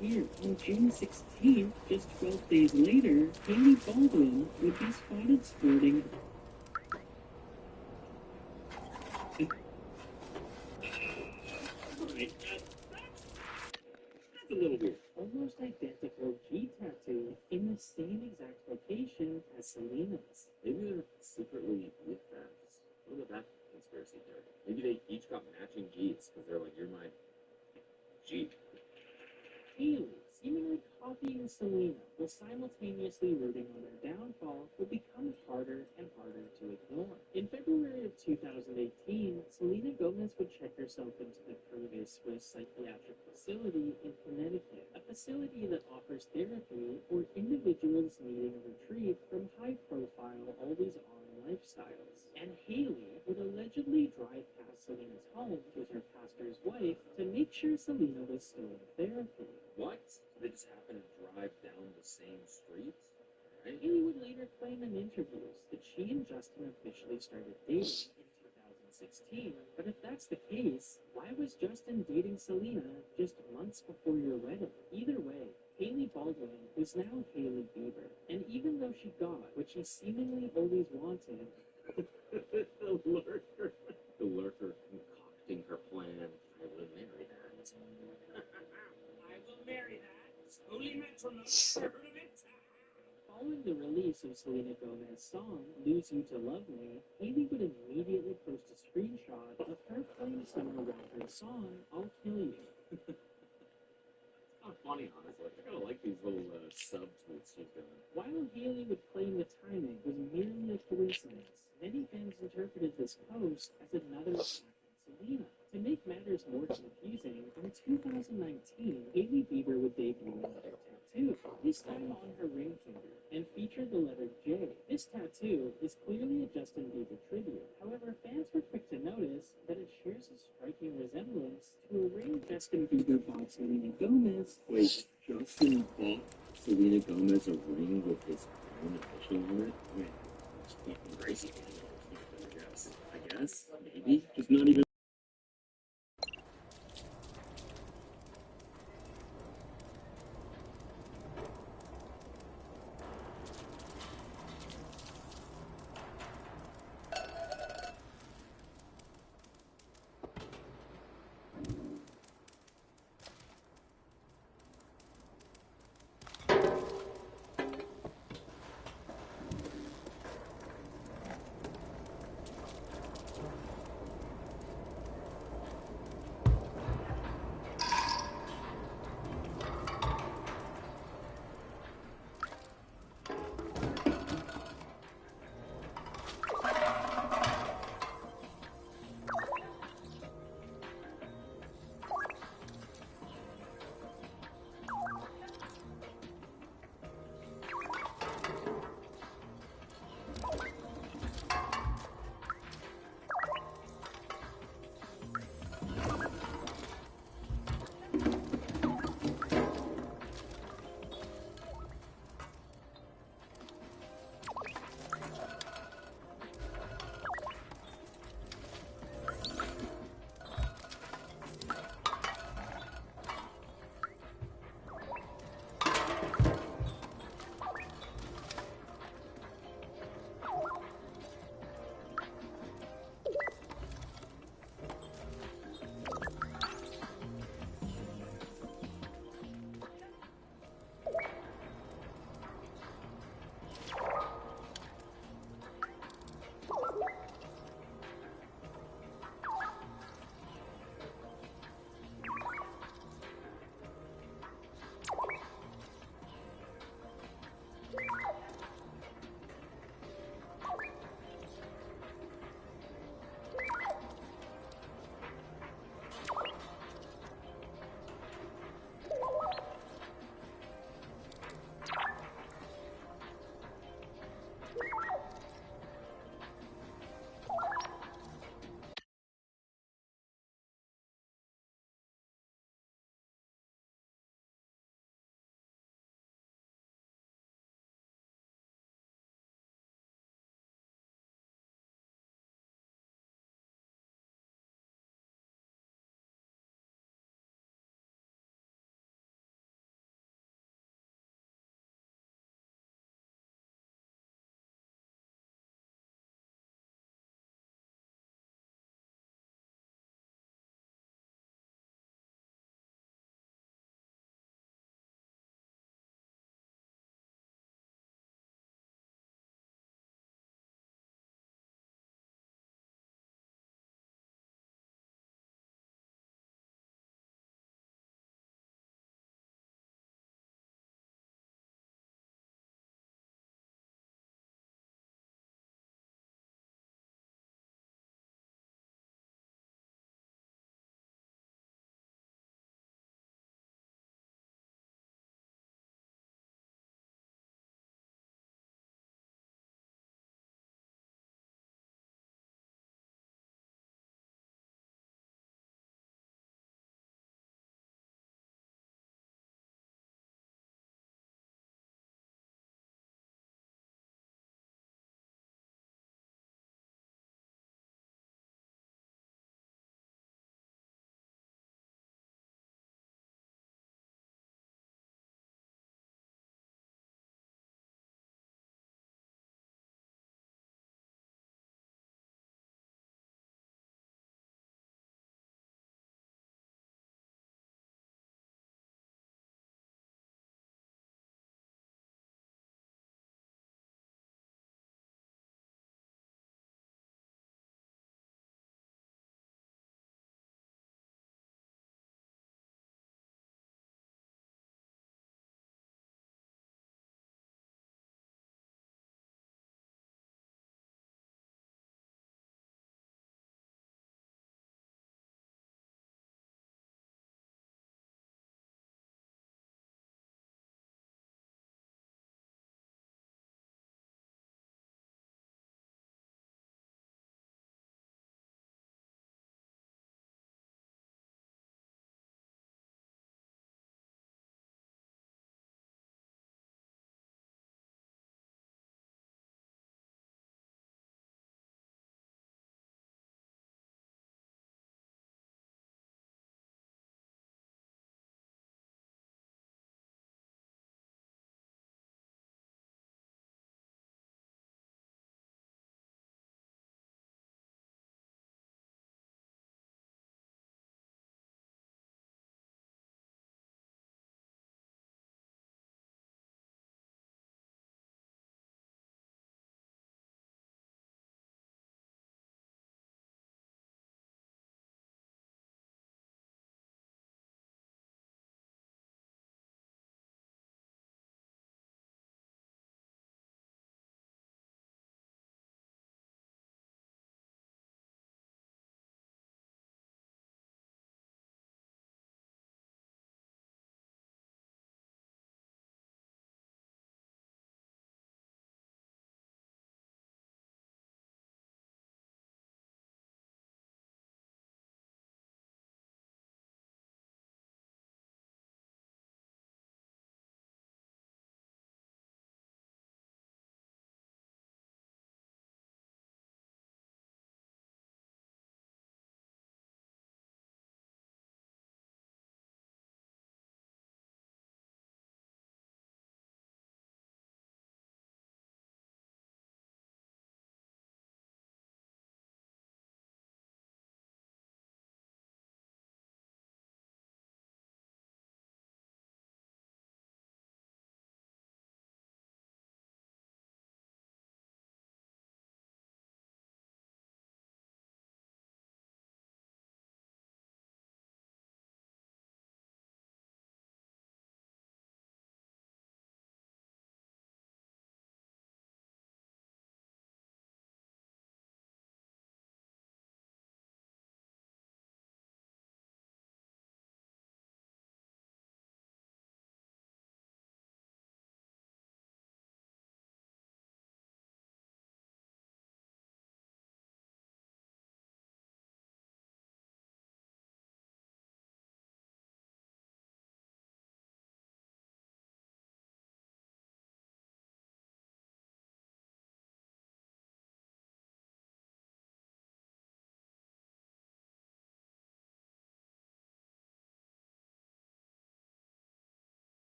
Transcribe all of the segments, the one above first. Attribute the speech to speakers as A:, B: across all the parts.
A: here. On June 16th, just 12 days later, Haley Baldwin would be spotted sporting a little weird. Almost identical G tattoo in the same exact location as Selena's. Maybe they're secretly with friends. What about that conspiracy theory? Maybe they each got matching G's because they're like, you're my G. Haley, seemingly copying Selena while simultaneously rooting on her downfall, would become harder and harder to ignore. In February of 2018, Selena Gomez would check herself into the Curve Swiss psychiatric facility in Connecticut, a facility that offers therapy for individuals needing a retreat from high-profile, always-on lifestyles. And Haley would allegedly drive past Selena's home with her pastor's wife to make sure Selena was still in therapy. What? They just happened to drive down the same street? Right? Haley would later claim in interviews that she and Justin officially started dating in 2016. But if that's the case, why was Justin dating Selena just months before your wedding? Either way, Haley Baldwin was now Haley Bieber, and even though she got what she seemingly always wanted, the lurker, concocting her plan, I will marry that. I will marry that. Holy matrimony, ever heard of it? Following the release of Selena Gomez's song, Lose You to Love Me, Haley would immediately post a screenshot of her playing summer record song, I'll Kill You. It's kind of funny, honestly. I kind of like these little subtweets she's doing. While Haley would claim the timing was merely a coincidence, many fans interpreted this post as another attack on Selena. To make matters more confusing, in 2019, Haley Bieber would debut another tattoo, this time on her ring finger, and featured the letter J. This tattoo is clearly a Justin Bieber tribute. However, fans were quick to notice that it shares a striking resemblance to a ring Justin Bieber bought Selena Gomez. Wait, Justin bought Selena Gomez a ring with his own initial on it? Wait, it's fucking crazy. I guess, maybe, just not even.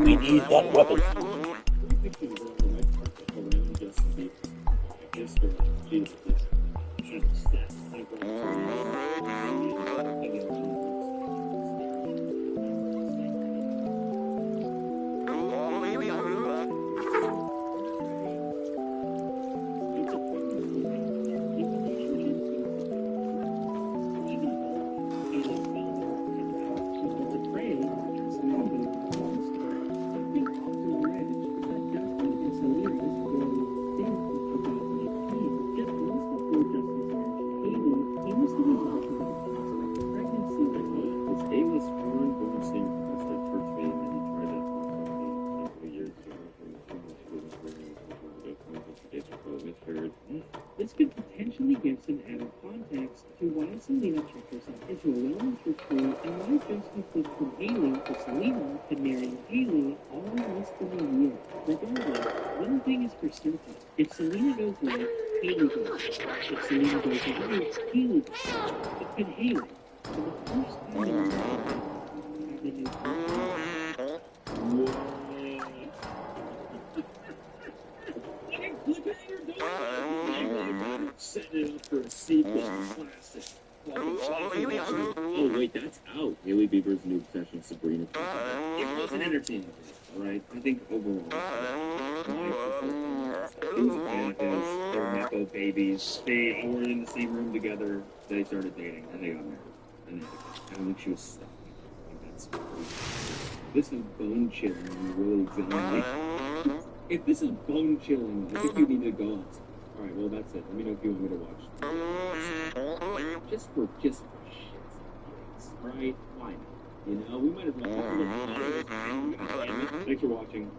B: We need that weapon.
A: This could potentially give some added context to why Selena checked herself into a wellness retreat and why Justin flipped from Haley to Selena to marrying Haley all in less than a year. Regardless, one thing is for certain. If Selena goes left, Haley goes left. If Selena goes right, Haley goes right. It's been Haley. For the first time in his life, having his setting it up for a sequel classic. Oh wait, that's out. Haley Bieber's new obsession, Sabrina. It wasn't entertaining, alright? I think overall, it was a fantasy. They were Nepo babies. They were in the same room together. They started dating, and they got married. And they I don't think she was stuck. I think that's this is bone chilling. You really examine it. If this is bone chilling, I think you need to go on. Alright, well that's it. Let me know if you want me to watch. Just for shits. Right? Why not? You know, we might as well. Thanks for watching.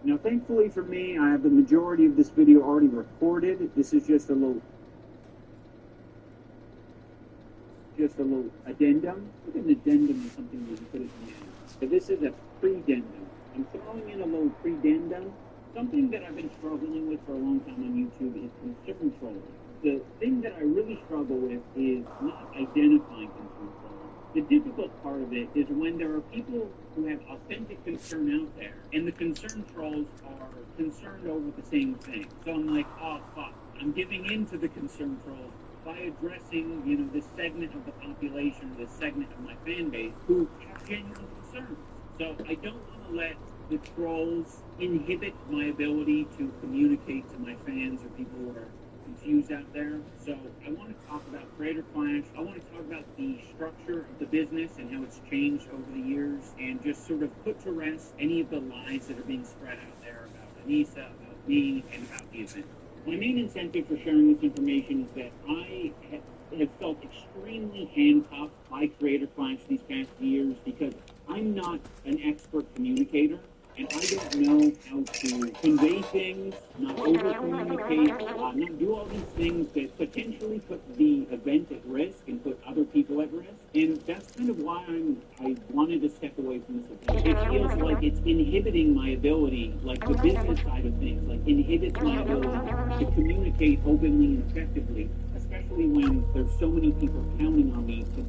B: Now, thankfully for me, I have the majority of this video already recorded. This is just a little addendum. Look at an addendum is something you can put it in the end. But this is a predendum. I'm throwing in a little predendum. Something that I've been struggling with for a long time on YouTube is concern trolling. The thing that I really struggle with is not identifying concern trolling. The difficult part of it is when there are people who have authentic concern out there, and the concern trolls are concerned over the same thing. So I'm like, oh fuck, I'm giving in to the concern trolls by addressing, this segment of the population, this segment of my fan base who have genuine concerns. So I don't want to let the trolls inhibit my ability to communicate to my fans or people who are confused out there. So I want to talk about Creator Clash. I want to talk about the structure of the business and how it's changed over the years, and just sort of put to rest any of the lies that are being spread out there about Anissa, about me, and about the event. My main incentive for sharing this information is that I have felt extremely handcuffed by Creator Clash these past years because I'm not an expert communicator, and I don't know how to convey things, not over communicate, not do all these things that potentially put the event at risk and put other people at risk. And that's kind of why I wanted to step away from this event. It feels like it's inhibiting my ability, like the business side of things, like inhibits my ability to communicate openly and effectively, especially when there's so many people counting on me to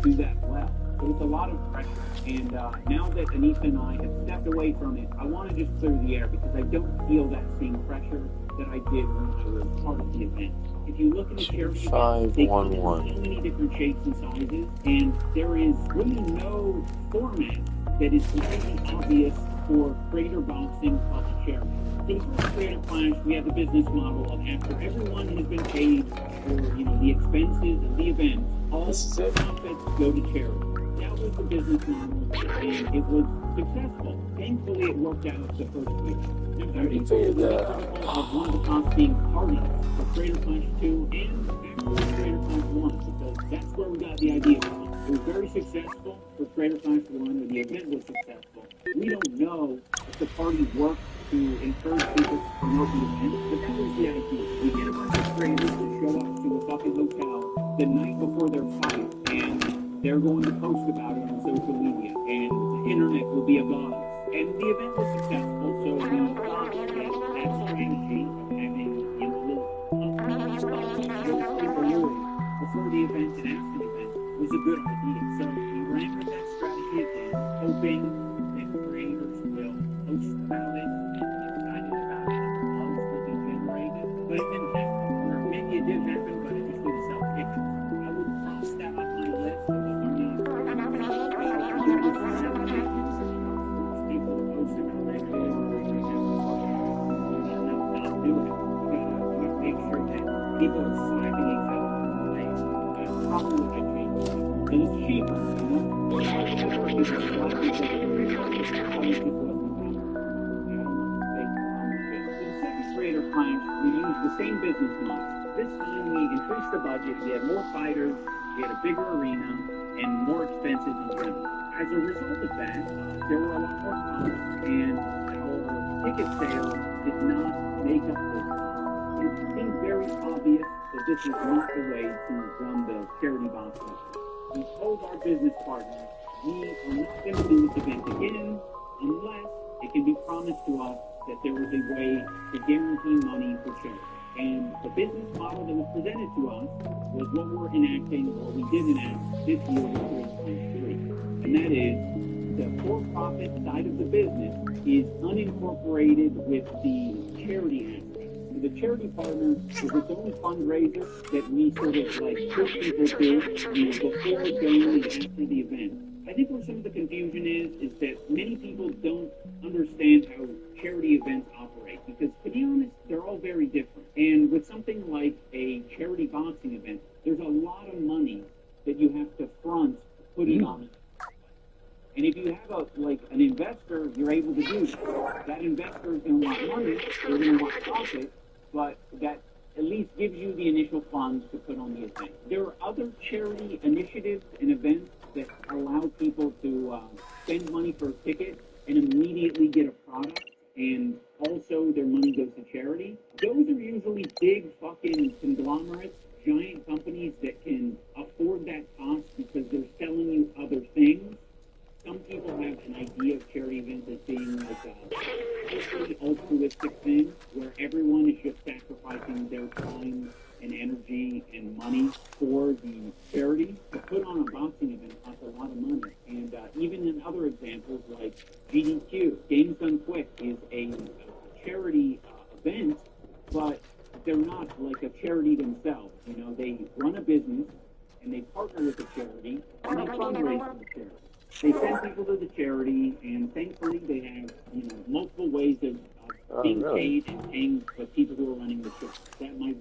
B: do that well. So it's a lot of pressure. And now that Anissa and I have stepped away from it, I want to just clear the air because I don't feel that same pressure that I did when I was part of the event. If you look at the charity events, they come in so many different shapes and sizes, and there is really no format that is completely obvious for Creator Boxing plus charity. So for Creator Clash, we have the business model of after everyone has been paid for the expenses of the event, all profits go to charity. That was the business model, and it was successful. Thankfully, it worked out the first week. Now, I'm excited of one of the costs being parties for Creator Clash 2 and actually Creator Clash 1, because that's where we got the idea from. It was very successful for Creator Clash 1, or the event was successful. We don't know if the party worked to encourage people to promote the event, but that was the idea. We get a bunch of creators to show up to a fucking hotel the night before their fight, and they're going to post about it on social media, and the internet will be abuzz. And the event was successful, so we thought that that strategy of having a little people worried before the event and after the event was a good idea. So we ran with that strategy again, hoping that creators will post about it and get excited about it and buzz will be generated. But it didn't happen. Or maybe it did happen, but it just didn't sell tickets. I would cross that off my list of what we need to do this strategy. People to post about it, not do it. You gotta make sure that people are slapping each other. That's probably what I changed. And it's cheaper, The second Creator Clash, we used the same business model. This time we increased the budget, we had more fighters, we had a bigger arena, and more expenses in general. As a result of that, there were a lot more costs, and our ticket sales did not make up those costs. It seemed very obvious that this is not the way to run the charity boxing. We told our business partners, we are not going to do this event again unless it can be promised to us that there was a way to guarantee money for charity. And the business model that was presented to us was what we're enacting, or we did enact this year with Creator Clash 3. And that is, the for-profit side of the business is unincorporated with the charity aspect. So the charity partner is its own fundraiser that we sort of like push people to, before, during, and after the event. I think where some of the confusion is that many people don't understand how charity events operate, because to be honest, they're all very different. And with something like a charity boxing event, there's a lot of money that you have to front putting on it. And if you have an investor, you're able to do that. That investor is going to want money, they're going to want profit, but that at least gives you the initial funds to put on the event. There are other charity initiatives and events that allow people to spend money for a ticket and immediately get a product, and also their money goes to charity. Those are usually big fucking conglomerates, giant companies that can afford that cost because they're selling you other things. Some people have an idea of charity events as being like a altruistic thing where everyone is just sacrificing their time and energy and money for the charity. To put on a boxing event costs a lot of money. And even in other examples like GDQ, Games Done Quick is a charity event, but they're not like a charity themselves. They run a business and they partner with the charity and they fundraise for the charity. They send people to the charity, and thankfully they have, multiple ways of being paid and paying the people who are running the show. That might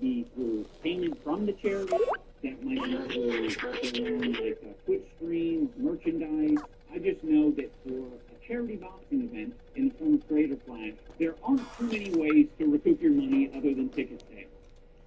B: content from the charity. That might include around like Twitch streams, merchandise. I just know that for a charity boxing event in the form of Creator Flash, there aren't too many ways to recoup your money other than ticket sales.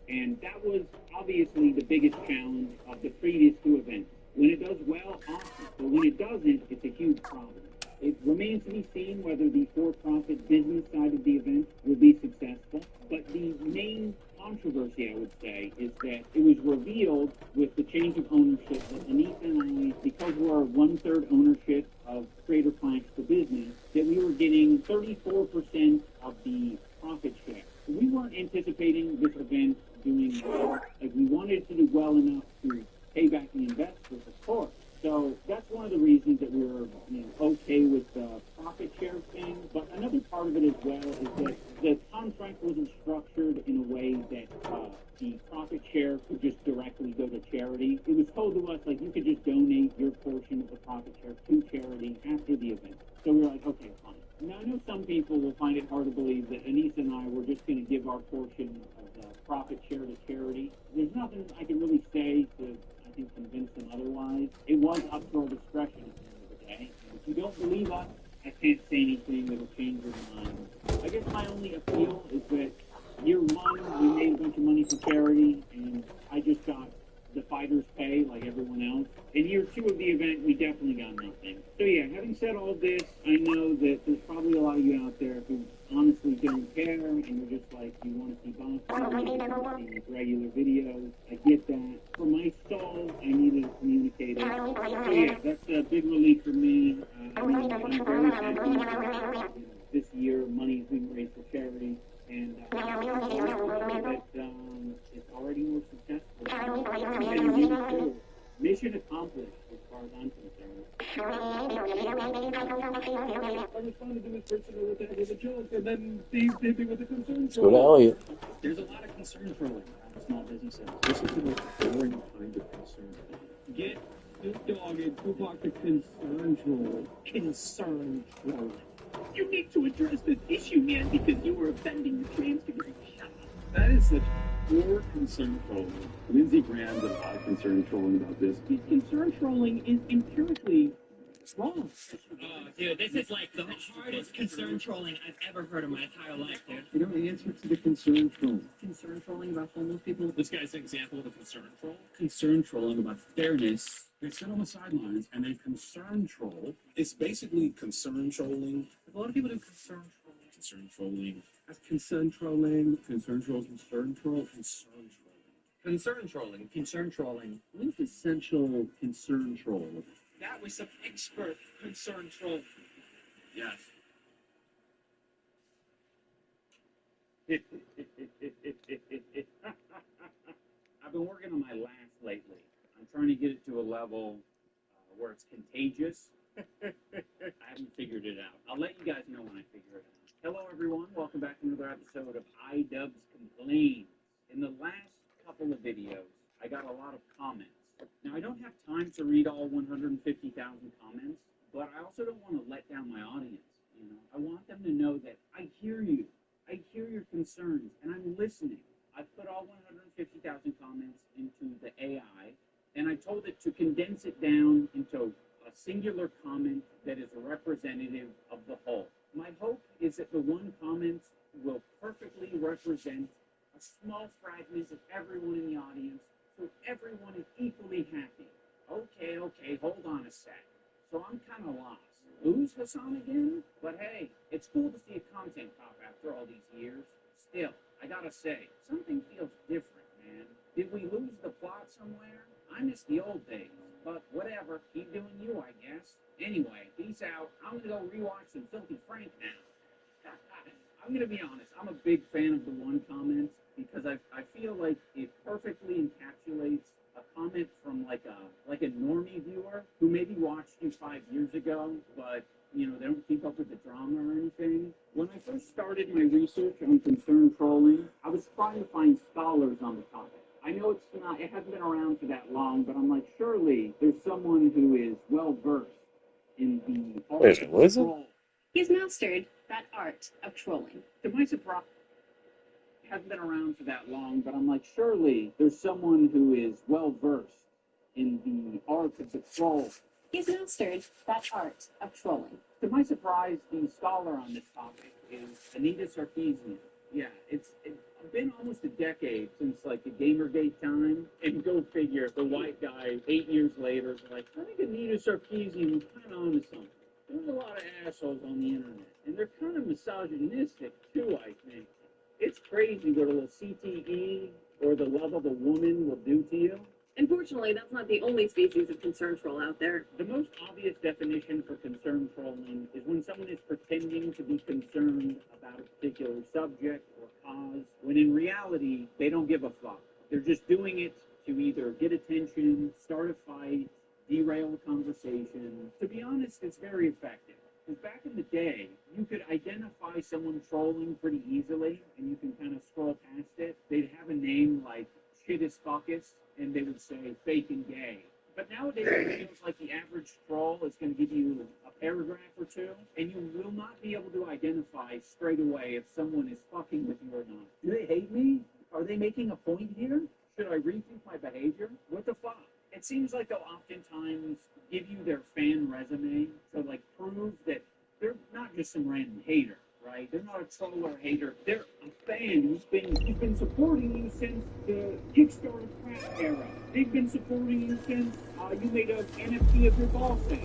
B: And that was obviously the biggest challenge of the previous two events. When it does well, awesome. But when it doesn't, it's a huge problem. It remains to be seen whether the for-profit business side of the event will be successful. But the main controversy, I would say, is that it was revealed with the change of ownership that Anissa and I, because we're one-third ownership of Creator Flash for Business, that we were getting 34% of the profit share. We weren't anticipating this event doing well. Like, we wanted it to do well enough to pay back the investors, of course. So that's one of the reasons that we were, okay with the profit share thing. But another part of it as well is that the contract wasn't structured in a way that the profit share could just directly go to charity. It was told to us, like, you could just donate your portion of the profit share to charity after the event. So we were like, okay, fine. Now, I know some people will find it hard to believe that Anissa and I were just going to give our portion of the profit share to charity. There's nothing I can really say to, I think, convince them otherwise. It was up to our discretion at the end of the day. And if you don't believe us, I can't say anything that will change your mind. I guess my only appeal is that year one, we made a bunch of money for charity, and I just got the fighters pay like everyone else. In year two of the event, we definitely got nothing. So yeah, having said all this, I know that there's probably a lot of you out there who honestly don't care, and you're just like, you want to see boxing, you want to see regular videos. I get that. For my soul, I needed to communicate it. So yeah, that's a big relief for me. I'm very happy this year money is being raised for charity, and that it's already more successful. And mission accomplished as far as I'm concerned. I responded to his personal attack with a joke, and then Steve hit me with a concern
C: Let's go to Elliot.
A: There's a lot of concern trolling around small businesses. This is the most boring kind of concern. Get Snoop Dogg and Tupac to concern troll. Concern trolling. You need to address this issue, man, because you were offending the trans community. That is such poor concern trolling. Lindsey Graham did a lot of concern trolling about this. Concern trolling is empirically wrong.
D: Dude, this is like the hardest concern trolling I've ever heard in my entire life, dude.
A: You know the answer to the concern troll? Concern trolling about homeless people? This guy's an example of a concern troll. Concern trolling about fairness. They sit on the sidelines and they concern troll. It's basically concern trolling. A lot of people do concern trolling. Concern trolling. That's concern trolling. Concern troll. Concern troll. Concern trolling. Concern trolling. Concern trolling. What is essential concern troll?
D: That was some expert concern troll.
A: Yes. I've been working on my laugh lately. I'm trying to get it to a level where it's contagious. I haven't figured it out. I'll let you guys know when I figure it out. Hello, everyone. Welcome back to another episode of iDubbbz Complains. In the last couple of videos, I got a lot of comments. Now, I don't have time to read all 150,000 comments, but I also don't want to let down my audience. I want them to know that I hear you. I hear your concerns, and I'm listening. I put all 150,000 comments into the AI, and I told it to condense it down into a singular comment that is representative of the whole. My hope is that the one comment will perfectly represent a small fragment of everyone in the audience, so everyone is equally happy. Okay, hold on a sec. So I'm kind of lost. Who's Hassan again? But hey, it's cool to see a content cop after all these years. Still, I gotta say, something feels different, man. Did we lose the plot somewhere? I miss the old days. But whatever, keep doing you, I guess. Anyway, peace out. I'm gonna go rewatch some Filthy Frank now. I'm gonna be honest, I'm a big fan of the one comment because I feel like it perfectly encapsulates a comment from like a normie viewer who maybe watched you 5 years ago, but they don't keep up with the drama or anything. When I first started my research on concern trolling, I was trying to find scholars on the topic. I know it hasn't been around for that long, but I'm like, surely there's someone who is well versed in the art of
C: What is it?
A: troll.
E: He's mastered that art of trolling.
A: To my surprise,
B: hasn't been around for that long, but I'm like, surely there's someone who is well versed in the art of the troll.
C: He's mastered that art of trolling.
B: To my surprise, the scholar on this topic is Anita Sarkeesian. Yeah, it's been almost a decade since like the Gamergate time, and go figure, the white guy 8 years later is like, I think Anita Sarkeesian was kind of onto something. There's a lot of assholes on the internet, and they're kind of misogynistic too, I think. It's crazy what a little CTE or the love of a woman will do to you.
C: Unfortunately, that's not the only species of concern troll out there.
B: The most obvious definition for concern trolling is when someone is pretending to be concerned about a particular subject or cause, when in reality, they don't give a fuck. They're just doing it to either get attention, start a fight, derail a conversation. To be honest, it's very effective. Because back in the day, you could identify someone trolling pretty easily, and you can kind of scroll past it. They'd have a name like Shit is Fuckus, and they would say fake and gay. But nowadays, it feels like the average troll is going to give you a paragraph or two, and you will not be able to identify straight away if someone is fucking with you or not. Do they hate me? Are they making a point here? Should I rethink my behavior? What the fuck? It seems like they'll oftentimes give you their fan resume to like prove that they're not just some random hater, right? They're not a troll or a hater. They're a fan who's been supporting you since the Kickstarter crap era. They've been supporting you since you made an NFT of your ball sack.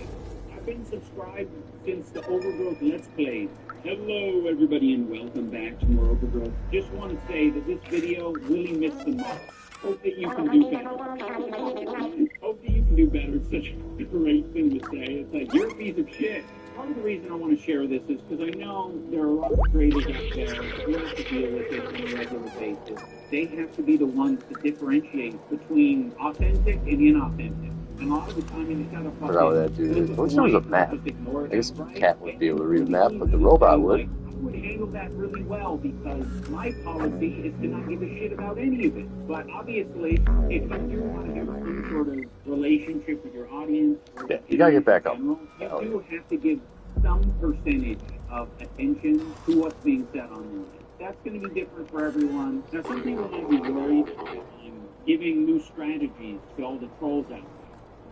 B: I've been subscribed since the Overgrowth Let's Play. Hello, everybody, and welcome back to more Overgrowth. Just want to say that this video really missed the mark. Hope that you can do better. Hope that you can do better. It's such a great thing to say. It's like, you're a piece of shit. Part of the reason I want to share this is because I know there are a lot of creators out there who have to deal with it on a regular basis. They have to be the ones to differentiate between authentic and inauthentic. And a lot of the time, you just gotta fucking...
E: Forgot what that dude is. I wish there was a map. I guess a cat wouldn't be able to read a map, but the robot would.
B: I would handle that really well because my policy is to not give a shit about any of it. But obviously, if you do want to have some sort of relationship with your audience,
E: Yeah, you gotta get back up.
B: You do have to give some percentage of attention to what's being said online. That's going to be different for everyone. Now, some people might be worried that I'm giving new strategies to all the trolls out there.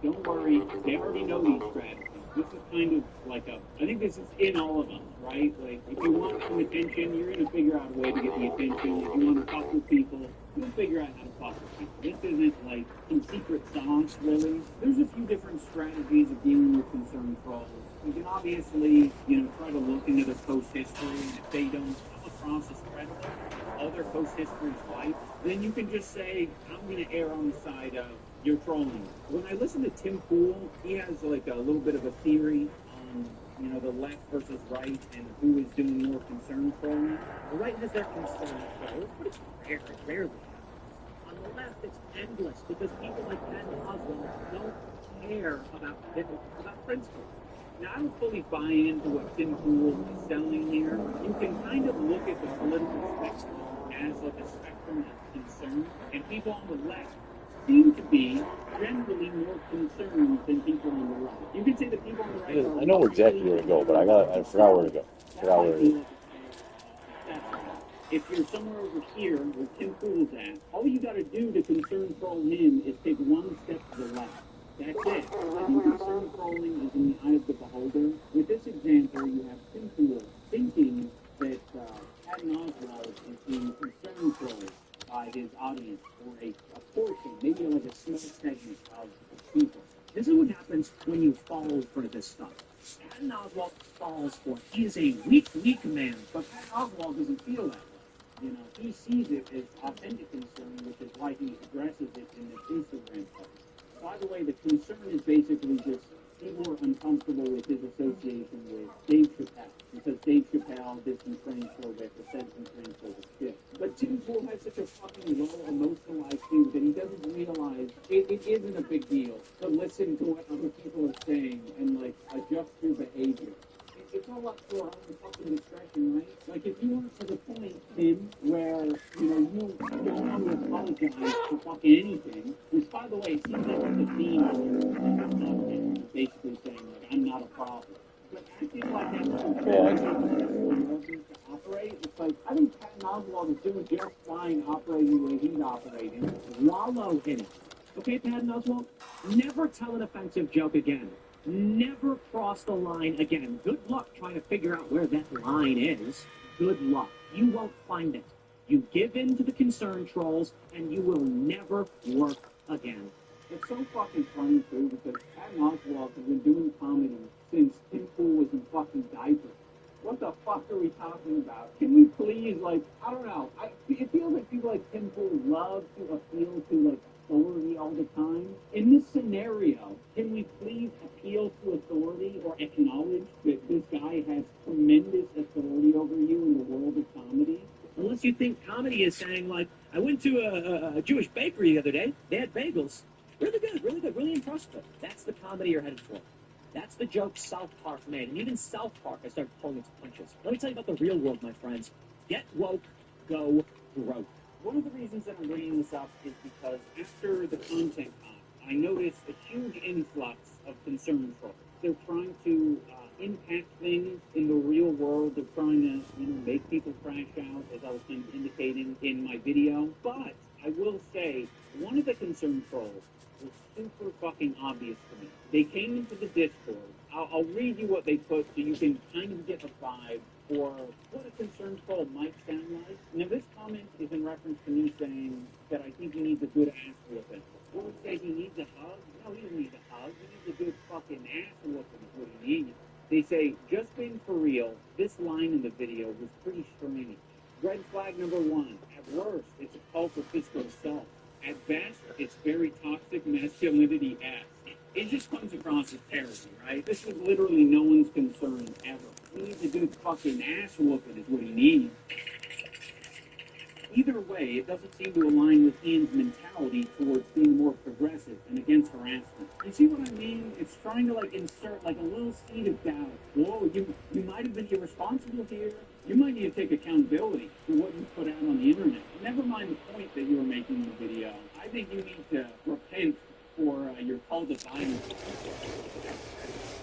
B: Don't worry, they already know these strategies. This is kind of like I think this is in all of us, right? Like, if you want some attention, you're going to figure out a way to get the attention. If you want to talk with people, you'll figure out how to talk with people. This isn't like some secret sauce, really. There's a few different strategies of dealing with concerned trolls. You can obviously, try to look into their post history, and if they don't come across as credible, all their post history is right, then you can just say, I'm going to err on the side of you're trolling. When I listen to Tim Pool, he has like a little bit of a theory on, the left versus right and who is doing more concern trolling. The right has their concern trolls, but it's rarely happens. On the left, it's endless because people like Patton Oswalt don't care about principles. Now, I don't fully buy into what Tim Pool is selling here. You can kind of look at the political spectrum as like a spectrum of concern, and people on the left seem to be generally more concerned than people on the right. You can say that people on the right are...
E: I know exactly where to go, but I forgot where to go. Forgot where to go.
B: If you're somewhere over here where Tim Pool's at, all you got to do to concern troll him is take one step to the left. That's it. I think concern trolling is in the eye of the beholder. With this example, you have Tim Pool thinking that Patton Oswalt is being concern trolled by his audience or a portion, maybe like a small segment of people. This is what happens when you fall for this stuff. Patton Oswalt falls for it. He is a weak man, but Patton Oswalt doesn't feel that way. He sees it as authentic concern, which is why he addresses it in his Instagram post. By the way, the concern is basically just people are uncomfortable with his association with Dave Chappelle, because Dave Chappelle did some transphobic or said some transphobic shit. But Tim Pool has such a fucking low emotional IQ that he doesn't realize it isn't a big deal to listen to what other people are saying and, adjust your behavior. It's all up to our own fucking discretion, right? Like, if you are to the point, Tim, where, you don't want to apologize for fucking anything, which, by the way, seems like it's a theme on your content, basically saying, I'm not a problem. But acting like that's to operate, it's like, I think Patton Patton Oswalt is doing just fine operating the way he's operating.
A: Wallow in it. Okay, Patton Oswalt? Never tell an offensive joke again. Never cross the line again. Good luck trying to figure out where that line is. Good luck. You won't find it. You give in to the concern trolls, and you will never work again.
B: It's so fucking funny, too, because Patton Oswalt has been doing comedy since Tim Pool was in fucking diapers. What the fuck are we talking about? Can we please, like, I don't know. It feels like people like Tim Pool love to appeal to, like, authority all the time. In this scenario, can we please appeal to authority or acknowledge that this guy has tremendous authority over you in the world of comedy?
A: Unless you think comedy is saying, like, I went to a Jewish bakery the other day. They had bagels. Really good, really impressive. That's the comedy you're headed for. That's the joke South Park made. And even South Park, I started pulling its punches. Let me tell you about the real world, my friends. Get woke, go broke.
B: One of the reasons that I'm bringing this up is because after the content con, I noticed a huge influx of concern trolls. They're trying to impact things in the real world. They're trying to, make people crash out, as I was kind of indicating in my video. But I will say, one of the concern trolls was super fucking obvious to me. They came into the Discord. I'll read you what they put so you can kind of get a vibe for what a concerned troll might sound like. Now, this comment is in reference to me saying that I think he needs a good ass whooping. One would say he needs a hug. No, he doesn't need a hug. He needs a good fucking ass whooping is what he needs. They say, just being for real, this line in the video was pretty strange. Red flag number one. At worst, it's a call for physical assault. At best, it's very toxic masculinity-esque. It just comes across as terrible, right? This is literally no one's concern ever. He needs a good fucking ass whooping is what he needs. Either way, it doesn't seem to align with Ian's mentality towards being more progressive and against harassment. You see what I mean? It's trying to insert a little seed of doubt. Whoa, you might have been irresponsible here. You might need to take accountability for what you put out on the internet. Never mind the point that you were making in the video. I think you need to repent for your call to violence.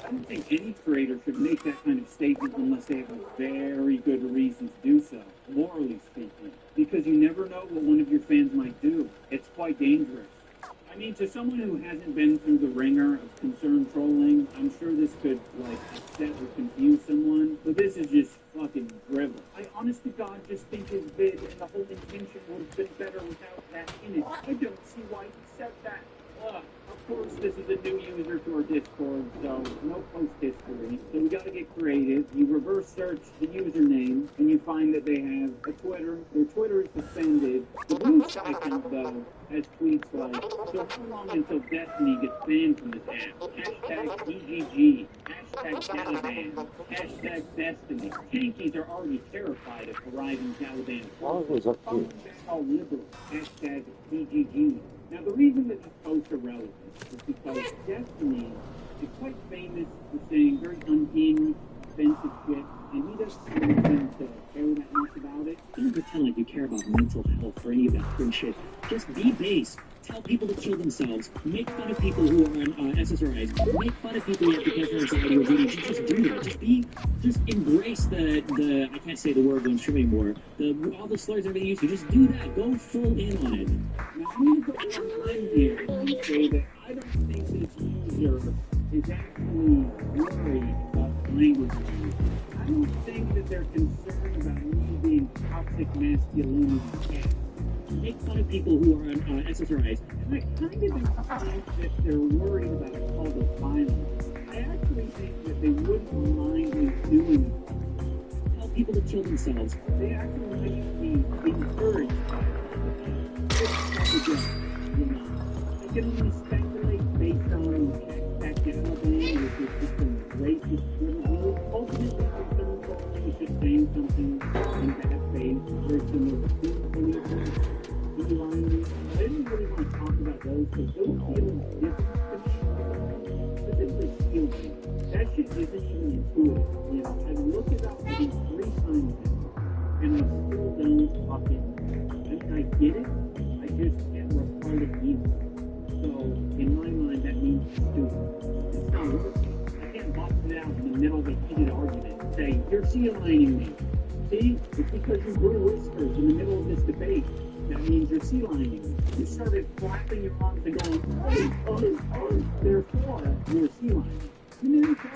B: I don't think any creator should make that kind of statement unless they have a very good reason to do so, morally speaking. Because you never know what one of your fans might do. It's quite dangerous. I mean, to someone who hasn't been through the ringer of concerned trolling, I'm sure this could, upset or confuse someone. But this is just fucking drivel. I honest to God just think his vid and the whole intention would have been better without that in it. I don't see why he said that. Of course, this is a new user to our Discord, so no post history. So we gotta get creative. You reverse search the username, and you find that they have a Twitter. Their Twitter is suspended. The Blue Sky account, though, has tweets like, so how long until Destiny gets banned from this app? Hashtag DGG. Hashtag Taliban. Hashtag Destiny. Tankies are already terrified of arriving Taliban. Following back all liberals. Hashtag DGG. Now, the reason that these posts are relevant is because Destiny is quite famous for saying very unhinged, offensive shit, and he doesn't seem to care that much about it.
A: Don't pretend like you care about mental health or any of that cringe shit. Just be base. Tell people to kill themselves. Make fun of people who are on SSRIs. Make fun of people who have depression, anxiety, or ADHD. Just do that. Just embrace the I can't say the word on stream anymore. All the slurs everybody used to. Just do that. Go full in on it.
B: Now, I'm going to put one line here and say that I don't think this user is actually worried about the language use. I don't think that they're concerned about me being toxic masculinity.
A: Make fun of people who are on SSRIs.
B: And I kind of think that they're worried about a call to violence. I actually think that they wouldn't mind me doing it.
A: Tell people to kill themselves.
B: They actually might be encouraged by it. I can only speculate based on that Taliban, which is just a racist drivel. Ultimately, concerned trolling is just saying something in bad faith, very similar to I didn't really want to talk about those because those feel different to me. Specifically, stealing. That shit isn't even intuitive. I've looked it up maybe 3 times now, and I still don't fucking. I get it. I just can't report it either. So, in my mind, that means it's stupid. It's not working. I can't box it out in the middle of a heated argument and say, you're sea lining me. See, it's because you grew whiskers in the middle of this debate. That means you're sea lining. You started flapping your arms and going, oh. Therefore, you're sea lining. And there you go.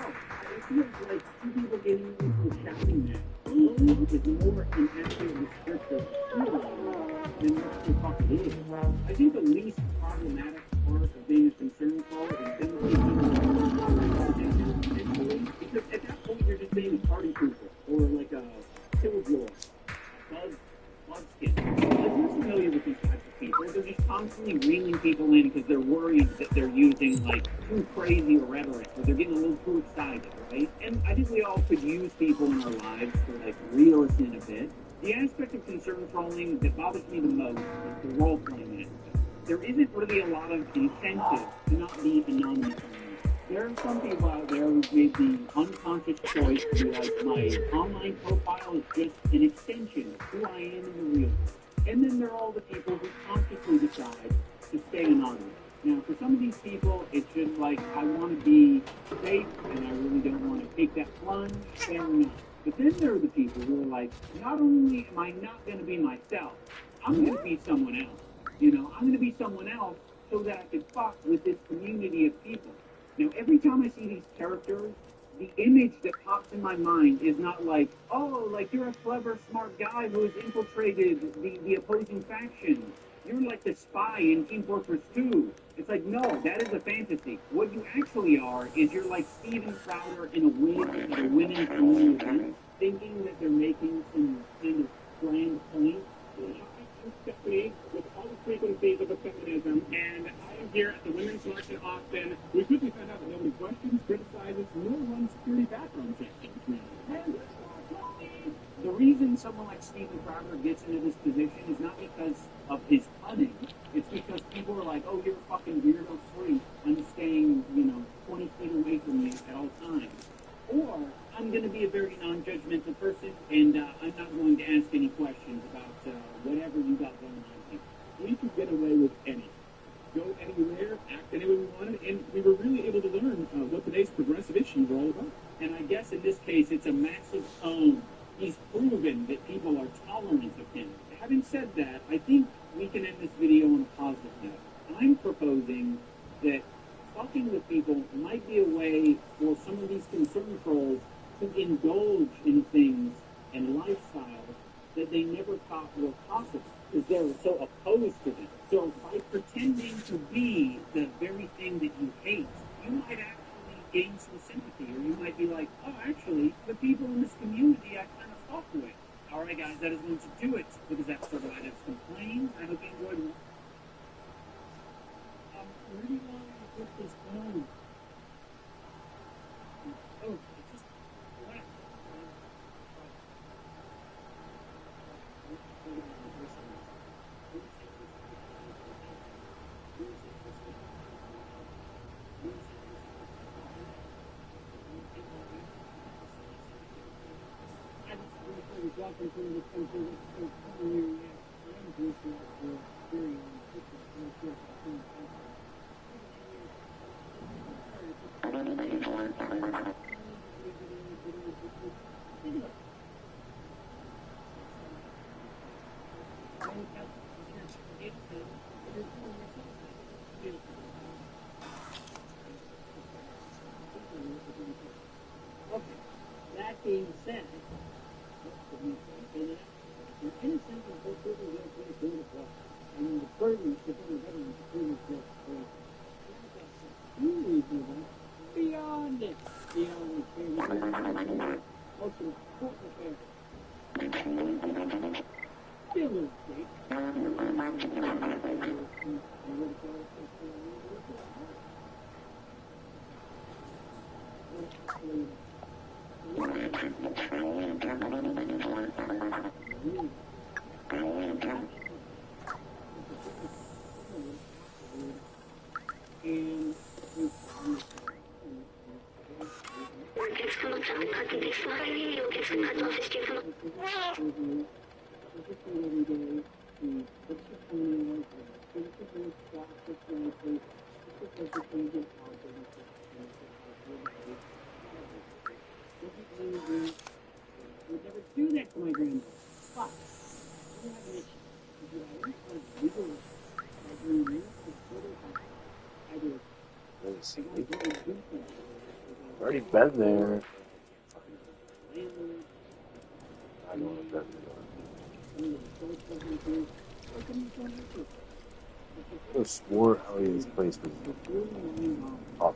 B: It feels like two people getting into a shouting match. Oh is more an accurate descriptor of sea lining than what the fuck it is. I think the least problematic part of being a concern troll is them taking potentially, because at that point you're just being a party pooper or like a killjoy, bugskin. Like you're familiar with these types of people. They're just constantly reeling people in because they're worried that they're using like too crazy a rhetoric or they're getting a little too excited, right? And I think we all could use people in our lives to like reel us in a bit. The aspect of concern trolling that bothers me the most is the role playing aspect. There isn't really a lot of incentive to not be anonymous anymore. There are some people out there who've made the unconscious choice to be like, my online profile is just an extension of who I am in the real world. And then there are all the people who consciously decide to stay anonymous. Now, for some of these people, it's just like, I want to be safe and I really don't want to take that plunge, fair enough. But then there are the people who are like, not only am I not going to be myself, I'm going to be someone else. You know, I'm going to be someone else so that I can fuck with this community of people. Now, every time I see these characters, the image that pops in my mind is not like, oh, like you're a clever, smart guy who has infiltrated the opposing faction. You're like the spy in Team Fortress 2. It's like, no, that is a fantasy. What you actually are is you're like Steven Crowder in a wig at a women's only event, thinking that they're making some kind of grand point. I'm Stephanie with all the frequencies of feminism, and I am here at the Women's March in Austin. We quickly found out that nobody questions, criticizes, nor runs security background checks. The reason someone like Steven Crowder gets into this position is not because of his cunning. It's because people are like, oh, you're a fucking weirdo freak. I'm staying, 20 feet away from you at all times. Or I'm going to be a very non-judgmental person, and I'm not going to ask any questions about whatever you got going on here. We could get away with anything. Go anywhere, act any way we wanted, and we were really able to learn what today's progressive issues are all about. And I guess in this case, it's a massive own. He's proven that people are tolerant of him. Having said that, I think we can end this video on a positive note. I'm proposing that talking with people might be a way for some of these concern trolls to indulge in things and lifestyles that they never thought were possible because they're so opposed to them. So by pretending to be the very thing that you hate, you might actually gain some sympathy, or you might be like, oh, actually, the people in this community I kind of fuck with. All right, guys, that is going to do it for this episode of I Just Complain. I hope you enjoyed it. Where do you want to put this on? Oh, it's just black. Walking through the country with so clear, I'm just very Okay, that being said, you're innocent and both people will play a good as well. And the burden to the veterans is really good. Reasonable beyond it. Beyond the most important thing. Still would never do that to my grandma.
E: recently. Already been there. I know what that is. I swore Elliott's place was up.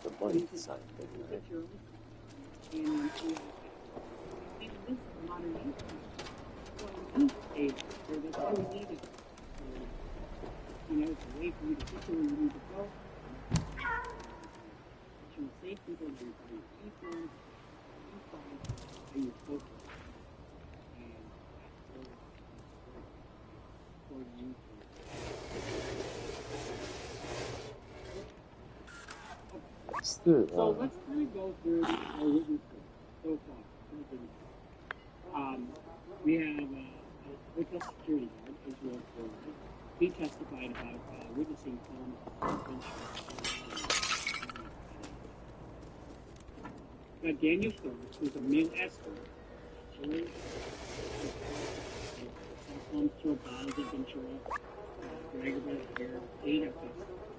E: The money side thing, right?
B: It's a way for you to get to where you need to go. To save people and you're informed, and you're focused. And that's for you. So let's kind of go through our witnesses so far. We have with the security guard, Israel Ford. He testified about witnessing Tom's got Daniel Ford, who's a male escort. Tom's to a bottle of control. Drag her by the hair. Paid up to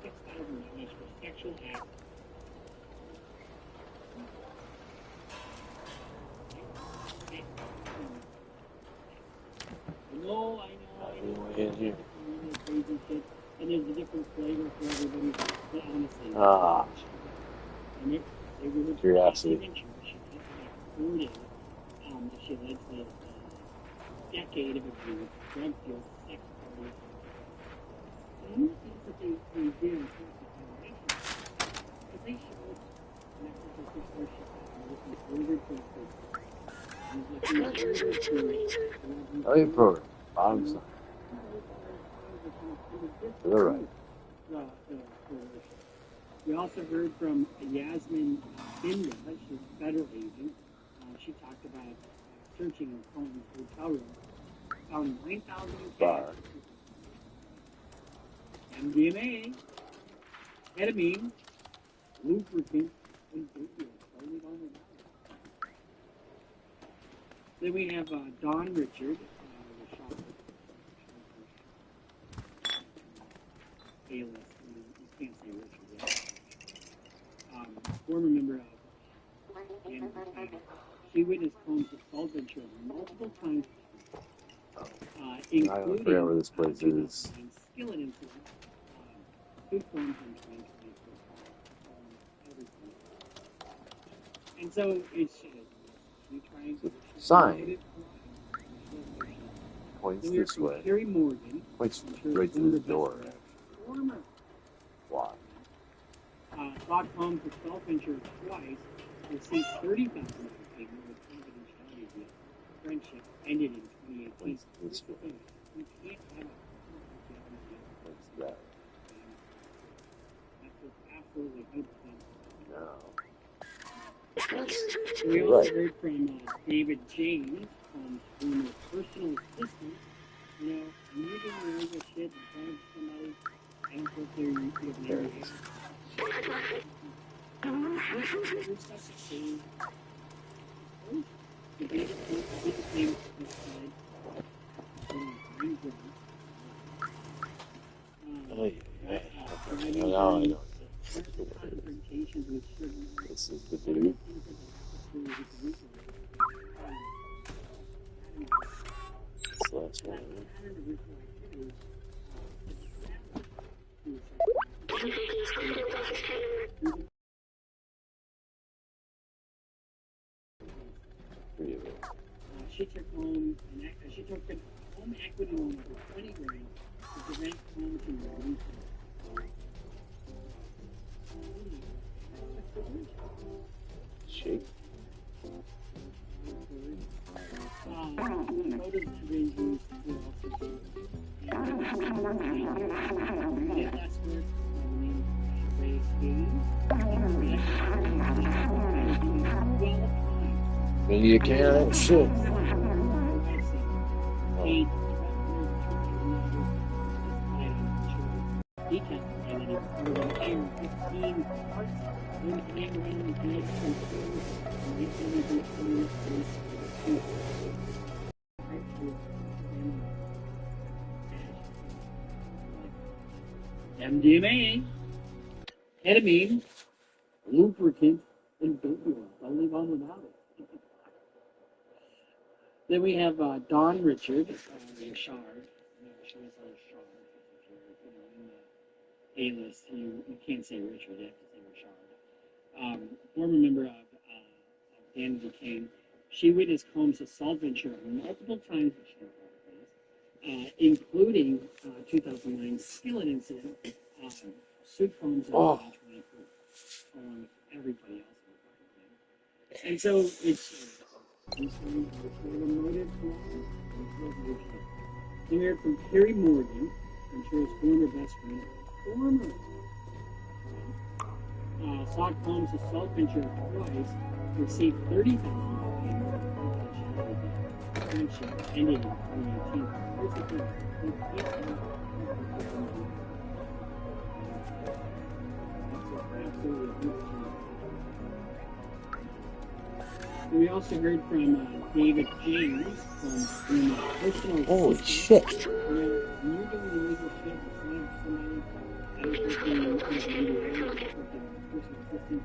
B: $6,000 for sexual acts. I know.
E: Here.
B: Crazy shit. And there's a different flavor for everybody. But honestly, and
E: curiosity.
B: She alleged that decade of abuse, drug deals, sex parties. And one of the things that they did in terms of violation is they showed messages of worship
E: Elliott program, bottom side. To the right.
B: We also heard from Yasmin Binda, she's a federal agent. She talked about searching in Cohen's hotel room, found 9,000
E: Bar.
B: MDMA, ketamine, lubricant, and then we have Don Richard, the shopper. A-list, you can't say Richard yet. Former member of she witnessed Combs assault and children multiple times, including
E: I forget where this place is.
B: Skillet incident, two Combs in 2024. And so it's
E: sign points this way.
B: Kerry Morgan
E: Points right to the door. Why?
B: Bought Combs for self-insured twice, received $30,000 payment with confidentiality deal. Friendship ended in 2018.
E: This way.
B: You can't have a
E: What's that?
B: That's absolutely 100%.
E: No.
B: We also heard from David James, former personal assistant. You know, using your legal shit in front of somebody, I don't think they're married.
E: Now I know. This is the dude. This last one.
B: She took home she took the home equity loan of $20,000 to prevent Combs from releasing.
E: Shake.
B: Photos of injuries were also seen. Last work Ray Hayes.
E: Maybe you can't. Shit.
B: he testified that he poured an air 15 parts in and around the bed and stairs and right under the stairs. MDMA, ketamine, lubricant, and baby oil. Don't leave on without it. Then we have Don Richard, Richard. In the A-list, you can't say Richard, you have to say Richard. Former member of Dan Duquesne. She witnessed Combs' assault venture multiple times, including 2009 skillet incident. Sued Combs in 2023, along with everybody else. And so it's we heard from Carrie Morgan, I'm sure his former best friend, saw Combs' assault venture twice, received $30,000 friendship ended in 2018. We also heard from David James from personal
E: Holy
B: assistant.
E: shit.
B: When you're doing illegal shit, it's not somebody personal assistant.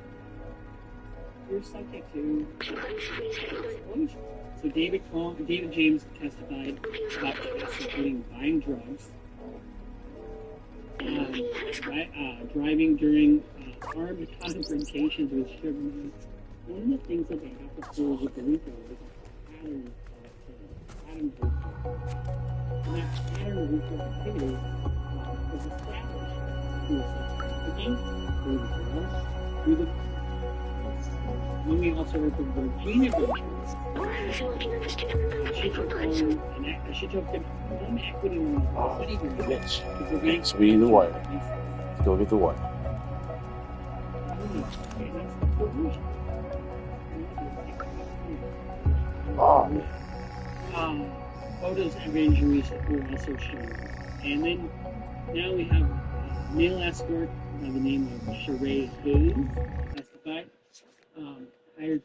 B: You're subject to explosion. So David James testified about tests including buying drugs, driving during armed confrontations with Chevron. One of the things that they have to prove with the RICO is a pattern of activity. And that pattern of RICO activity was established through trafficking, through the drugs, through the. Then we also heard from Virginia Ventures. She took home equity loan.
E: Mitch, we need the wire. Let's go get the wire. Oh, man.
B: Photos of injuries were also shown. And then now we have male escort by the name of Sheree Hayes testified. Hired.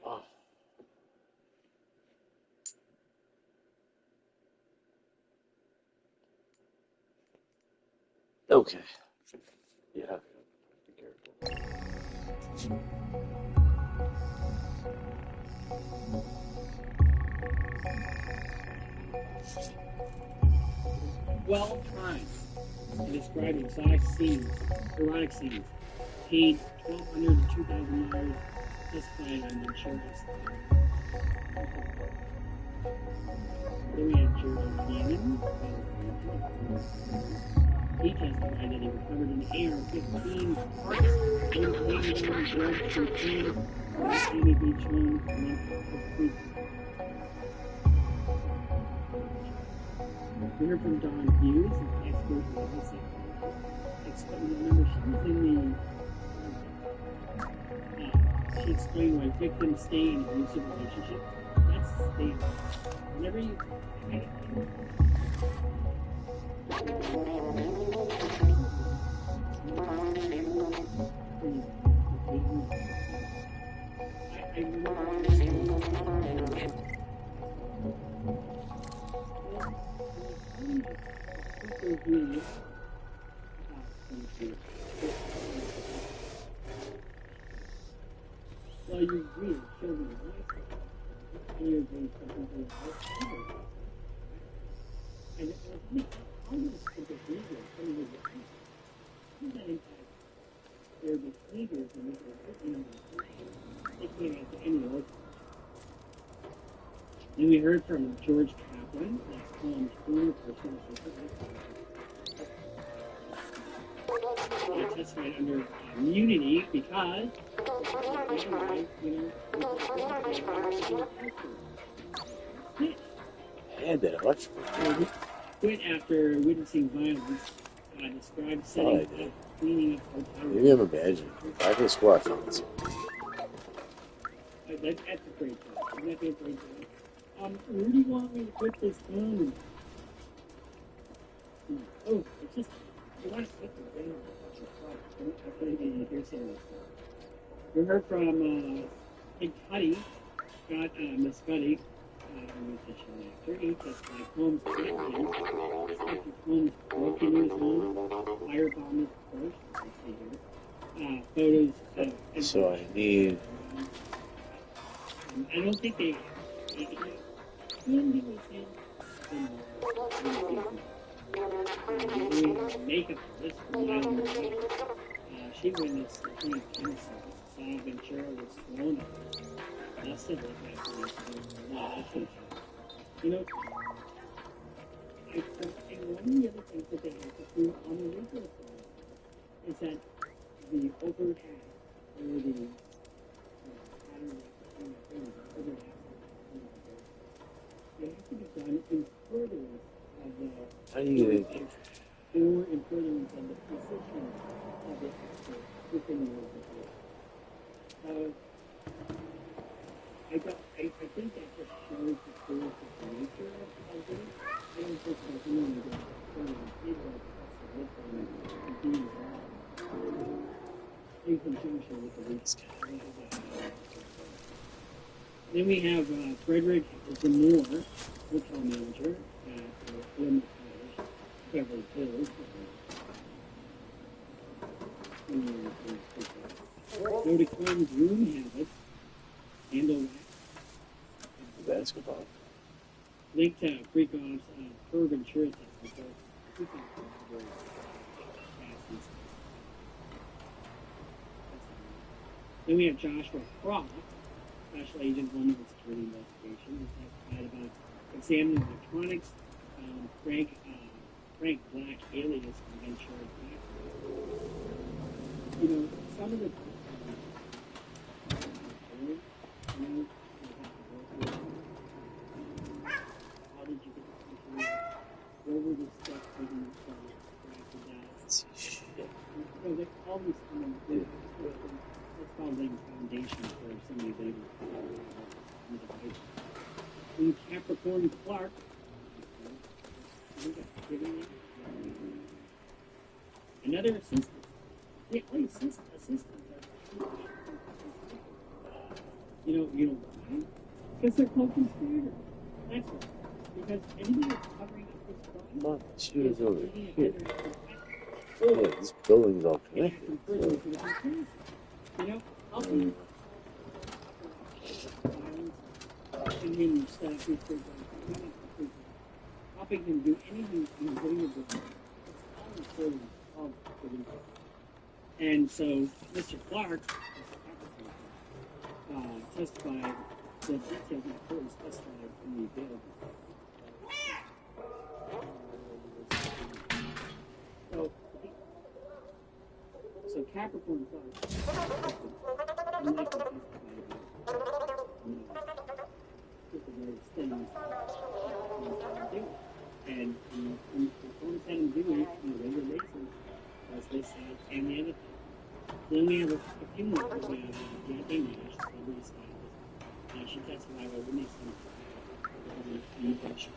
E: Oh. Okay. Yeah. Be careful.
B: Well times to describe exotic scenes, erotic scenes. Paid $1,200 to $2,000. Testified on insurance. Then we had Gerald Cannon. He testified that he recovered an AR-15 parts, loaded handgun, drugs, cocaine, from the Miami Beach home a month before. We heard from Dawn Hughes, an expert in psychologist. Remember, she was in the. She explained why victims stay in abusive relationships. That's staying. Whenever you. Well, you agree, children, and you agree, something and how does the behavior, how does that impact their behaviors and they can't answer any of those. Then we heard from George Kaplan, that's Tom's former personal assistant. He testified under immunity because,
E: Had that electrical.
B: Quit after witnessing violence. Described setting up, cleaning up hotels.
E: Maybe I'm imagining. I can squash on this.
B: That's a great job. That'd be a great job. Where do you want me to put this gun? Oh, it's just, you want to put the gun I'll put it in here somewhere. We heard from Big Cuddy, Miss Cuddy, musician actor. He testified Holmes threatened him. Inspector Holmes broke into his home, firebombed his purse, you see here. Photos.
E: So I need.
B: I don't think they can do anything. Makeup artist from she witnessed the Queen of Tennessee. Saw Ventura was thrown up. Dusted with that. You know, and one of the other things that they have to do on the legal side is that the overhead or the pattern they have to be done in furtherance of the
E: How do you?
B: or in furtherance of the position of the actor within the organization. I think that just shows the force of the nature of it. I don't think there's really good people and being in conjunction with the lead. Then we have Frederick Zamore, hotel manager at Wilmot Cottage, Beverly Hills. Go to Clinton's room habits, handle
E: Basketball.
B: linked to Freakoff's curb insurance test. Then we have Joshua Croft, Special Agent 1 of the Security Investigation, who testified about examining electronics, Frank Black alias from Ventura Black. You know, some of the how did you get the computer? What were the steps that you drafted that?
E: Shit.
B: So they all these it's called laying foundation for somebody later. And Capricorn Clark. Another assistant. Yeah, all assistants are Because they're called conspirators. That's why. Because anything that's covering up this crime
E: Not shooters over
B: is
E: here.
B: either protected
E: Yeah,
B: or
E: this building's all
B: back
E: connected.
B: in prison for the conspiracy. You know, helping violence, Indian staff research, helping them do anything in the video business. It's all in service of the research. And so, Mr. Clark, testified, the details in the court was testified in the bail. So Capricorn Clark, unlike the testified about, the various things, and the performance had him do it on a regular basis, as they said, and the other thing. Then we have a few more people. We have Bianca Nash, celebrity stylist. She testified over Nixon in the patient.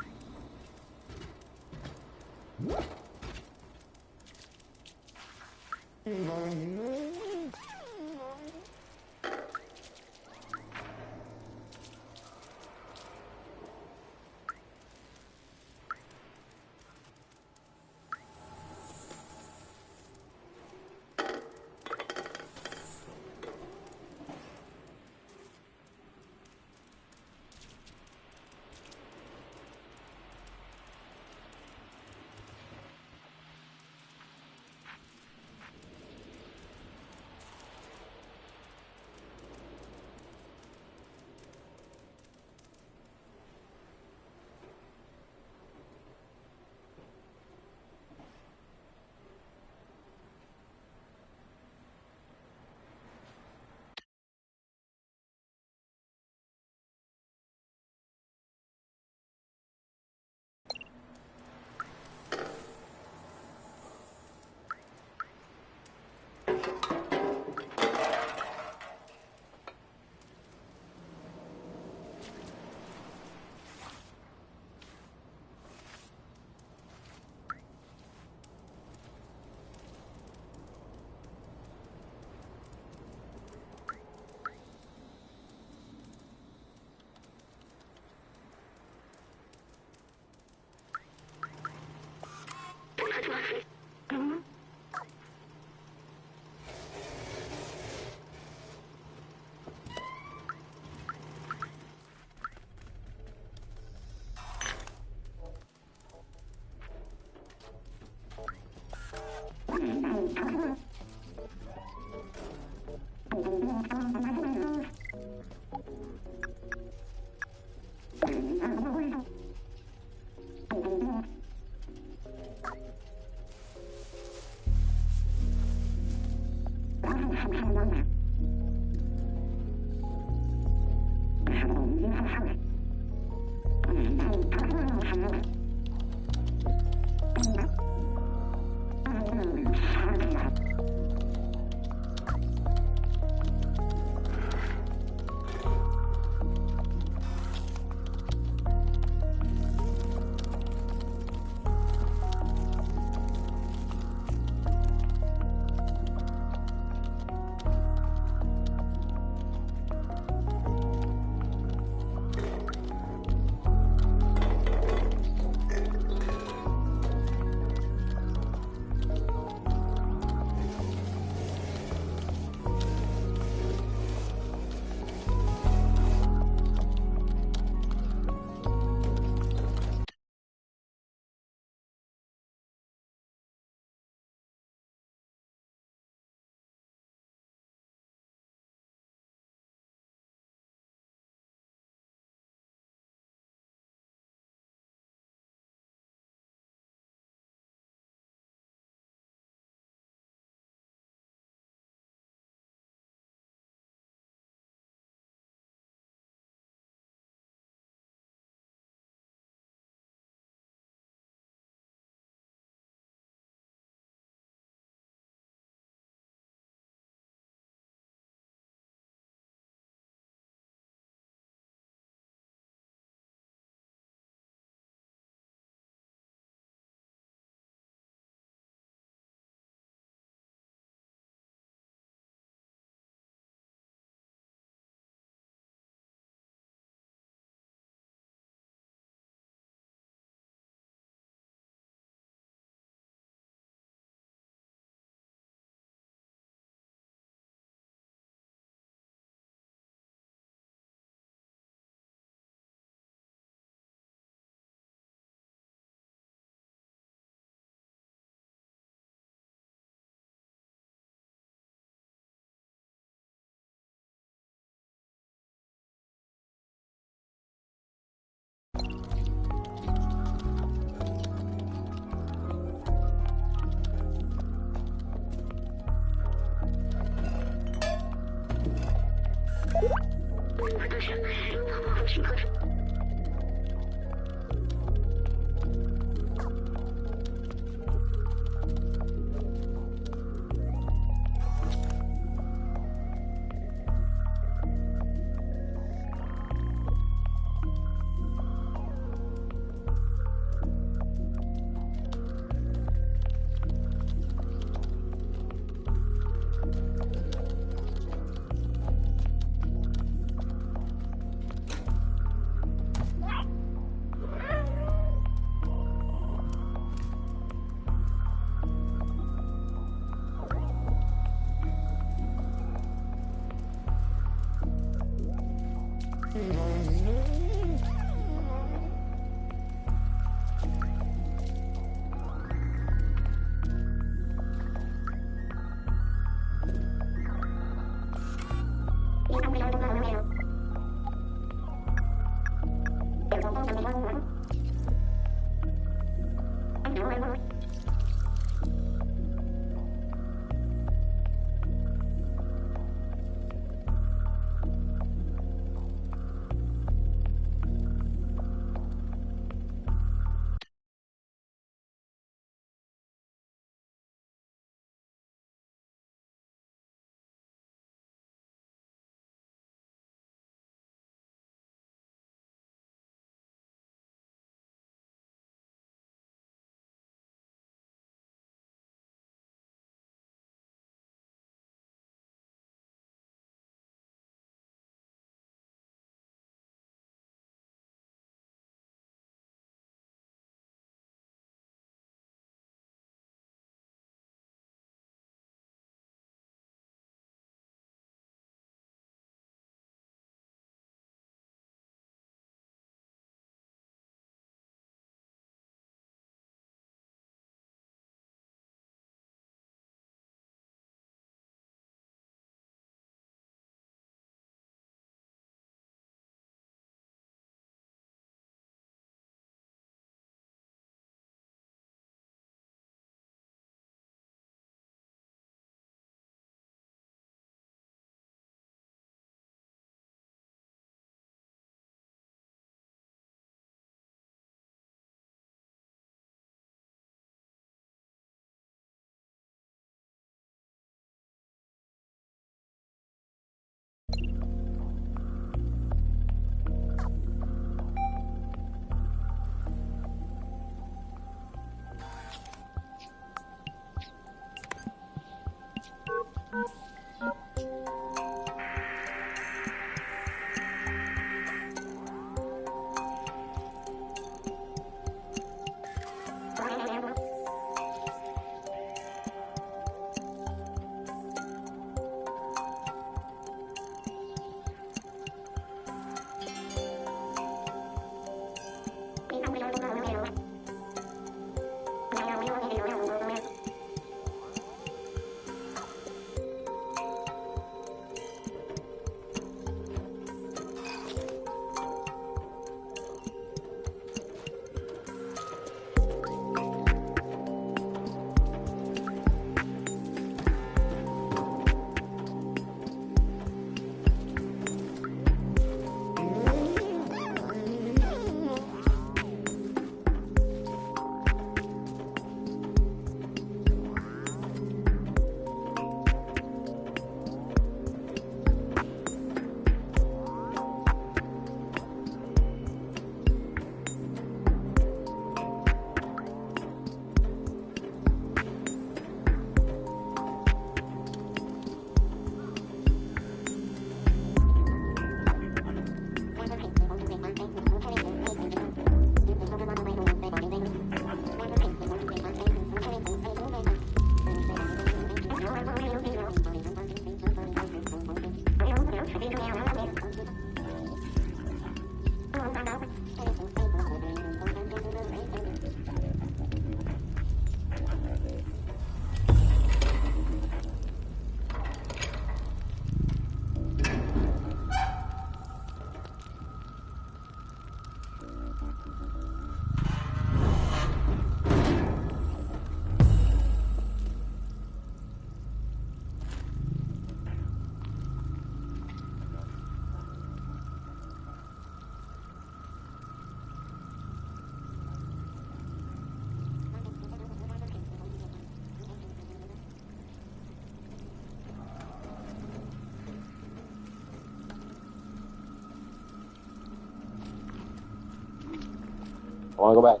E: I want to go back.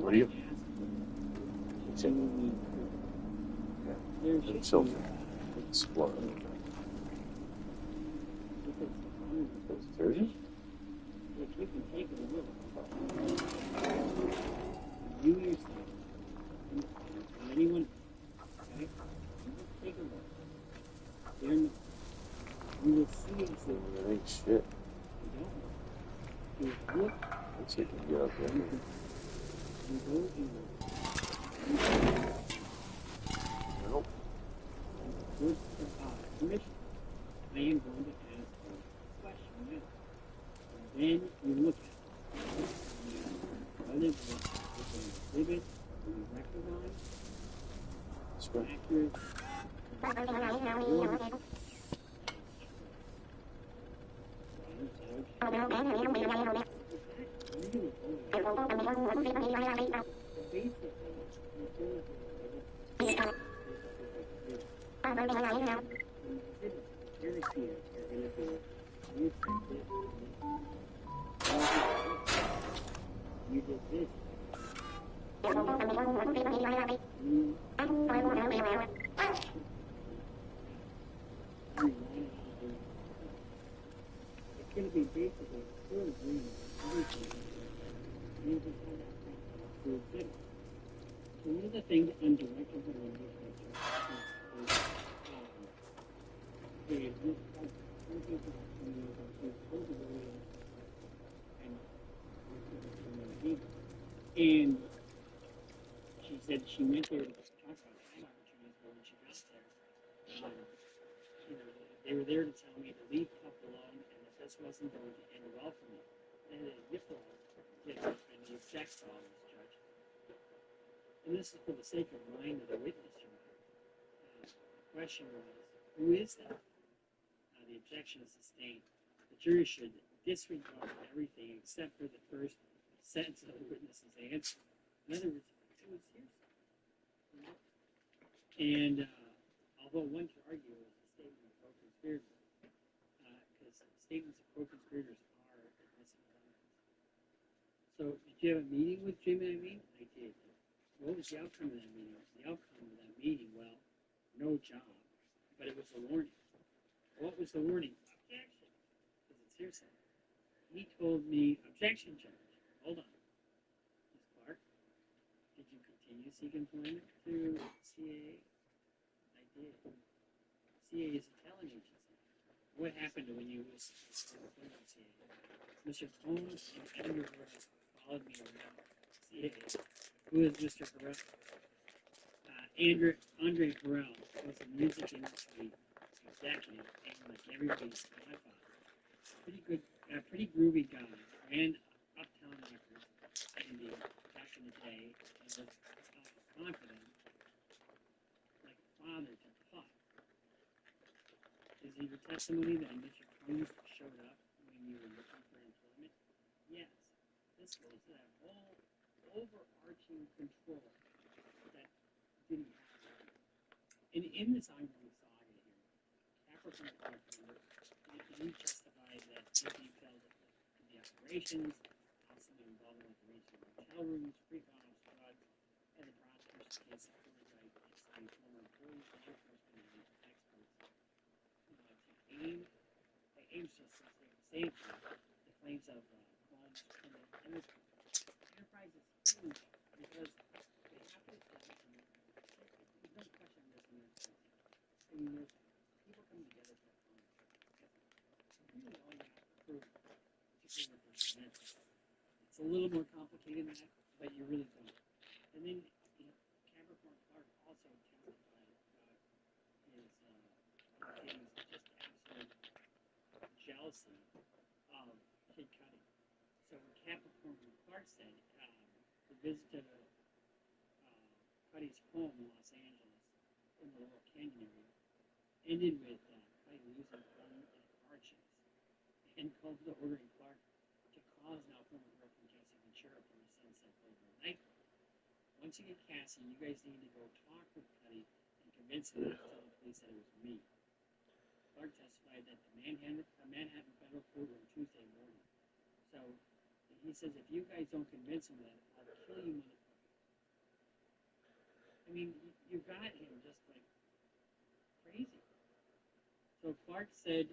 E: What are you? It's in. Yeah. It's so explore a little bit. Excursion?
B: If you can take a look, you yourself, and anyone, okay? You take a look. They're not. You will see us.
E: That ain't shit.
B: You don't know. You look.
E: Let's see if we can get up there.
B: You go and look.
E: Nope.
B: With permission, I am going to ask a question now. And then you look at it. Whether it's an exhibit, you recognize, accurate, you did this. It's going to be basically full agreement with everything. You just have that to exhibit. So one of the things on direct over on this and she said she went there to talk about time opportunities, but when she got there, you know, they were there to tell me to leave Pup alone and that this wasn't going to end well for me. And a Yipple did and the exact problem was judge. And this is for the sake of mine of the witness. The question was, who is that? The objection is sustained. The jury should disregard everything except for the first sentence of the witness's answer. In other words, it was hearsay. And although one could argue it was a statement of co-conspirators, because statements of co-conspirators are admissible evidence. So, did you have a meeting with Jim and I? I did. What was the outcome of that meeting? The outcome of that meeting, well, no job, but it was a warning. What was the warning? Objection, because it's hearsay. He told me, objection, judge. Hold on. Ms. Clark, did you continue to seek employment through CAA? I did. CAA is a talent agency. What happened when you was employed with CAA? Mr. Holmes and Edgar Harrell followed me around CAA. Who is Mr. Harrell? Andre Harrell was a music industry executive and like everybody's godfather. Pretty groovy guy. Ran Uptown Records back in the day and was confident, like a father to Puff. Is it your testimony that Mr. Holmes showed up when you were looking for employment? Yes. This goes to that whole overarching control that didn't happen. And in this ongoing saga here, Capricorn Clark, he testified that he failed the operations, possibly involved in operation of hotel rooms, freak-offs, drugs, and the prosecutor's case supported by former employees, law enforcement, and experts. They aimed to sustain safety. The claims of Holmes' criminal enterprise is huge because they have to establish there's no question this in this case. I mean, there's people coming together for fun. Really all you have to prove, particularly with this event. It's a little more complicated than that, but you really don't. And then, you know, Capricorn Clark also testified about his just absolute jealousy of Kid Cudi. So when Capricorn Clark said the visit to Cudi's home in Los Angeles in the Laurel Canyon area ended with Cudi losing home and hardships and called to ordering Clark to call his now former girlfriend Jesse Ventura from the Sunset Boulevard nightclub. Once you get Cassie, you guys need to go talk with Cudi and convince him not to tell the police that it was me.
F: Clark testified that the Manhattan federal courtroom Tuesday morning. So he says, if you guys don't convince him that I'll kill you, I mean, you got him just like crazy. So Clark said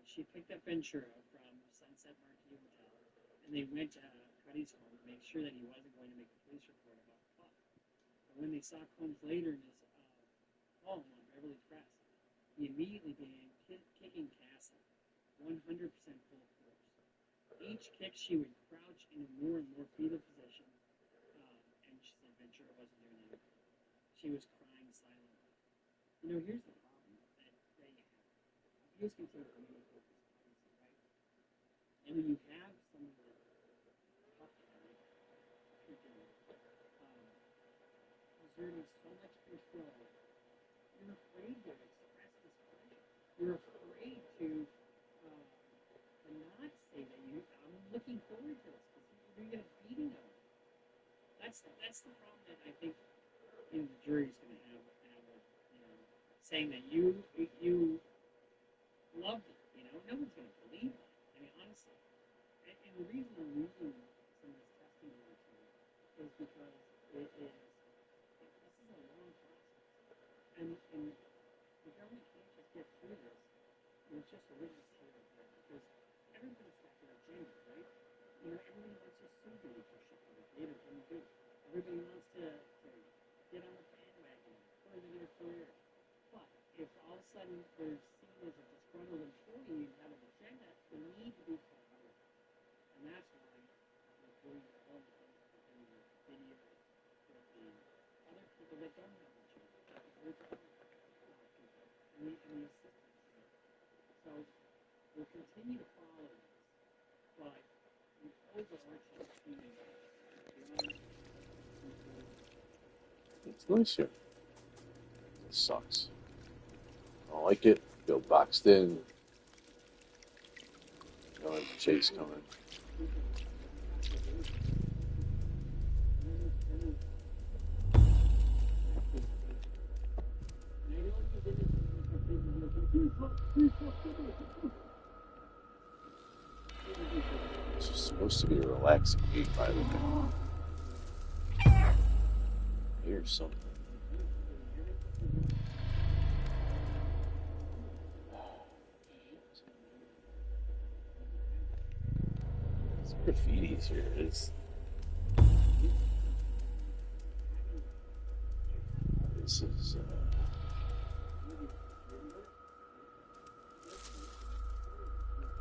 F: she picked up Ventura from Sunset Marquis Hotel, and they went to Cuddy's home to make sure that he wasn't going to make a police report about Clark. But when they saw Combs later in his home on Beverly Crest, he immediately began kicking Cassie, 100% full force. Each kick, she would crouch in a more and more fetal position, and she said Ventura wasn't doing anything. She was crying silently. You know, here's the problem that you have. Abuse can take many forms, obviously, right? And when you have someone that tough like freaking exerting so much control, you're afraid to express displeasure. You're afraid to not say that I'm looking forward to this because you're going to get a beating of it. That's the problem that I think the jury's going to have with, saying that you loved it. No one's going to believe that. I mean, honestly. And the reason I'm using some of this testimony is because this is a long process. And the government can't just get through this with just a witness here or there, because everybody's got their agenda, right? Everybody wants to sue you for shit that they didn't do. Everybody wants to get on the bandwagon, further their career. But if all of a sudden they're seen as a disgruntled employee and have an agenda, they need to be called out. And that's why we're doing all the things that we're doing with video, with the other people that don't have an agenda, with the people, and the assistants. So we'll continue to follow this, but the overarching theme
E: It's nice here. It sucks. I don't like it. Feel boxed in. I don't like the chase coming. This is supposed to be a relaxing week, by the way. Here's something. It's graffitis here. This is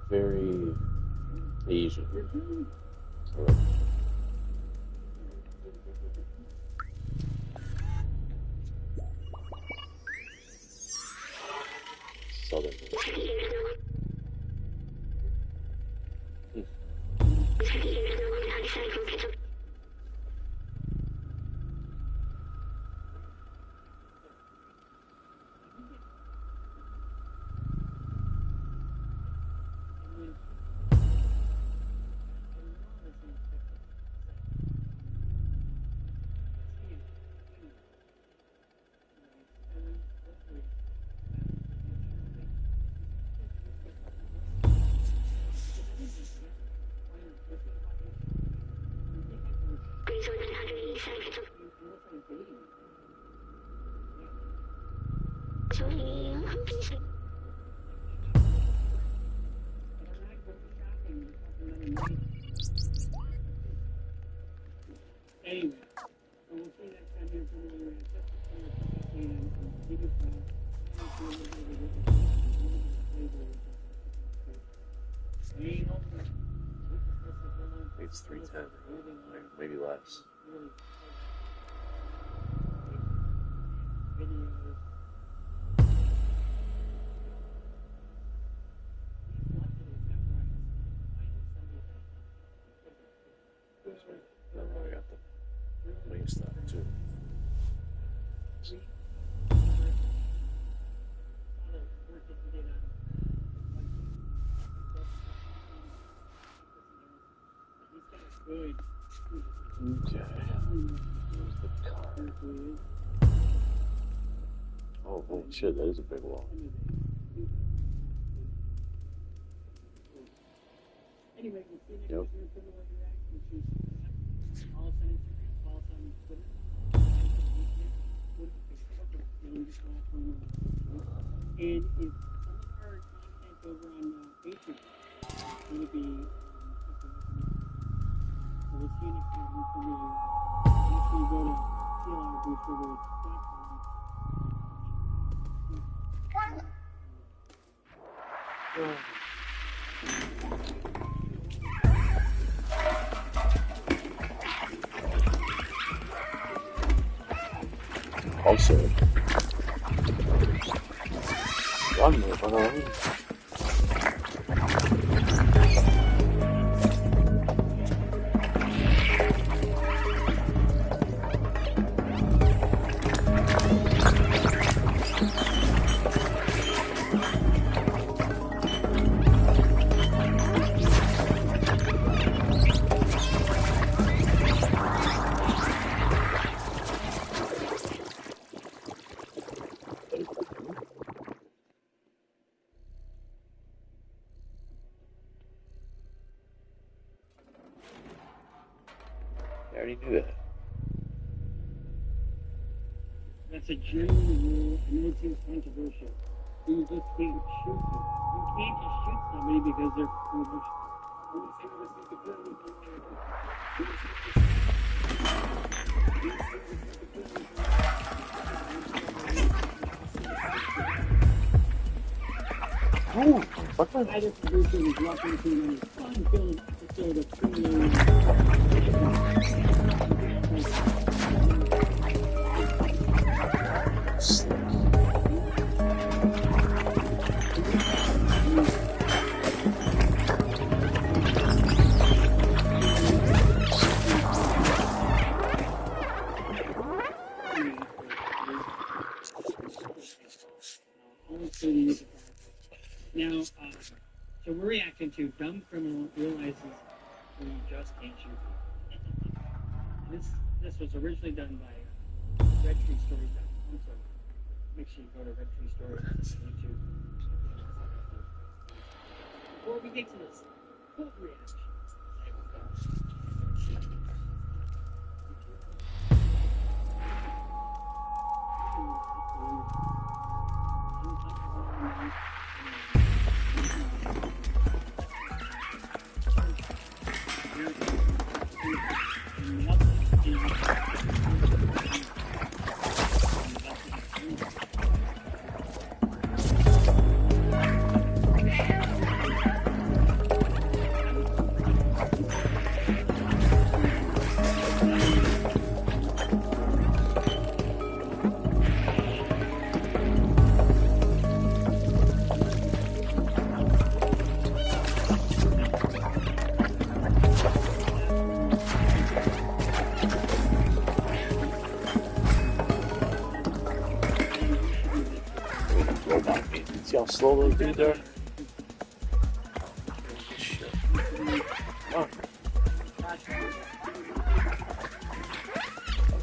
E: very Asian. Southern.
F: Anyway, so we'll see next time here from the
E: It's 3:10, maybe less. I got the wing stuff too. Okay. Here's the car. Oh, holy shit, that is a big wall.
F: Anyway, we'll see you
E: Yep.
F: next week for Criminal Interact, which is follow us on Instagram, follow us on Twitter, and if some of our content over on Patreon is going to be so we'll see you next week. Make sure you go to CLRBoostRiver.com.
E: Also, one more banana. I already knew that.
F: That's a general rule. I know it seems controversial. You just can't shoot them. You can't just shoot somebody because they're foolish.
E: Oh, what the?
F: I just producer was walking through a fun-filled episode of Criminal. Now, so we're reacting to dumb criminal realizes we just can't shoot people. This was originally done by RedTreeStories.com. So make sure you go to RedTreeStories on YouTube. Before we get to this full reaction,
E: Robot meat. See how slow those dudes are? Shit. Oh.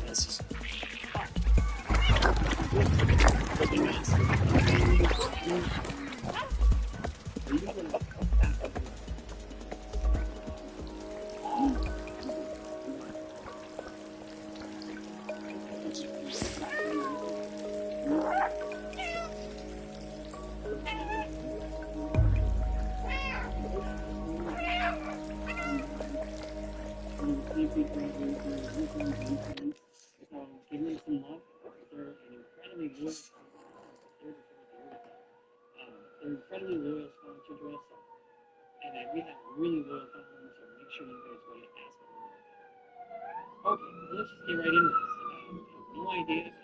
E: This is...
F: give them some love. They're an incredibly loyal they're incredibly loyal sponsor to us. And we have a really loyal following, so make sure you guys go to ask them more. Okay, let's just get right into this. I have no idea.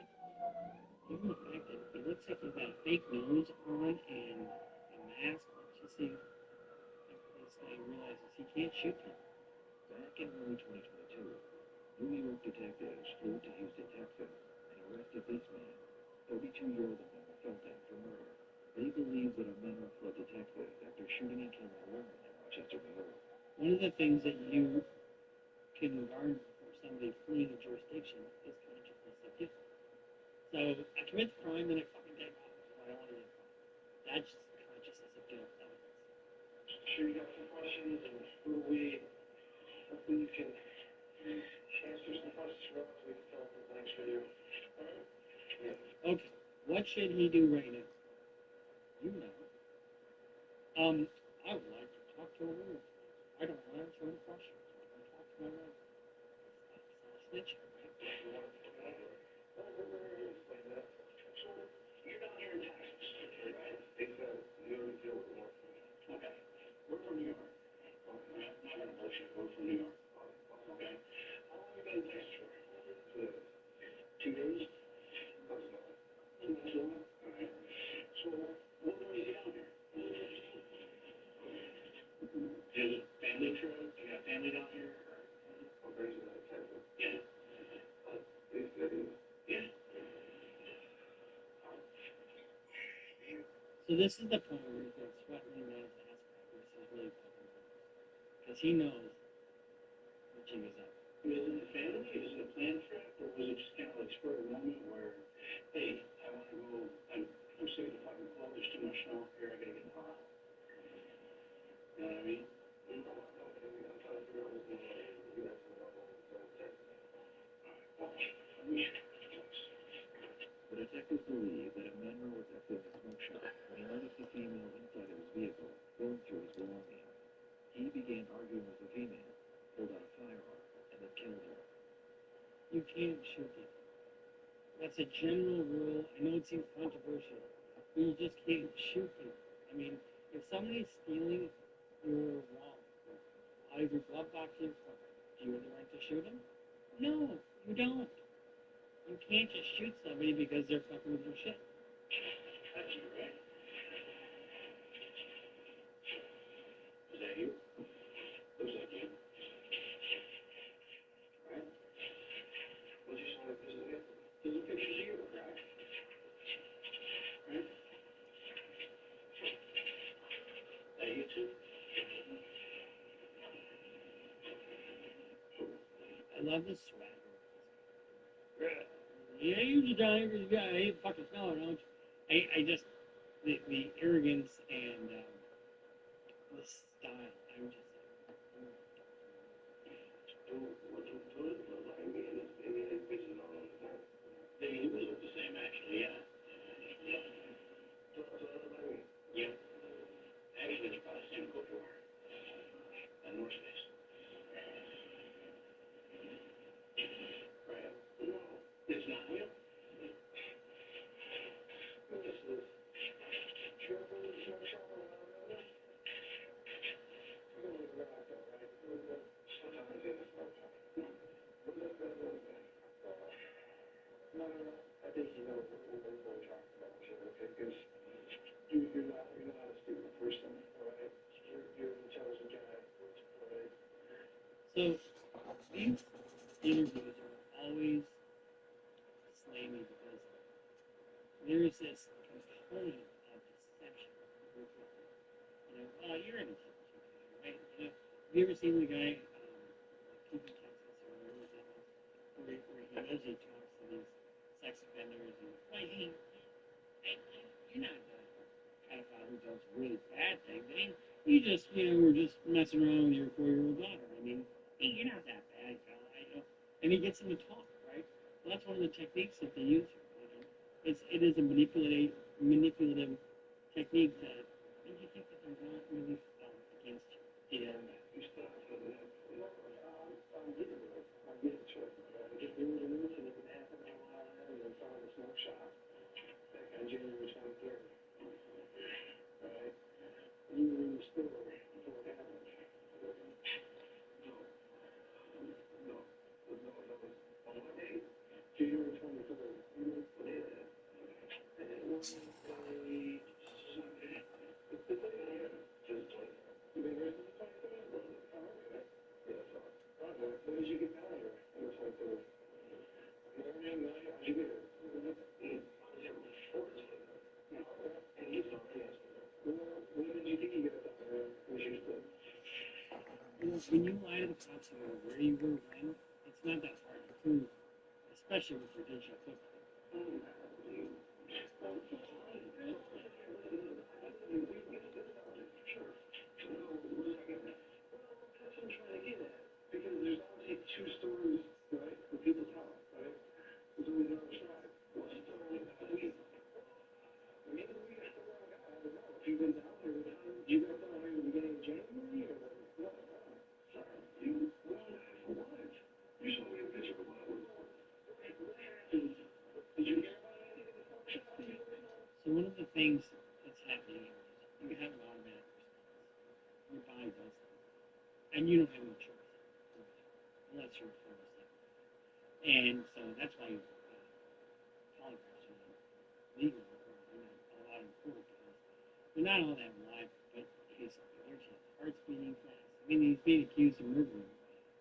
F: Given the fact that it looks like he's got a fake nose on and a mask, let's just see if this guy realizes he can't shoot people.
G: Back in early 2022, New York detectives flew to Houston, Texas, and arrested this man, 32-year-old Amara Felton, for murder. They believe that Amara fled to Texas after shooting and killing a woman in Rochester, New York.
F: One of the things that you can garner for somebody fleeing a jurisdiction is consciousness of guilt. So I commit the crime and I fucking take off. I don't want to live. That's just consciousness of guilt.
G: sure you got some questions and hopefully you can answer some questions for us. We can fill some blanks for you.
F: Okay, what should he do right now? You know. I would like to talk to a lawyer. I don't want to answer any questions. I want to talk to my lawyer. Stop snitching, right?
G: You're down here in Texas, right? Exactly. New York, New York. Okay. We're from New York. Okay. I'm not going to bullshit. We're from New York. Okay. How long have you been in Texas for? 2 days? That's not long. All right. So, what brings you down here? Is it family trip? You got family down here? What brings you down to Texas? Yeah. Big city. Yeah.
F: So this is the point where he gets threatening man's aspect versus really fucking because he knows the jig is up.
G: Was it a family? Is it a planned trip? Or was it just kind of like spur of the moment where, hey, I want to go, I'm sick of the fucking cold, there's too much snow here, I gotta get hot. You know what I mean?
H: The detectives believe that a Menro was exiting a smoke shop when he noticed a female inside of his vehicle going through his belongings. He began arguing with the female, pulled out a firearm, and then killed her.
F: You can't shoot it. That's a general rule. I know it seems controversial, but you just can't shoot people. I mean, if somebody's stealing your wallet out of your glove box or your phone, do you have the right to shoot them? No, you don't. You can't just shoot somebody because they're fucking with your shit.
G: That's you, right? Is that you? Looks like you. Right? What's your son of physical? There's a picture of you, right? Right? That you too?
F: I love this swagger. Yeah, you the driver, you got, I hate fucking snow, don't you? I just, the arrogance and the style, I'm just like,
G: They was the same, actually, yeah. Yeah. Actually, they probably same coat for and North Face. Right. No, it's not you. This is triple smoke shop around there. You don't even realize that, right? Sometimes it's a smoke shop. What's that going on? No. I think you know what we're talking about here, okay? Because you're not a stupid person, all right? You're an intelligent guy, all right?
F: so these interviews are always slay me because there is this component of deception. You know, oh, you're an intelligent guy, right? You know, have you ever seen the guy, like Texas or wherever that was, where he goes, he talks to these sex offenders and, well, hey, you're not the pedophile who does really bad things. I mean, you just, you know, we're just messing around with your 4-year-old daughter. I mean, hey, you're not that bad, fella. You know, and he gets them to talk, right? Well, that's one of the techniques that they use. You know, it is a manipulative technique that make you think that they're not really against you.
G: Yeah. You start to I'm getting to it. I'm getting to it. Just doing the news and it can happen a while later and then found the smoke shop back on January 23rd. Right? You were in the store before it happened. No. On what date? January 23rd. What day is that? And it was a Sunday. It's the day here. Just you been here since the 23rd? Oh, okay. Yeah, so. When did you get down here? On the 23rd. Morning, night, how'd you get here? I was here before the 23rd. No, okay. And he's not yesterday. Well, when did you think you got down here? Was you still?
F: You know, when you lie to the cops about where you were when, it's not that hard to prove, especially with your digital footprint.
G: Sure.
F: and you don't have any choice unless you're a former sex. And so that's why polygraphs are legal or a lot of court because they're not all that reliable. But he's there's his heart's beating fast. I mean, he's being accused of murdering.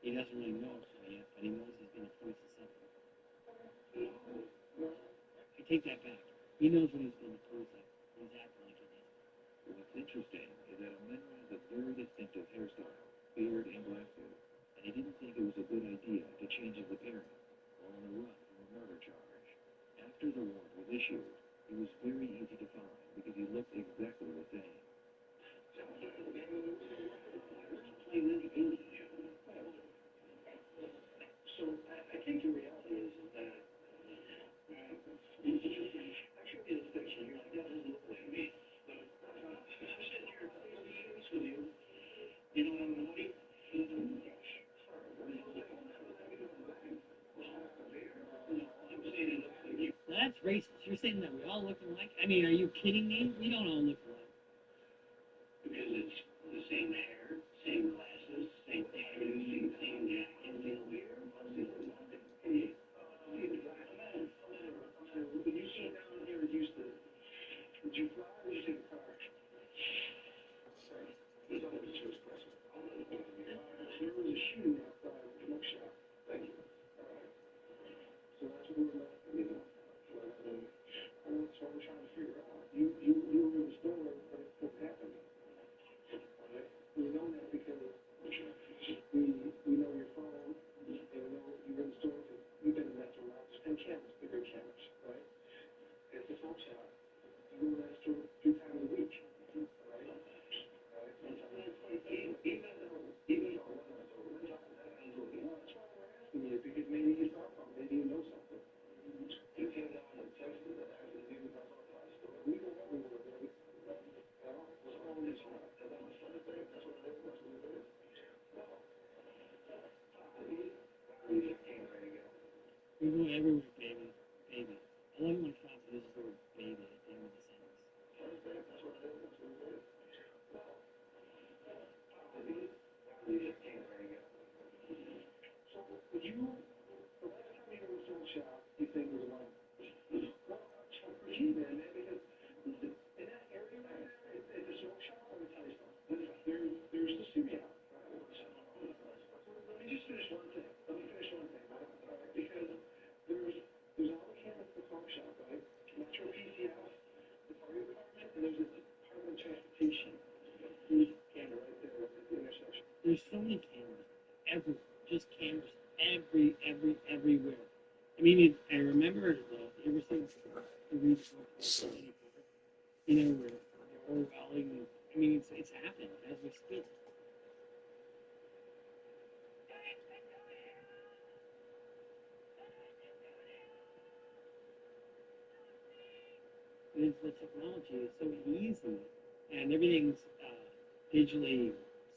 F: He doesn't really know it yet, but he knows he's been accused of something. I take that back. He knows what he's been accused of. He's acting like he doesn't.
H: What's interesting is that Amendment has a very distinctive hairstyle, beard, and glasses, and he didn't think it was a good idea to change his appearance while on the run from a murder charge. After the warrant was issued, he was very easy to find because he looked exactly the same.
G: So I think the reality is that actually in this picture, you're like, that doesn't look like me. But I'm sitting here with you, you know, I'm like,
F: Well, that's racist. You're saying that we all look alike? I mean, are you kidding me? We don't all look alike.
G: because it's the same hair, same glasses, same tattoos, same jacket, same beard. When you came down here and used to, would you fly or would you take a car? He's always so expressive. There was a shooting outside the smoke shop. Thank you. All right. So that's what we're left with, you know. That's what I'm trying to figure out. You were in the store, but it happened. All right? We know that because we know your phone, and we know you're in the store because we've been in that store around. And cameras, they're good cameras, right? It's a phone shop. You go to that store 3 times a week, right? Even though one of us, that's why we're asking you, because maybe you saw something, maybe you know something. You came down and texted and asked if you was on the store. We don't know where it is. Well, what's wrong with this one? That's what it is. That's what it is. Well, we just came ready to go.
F: We go everywhere, baby. Baby. I love when cops use the word baby at the end of the sentence.
G: That's what it is. That's what it is. Well, we just came ready to go. So, would you, the last time you were in the phone shop, you think was when? Well, for you, man, because, listen, in that area right there, at the smoke shop, let me tell you something. There's the studio. Let me just finish one thing. Right? Because there's all the cameras at the smoke shop, right? Metro PCS, the fire department, and there's the Department of Transportation. There's a camera right there at the intersection.
F: There's so many cameras everywhere. Just cameras everywhere. I mean, I remember you ever seen the read the book, you know, where Orwelling. I mean, it's happening as we speak. The technology is so easy, and everything's digitally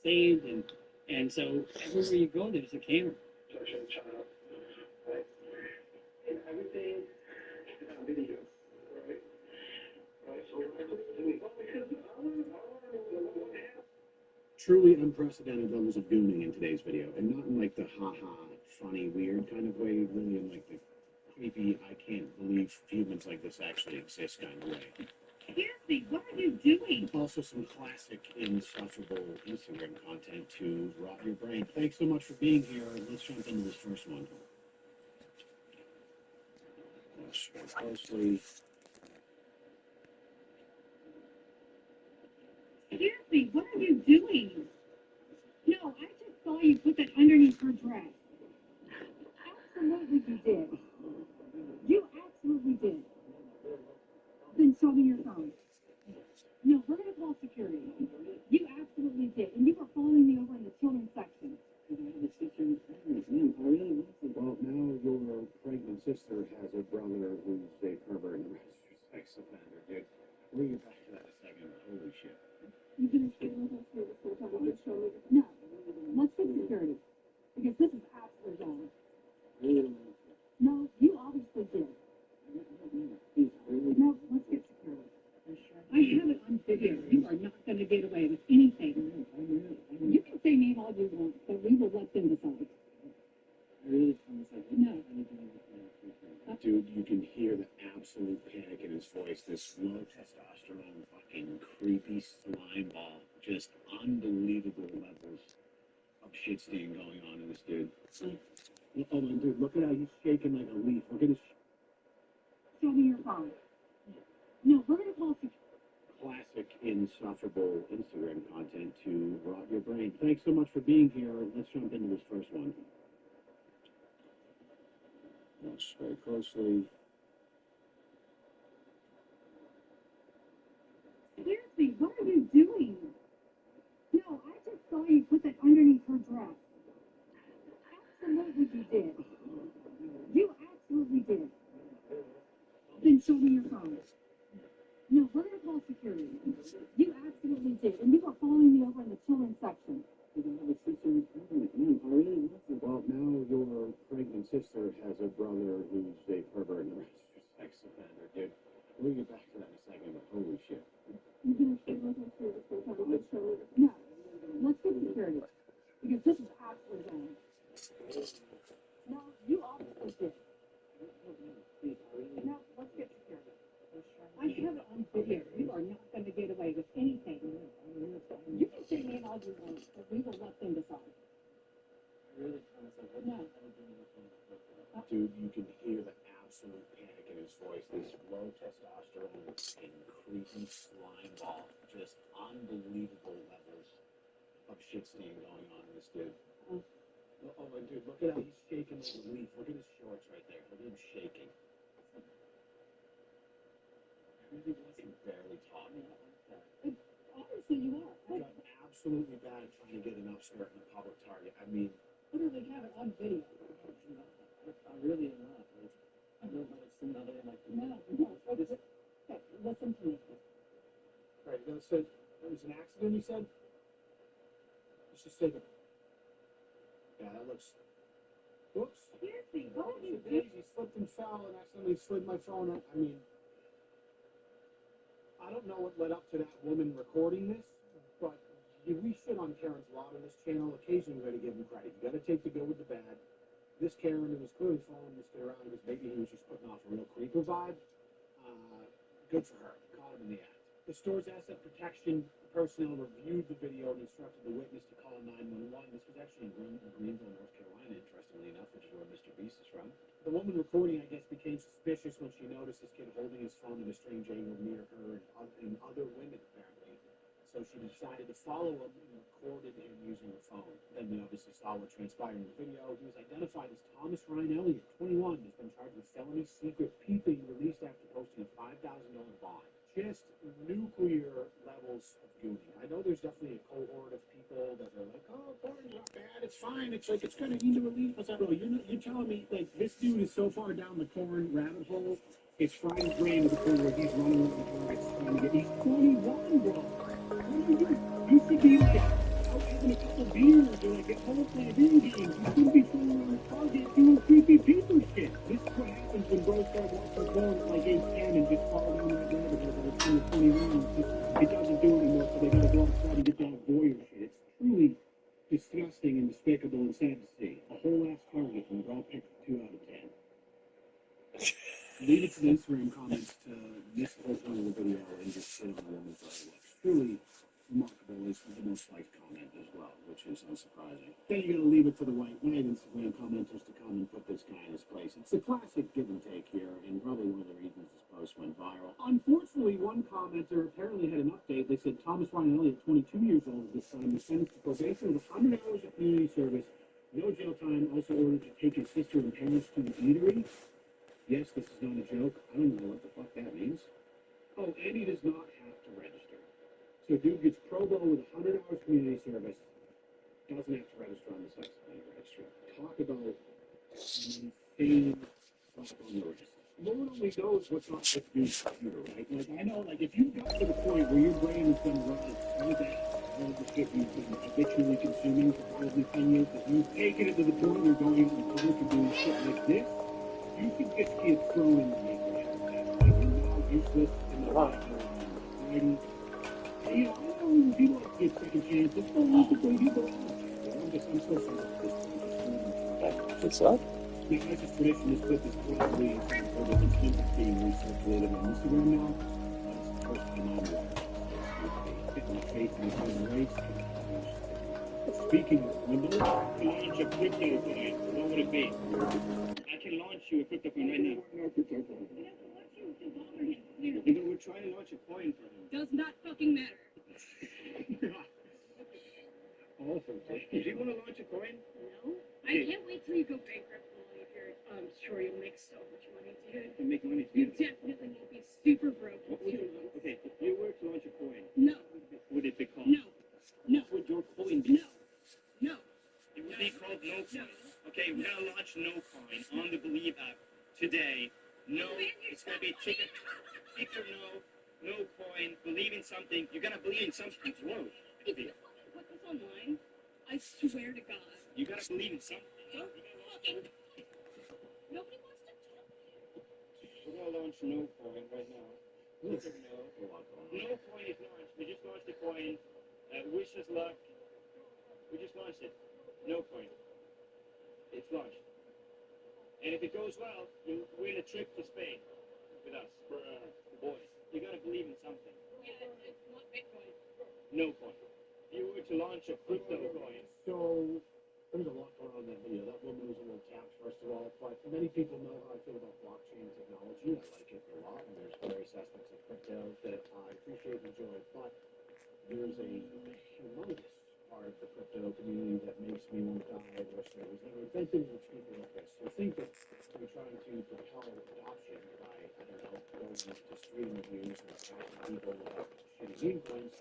F: saved, and so everywhere you go, there's a camera.
G: Right? And everything is on video, right? Right? So, because I want to know what happened.
I: Truly unprecedented levels of gooning in today's video, and not in like the ha-ha, funny, weird kind of way, really in like the creepy, I can't believe humans like this actually exist kind of way.
J: Excuse me, what are you doing?
I: Also some classic insufferable Instagram content to rot your brain. Thanks so much for being here. Let's jump into this first one. Watch very closely.
J: Excuse me, what are you doing? No, I just saw you put that underneath her dress. Absolutely you did. You absolutely did. Then show me your phone. No, we're going to call security. You absolutely did. And you were following me over in the children's section.
I: Well, now your pregnant sister has a brother who's a pervert and registered sex offender, dude. We'll get back to that in a second. Holy shit.
J: You going to stay with us here before someone just show me? No. Let's get security. Because this is absolutely wrong. No, you obviously did. No, let's get security. I have it on video. You are not going to get away with anything. You can say name all you want.
I: voice, this low testosterone fucking creepy slime ball. Just unbelievable levels of shit stain going on in this dude. Oh my dude, look at how he's shaking like a leaf. Look at his
J: Show me your phone. No, we're gonna call security.
I: classic insufferable Instagram content to rot your brain. Thanks so much for being here. Let's jump into this first one. Watch very closely.
J: Seriously, what are you doing? No, I just saw you put that underneath her dress. Absolutely you did. You absolutely did. Then show me your phone. No, we're gonna call security. You absolutely did. And you were following me over in the children's section.
I: Well, now your pregnant sister has a brother who's a pervert and a registered sex offender, dude. We'll get back to that in a second, but holy shit.
J: No, let's get security. Because this is absolutely wrong. No, you obviously did. No, let's get security. I have it on video. You are not going to get away with anything. You can say me and all you want, but we will let them decide.
A: Really concept.
J: No.
I: Dude, you can hear the absolute panic in his voice. This low testosterone and creepy slime ball. Just unbelievable levels of shit stain going on in this dude. Oh my dude, look at how he's shaking like a leaf. Look at his shorts right there. Look at him shaking. He wasn't barely talking.
J: Honestly, you are.
I: It got absolutely bad trying to get an upskirt in a public target. I mean,
J: Literally have it on video.
A: I really am not. I don't know it's another like.
J: No. Okay, listen to me.
I: right, you said it was an accident, you said? Let's just take it. Yeah, that looks. Whoops.
J: Seriously, what are you doing?
I: Daisy slipped and fell and accidentally slid my phone up. I mean, I don't know what led up to that woman recording this, but we shit on Karen's a lot on this channel. Occasionally, we got to give him credit. You got to take the good with the bad. This Karen who was clearly following this kid around because maybe he was just putting off a real creeper vibe. Good for her. Caught him in the act. The store's asset protection personnel reviewed the video and instructed the witness to call 911. This was actually in Greenville, North Carolina, interestingly enough, which is where Mr. Beast is from. The woman recording, I guess, became suspicious when she noticed this kid holding his phone at a strange angle near her and other women, apparently. So she decided to follow him and recorded him using her phone. Then we obviously saw what transpired in the video. He was identified as Thomas Ryan Elliott, 21. He's been charged with felony secret peeping, released after posting a $5,000 bond. Just nuclear levels of gooning. I know there's definitely a cohort of people that are like, oh, porn's not bad, it's fine, it's like, it's kind of easy to relieve. What's that, bro? You're telling me, like, this dude is so far down the porn rabbit hole, it's fried his brain to the point where he's running with the targets trying to get, he's 21, bro. What are you doing? You should be, like, out having a couple beers or, like, at home playing video games. You shouldn't be sitting around the target doing creepy people shit. This is what happens when bros start watching porn at, like, age 10 and just fall down that rabbit hole. It's 21. It doesn't do it anymore, so they gotta go outside and get that voyeur shit. It's truly disgusting and despicable and sad to see. A whole ass target and they're all picked 2 out of 10. Leave it to the Instagram comments to miss the whole point of the video and just shit on the woman's looks. Truly remarkable is the most liked comment as well, which is unsurprising. Then you gotta leave it to the white knight Instagram commenters to come and put this guy in his place. It's a classic give and take here, and probably one of the reasons this post went viral. Unfortunately, one commenter apparently had an update. They said Thomas Ryan Elliott, 22 years old at this time, was sentenced to probation with 100 hours of community service, no jail time, also ordered to take his sister and parents to the eatery. Yes, this is not a joke. I don't know what the fuck that means. Oh, and he does not have to register. So dude gets pro bono with 100 hours community service, doesn't have to register on the sex offender registry. Talk about insane fuck on the wrist. Lord only knows what's on this dude's computer, right? Like, I know, like, if you got to the point where your brain is going to run so bad, all the shit you've been habitually consuming for probably 10 years, that you've taken it to the point where you're going out in public and doing shit like this, you could just get thrown in the lake right now. Like, you're now useless in the life of society. You know, I know people like to get second chances. Oh, look at what you do. I'm so sorry for this.
E: What's up?
I: Now, as is tradition, this clip is probably over the attempt being recirculated on Instagram now. It's the first time I'm aware. Hit in the face in the human race. Speaking of Wimbledon, launch a crypto coin. What would it be? I can launch you a crypto coin right now. No crypto coin. Yeah, but we're trying to launch a coin for him.
J: Does not fucking matter.
I: Awesome. Do you want to launch a coin?
J: No. I can't wait till you go bankrupt, Molly. If you're, I'm sure you'll make so much money, dude.
I: To make money.
J: You definitely will be super broke in 2 months.
I: Okay, if you were to launch a coin,
J: No.
I: would it be called?
J: No. No.
I: What would your coin be?
J: No. No.
I: It would be called No Coin.
J: No.
I: Okay, we're gonna launch No Coin on the Believe app today. No, it's gonna be chicken. Pick your no coin. Believe in something. You're gonna believe in something. Whoa.
J: If you put this online, I swear to God.
I: You gotta believe in something.
J: Don't fucking. Nobody wants to talk to you.
I: We're gonna launch No Coin right now. Look at No. No Coin is launched. We just launched the coin. Wish us luck. We just launched it. No Coin. It's launched. And if it goes well, you'll win a trip to Spain with us for boys. You gotta believe in something.
J: Yeah, it's not Bitcoin.
I: No Coin. If you were to launch a crypto coin. So there's a lot going on in that video. That woman was a little tapped, first of all. But many people know how I feel about blockchain technology. I like it a lot, and there's various aspects of crypto that I appreciate and enjoy. But there's a humongous part of the crypto community that makes me want to die. Which there was never invented, which people like this. So think that we're trying to propel adoption by, I don't know, going to stream reviews and attacking people with shitty meme coins,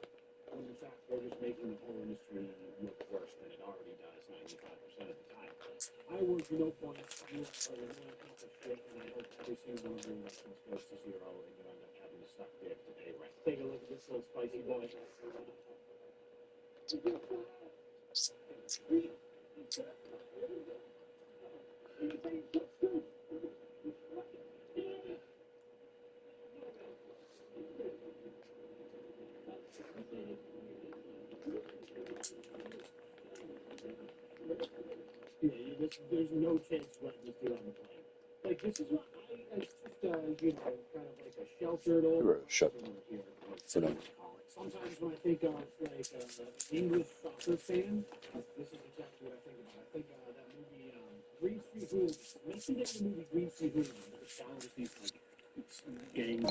I: when in fact we're just making the whole industry look worse than it already does 95% of the time. I work for no points. You are the one piece of shit, and I hope every single one of your investments goes to zero and you end up having to suck dick to pay rent. Take a look at this little spicy boy. There's no chance letting this dude on the plane. Like, this is what it's just, you know, kind of like a sheltered old...
E: Shut
I: here.
E: Sit down.
I: Sometimes when I think of, like, an English soccer fan, this is exactly what I think about. I think that movie, Green Street Hooligans. When I think of the movie Green Street Hooligans, it sounds these, like, gang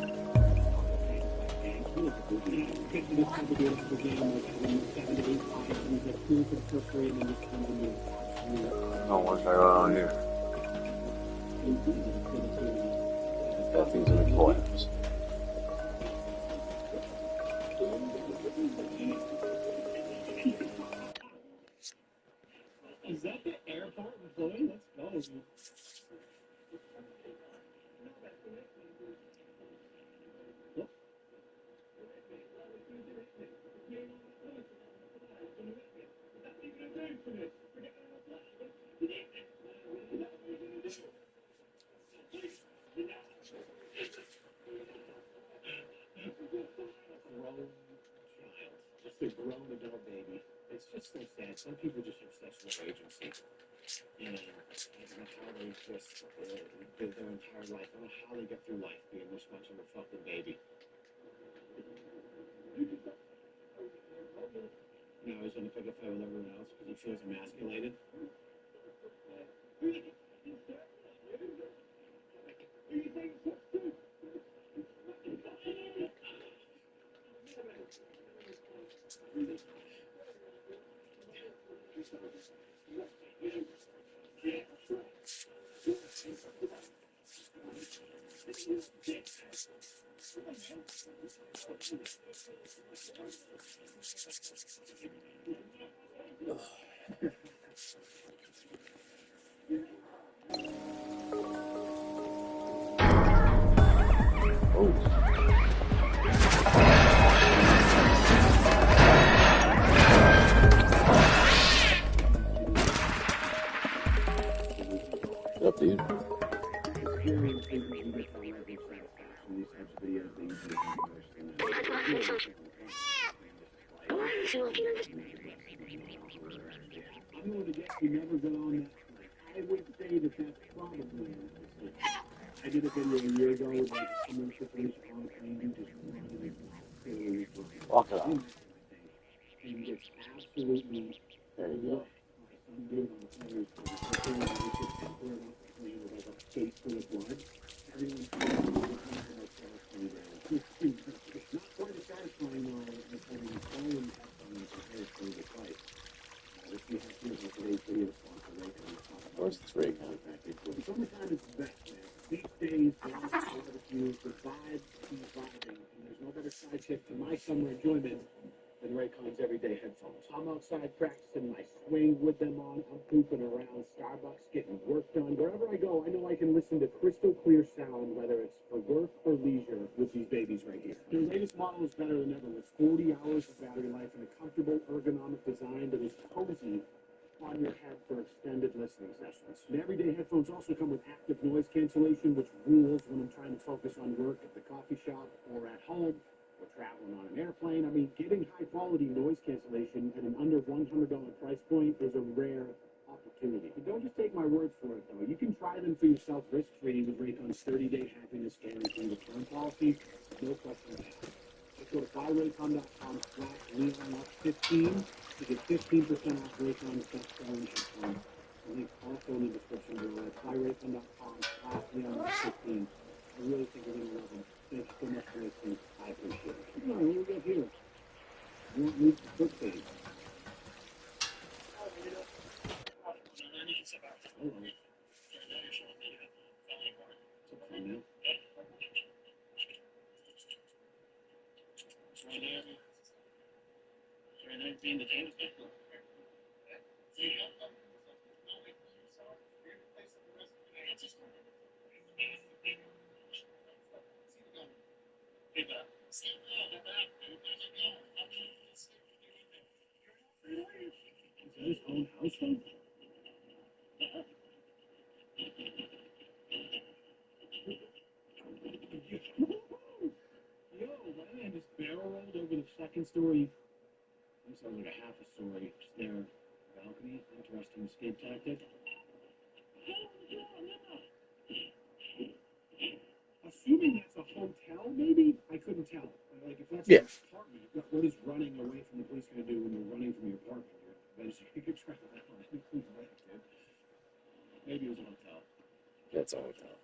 I: you look at this movie, picking this type of game, like, 7 to 8 times, and he's like, cool for the first grade, and then just comes into it.
E: No, what's going on here? That thing's in the collapse.
I: Is that the airport employee? Let's go. Just a grown adult baby. It's just so sad. Some people just have such low agency. And I don't know how they just live their entire life. I don't know how they get through life being this much of a fucking baby. Now he's gonna pick a fight with everyone else because he feels emasculated.
E: Up, dude.
I: You never go on that I would say that that's probably I did a video a year ago with like commercial police on a train just running silly
E: Walk it out.
I: and gets absolutely
E: There you go.
I: by some dude on the players for the thing that was just poured off the plane with like a face full of blood. Everyone's not quite as satisfying though as having fallen headphones compared to the fight. If you have to look at today's video sponsor,
E: Of course it's Raycon.
I: summertime is the best, man. These days, the last barbecue, the vibe keeps vibing, and there's no better side chick to my summer enjoyment than Raycon's everyday headphones. I'm outside practicing my swing with them on. I'm pooping around Starbucks, getting work done. Wherever I go, I know I can listen to crystal clear sound, whether it's for work or leisure, with these babies right here. Their latest model is better than ever, with 40 hours of battery life and a comfortable ergonomic design that is cozy on your head for extended listening sessions. The everyday headphones also come with active noise cancellation, which rules when I'm trying to focus on work at the coffee shop or at home or traveling on an airplane. I mean, getting high quality noise cancellation at an under $100 price point is a rare opportunity. But don't just take my word for it, though. You can try them for yourself risk-free with Raycon's 30-day happiness guarantee return policy. No questions asked. Just go to buyraycon.com/LeonLuck15 to get 15% off Raycon's best-selling headphones. The link also in the description below. That's buyraycon.com/LeonLuck15. I really think you're going to love them. Thanks so much for listening. I appreciate it. Come on, what do we got here? You want me to cook things? Hello. What's up, Cornell? Is that his own house phone? Yo, my man just barrel rolled over the second story. This sounds like a half a story. Stair balcony. Interesting escape tactic. Assuming that's a hotel, maybe? I couldn't tell. Like, if that's
E: Yeah.
I: an apartment, what is running away from the police going to do when you're running from your apartment? You're eventually track of that one. Maybe it was a hotel.
E: That's a hotel.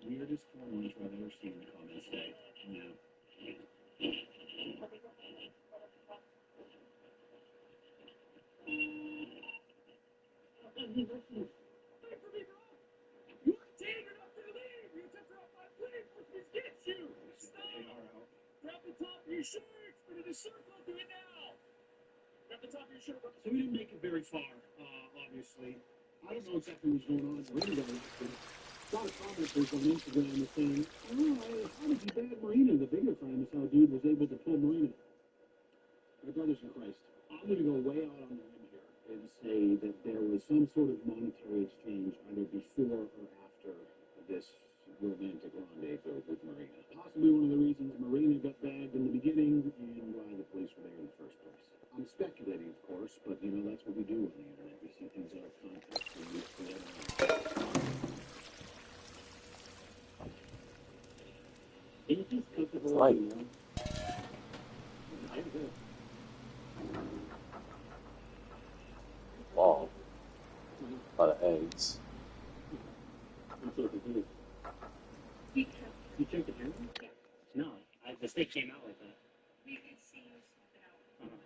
I: Weirdest corners I've ever seen, the comments say. Yeah. So we didn't make it very far, obviously. I don't know exactly what's going on. Marina got arrested. A lot of commenters on Instagram are saying, oh, how did you bad Marina? The bigger crime is how a dude was able to pull Marina. My brothers in Christ, I'm going to go way out on the limb here and say that there was some sort of monetary exchange either before or after this romantic rendezvous with Marina. Possibly one of the reasons Marina got bagged in the beginning and why the police were there in the first place. I'm speculating, of course, but you know, that's what we do on the internet. We see things out of context and we explain it out.
A: It just cooked the whole
E: Right.
A: meal. I'm good.
E: Ball. A lot of eggs.
A: You checked the camera? Yeah. No, the steak came out like that.
J: You can see you swap it out.
A: Uh-huh.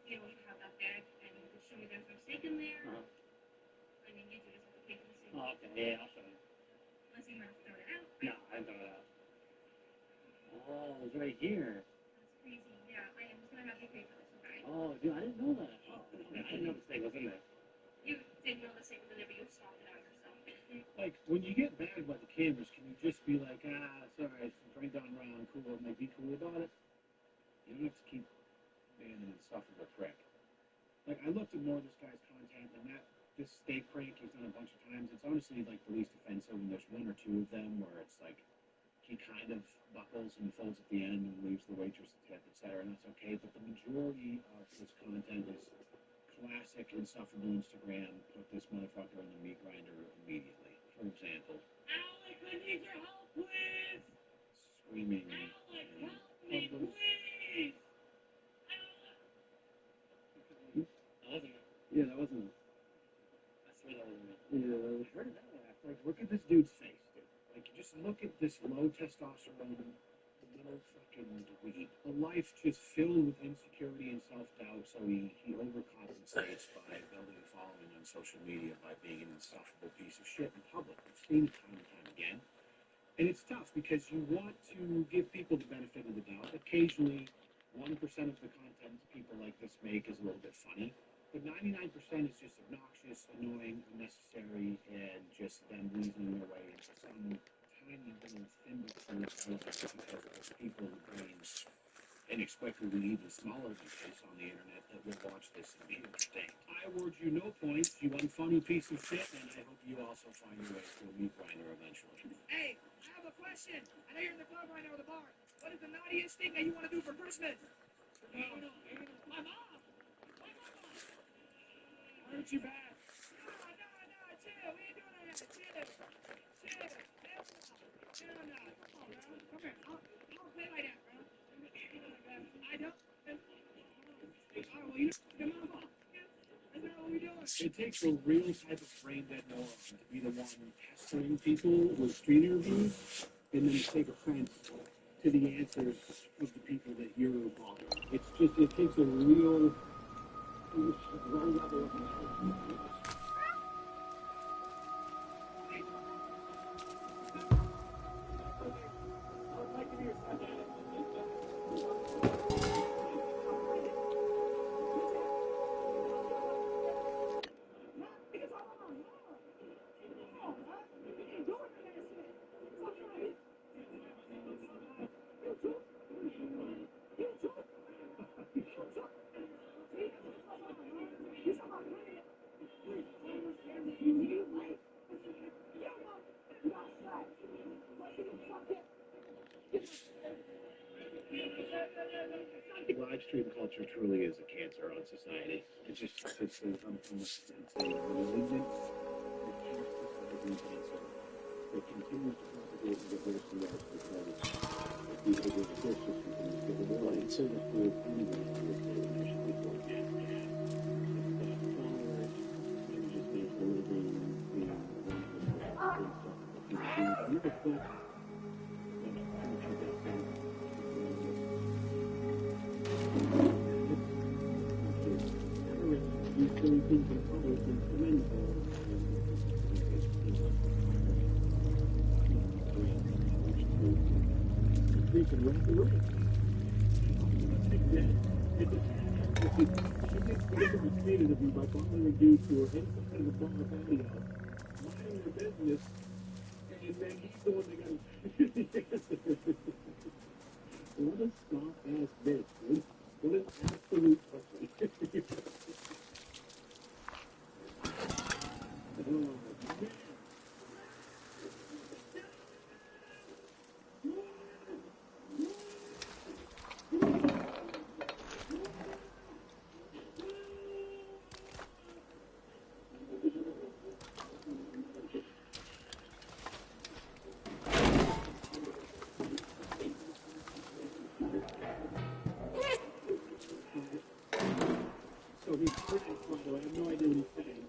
J: You know, you have that bag, and you can show me there's no steak in there.
A: Uh-huh.
J: I mean, you just have to take the steak.
A: Oh, okay. Yeah, I'll show you.
J: Unless you want to throw it out.
A: No, I throw it out. Oh, it's right here.
J: That's crazy. Yeah, I am just gonna have you pay for this, okay?
A: Oh, dude, I didn't know that. Oh, okay. I didn't know the steak was in there.
J: You didn't know the steak was in there, but you swapped it out yourself.
I: Like, when you get bagged by the cameras, can you just be like, it's all right, drink down around, cool, and like, be cool about it? You don't have to keep banning and stuff with a prick. Like, I looked at more of this guy's content, and this steak prank he's done a bunch of times, it's honestly, like, the least offensive, and there's one or two of them where it's like, he kind of buckles and folds at the end and leaves the waitress a tip, etc., and that's okay, but the majority of his content is classic insufferable Instagram, put this motherfucker in the meat grinder immediately. For example,
D: Alec, I need your help, please!
I: screaming.
D: Alec, help me, please!
I: Yeah, that wasn't.
A: That's where that was.
I: Yeah, I heard that laugh. Like, look at this dude's face, dude. Like, just look at this low testosterone, little fucking dweeb. A life just filled with insecurity and self-doubt, so he overcompensates by building a following on social media by being an insufferable piece of shit in public. We've seen it time and time again. And it's tough because you want to give people the benefit of the doubt. Occasionally, 1% of the content people like this make is a little bit funny, but 99% is just obnoxious, annoying, unnecessary, and just them reasoning their way into some tiny little thimble full of relevance because people with brains inexplicably even smaller than this on the internet that will watch this and be entertained. I award you no points, you unfunny piece of shit, and I hope you also find your way to a meat grinder eventually.
D: Hey, I have a question. I know you're in the club right now or the bar. What is the naughtiest thing that you want to do for Christmas? My mom. My mom.
I: Aren't you bad?
D: No, chill. We ain't doing that yet. Chill. Hell no. Come on, bro. Come here. I don't play like that, bro. I don't. Alright, well, you know, your mama. That's not what we doing.
I: It takes a real type of brain dead moron to be the one pestering people with street interviews and then take offense to the answers of the people that you're bothering. It's just, it takes a real low level of intelligence. Live stream culture truly is a cancer on society. It's just, it's a malignant, metastasizing cancer that continues to propagate and get worse and worse because the behavior of the course just continues to get worse. It's so the whole thing is initially for again, and followers, and just makes a living, you know, never put these silly things in public is commendable. We can wrap it up. She gets basically stated of you by bothering a dude who are inside of a bar patio, minding their business, and then he's the one that got What a soft-ass bitch, dude. What an absolute pussy. Oh, man. So he's British, by the way. I have no idea what he's saying.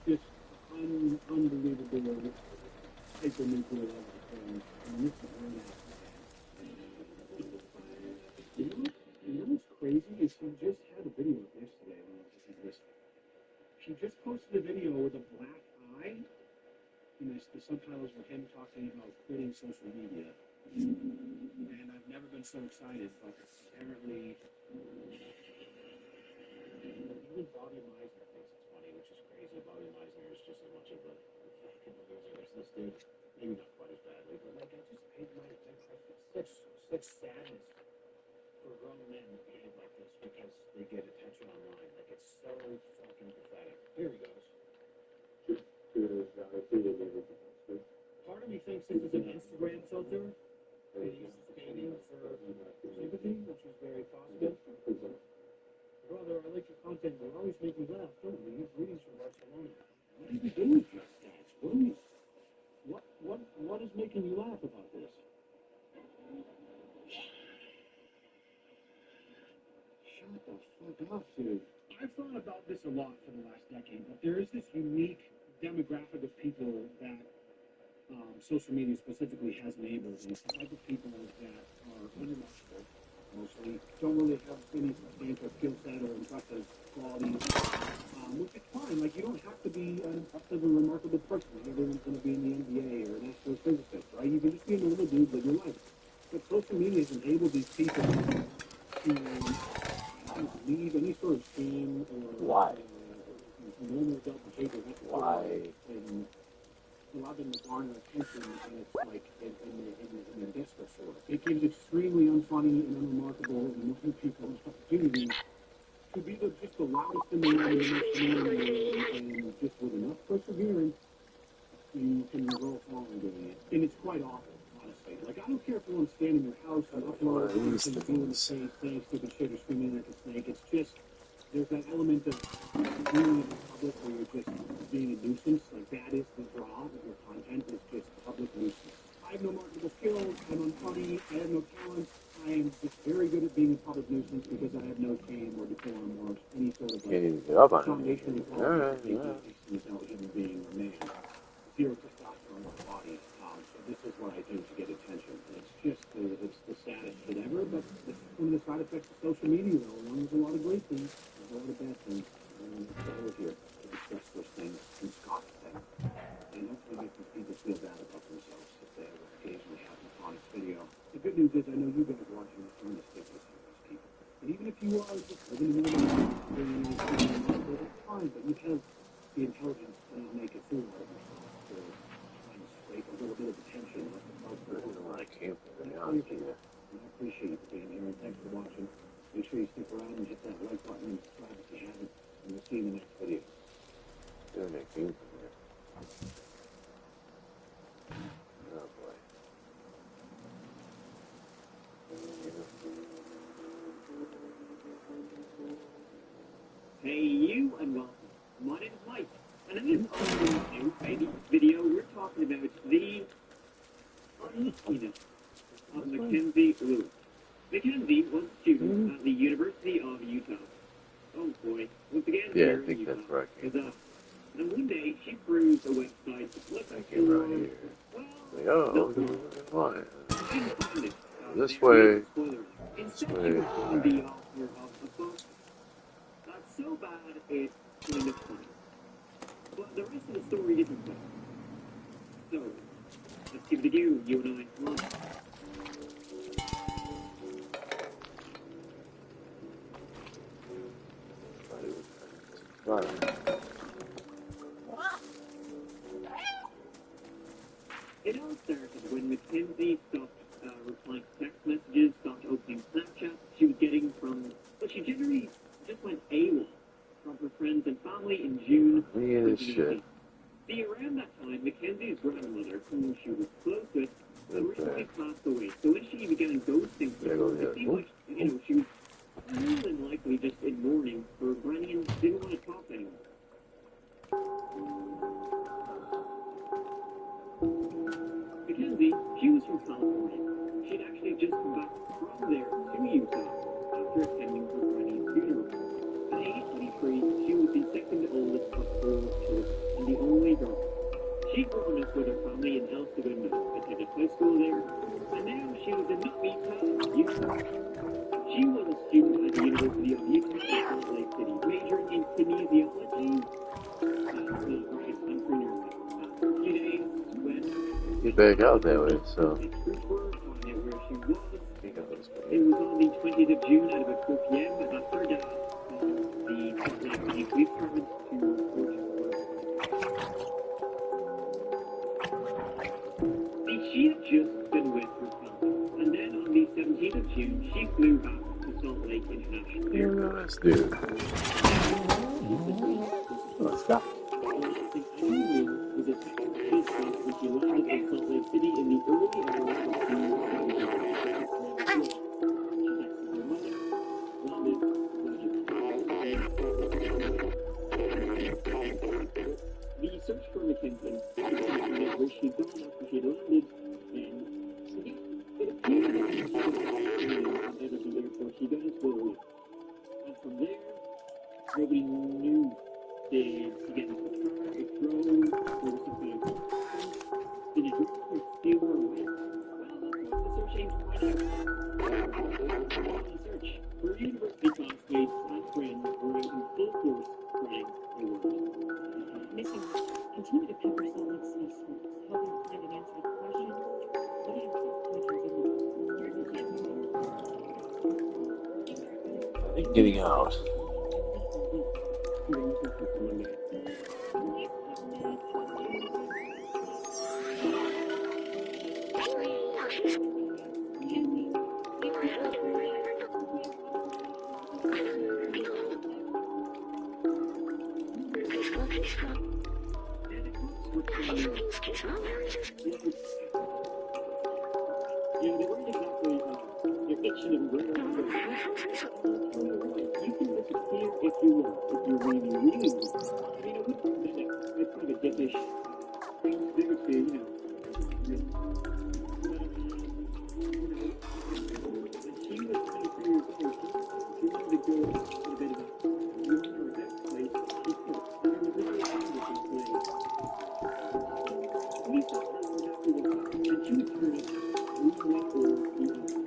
I: Just unbelievable hyper-nuclear level things. And this is really you know what's crazy is he just had a video up yesterday when I was looking at this. She just posted a video with a black eye, and the subtitles were him talking about quitting social media. And I've never been so excited, but apparently even Bobby Meisner thinks it's funny, which is crazy. Bobby Meisner is just as much of a fucking loser as this dude. Maybe not quite as badly, but like such sadness for grown men to behave like this because they get attention online. Like it's so fucking pathetic. Here he goes. Part of me thinks this is an Instagram filter. And he's fading looking for sympathy, which is very possible. Brother, I like your content. You always make me laugh, don't you? Greetings from Barcelona. What are you doing here, Stats? What is making you laugh about this? Shut the fuck up, dude. I've thought about this a lot for the last decade, but there is this unique demographic of people that social media specifically has enabled. And it's the type of people that are unremarkable, mostly, don't really have any substantial skill set or impressive qualities, which is fine. Like, you don't have to be an impressive and remarkable person. Like, everyone's going to be in the NBA or an astrophysicist, right? You can just be a normal dude, live your life. But social media has enabled these people to leave any sort of shame or normal adult behavior. Why? And allow them to garner attention, and it's like in their desperate for it. It gives extremely unfunny and unremarkable and normal people an opportunity to be just the loudest in the room and the most annoying in the room, and just with enough perseverance, you can grow a following doing it. And it's quite awful, honestly. Like, I don't care if you want to stand in your house and upload and doing the same thing, stupid shit, or screaming like a snake. It's just, there's that element of being in public where you're just being a nuisance. Like, that is the draw of your content, is just public nuisance. I have no marketable skills, I'm unfunny, I have no talent, I am just very good at being a public nuisance because I have no shame or decorum or any sort of foundation of quality as a human being or man. Zero testosterone in my body. So this is what I do to get attention. And it's just it's the saddest shit ever, but this is one of the side effects of social media, though. Along with a lot of great things, there's a lot of bad things. And that's why we're here, to discuss those things and scoff at them. And hopefully make these people feel bad about themselves if they ever occasionally have an honest video. The good news is I know you guys watching this are mistaken for those people. And even if you are just living in your life, that's fine, but you have the intelligence to not make a fool out of yourself. To scrape a little bit of attention. I can't. I appreciate you for being here, and thanks for watching. Make sure you stick around and hit that like button and subscribe if you haven't. And we'll see you in the next video. Oh boy.
B: Hey you, and welcome. My name is Mike, and in this new video, we're talking about the unluckiness of Mackenzie Lewis. Mackenzie was a student at the University of Utah. Oh boy, once again,
E: Yeah, I think that's right.
B: And one day, she perused a website to flip
E: right here.
B: Well,
E: why?
B: she didn't find it.
E: This way.
B: Instead, she would find the author of a book that's so bad it's kind of funny. But the rest of the story isn't so. So, let's give it a go, you and I. Come on. It all started when Mackenzie stopped replying to text messages, stopped opening Snapchat she was getting from, but she generally just went AWOL from her friends and family in June. See, around that time, Mackenzie's grandmother, whom she was close with, recently passed away. So when she began ghosting her, it seemed like, she was more than likely just in mourning for Granny and didn't want to talk anymore. Mackenzie, she was from California. She'd actually just come back from there to Utah after attending her granny's funeral. At age 23, she was the second oldest of 4 children and the only girl. She grew up with her family in El Segundo, attended high school there, and now she was in Utah, Utah. She was a student at the University of Utah in Salt Lake City, majoring in kinesiology. That's the great country nursing. After a few days, when
E: Get back out that way, so.
B: it was on the 20th of June at about 4 p.m. that her dad called the Salt Lake City Police Department to report her. See, she had just been with her family, and then on the 17th of June, she flew back to Salt Lake International Airport.
E: Let's do. Stop.
B: Was a technical stop when she landed in Salt Lake City in the early hours of June 17th. seems quite accurate. Research. Her university classmates and friends were out in full force trying the worst.
F: Missing continue to pepper solid sea sleuths, helping find an answer to the question, what impact images in the
E: I think getting out.
B: Yeah, they weren't exactly itching and grinning. You can disappear if you want, if you really, really want. I mean, I wouldn't admit it. It's kind of a dickish thing to do to, you know. When she was 23 years old, she wanted to go on a bit of a longer next place. She could. There was no language in play. We thought that's exactly what happened. And she would turn up one way or the other.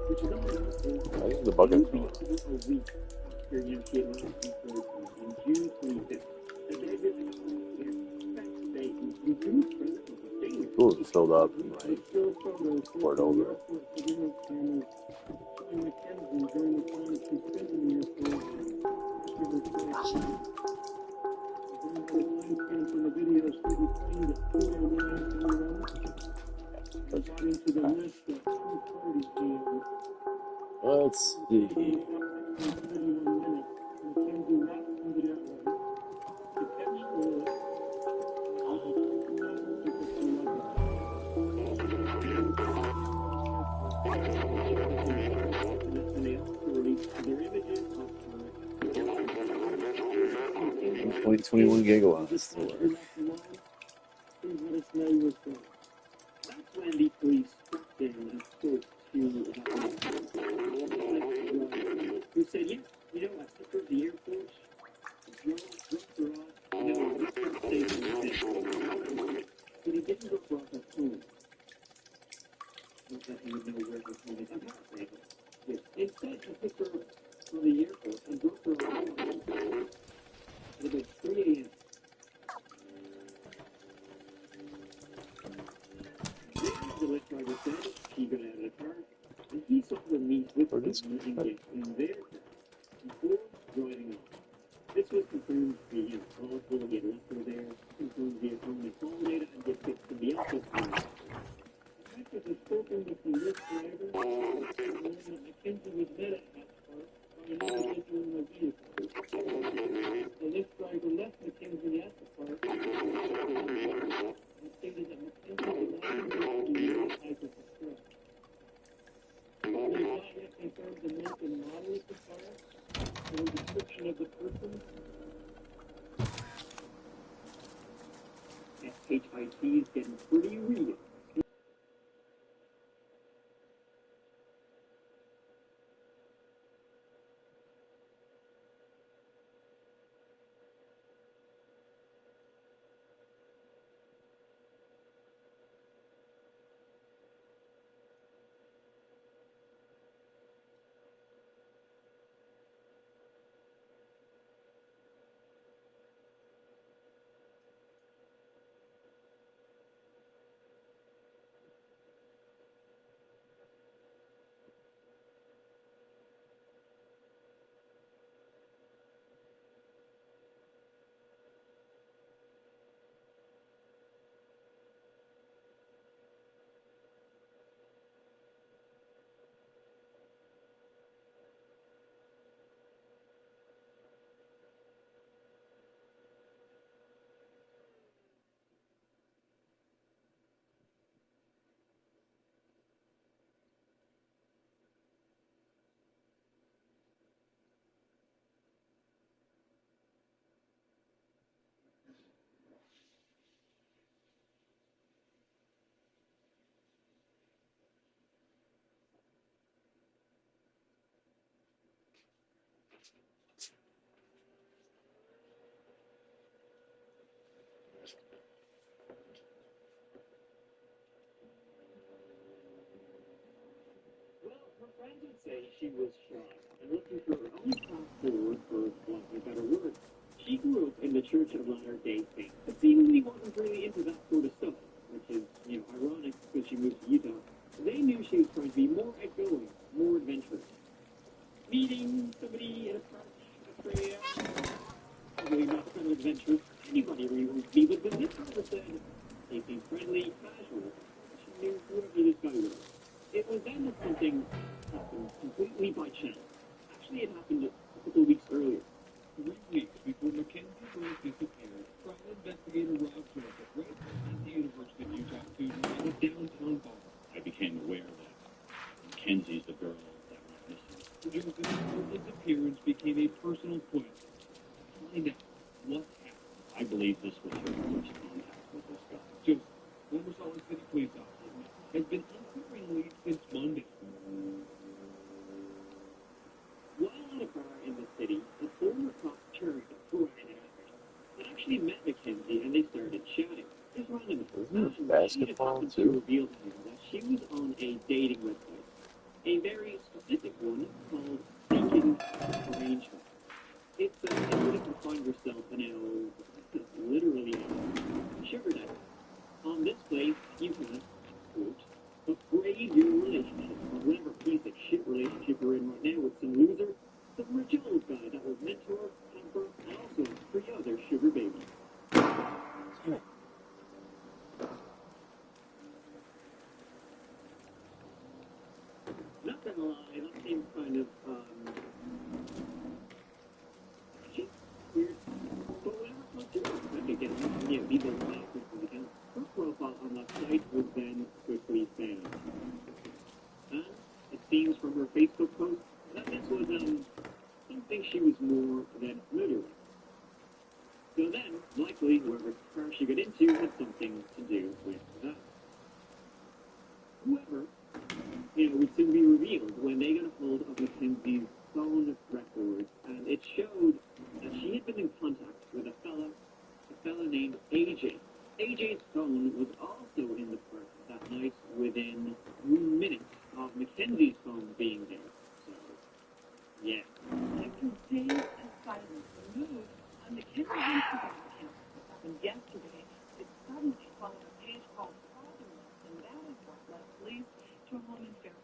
B: Which is unbelievable.
E: I think the bucket
B: It would be
E: fell.
B: over a week after, you know, she had last been closed on June 25th. And they really got here. Thanks to they, we do friends with the thing.
E: Ooh, it's filled up and
B: There's
E: like
B: still photos
E: poured
B: from the
E: over.
B: airport surveillance cameras showing Mackenzie during the time she spent in the airport after her flight. During the timestamp in the video, she was claimed at 2:09 and got into the list of 2:30 p.m.
E: Let's see. Point 21 gigawatts to work.
B: That's when the police stepped in and spoke to who said, yeah, you know, I took her to the Air Force, dropped her off, you know, left her safe and safe. But he didn't drop her off at home. Not that he would know where her home is. I'm paraphrasing. Yes. Instead, I took her from the airport and dropped her off at about 3 a.m. Then the lift driver said she got out of the car and he saw her meet with
E: Or just
B: someone and get in their car before driving off. This was confirmed via call when he had left her there, confirmed via phone and call data, and get picked from the office phone. Detectives have spoken with the lift driver and learned that Mackenzie was met at that park by another individual in a vehicle. The lift driver left Mackenzie at the park and stated that Mackenzie did not appear to be in any type of distress. We have not yet confirmed the make and model of the car or description of the person. SHIT is getting pretty real. Her friends would say she was shy and looking for her own path forward, for want of a better word. She grew up in the Church of Latter-day Saints, but seemingly wasn't really into that sort of stuff, which is, ironic because she moved to Utah. They knew she was trying to be more outgoing, more adventurous. Meeting somebody in a park in Australia, probably not the kind of adventure anybody really wants to be, but when this girl said they seemed friendly, casual, she knew whoever this guy was. It was then that something happened completely by chance. Actually, it happened a couple of weeks earlier.
K: 3 weeks before Mackenzie Burns disappeared, trial investigator Rob Joseph read at the University of Utah student at a downtown bar.
B: I became aware that Mackenzie's the girl that went missing.
K: Joseph's disappearance became a personal quest to find out what happened.
B: I believe this was her first contact with this guy.
K: Joseph, former Salt Lake City police officer, has been uncovering leads since Monday.
B: While at a bar in the city, a former cop turned Brian had actually met Mackenzie and they started chatting. Just randomly.
E: Isn't it basketball
B: To
E: too?
B: reveal to him that she was on a dating website, a very specific one called Seeking Arrangement. It's a way to find yourself literally a sugar daddy. On this place, you can, quote, upgrade your relationship from whatever piece of shit relationship you're in right now with some loser, some rich old guy that will mentor, pamper, and also have 3 other sugar babies. Not gonna lie, that seems kind of, weird. But whatever floats your boat, I could get be the last person account. Her profile on that site was then quickly found. And it seems from her Facebook post that this was, something she was more than familiar with. So then, likely, whoever car she got into had something to do with that. Whoever, would soon be revealed when they got a hold of Mackenzie's phone records, and it showed that she had been in contact with a fella named AJ. AJ's phone was also in the park that night within minutes of Mackenzie's phone being there. So, yeah.
F: After days of silence removed on Mackenzie's Instagram account, this happened yesterday, it suddenly followed a page called Fatherless, and that is what led police to a home in Fairfield.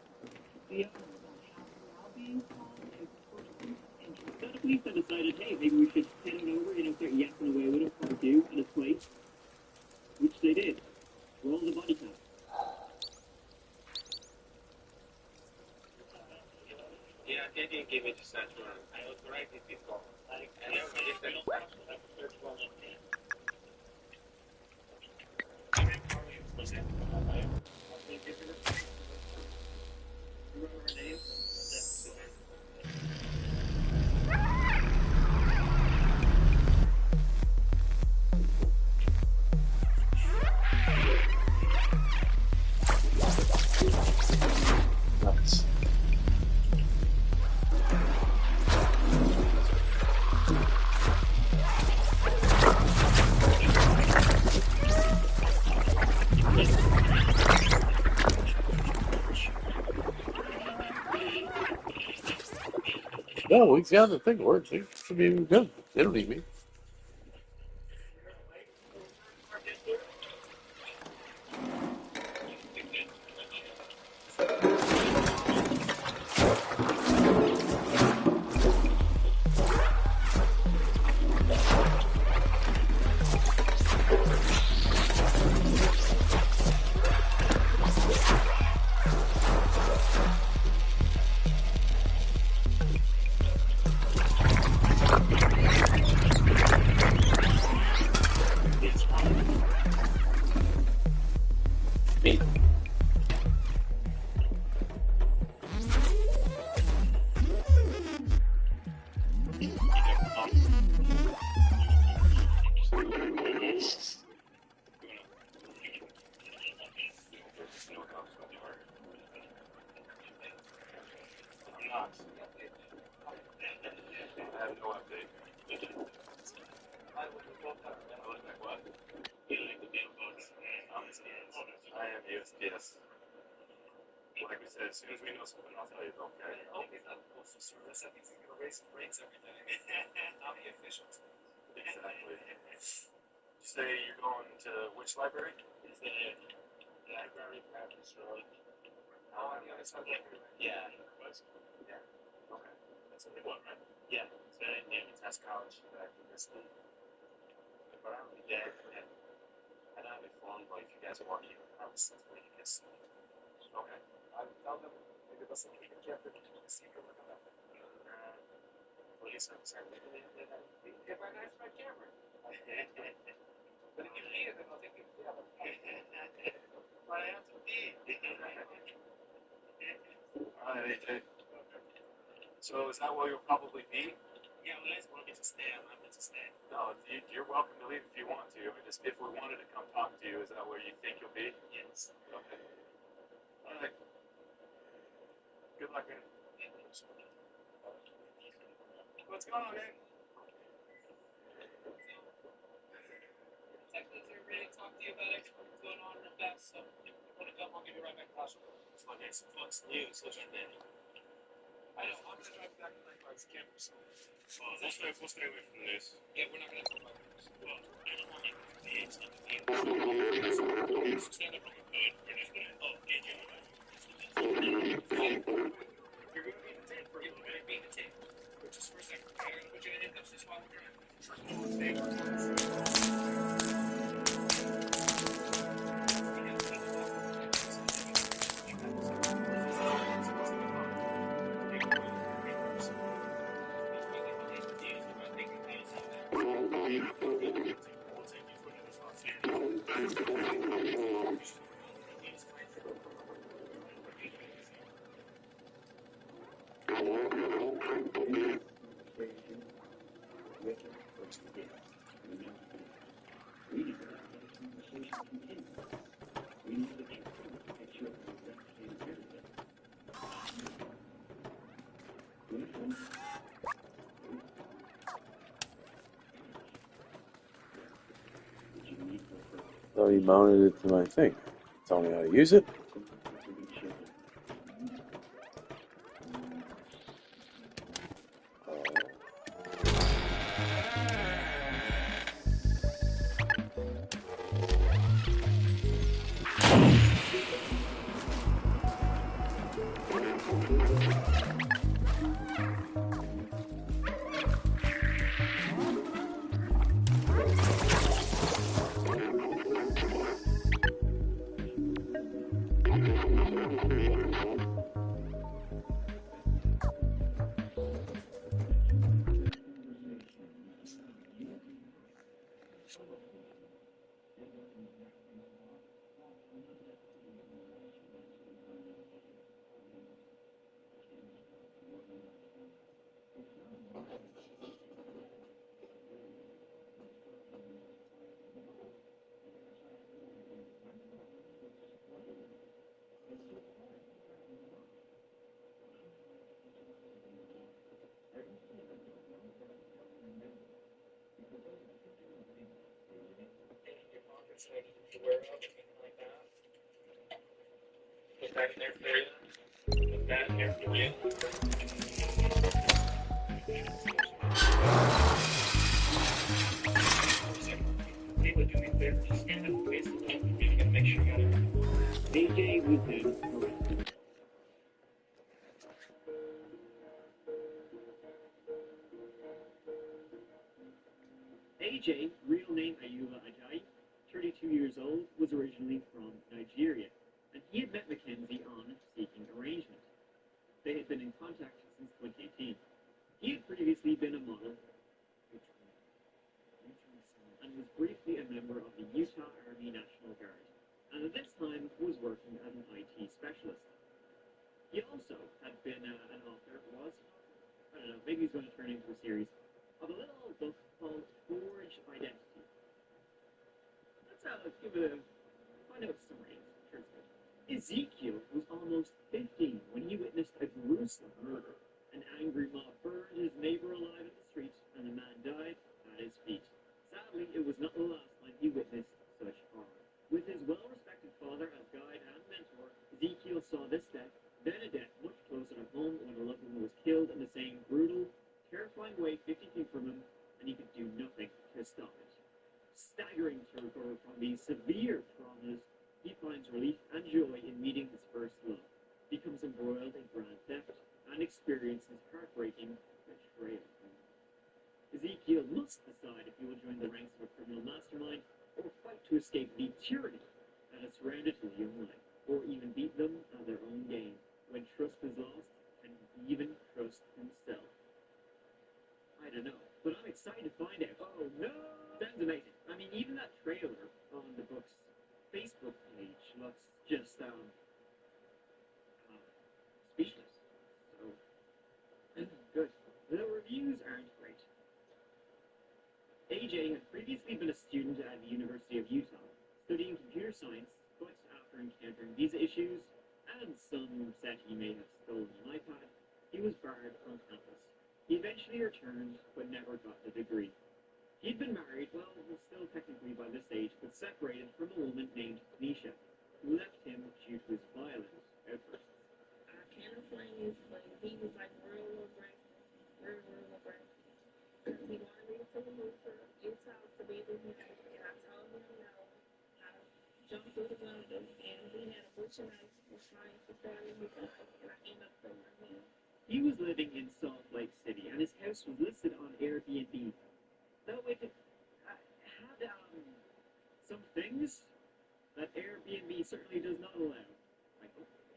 F: The owner is unhappy now being called a person of interest.
B: So the police then decided, hey, maybe we should head on over, start yapping away with him for a few at his place. Which they did. Roll the body count.
L: Yeah, they didn't give me the search warrant. I authorized it before. I never get the search warrant. Remember her name?
E: Nuts. No, we got the thing works. It should be good. They don't need me.
L: I am used, yes.
E: like we said, as soon as we know something, I'll tell you. Okay.
L: I hope he's not the postal service. I think he's gonna raise some rates every time. I'll be official.
E: Exactly. You say you're going to which library?
L: Is the library practice road? Oh, on the other side of the library. Yeah.
E: West.
L: Yeah.
E: Okay. That's a new one, right?
L: Yeah. It's been in Test College back in this week. But I don't be there. I don't have a phone, but if you guys are walking in the house, that's where you can see.
E: Okay.
L: I would tell them maybe listen to the camera to see if they're looking at police officer. If I nice my camera. But if you need it, then I'll take it to the other. But I have to pee.
E: All right, AJ. So is that where you'll probably be?
L: Yeah, well, guys want me to stay. I'm happy to stay.
E: No, you're welcome to leave if you want to. Just if we wanted to come talk to you, is that where you think you'll be?
L: Yes.
E: Okay. All right. Good luck, man. What's going on, man?
L: Texas are ready to talk to you about everything that's going on real fast, so if you want to come, I'll give you right back to hospital. So I get some folks new, so then I know, I'm going to drive back to my car's camper, so.
E: We'll stay away from this.
L: Yeah, we're not going to talk about this. Well, I don't want to be it's not the deal. So stand up real quick. We're just going to, oh, AJ, you're going to be in the tank for a little bit. Be in the tank. But just for a second. I'm going to put you in handcuffs just while we're driving.
E: So he mounted it to my thing. Tell me how to use it.
L: To wear up, anything like that. Put that in there for you. Put that in there for you. People do me a favor, just stand up and face a little bit. You gotta make sure you got everything.
B: AJ was then arrested.
F: AJ, real name Ayuba Ajayi, 32 years old, was originally from Nigeria, and he had met Mackenzie on Seeking Arrangement. They had been in contact since 2018. He had previously been a model and was briefly a member of the Utah Army National Guard, and at this time was working as an IT specialist. He also had been an author, I don't know, maybe he's going to turn into a series, of a little book called Forged Identity. Let's give it a, find out some names. Sure it's good. Ezekiel was almost 15 when he witnessed a gruesome murder. An angry mob burned his neighbor alive in the street, and the man died at his feet. Sadly, it was not the last time he witnessed such horror. With his well-respected father as guide and mentor, Ezekiel saw this death
A: him, and he could do nothing to stop it. Staggering to recover from these severe traumas, he finds relief and joy in meeting his first love, becomes embroiled in grand theft, and experiences heartbreaking betrayal. Ezekiel must decide if he will join the ranks of a criminal mastermind or fight to escape the tyranny that has surrounded his young life, or even beat them at their own game. When trust is lost, can he even trust himself? I don't know, but I'm excited to find out. Oh no! Sounds amazing. I mean, even that trailer on the book's Facebook page looks just speechless. So good. The reviews aren't great. AJ had previously been a student at the University of Utah, studying computer science, but after encountering visa issues, and some said he may have stolen an iPad, he was barred from campus. He eventually returned, but never got the degree. He'd been married, well, still technically by this age, but separated from a woman named Nisha, who left him due to his violent outbursts.
M: I can't explain this, but he was like real aggressive, real aggressive. Because he wanted me to move to Utah to be with him, and I told him no. I jumped through the window, and he had a butcher knife was trying to stab me, and I ended up killing him.
A: He was living in Salt Lake City, and his house was listed on Airbnb. Though it had some things that Airbnb certainly does not allow.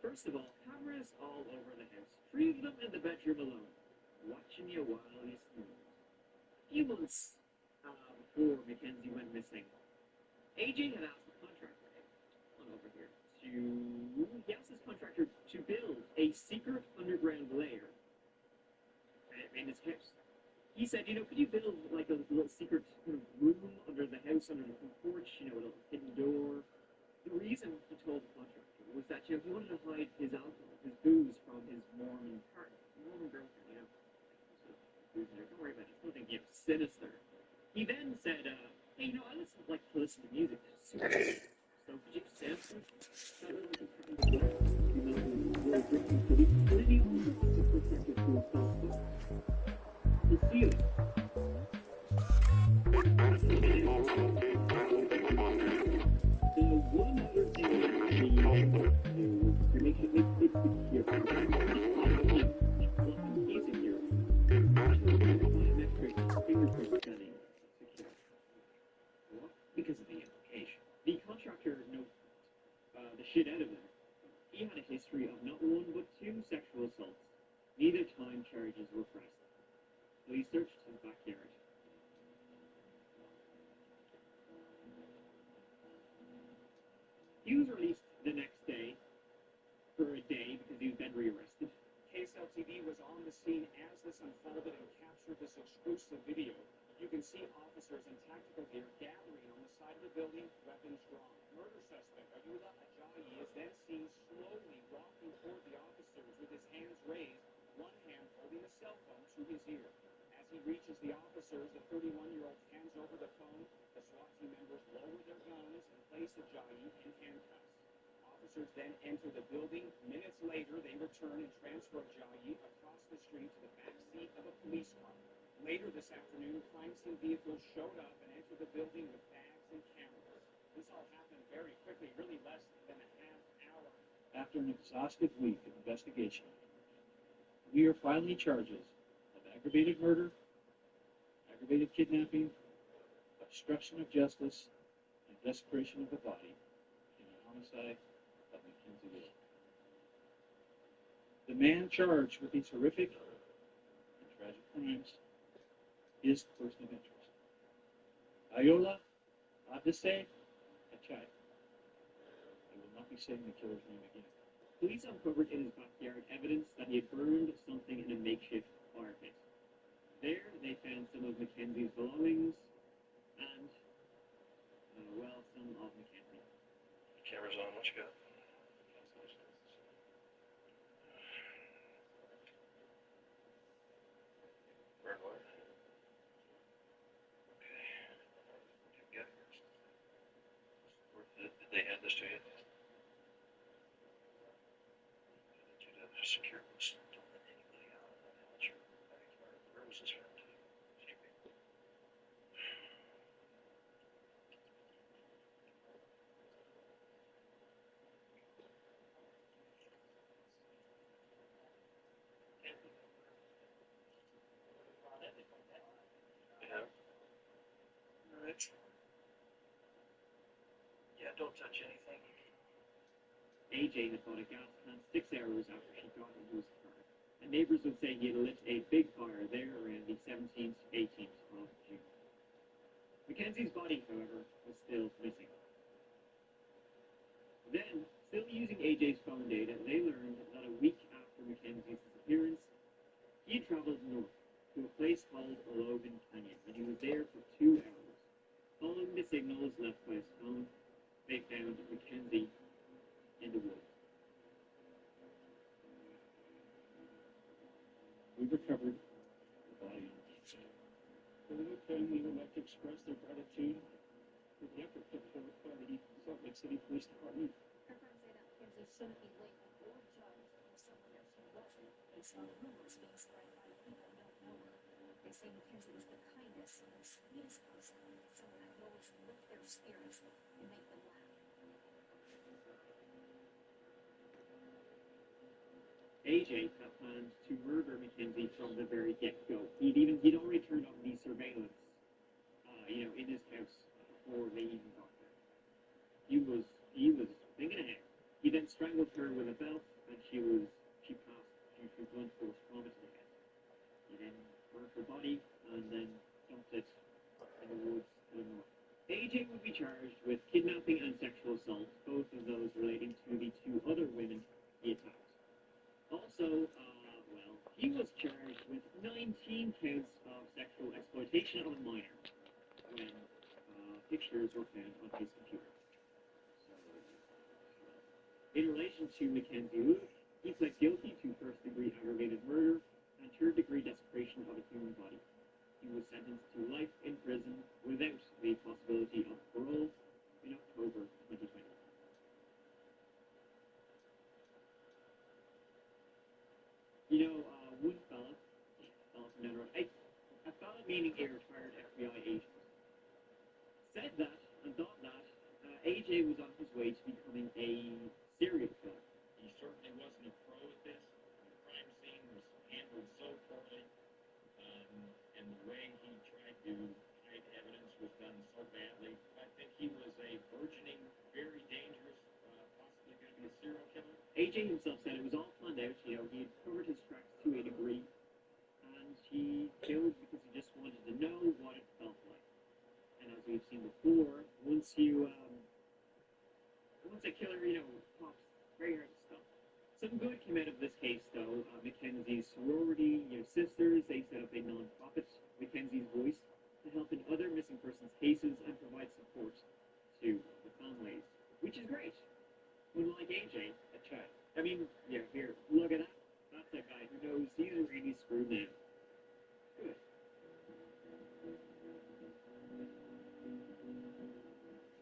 A: First of all, cameras all over the house. 3 of them in the bedroom alone, watching you while you snooze. A few months before Mackenzie went missing, AJ had asked the contractor, on over here, he asked his contractor to build a secret underground lair in his house. He said, could you build like a little secret room under the house, under the front porch, a little hidden door? The reason he told the contractor was that, he wanted to hide his alcohol, his booze from his Mormon partner, Mormon girlfriend, So, don't worry about it, it's nothing, sinister. He then said, hey, I like to listen to music. So could you sample that little the ceiling. The one other thing that we do to make it secure, biometric fingerprint scanning secure. What? Because of the implication. The contractor noted the shit out of him. He had a history of not one but 2 sexual assaults. Neither time charges were pressed. So he searched his backyard. He was released the next day for a day because he was then rearrested.
N: KSL TV was on the scene as this unfolded and captured this exclusive video. You can see officers in tactical gear gathering on the side of the building, weapons drawn. Murder suspect Ayula Ajayi is then seen slowly walking toward the officers with his hands raised, one hand holding a cell phone to his ear. As he reaches the officers, the 31-year-old hands over the phone. The SWAT team members lower their guns and place Ajayi in handcuffs. Officers then enter the building. Minutes later, they return and transfer Ajayi across the street to the back seat of a police car. Later this afternoon, crime scene vehicles showed up and entered the building with bags and cameras. This all happened very quickly, really less than a half hour.
B: After an exhaustive week of investigation, we are filing charges of aggravated murder, aggravated kidnapping, obstruction of justice, and desecration of the body in the homicide of Mackenzie Will. The man charged with these horrific and tragic crimes is the person of interest. Ayola Adese Achai. I will not be saying the killer's name again.
A: Police uncovered in his backyard evidence that he had burned something in a makeshift fire pit. There, they found some of Mackenzie's belongings and, some of Mackenzie.
E: Camera's on, what you got? Burn what? Okay. You get it. Did they hand this to you? Did you do the secure list? Don't let anybody out of that house or backyard. Where was this found?
F: AJ had bought a gas can 6 hours after she got into his car. And neighbors would say he had lit a big fire there around the 17th, 18th of June. Mackenzie's body, however, was still missing. Then, still using AJ's phone data, they learned that a week after Mackenzie's disappearance, he had traveled north to a place called Logan Canyon, and he was there for 2 hours. Following the signals left by his phone, they found Mackenzie in the woods.
K: We recovered the body on Tuesday. The Little family would like to express their gratitude for the effort put forth by the Salt Lake City Police Department.
J: Her friends say that Mackenzie shouldn't be labeled or judged for someone that she wasn't based on rumors being spread by people who don't know her. They say Mackenzie was the kindest and sweetest person, someone that would always lift their spirits and make them laugh.
F: AJ had planned to murder Mackenzie from the very get-go. He'd already turned on the surveillance, in his house before they even got there. He was thinking ahead. He then strangled her with a belt, and she passed due to blunt force trauma to the head. He then burnt her body and then dumped it in the woods to the north. AJ would be charged with kidnapping and sexual assault, both of those relating to the 2 other women he attacked. Also, he was charged with 19 counts of sexual exploitation of a minor when pictures were found on his computer. So, in relation to Mackenzie Luke, he pled guilty to first-degree aggravated murder and third-degree desecration of a human body. He was sentenced to life in prison without the possibility of parole in October 2020. One fella from down the road, a fella meaning a retired FBI agent, said that and thought that AJ was on his way to becoming a serial killer.
K: He certainly wasn't a pro at this. The crime scene was handled so poorly, and the way he tried to hide evidence was done so badly. I think he was a burgeoning, very dangerous, possibly going to be a serial killer.
F: AJ himself said it was all planned out. He had covered his tracks to a degree, and he killed because he just wanted to know what it felt like. And as we've seen before, once a killer, pops very hard to stop. Some good came out of this case, though. Mackenzie's sorority, sisters, they set up a non-profit, Mackenzie's Voice, to help in other missing persons cases and provide support to the families, which is great. Unlike AJ, a child. Here, look at that. That's a guy who knows he's really screwed now. Good.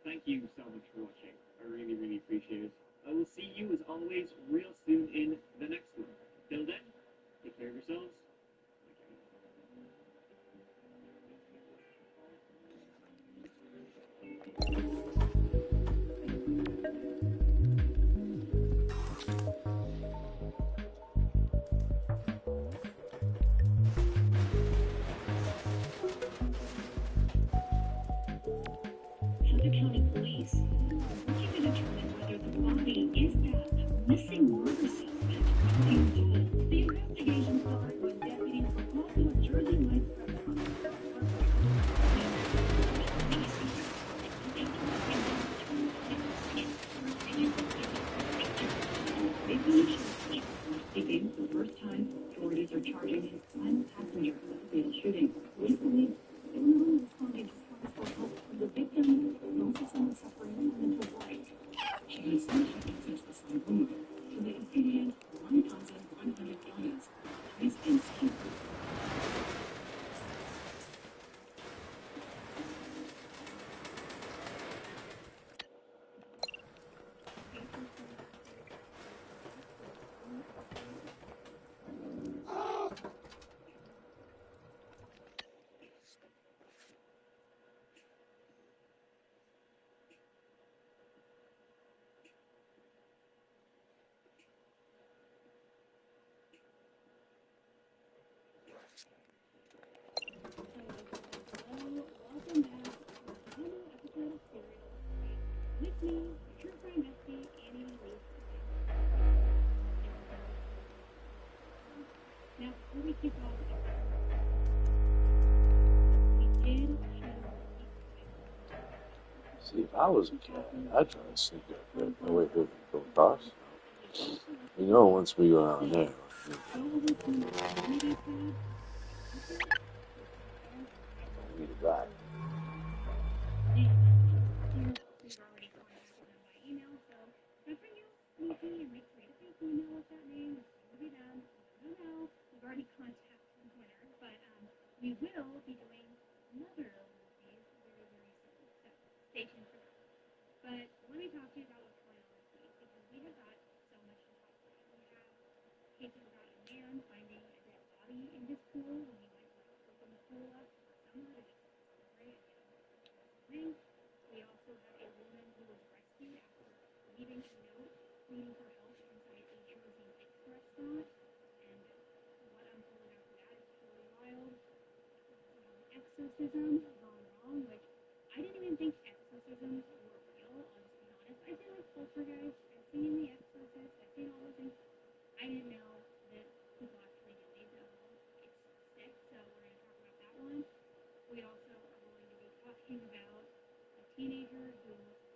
F: Thank you so much for watching. I really, really appreciate it. I will see you, as always, real soon in the next one. Till then, take care of yourselves.
J: Hunter County Police working to determine whether the body is that missing murder suspect being told. The investigation started when deputies were called to a Jersey Mike's restaurant. Speaking for the first time, authorities are charging his final passenger in the fatal shooting. Police believe they were not responding to calls for help from the victim and also someone suffering from mental break. She has some access to some wound. So the opinion 1,100 dollars is insane. Welcome back to another episode of Serial with me, your friend Bessie, Annie Lee. Now, before we kick off, we did
E: See, if I was a cat, I'd try to sneak up there. That way they can go across. You know, once we go down there, we need a guy.
J: We've already contacted the winner, but we will be doing another one of these very, very soon. So stay tuned for that. But let me talk to you about what's going on this week because we have got so much to talk about. We have cases about a man finding a dead body in his pool when he went to open the pool up for summer to just celebrate and we also have a woman who was rescued after leaving a note pleading for help inside a Jersey Mike's restaurant. And what unfolded after that is totally wild. Exorcism gone wrong, which I didn't even think exorcisms were real, I'll just be honest. I've seen like Poltergeist, I've seen The Exorcist, I've seen all those things. I didn't know that people actually died. It's sick, so we're going to talk about that one. We also are going to be talking about a teenager who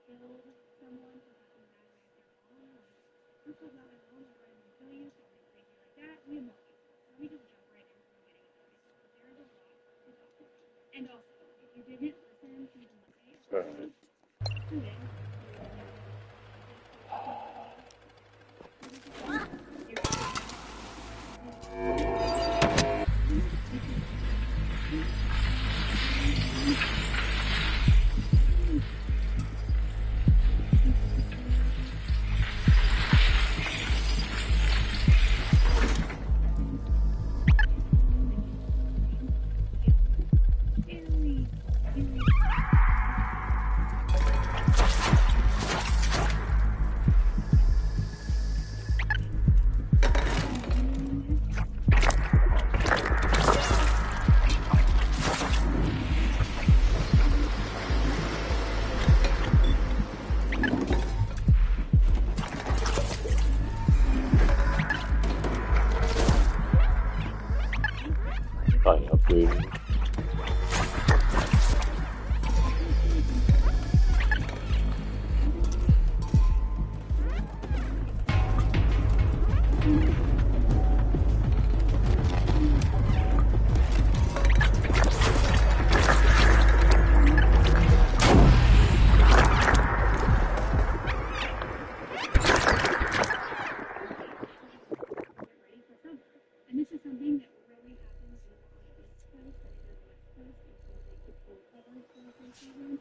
J: killed someone for talking bad about their mom. Like, who told about my mom? I'll go ahead and kill you, something crazy like that. We have more cases. Let me just jump right into getting into it because there's a lot to talk about. And also, if you didn't listen to the Monday episode, today,
E: Probably upgrading.
J: and this is something that really happens over on the East Coast, and it does West Coast, and so like the cold weather hurricane season.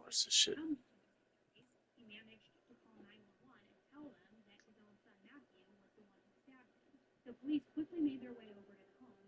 E: What's this shit?
J: He managed to call 911 and tell them that his own son Matthew was the one who stabbed him. The police quickly made their way over to the home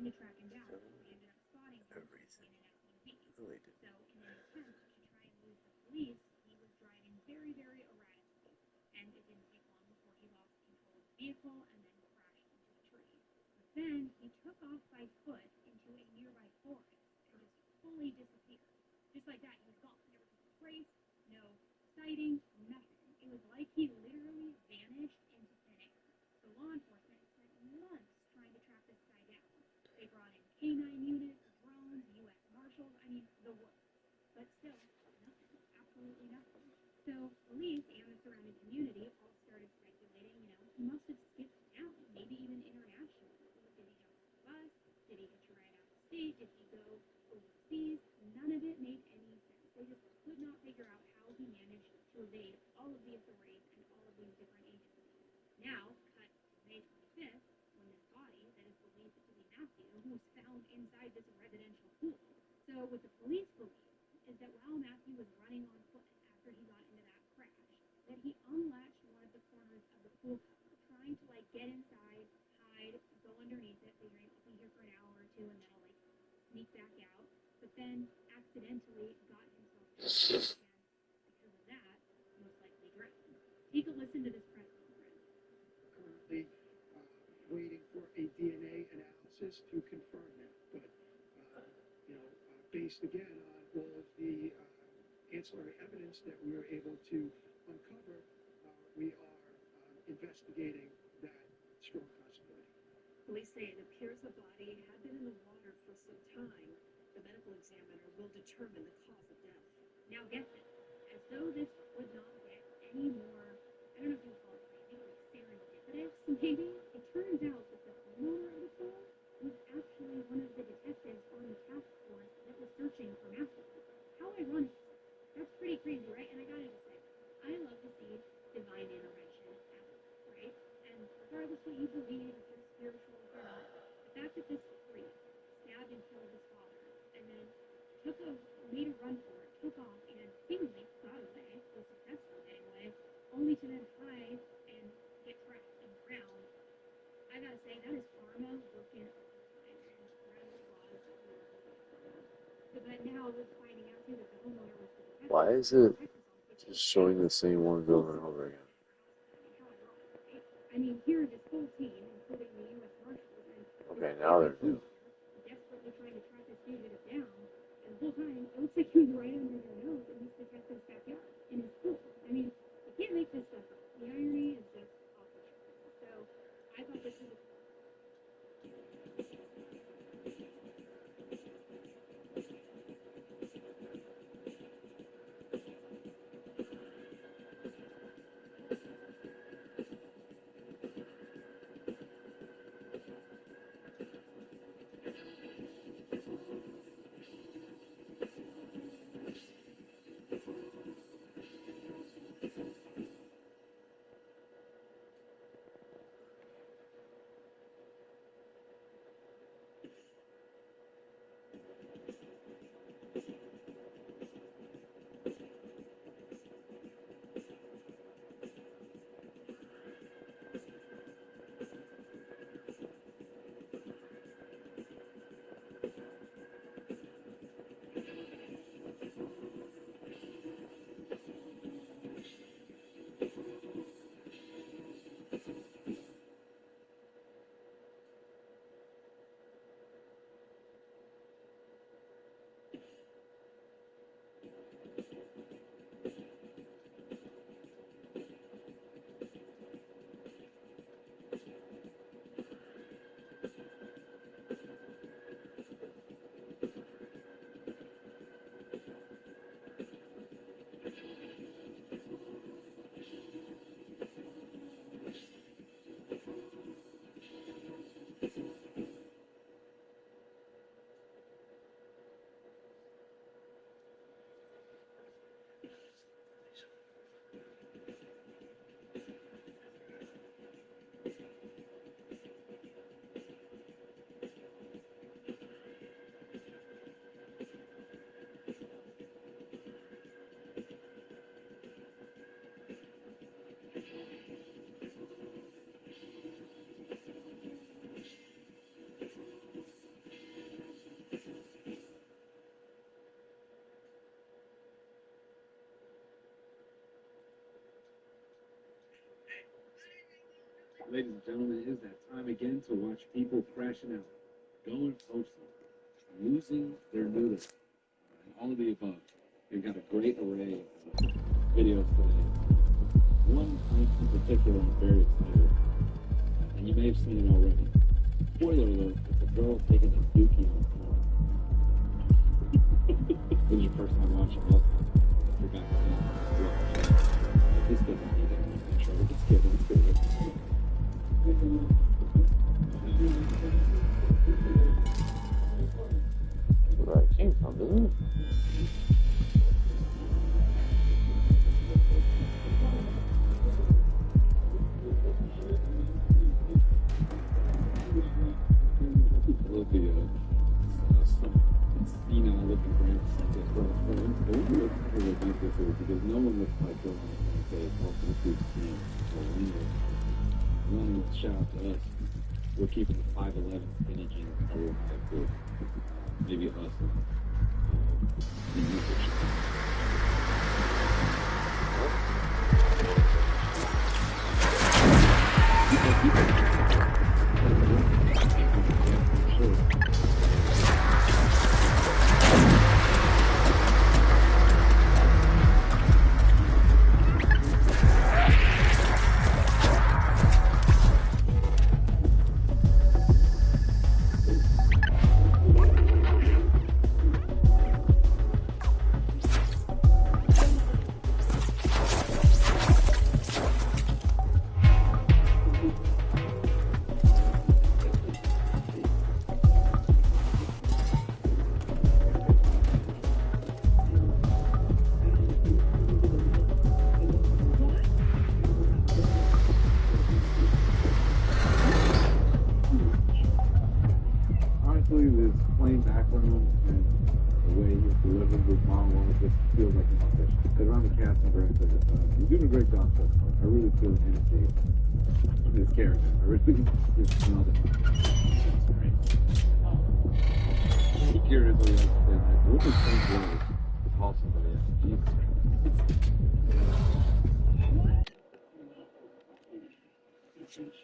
J: to track him down. We ended up spotting him
E: Everything.
J: in an SUV.
E: Really did.
J: So in an attempt to try and lose the police, he was driving very, very erratically. And it didn't take long before he lost control of the vehicle and then crashed into a tree. But then he took off by foot into a nearby forest and just fully disappeared. Just like that, he was gone. There was no trace, no sighting, nothing. It was like he literally vanished into thin air. So law enforcement spent months trying to track this guy down. They brought in canine units, drones, U.S. Marshals, I mean, the works. But still, nothing. Absolutely nothing. So police and the surrounding community all started speculating, he must have skipped town, maybe even internationally. Did he jump off the bus? Did he hitch a ride out of state? Did he go overseas? None of it made any sense. They just could not figure out how he managed to evade all of the authorities and all of these different agencies. Now, cut to May 25th, when this body that is believed to be Matthew was found inside this residential pool. So what the police believe is that while Matthew was running on foot after he got into that crash, that he unlatched one of the corners of the pool cover, trying to get inside, hide, go underneath it, figuring I'll be here for an hour or two and then I'll sneak back out. But then accidentally got himself trapped and because of that, most likely drowned. Take a listen to this press conference.
O: Currently waiting for a DNA analysis to confirm that. But, based again on all of the ancillary evidence that we were able to uncover, we are investigating that strong possibility.
P: Police say it appears the body had been in the water for some time. The medical examiner will determine the cause of death.
J: Now get this. As though this would not get any more, I don't know if you would call it crazy, but serendipitous, maybe. It turns out that the homeowner of the pool was actually one of the detectives on the task force that was searching for Matthew. How ironic is that? That's pretty crazy, right? And I gotta just say, I love to see divine intervention at work, right? And regardless what you believe, if you're spiritual, if you're not, the fact that this freak stabbed and killed his father and then made a run for it, took off, and seemingly got away, was successful getting away, only to then hide and get trapped and drown. I gotta say, that is karma working overtime, and round of applause for the but now we're finding out too that the homeowner was the detective.
E: Why is it just showing the same ones over and over again?
J: How ironic, right? I mean, here this whole team, including the U.S. Marshals and
E: Okay, now they're new.
J: desperately trying to track this fugitive down, and the whole time it looks like he was right under their nose in this detective's backyard, in his pool. I mean, you can't make this stuff up. The irony is just off the charts. So I thought this was a
A: Ladies and gentlemen, it is that time again to watch people crashing out, going postal, losing their noodles, and all of the above. We've got a great array of videos today. One in particular I'm very excited about, and you may have seen it already. Spoiler alert, it's a girl taking a dookie on porn. This is your first time watching, welcome. If you're back to this doesn't need any intro. Let's get into it.
E: That's where I came from, isn't it?
A: I love the senile looking grants this the one that's cover about this is because no one looks like going on like a health and food team or one shout out to us. We're keeping the 5'11" skinny jeans alive with maybe us the usage. Honestly, this plain background and the way he's delivered with monologue just feels like an audition. Because around the casting director, he's doing a great job so far. I really feel the energy of this character. I really just smelled it. It's great. I'm curious what you have to say. Like, what would Frank Way to call somebody out? Jesus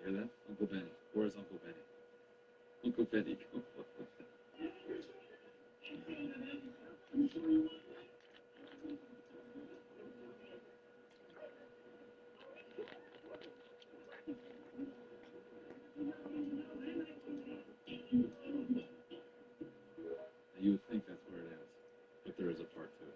A: Hear that? Uncle Benny. Where's Uncle Benny? Uncle Benny. You would think that's where it ends, but there is a part two.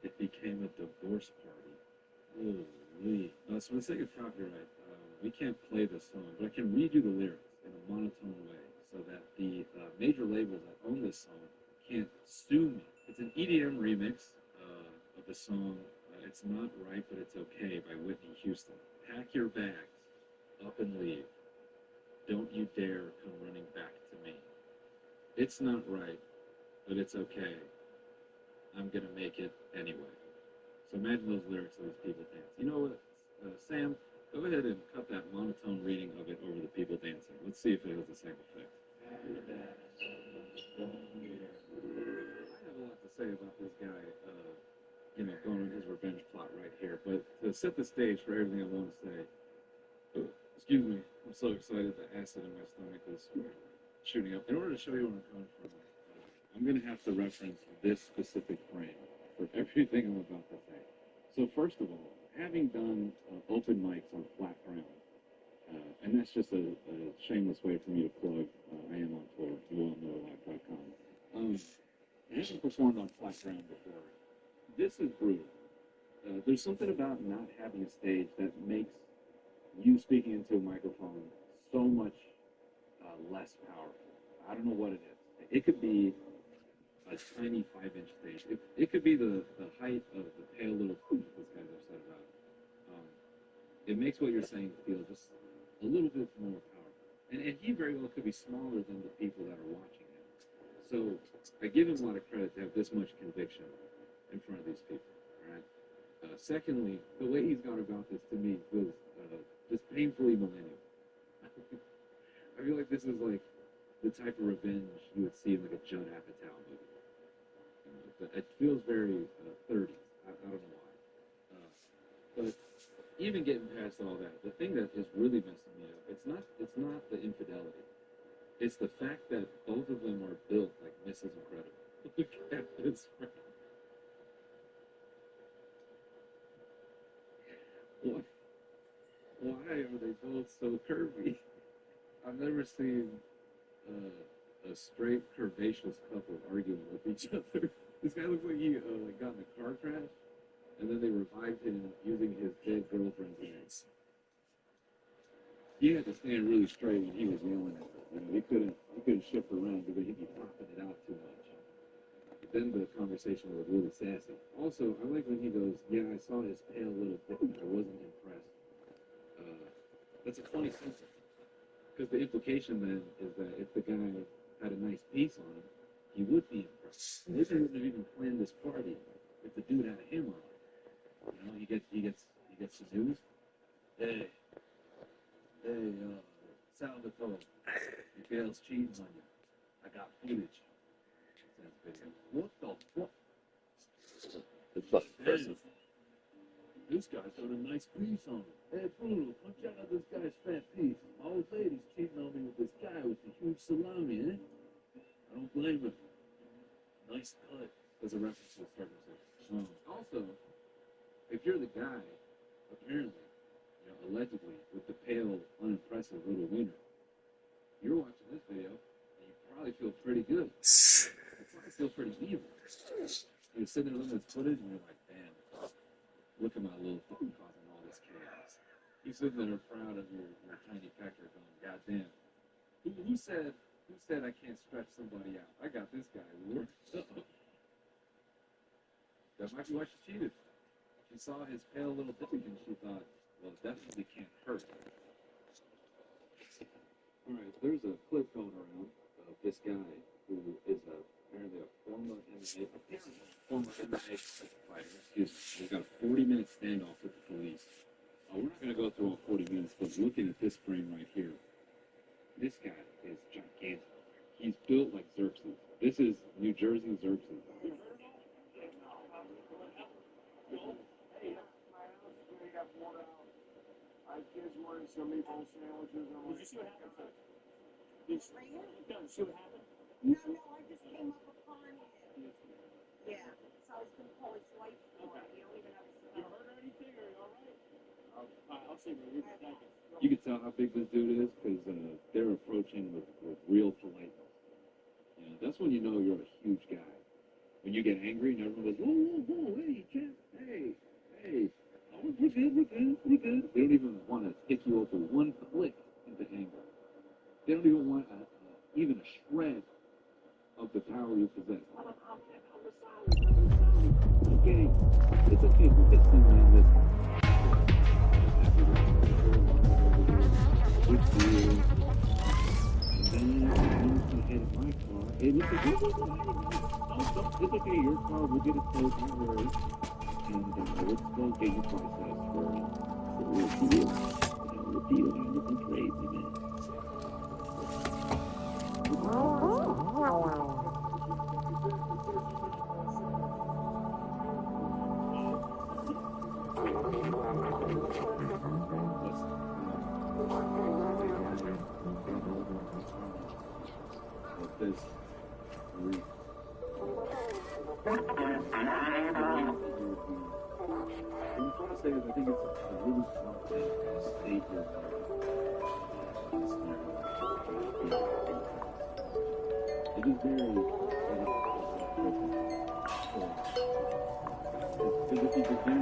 A: It became a divorce party. Holy. So for the sake of copyright, we can't play this song, but I can read you the lyrics in a monotone way so that the major labels that own this song can't sue me. It's an EDM remix of the song It's Not Right But It's Okay by Whitney Houston. Pack your bags, up and leave. Don't you dare come running back to me. It's not right, but it's okay. I'm gonna make it anyway. So imagine those lyrics of these people dance. You know what, Sam? Go ahead and cut that monotone reading of it over the people dancing. Let's see if it has the same effect. I have a lot to say about this guy, going on his revenge plot right here. But to set the stage for everything I want to say, excuse me, I'm so excited the acid in my stomach is shooting up. In order to show you where I'm coming from, I'm going to have to reference this specific frame for everything I'm about to say. So first of all, having done open mics on flat ground, and that's just a shameless way for me to plug, I am on tour, youallknowlive.com. I haven't performed on flat ground before. This is brutal. There's something about not having a stage that makes you speaking into a microphone so much less powerful. I don't know what it is. It could be a tiny 5-inch stage. It could be the height of the pale little poop this guy's upset about.
H: it makes what you're saying feel just a little bit more powerful. And he very well could be smaller than the people that are watching him. So I give him a lot of credit to have this much conviction in front of these people. All right. Secondly, the way he's gone about this to me feels just painfully millennial. I feel like this is like the type of revenge you would see in like a Judd Apatow movie. But it feels very 30s. I don't know why. But even getting past all that, the thing that is really messing me up, it's not the infidelity. It's the fact that both of them are built like Mrs. Incredible. Look at this. Why are they both so curvy? I've never seen a straight curvaceous couple arguing with each other. This guy looks like he like got in a car crash, and then they revived him using his dead girlfriend's hands. He had to stand really straight when he was yelling at her. You know, he couldn't shift around because he'd be popping it out too much. But then the conversation was really sassy. Also, I like when he goes, "Yeah, I saw his pale little dick, but I wasn't impressed." That's a funny sentence. Because the implication then is that if the guy had a nice piece on him, he would be impressed. Maybe he wouldn't have even planned this party if the dude had a hammer on him. You know, he gets the news. Hey, Salvatore, your girl's cheating on you. I got footage. What the fuck?
E: It's not impressive.
H: This guy's got a nice piece on him. Hey, Bruno, punch out this guy's fat piece. My old lady's cheating on me with this guy with the huge salami, eh? I don't blame him. Nice cut. As a reference to the circumcision. Also, if you're the guy, apparently, you know, allegedly, with the pale, unimpressive little wiener, you're watching this video, and you probably feel pretty good. You probably feel pretty evil. You're sitting there looking at this footage, and you're like, damn. Look at my little thing causing all this chaos. You sitting there proud of your tiny pecker going, God damn. Who said I can't stretch somebody out? I got this guy worked up. That might be why she cheated. She saw his pale little dick and she thought, well, it definitely can't hurt. Alright, there's a clip going around of this guy who is apparently a former MMA fighter. Excuse me. He's got a 40-minute standoff with the police. We're not going to go through all 40 minutes, but looking at this frame right here, this guy is gigantic. He's built like Xerxes. This is New Jersey Xerxes.
L: Kids wanted some meatball sandwiches. Did you see what happened? Did you see what happened?
Q: No, I just came up upon him. Yeah, so I was going to call his wife for him. You don't even have his phone.
L: You heard anything or you all right? I'll see you.
H: You can tell how big this dude is because they're approaching with real politeness. You know, that's when you know you're a huge guy. When you get angry and everyone goes, whoa, hey, champ, hey. Oh, we're good. They don't even want to pick you up with one click into anger. They don't even want even a shred of the power you possess. Okay, it's okay. We'll get some man. Listen. My car. Hey, listen, it's okay. Your car will get it towed. Don't worry. And let's go get your process for real deal. The deal ain't looking crazy, man. This real. I'm trying to say is I think it's a really smart thing to state your it is very because if you begin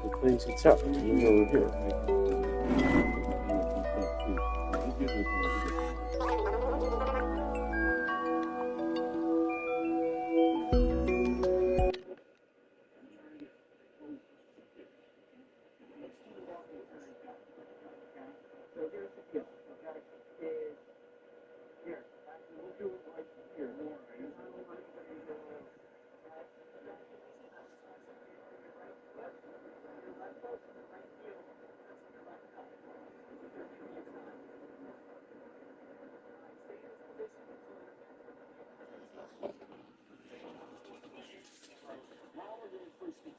E: The things it's up. You over here.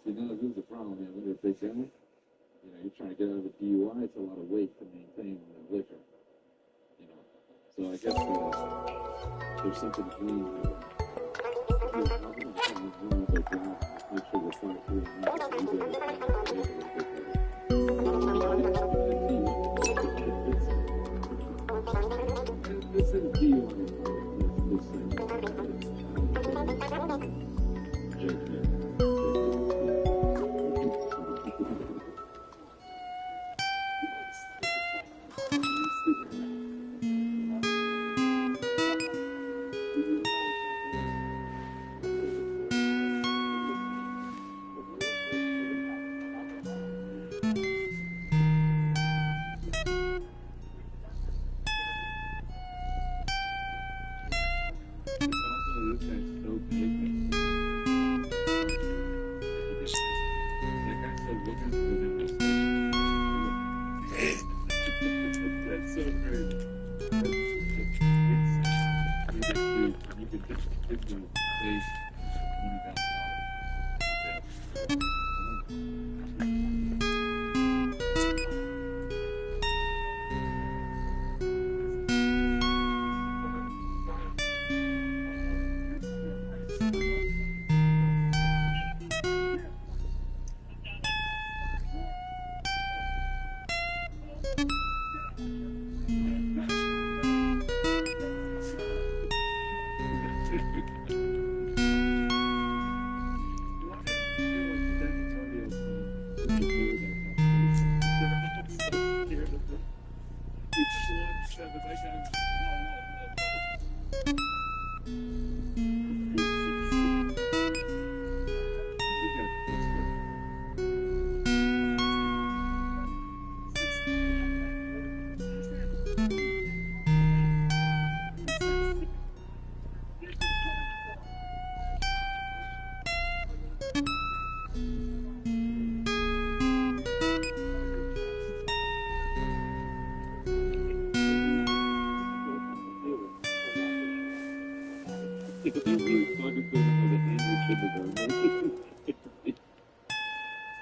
H: See, now this is the problem, man. When you're a big guy, you're trying to get out of a DUI. It's a lot of weight to maintain the liquor. So I guess there's something green here. Make sure we're far through this is DUI. That's so crazy. You could just hit the face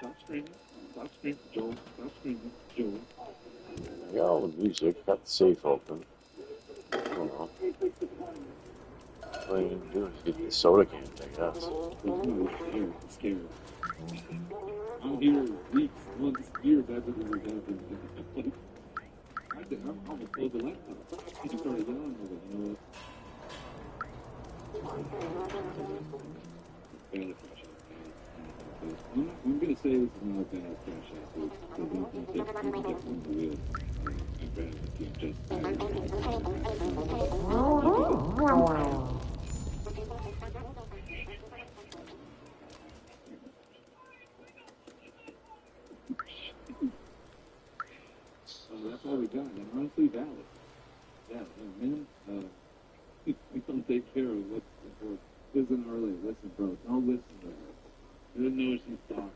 H: Stop screaming. Stop screaming. Joel, stop screaming. Joel.
E: I got all the music, got the safe open. I don't know. What are you going to do? Get the soda cans, I guess.
H: I'm scared. I'm here weeks, months, years after this has happened. I'm going to close the laptop. He started yelling. I was like, you know what? I'm going to say this is not a bad crash out, so don't take one the wheel. I'd rather get just that's all we got, and honestly, valid. Yeah, man, We don't take care of what's important. Listen, Arlie, listen, bro. Don't listen to her. You don't know what she's talking about.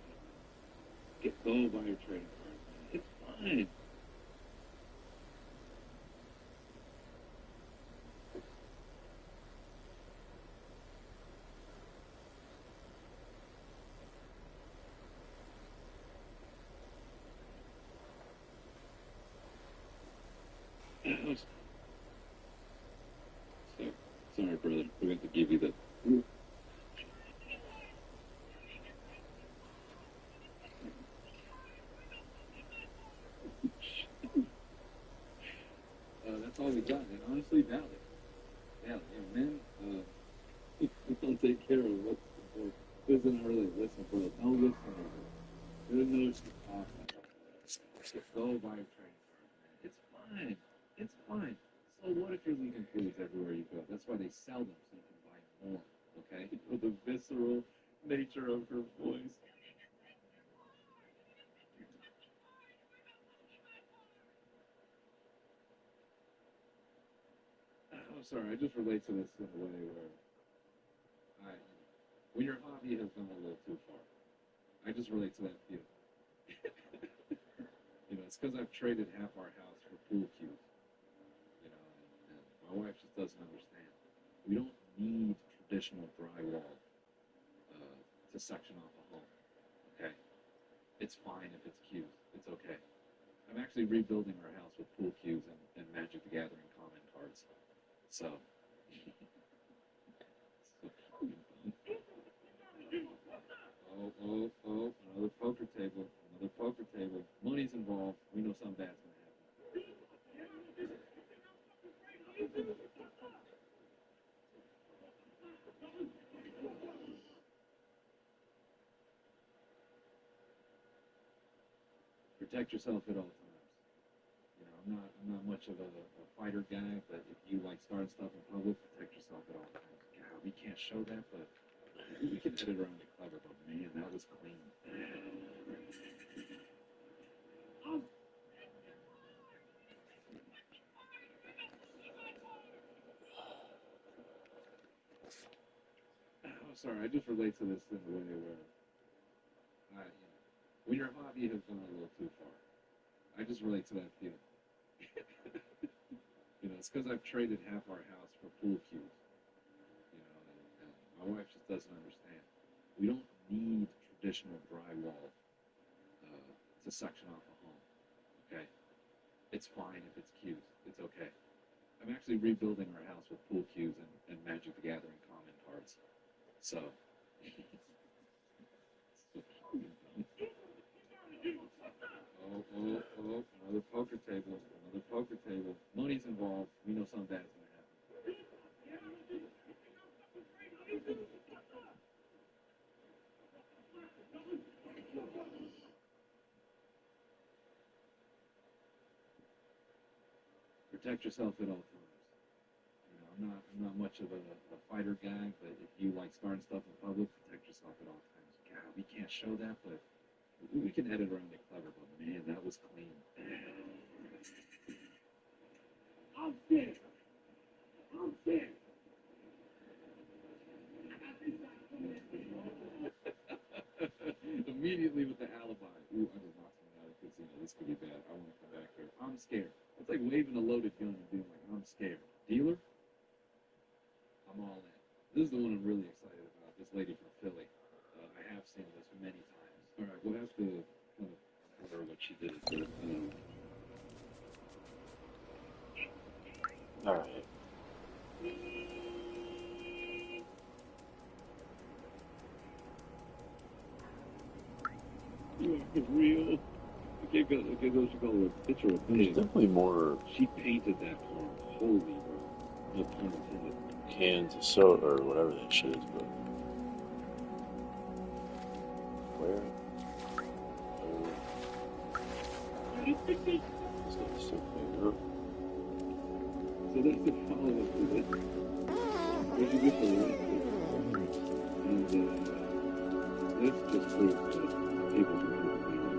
H: Go buy your trading card. It's fine. Sorry, brother. We have to give you the. That's all we got, and honestly, valid. Yeah, man. We don't take care of what's important. Listen, Arlie, listen, bro. Don't listen to her. You don't know what she's talking about. Go buy your trading card, man. It's fine. It's fine. So what if you're leaving clues everywhere you go? That's why they sell them, so you can buy more. Okay? With the visceral nature of her voice. I'm sorry. I just relate to this in a way where when your hobby has gone a little too far, I just relate to that feeling. It's because I've traded half our house for pool cues. And my wife just doesn't understand. We don't need traditional drywall to section off a home. Okay, it's fine if it's cues. It's okay. I'm actually rebuilding our house with pool cues and Magic the Gathering common cards. So. Oh, another poker table. Another poker table. Money's involved. We know something bad's going to happen. Protect yourself at all times. I'm not much of a fighter guy, but if you like starting stuff in public, protect yourself at all times. God, we can't show that, but we can edit around it clever. But man, that was clean. I'm sorry, I just relate to this in a way where when your hobby has gone a little too far, I just relate to that feeling. It's because I've traded half our house for pool cues. And my wife just doesn't understand. We don't need traditional drywall to section off a home. Okay, it's fine if it's cues. It's okay. I'm actually rebuilding our house with pool cues and Magic the Gathering common cards. So. Another poker table. Another poker table. Money's involved. We know something bad's going to happen. Protect yourself at all times. I'm not much of a fighter guy, but if you like starting stuff in public, protect yourself at all times. God, we can't show that, but we can edit around it clever. But man, that was clean. I'm scared. I'm scared. Immediately with the alibi. Ooh, I just knocked someone out of the casino. This could be bad. I want to come back here. I'm scared. It's like waving a loaded gun and being like, I'm scared. Dealer? I'm all in. This is the one I'm really excited about. This lady from Philly. I have seen this many times. All right, we'll have to kind of cover what she did.
E: All right.
H: You are real. Okay, go. Okay, those should call her a picture of
E: There's definitely more.
H: She painted that poem. Holy, bro. No pun intended.
E: Cans of soda or whatever that shit is, but where? It's not simply up.
H: So that's the follow-up to it. Where'd you get the list? And this just proves that people can prove me wrong.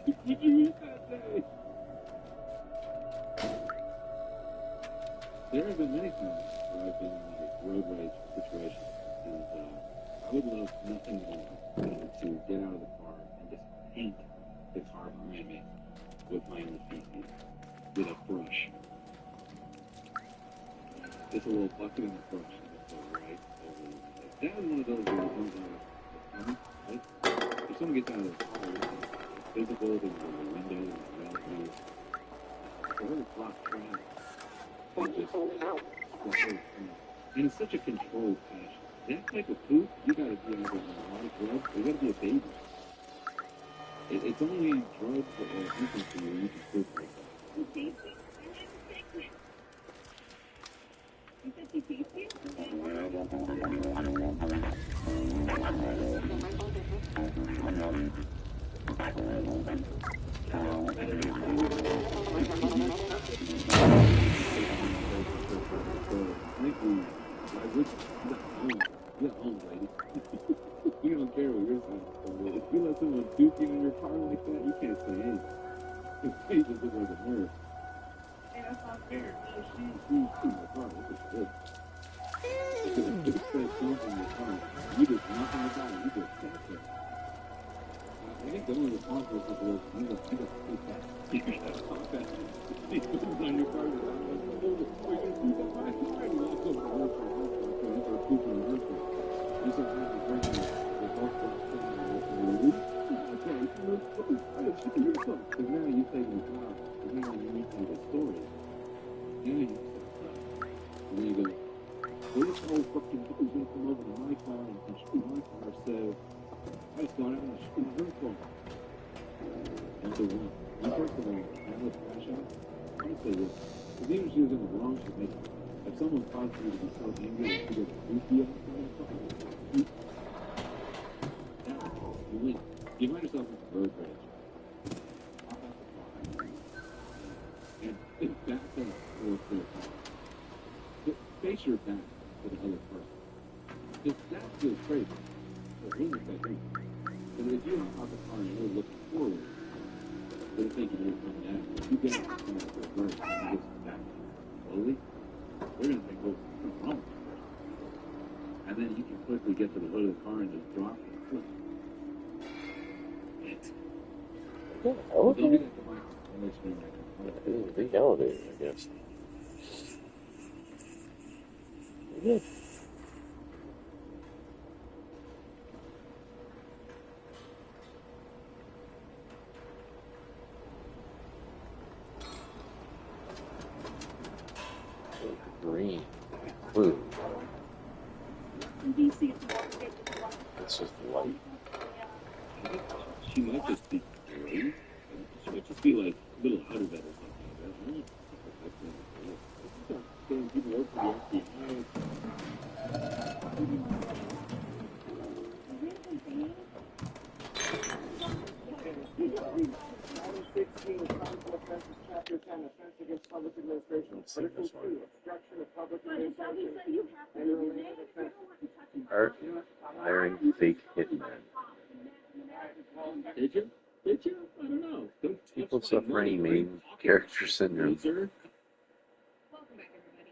B: What you eat that day? There have been many times where I've been in like road rage situations, and I would love nothing more than to get out of the car and just paint the car behind me with my own feces, with a brush. Just a little bucket and a brush, and just go right over the window. That is one of those where it comes out of the right? If someone gets out of the car, it's visible, there's a window, there's a relative, it's a really flat track. And it's such a controlled passion. That type of poop, you gotta be either on a lot of drugs, or you gotta be a baby. It's only drugs or infancy where you can poop like that.
J: You tasty? I like the steak now. You said you tasty?
B: You're home, lady. You don't care what you're saying. If you let someone duke you in your car like that, you can't say anything. His face just looks like a nurse. Hey, that's not fair. No, she's in my car. This is good. Because if you said something in your car, you did nothing about it. You just sat there. I think the only response was you just poop that. You gotta talk that. He puts on your car. You're like, oh, are you gonna poop on my car? And you walk over to her car. So you start pooping on her car. You start having drinking the golf club thing. Okay, because now you say to the crowd, because now you need to tell the story. Now you start and then you go, well, this whole fucking dude's gonna come over to my car and shoot my car, so I just thought I was shooting her car. Number one. Now, first of all, I know it's crash out. I'm gonna say this. Because even if she was in the wrong, she'd make it. If someone caused you to be so angry that you get goofy on the car, you win. You find yourself in road rage. And back up towards their car. Face your back to the other person. Because that feels crazy. But when it's that crazy. Because if you hop out the car and you're looking forward, they're thinking you're coming at them. If you get out and the reverse and you just back slowly, they're going to think, well, what's wrong with this person? And then you can quickly get to the hood of the car and just drop it and flip.
E: Elevator? The elevator, I guess. Yeah. Green. Blue.
J: In DC,
E: It's just light.
B: She might just be great. She might just be like a little out of it or something like that. I don't know. This is getting people work for the FBI.
L: Item 16, harmful offenses, Chapter 10, offense against public administration. Article 2, obstruction of public administration. And related offenses.
E: Hiring fake hitmen.
B: Did you? Did you? I don't know. Don't
E: People suffering main character syndrome.
B: Sir?
J: Welcome back, everybody.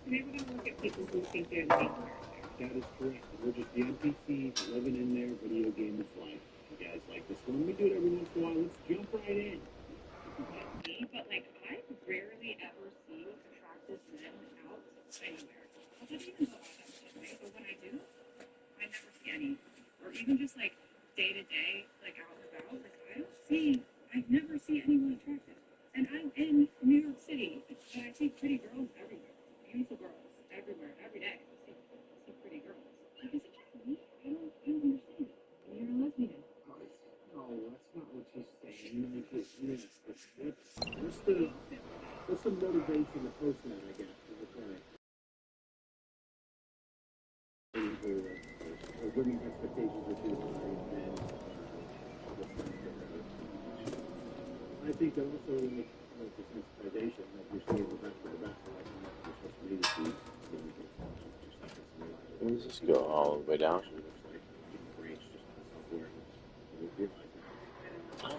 J: Today we're going to look at people who think they're the main character.
B: That is correct. We're just the NPCs living in their video game of life. You guys like this one? We do it every once in a while. Let's jump right in.
J: Me, but like I rarely ever see attractive men out anywhere. I don't even know about that shit, right? But when I do, I never see any. Or even just like day to day, like out and about, like I never see anyone attractive. And I'm in New York City, and I see pretty girls everywhere. Beautiful girls everywhere, every day. I see pretty girls. Like, is it just me? I don't understand. You're a lesbian.
B: No, that's not what she's saying. What's the motivation to post that, I guess? Or bringing expectations of too high and I think that also like the sensitization that you're seeing the best of the best, like how much you're supposed to be to see.
E: Where does this go? All the way down?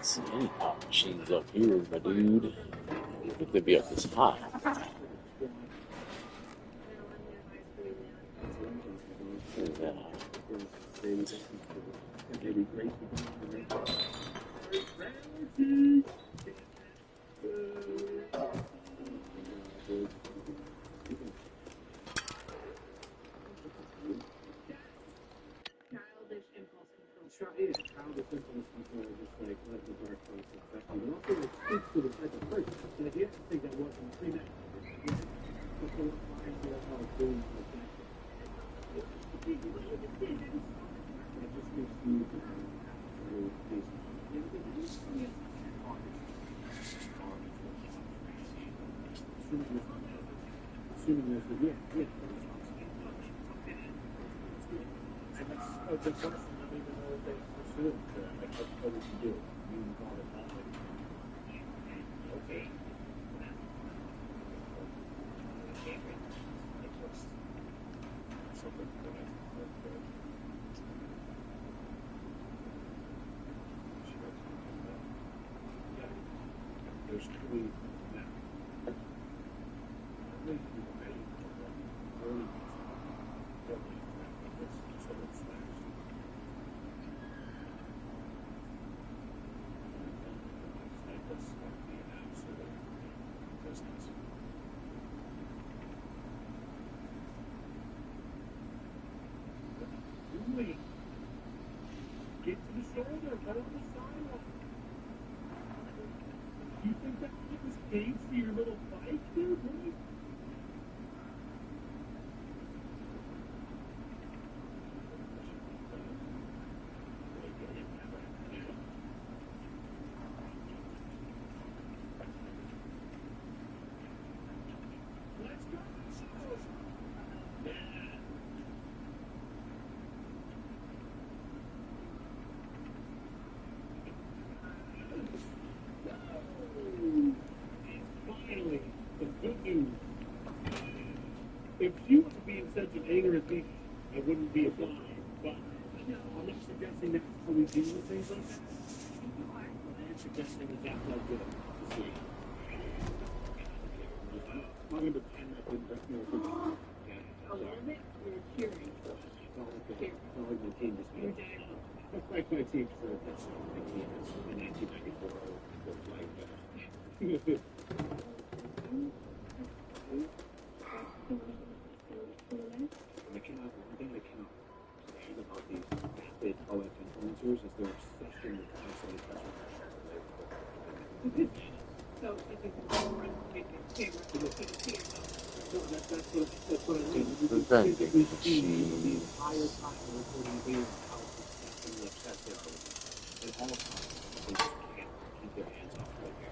E: see any pop machines up here, my dude. I think they'd be up this high. Yeah.
C: Childish impulse control.
B: Childish impulse control, just like let the dark thoughts affect you. But also it speaks to the type of person. So if you have to think that wasn't premeditated, just the mind here how it's doing like that. It just gives you absolute basis. Assuming there's the and that's a good question. I don't even know if they pursue it. Like, what would you do? You call it that way. Okay. There's three now. Get to the shoulder, get on the sidewalk. You think that was gates to your little bike, dude? Really? Let's go! Finally, the good news. If she was being such an anger at me, I wouldn't be applying. But I'm not suggesting that's how we deal with things like that. I am suggesting that that's like good to see. I'm going to pretend that that's no good.
C: A little bit, you're cheering.
B: It's not like my team just
C: You're dying.
B: That's like my team for that's my team in 1994 looked like that. I cannot, one thing I cannot stand about these rapid OS influencers is their obsession with constantly touching their hair.
C: So if it's a camera,
B: that's what I mean.
E: The vending
B: The
E: machine.
B: entire time they're recording videos of how disgustingly upset they are with it. At all times, they just can't keep their hands off their hair.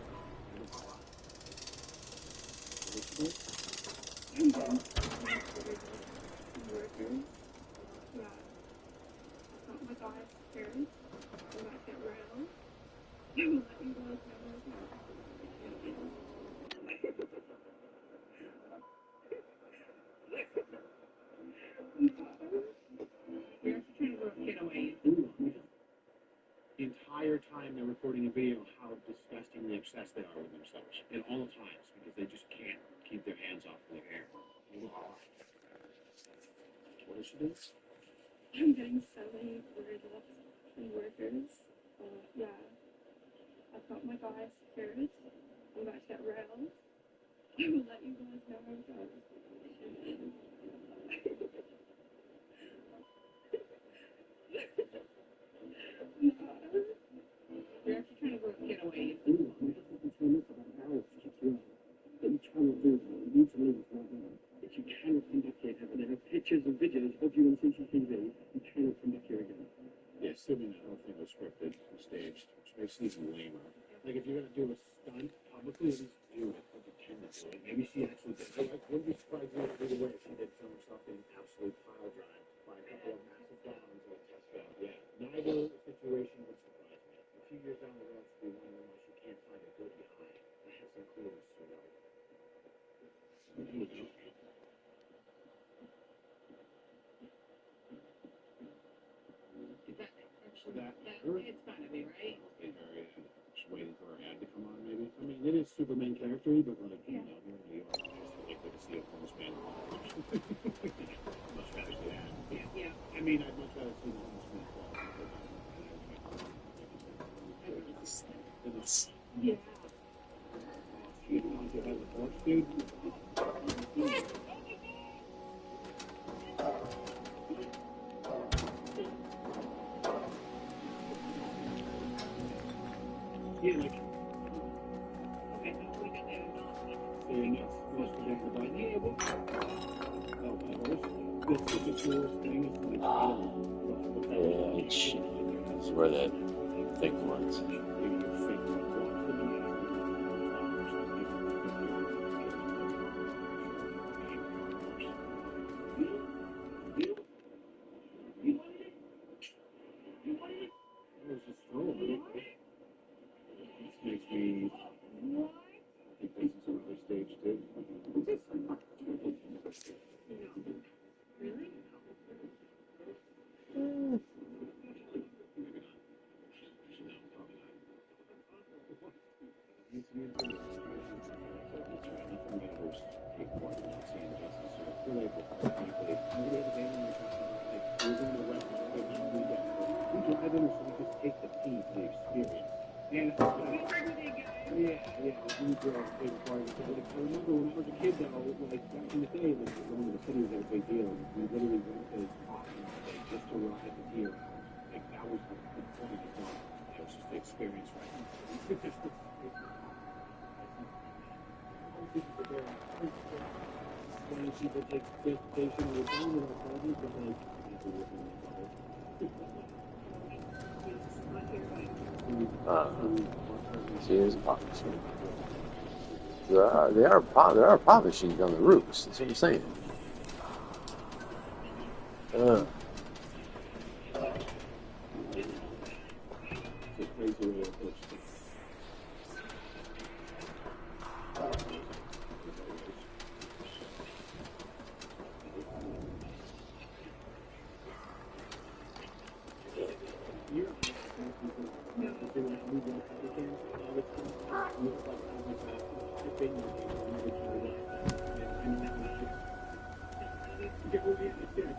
J: Workers, yeah. Oh my gosh, parents, I'm not get around. I will let you guys know.
C: you're actually trying to get away.
B: The entire time they're recording a video of how disgustingly obsessed they are with themselves. At all times, because they just can't keep their hands off their hair. What does she do?
J: I'm getting so many weird looks from workers. Yeah. I thought my guys parents, I'm about to get around. I will let you guys know how it goes.
C: You're actually trying to get away.
B: If you cannot conduct your and there are pictures and videos of you on CCTV, you cannot conduct your again. Yeah, assuming that whole thing was scripted and staged, which makes it even lamer. Like, if you're going to do a stunt publicly, at least do it, or pretend to do it. Maybe she actually did. So, like, wouldn't be surprised either way if she did film herself getting absolutely pile drive by a couple of massive dogs at a test valve. Yeah, neither situation would surprise me. A few years down the road, she'll be wondering why she can't find a good guy that has some clues, you know.
C: It's gotta be, right?
I: as Superman character, but like, you know, here in New York, I just feel like to see a homeless man. Much rather see that.
F: Yeah.
I: I mean, I'd much rather see the homeless man.
F: Yeah.
I: You don't get the horse, dude. Yeah, like.
F: Okay, no, we got that not.
I: Saying that's most protected by the able. Oh, the horse. That's such a coolest thing. It's like,
E: Yeah, shit. This is where that thing was.
I: Makes me think this is another stage too.
F: Really?
I: Take the tea for the experience. And yeah, we grew up in parties. I remember when I was a kid, though, like back in the day, like going to the city was a big deal. We literally went to just to ride the tea around. Like that was the point of the it was just the experience, right? When people take transportation all the time without charges, but like people living in bubbles.
E: See, there's a pop machine. There are pop machines on the roofs. That's what I'm saying.
I: It's a crazy way to approach things.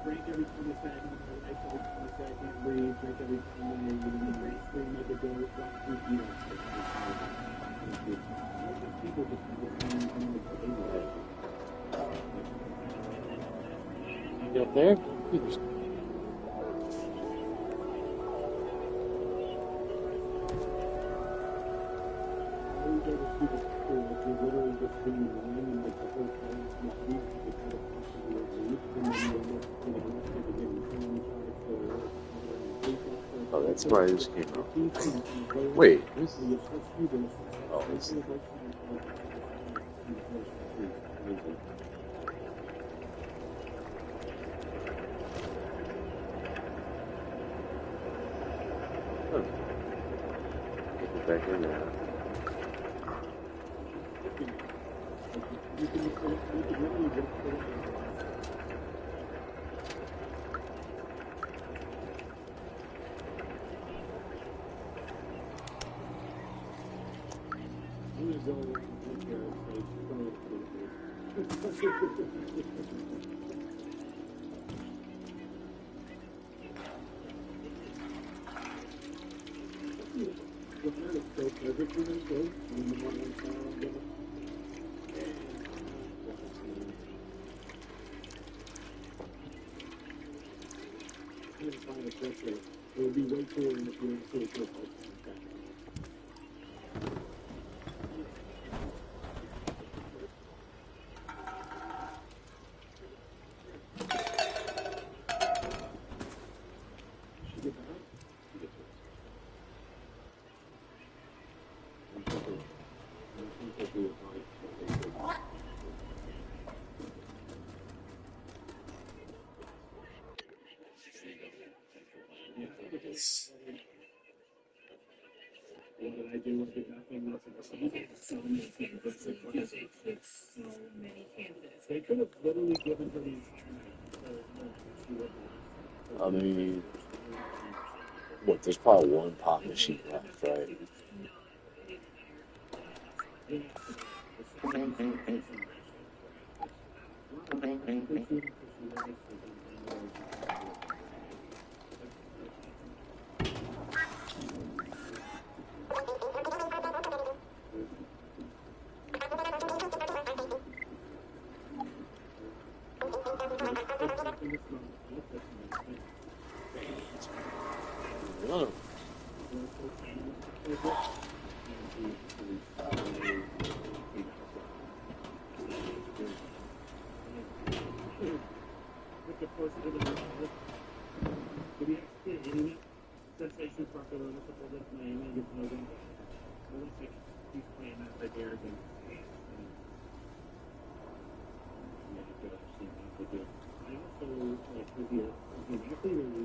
I: Drink every time I say I can't breathe. Drink every time I scream at the door. People just
E: You up there? Oh, that's why this came out. Wait, this is... Oh, this is... Get it back in there.
I: It would be way cooler if you were to What did I do? I did nothing.
F: So many candidates. So many candidates.
I: They could have literally given her the entire night.
E: I mean, what? There's probably one pop machine left, right?
F: Sensation for Barcelona, support of Miami against Logan. I don't think he's playing that like arrogant. I also like was he an athlete or was he playing the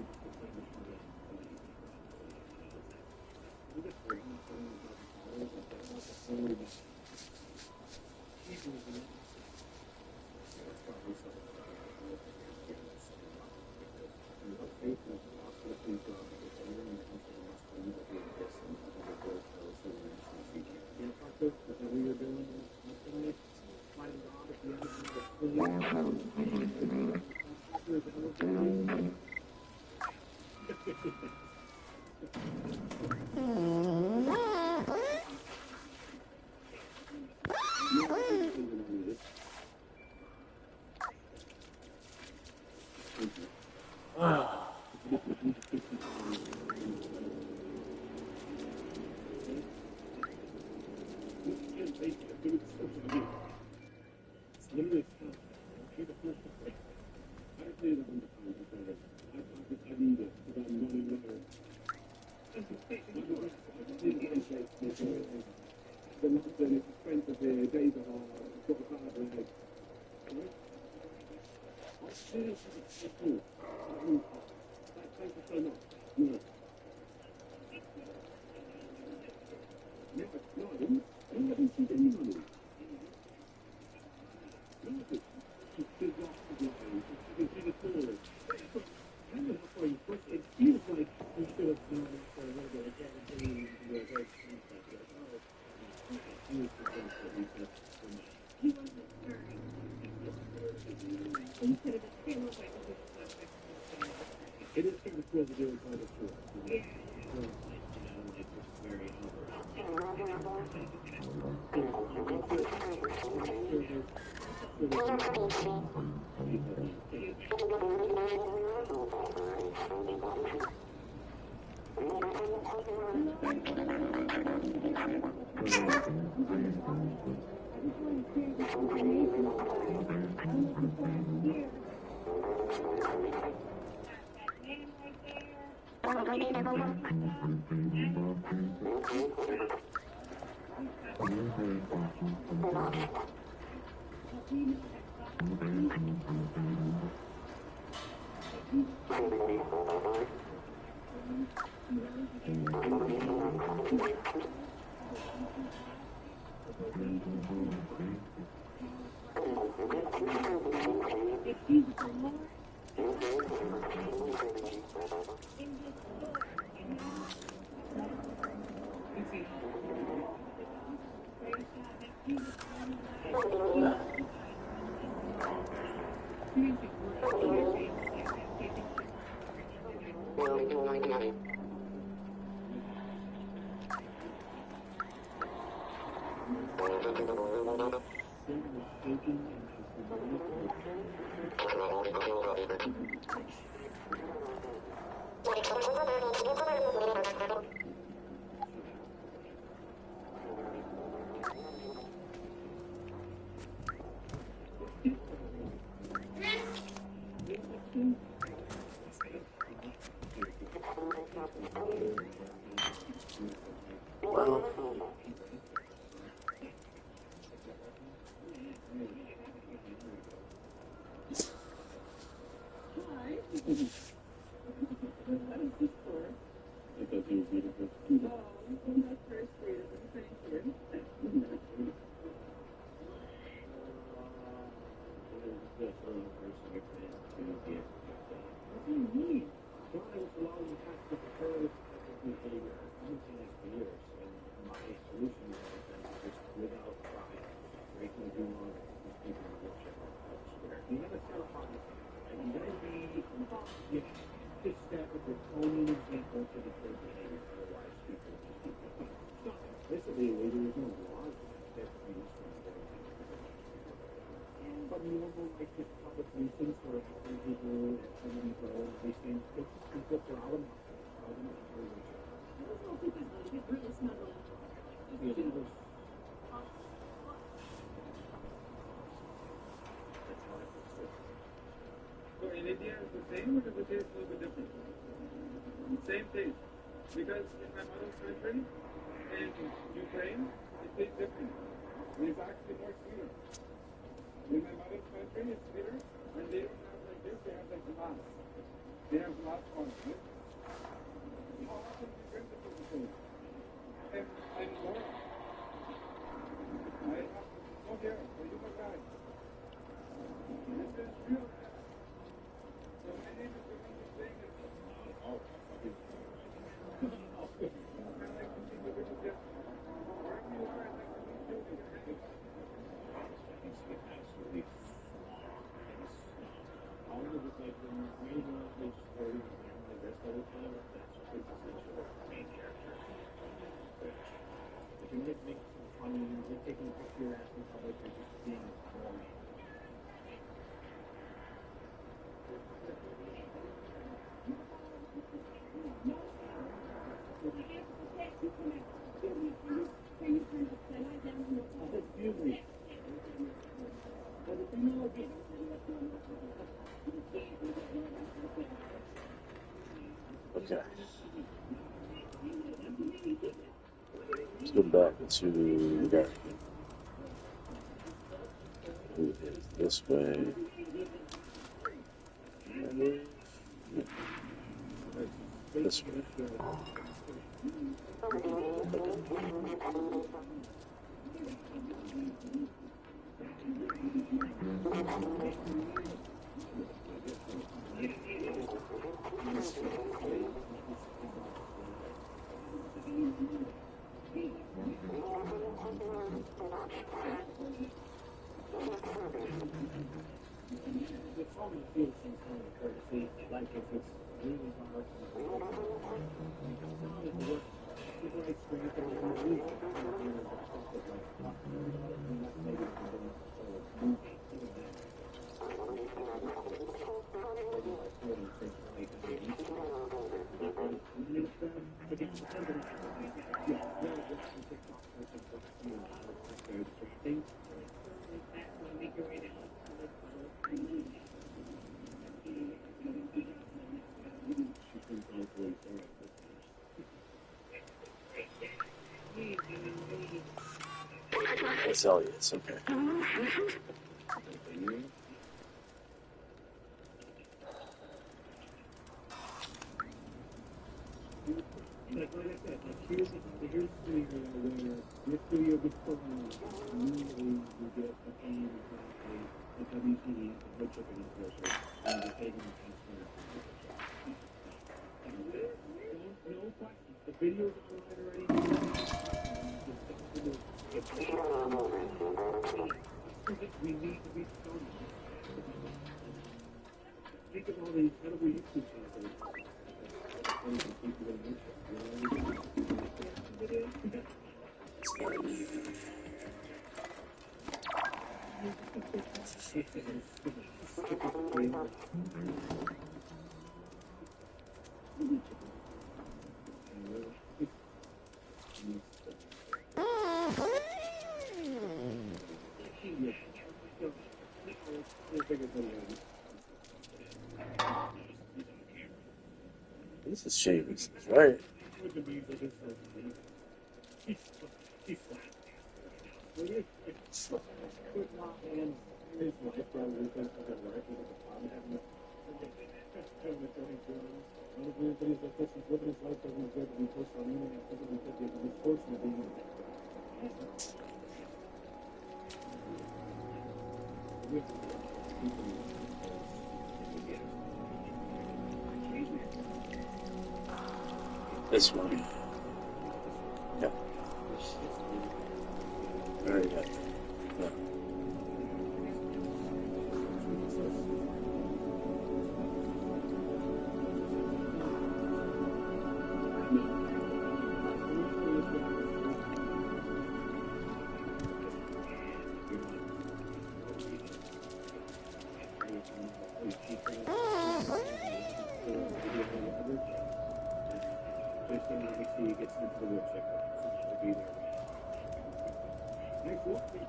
F: short
I: my solution is then just without trying, breaking the law, just keeping the bullshit elsewhere. You gotta set up on it. And you gotta be, you have to set up your own example to the good behavior, otherwise people just keep going. It's not implicitly illegal, there's no laws that you just want to go but normal, like just public nuisance or asking people if somebody goes, these things, it's just people for all of them.
J: Really smuggle.
R: So in India, it's the same or does it taste a little bit different? Same taste. Because in my mother's country, in Ukraine, it tastes different. It's actually more sweeter. In my mother's country, it's sweeter, and they don't have like this, they have like glass. They have glass on it. How often do you drink the Coca-Cola? I'm Laura. I have no hair, so you look bad. This is real. So my name is the one who's saying it. Oh, okay. I like to see the people get wherever you are, I'd like to meet you in your name.
I: Absolutely all of it, like when you're reading all those stories and hearing the rest all the time, that's quintessential main character. If you might make some funny, you're taking a picture of your ass in public, you're just being boring.
E: Okay. Let's go back to the guy who is this way. This way.
I: It's only feels some kind of courtesy, like if it's really hard to people like straight up and movie.
E: That's Elliot's, okay.
I: Like I said, here's the scenario where this video gets put on, immediately you get a phone from a WCD, a wood chipping enforcer, and they're taking the transfer. No questions. The video's online already. We need to be stoned. Think of all the incredible YouTube channels.
E: This is Seamus, right? This one. Yeah.
B: then obviously you get sent to the wood chipper. So that will be there when next week.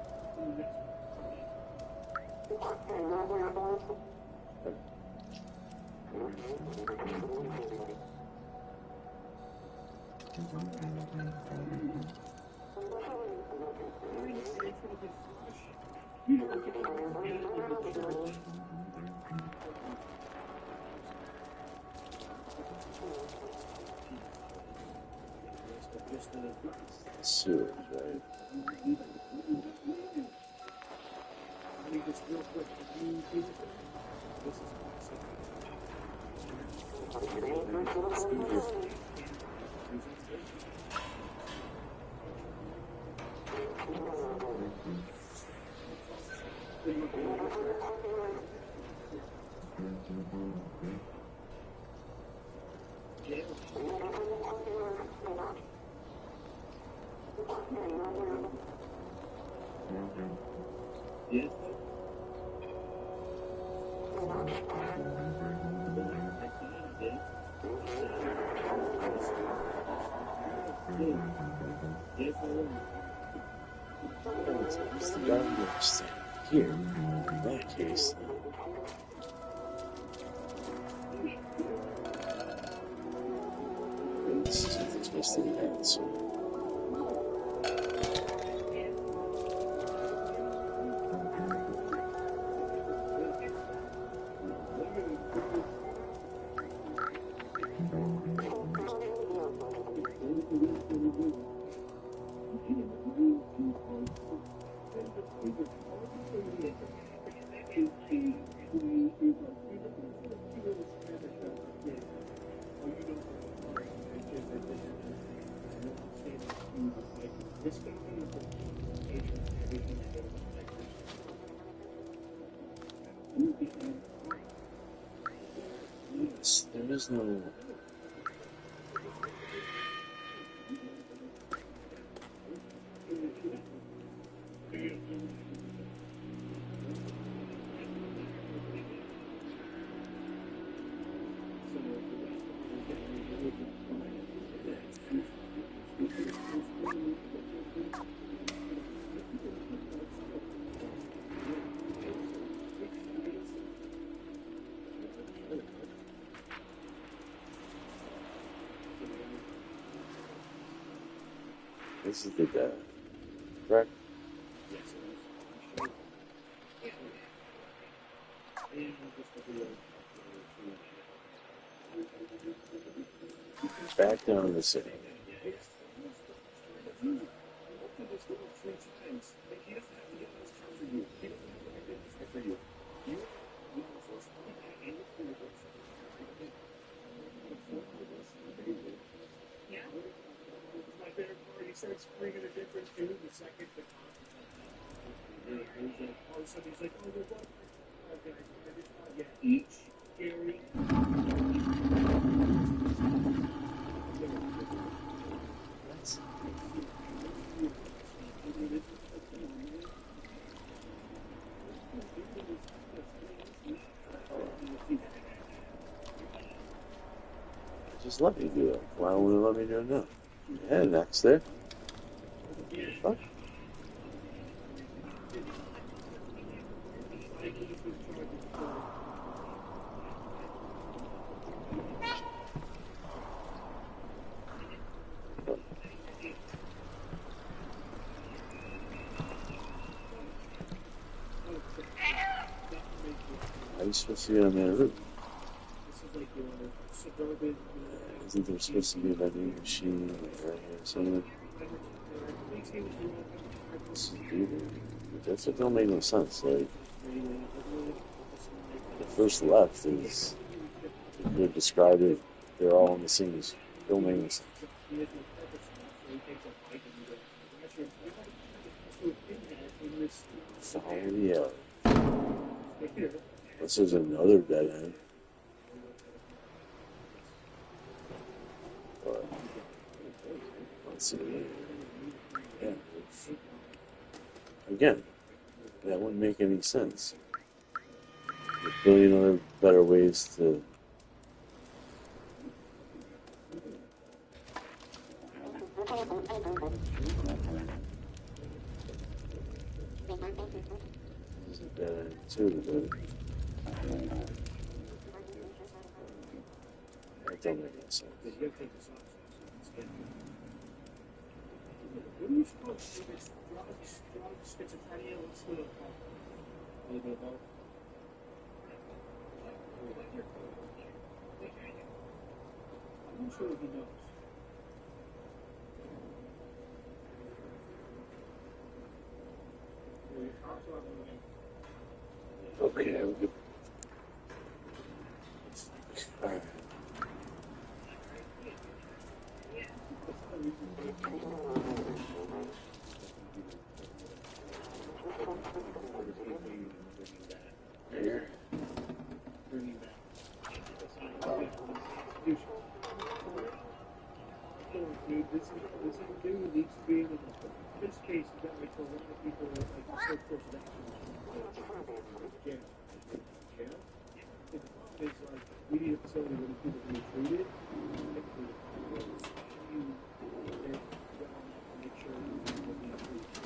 B: In the next
E: Sewers, right?
B: just real quick, have you seen this one? This is classic. Yes. Yes, I will.
E: What's the downward stand here? In that case, something's supposed to be that, so. There is no. This is the guy, correct? Back down to the city.
B: Starts bringing a different tune the second the all of a sudden he's like, oh, we're both okay. Yeah, each carry.
E: Just let me do it. Why won't it let me do it now? Yeah, next there. Fuck. How are you supposed to get on that route? Isn't there supposed to be a vending machine or something? That don't make no sense. Like, the first left is, they described it, they're all in the same, don't make no sense. Follow the alley. This is another dead end. But, let's see. Yeah. Again, that wouldn't make any sense. There's a billion other better ways to This is a dead end too, but that don't make any sense.
F: You gotta take this off so you can scan it. What are you supposed to do? It's drugs, schizophrenia, what's the a little bit of both? I'm not sure if he knows.
E: Okay, we good. All right. Here.
F: Bringing back institution. Dude, this dude needs to be in this case is that way for a lot of people like the first course of action. Jail. Jail? The problem is like we need a facility where these people can be treated. Make sure people being treated.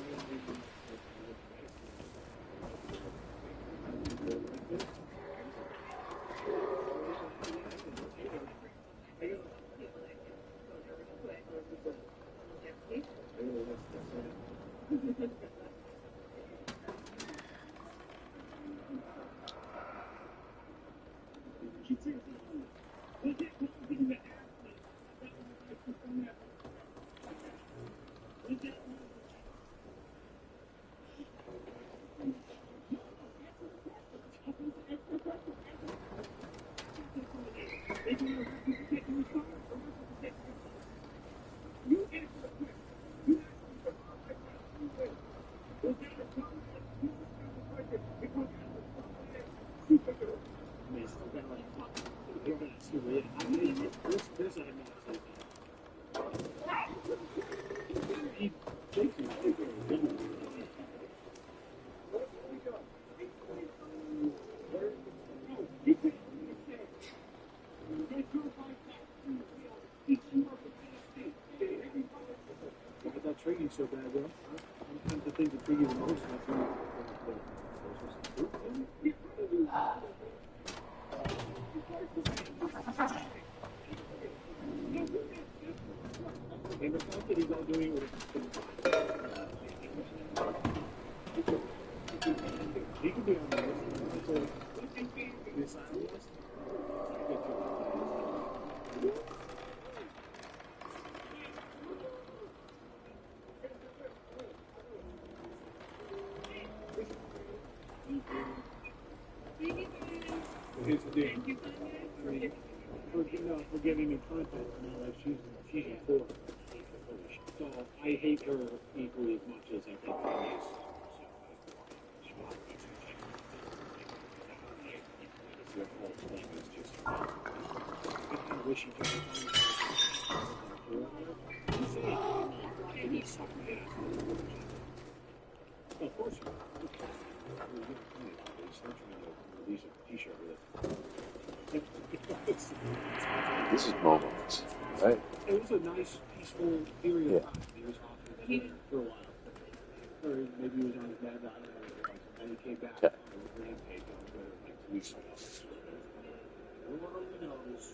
F: Trigger you so bad, bro. Sometimes the things that trigger you the most, that's when and the fact that he's not doing it with he could be on the list. The asylum list. Here's the deal. For giving me content in my life, she's in 4. So I hate her equally as much as I think her is. Your whole thing is just I kind of wish you took the time to of course you release a t-shirt with it.
E: This is moments, right?
F: It was a nice, peaceful period of time. He was off for a while. Or maybe he was on his bed, I don't know what it was. And then he came back on a rampage on Twitter like 2 weeks ago. Everyone only knows.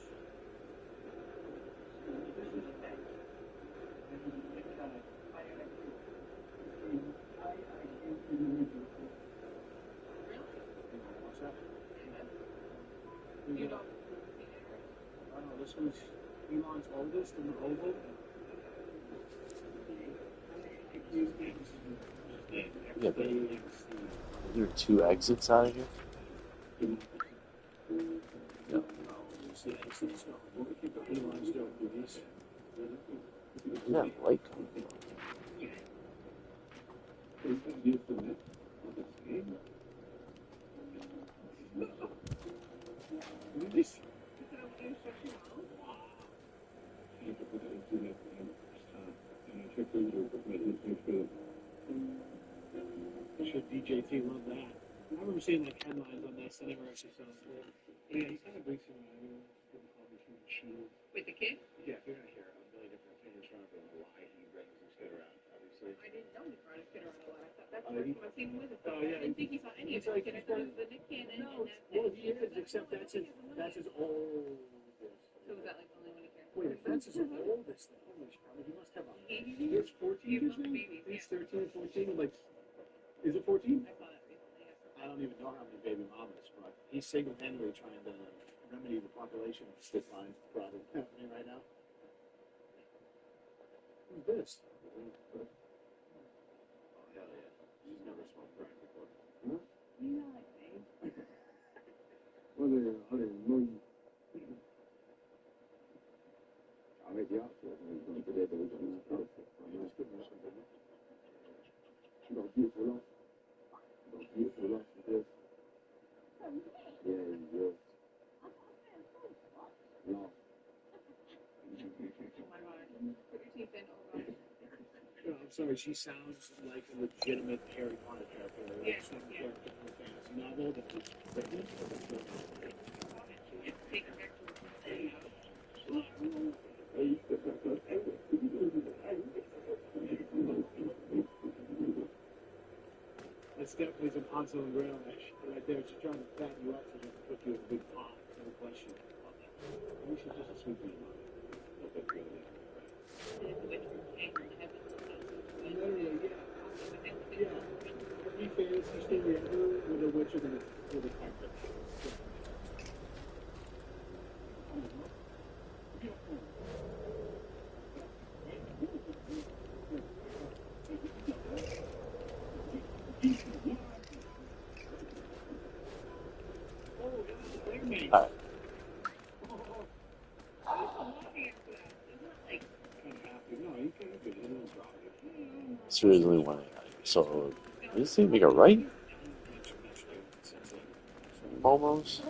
F: What's that? I don't know, this was Elon's oldest in the Oval.
E: Yeah, but are there 2 exits out of here? No. Yeah, light coming
F: Should DJT love that? I remember seeing like headlines on this anywhere. So yeah, he kind of brings some with the kid. Yeah, if you're gonna hear a million different opinions from him on why he
B: like he's got. No, well, he is, except that's his oldest.
C: So was that like only when he cared?
B: Wait, if that's his oldest, then holy shit, he must have a. He has 14 kids now? He's 13 and 14, like, is it 14?
C: I saw that recently. Yeah.
B: I don't even know how many baby mamas, but he's single-handedly trying to remedy the population decline problem happening right now. Who's this?
E: Oh, hell yeah. She's never smoked crack before.
C: You know, like me.
R: Well, I didn't know you. I made the opposite. I was going to put that there. She don't get for long. She don't get for long. Yeah, yeah. No.
C: Oh my god. Put your teeth in. Oh god.
B: No, I'm sorry, she sounds like a legitimate Harry Potter character. Like some character from a fantasy novel that was written.
C: Take her back to the
B: That's definitely some Hansel and Gretel right there. She's trying to fatten you up so she can put you in a big pot. No question. Maybe she's just a sweet baby. No big deal. Yeah. Every fantasy story ever with a witch with a character.
E: Alright. Seriously, when so does this thing make a right? Almost.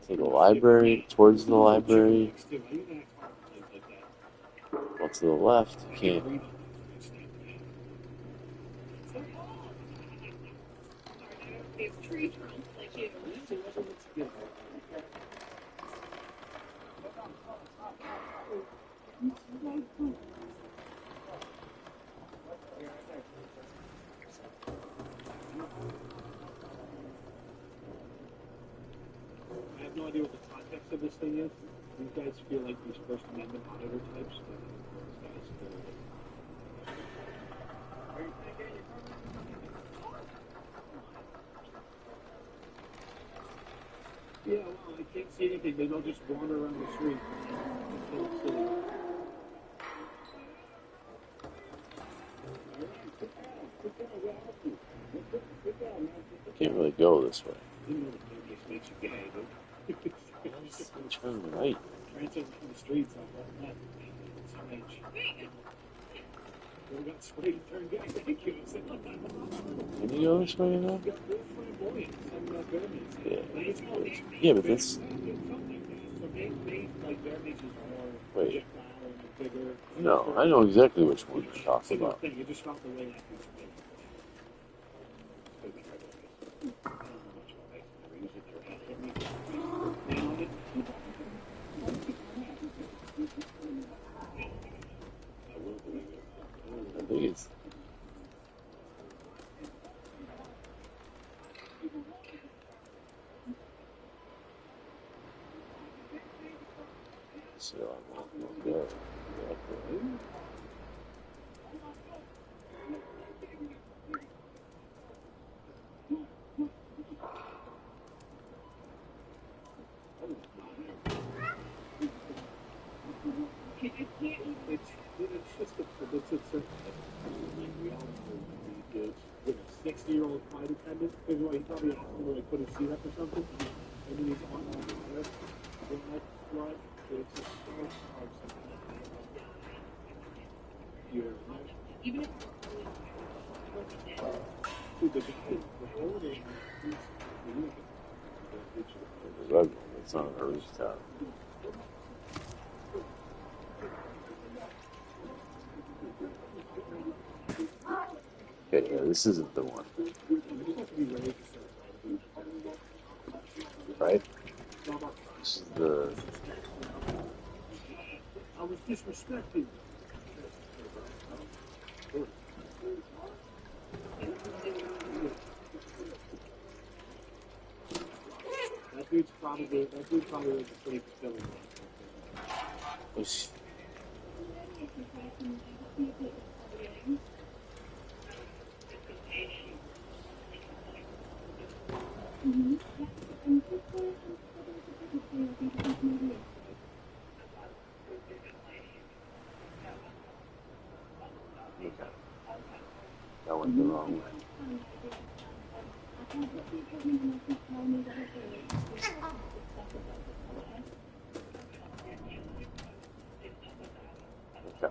E: To the library, towards the library. Well, to the left, you can't.
C: These tree trunks like you.
B: I have no idea what the context of this thing is. These guys feel like these First Amendment auditor types, but these guys feel like. Yeah, well, I can't see anything. Maybe I'll just wander around the street.
E: Can't really go this way.
B: Makes you gay,
E: Turn right.
B: Prancing down the streets like that. Strange. We got sprayed and turned gay. Thank you.
E: Can you go this way now? Yeah. Yeah, but that's. Wait. No, I know exactly which one you're talking about.
B: You just felt the way like
E: I think it's. So I won't go that way.
B: we all know with a 60-year-old flight attendant, because he probably asked him to like put his seat up or something, and then he's on the water, flood, it's just so hard sometimes.
C: Even if
B: dude, the guy recording,
E: It's on a rooftop. Okay, yeah, this isn't the one. Right? This is the.
B: I was disrespected.
I: dude's probably was a pretty fulfilling one.
E: Okay. That went the wrong way. Okay.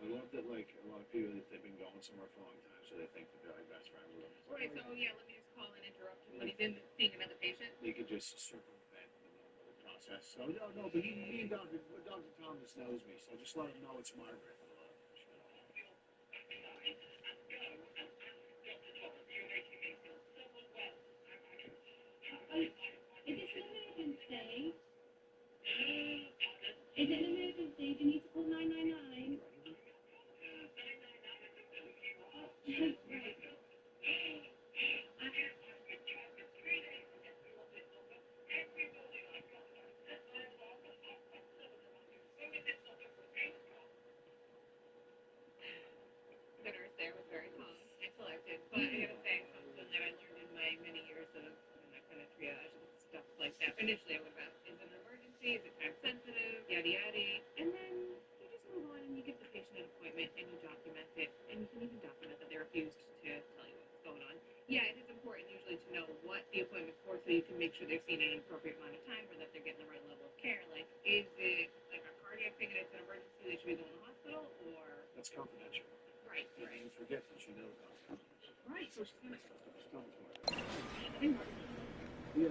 I: I love that, like, a lot of people, if they've been going somewhere for a long time, so they think that they're like best friends with them.
C: Right, so yeah, let me just call and interrupt him when he's in seeing another patient.
I: They could just circumvent the normal process. So, no, but me and Dr. Tom just knows me, so just let him know it's Margaret.
J: Is it an emergency? Do you need to call 999?
C: The nurse there was very calm and collected, but I gotta say something that I learned in my many years of that kind of triage and stuff like that. Initially, I would have asked, is it an emergency? Is it time sensitive? Yada yada. And then you just move on and you give the patient an appointment and you document it. And you can even document that they refused to tell you what's going on. Yeah, it is important usually to know what the appointment's for so you can make sure they're seen in an appropriate amount of time or that they're getting the right level of care. Like, is it like a cardiac thing and it's an emergency, they should be going to the hospital, or?
I: That's confidential.
C: Right, right.
I: You forget that you know confidential.
C: Right, so she's gonna
I: Yeah,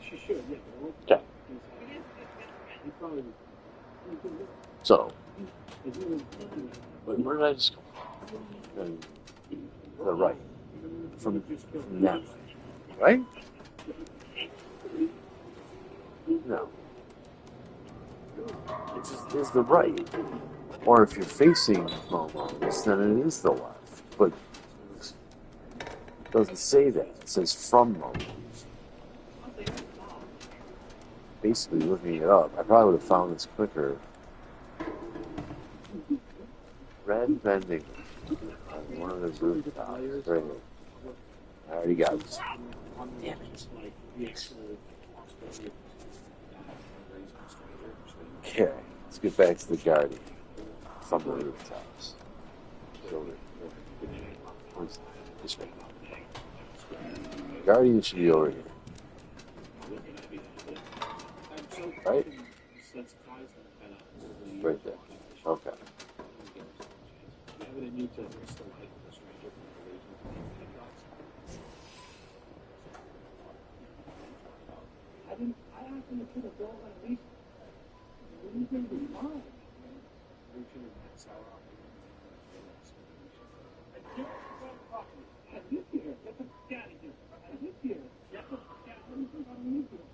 I: she should, yeah.
E: Okay.
I: He probably.
E: So, where did I just come from? The right. From that way. Right? No. It's the right. Or if you're facing Momo's, then it is the left. But it doesn't say that. It says from Momo's. Basically, looking it up, I probably would have found this quicker. Red vending on one of the rooftops. Right here. I already got this. Damn it. Okay, let's get back to the Guardian from the rooftops. So, this way. Guardian should be over here. Right? Right there. Okay.
B: I asked him to put a dog on a leash. He's going to be fine. I live here. Get the fuck out of here. I live here. Get the fuck out. What do you think I don't live here?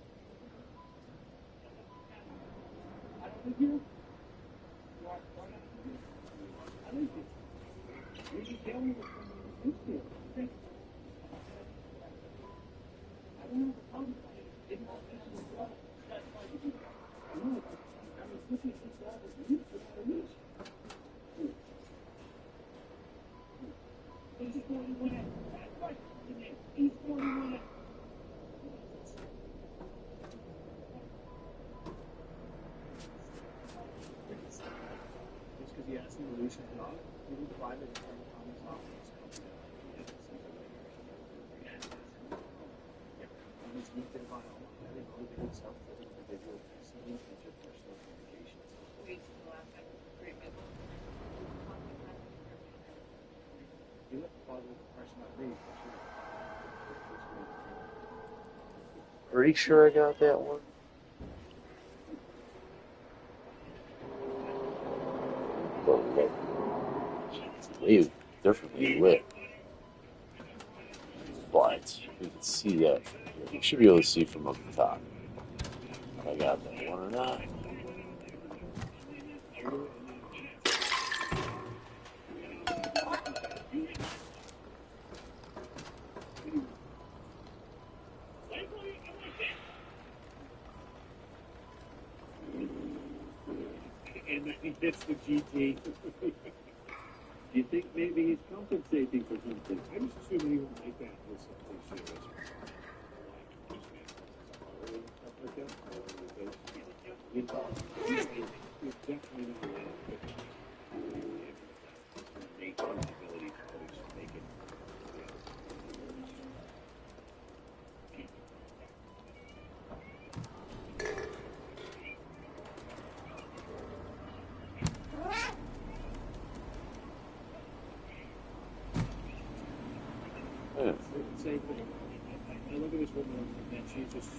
B: I don't live here? Why not live here? I live here. You're just dealing with someone who lives here. Okay? I don't have a problem with it. Didn't want this to go. That's why you did it. No, I was looking at this dog with you for the leash. He's 41. That's right. He's 41.
I: Just because he asked him to release his dog, he would find it from Tom's office. He's moved in by all that and all the good stuff for the individual testimony and your personal communications.
C: wait till the last second. Great, but
I: He left the
R: positive impression on me, for sure.
E: Pretty sure I got that one. But it's way differently lit. But you can see that. You should be able to see from up the top. If I got that one or not.
R: And then he hits the GT. Do you think maybe he's compensating for something?
I: I just assume anyone like that was something serious. He's definitely not allowed to make his ability to always make it.
E: Yeah.
I: Same thing. I look at this woman and she's just.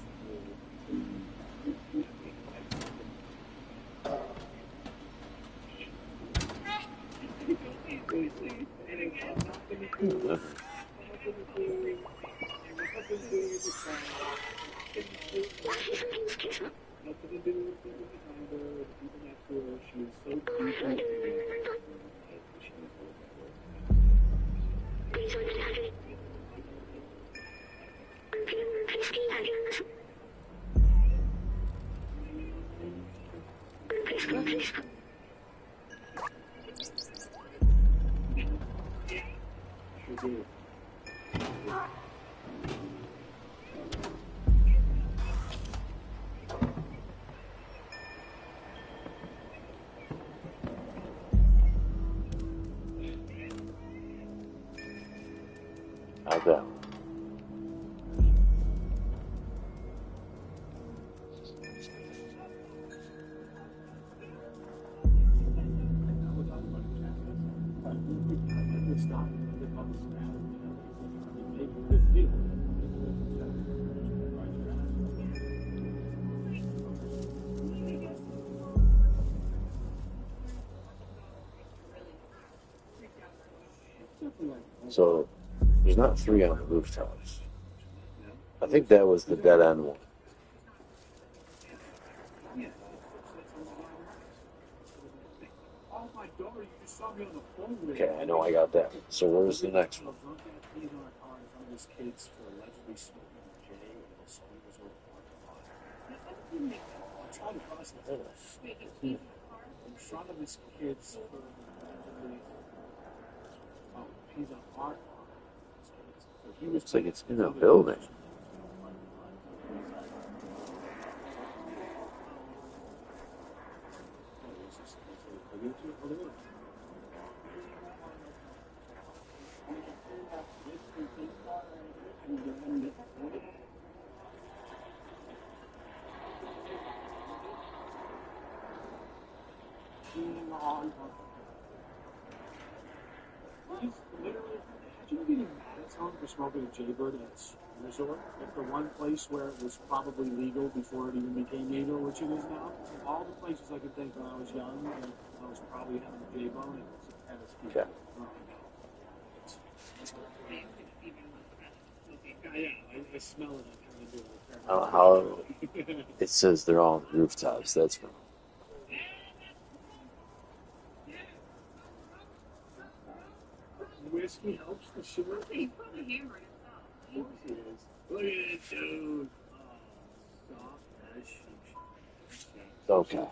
E: How's that? So there's not 3 on the rooftops. I think that was the dead end one.
I: Oh my daughter, you just saw me on the phone with
E: Okay, I know I got that. So where's the next one?
I: drunk ass peas on our car in front of his kids for allegedly smoking J in a 20 years old parking lot. I'm trying to process this. In front of his kids for allegedly. Oh, peas on our car. So he was
E: Looks like it's in a building.
I: He's literally, imagine getting mad at someone for smoking a Jaybird at a resort, like the one place where it was probably legal before it even became legal, which it is now. Of all the places I could think when I was young, and I was probably having a J-bone, it was at a ski.
E: Okay.
I: Yeah, I smell it. I kind of do it.
E: How it says they're all on the rooftops. That's wrong.
I: Whiskey helps the sugar.
C: He probably hammered himself.
I: Of course he is. Look at it, dude. Oh, soft as sheep.
E: Okay.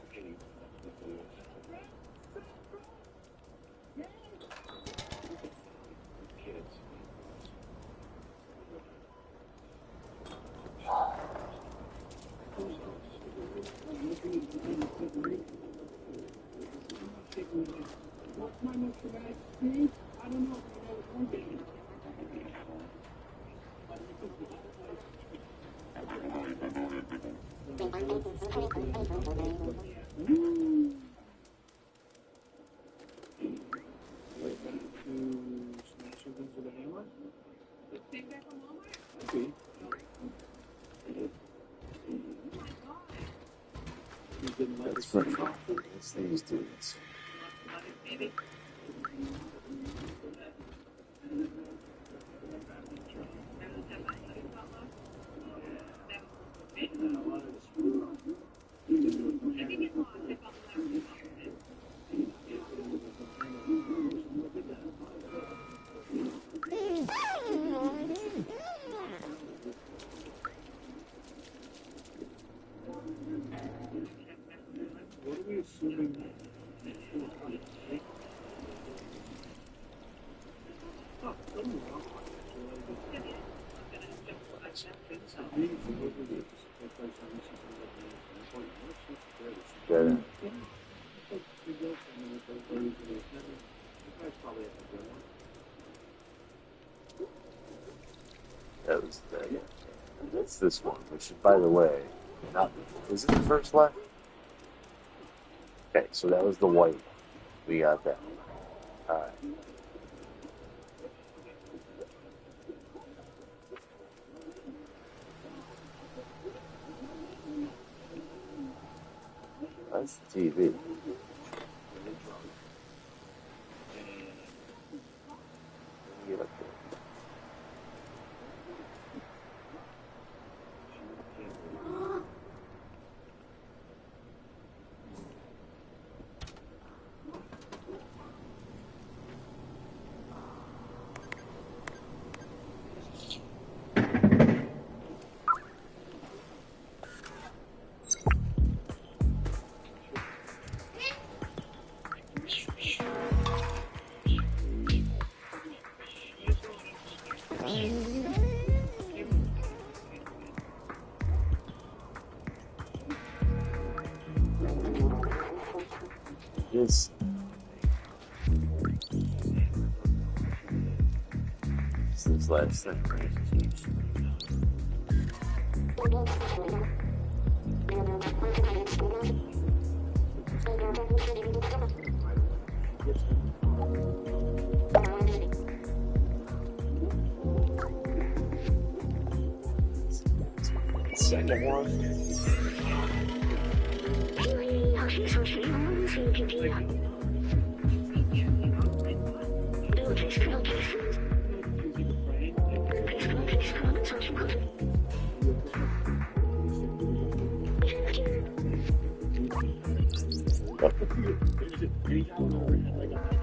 I: What's my most dramatic speech? I don't know. I know it's one thing.
E: It's these dudes.
C: Maybe.
I: What are we assuming?
E: Yeah. That was that. That's this one, which, by the way, not is it the first left? Okay, so that was the white. We got that. All right. That's the TV. Get up there. This is this last thing, right? Second one.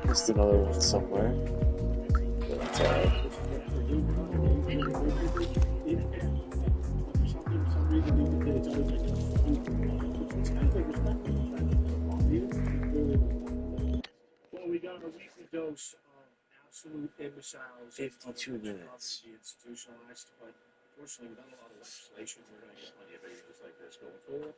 E: Just another one somewhere. That's all right.
I: Well, we got our weekly dose of absolute imbeciles.
E: 52 minutes.
I: Be institutionalized, but unfortunately, without a lot of legislation, we're going to get plenty of videos like this going forward.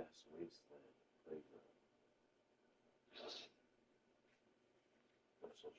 E: vast wasteland playground. That's so fun.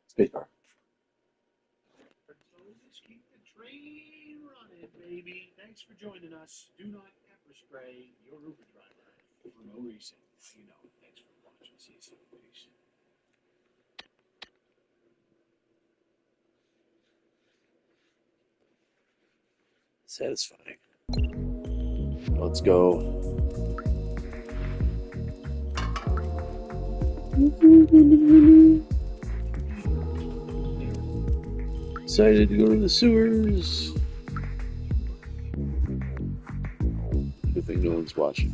E: Spacebar.
I: Let's keep the train running, baby. Thanks for joining us. Do not pepper spray your Uber driver for no reason. You know. Thanks for watching. See you soon. Peace.
E: Satisfying. Let's go. Excited to go to the sewers. Good thing no one's watching.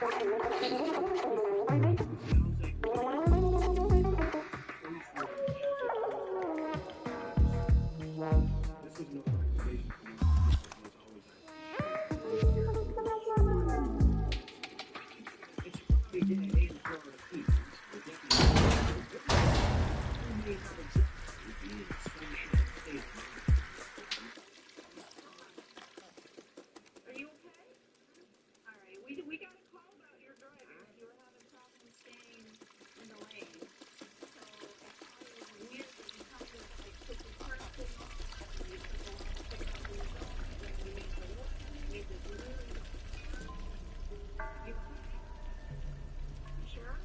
Q: Are you okay? All right. We got a call about your driving. You were having problems staying in the lane. So it sounded weird that you kind of like took your turn signal off and you took a left signal on your phone and then you made the look, made this really. You okay? You sure?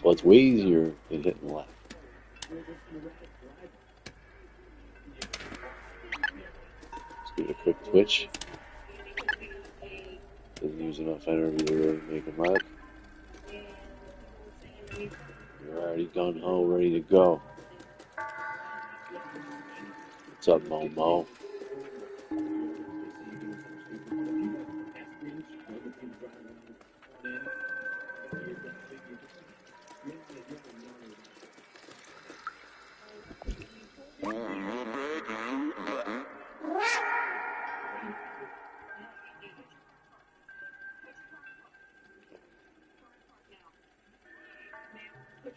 E: Well, it's way easier than hitting left. Let's give it a quick twitch. Doesn't use enough energy to really make a mark. You're already gung ho, ready to go. What's up, Momo?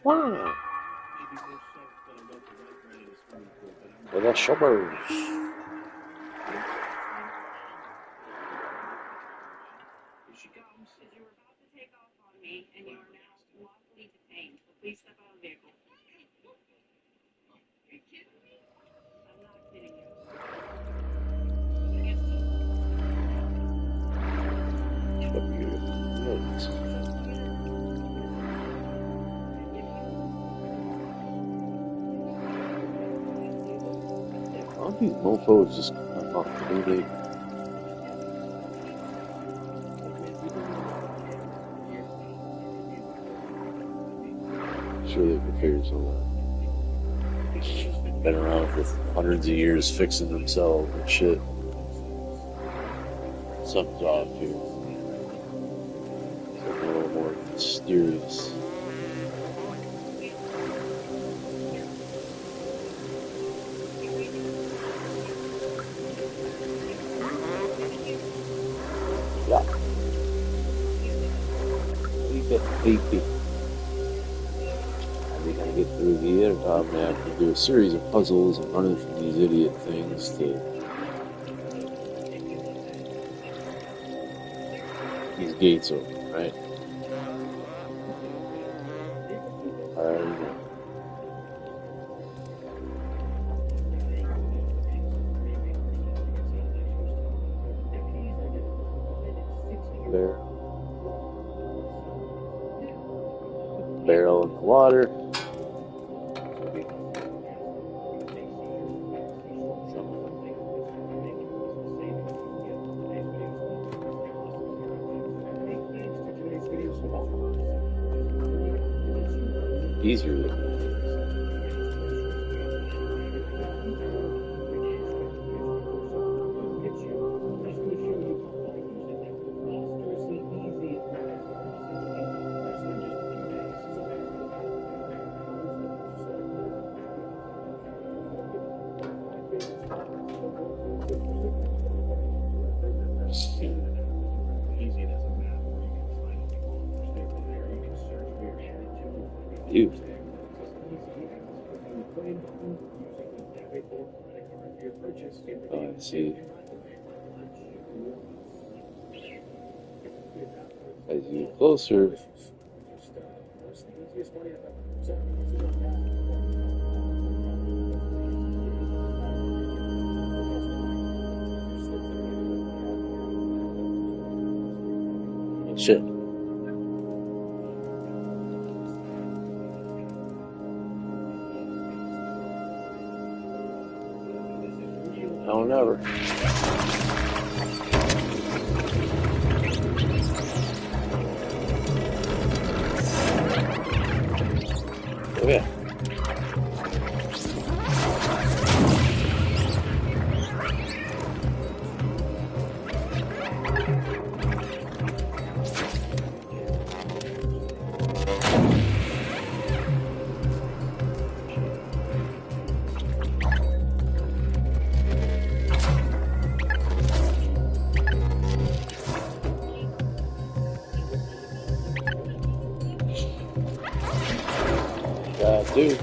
E: Wow. We're the showers.
Q: As you were about to take off on me and you are now lawfully detained. So please step out of the vehicle.
C: you kidding me?
P: I'm not kidding you.
E: All these mofos just come up really. Sure they can figure something out. Been around for hundreds of years fixing themselves and shit. Something's off here. It's a little more mysterious. Yeah. Keep it creepy. We're gonna get through here. I'm gonna have to do a series of puzzles and running from these idiot things to these gates open, right? Alright. Barrel in the water. Easier looking. Ew. Oh, I see. As you get closer, shit. Now or never. Oh yeah. Dude.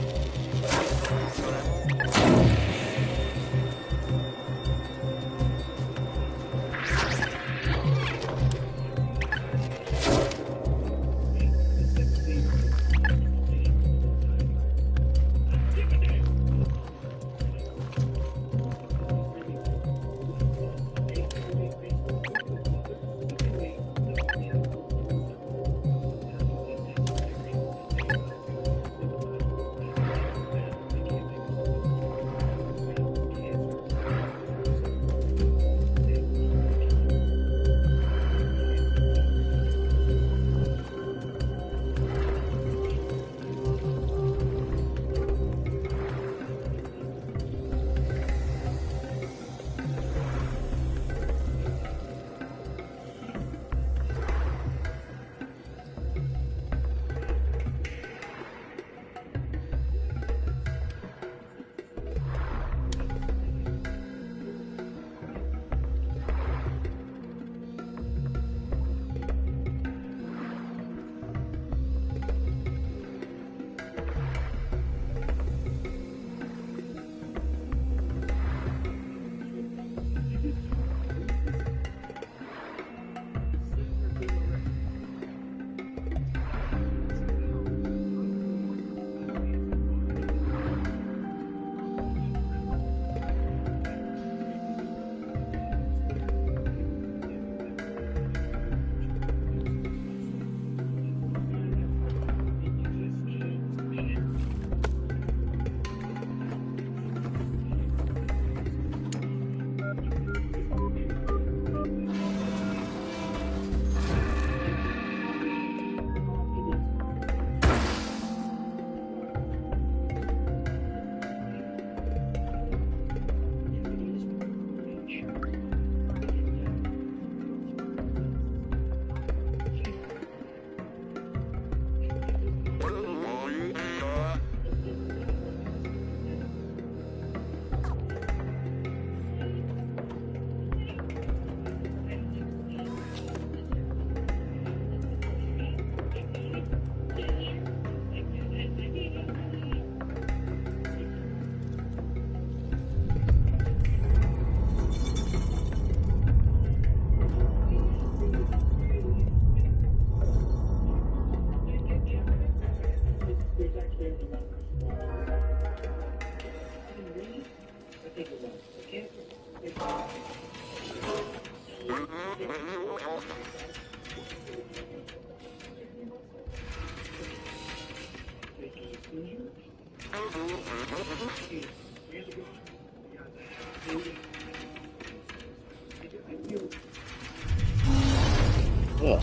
E: Ugh.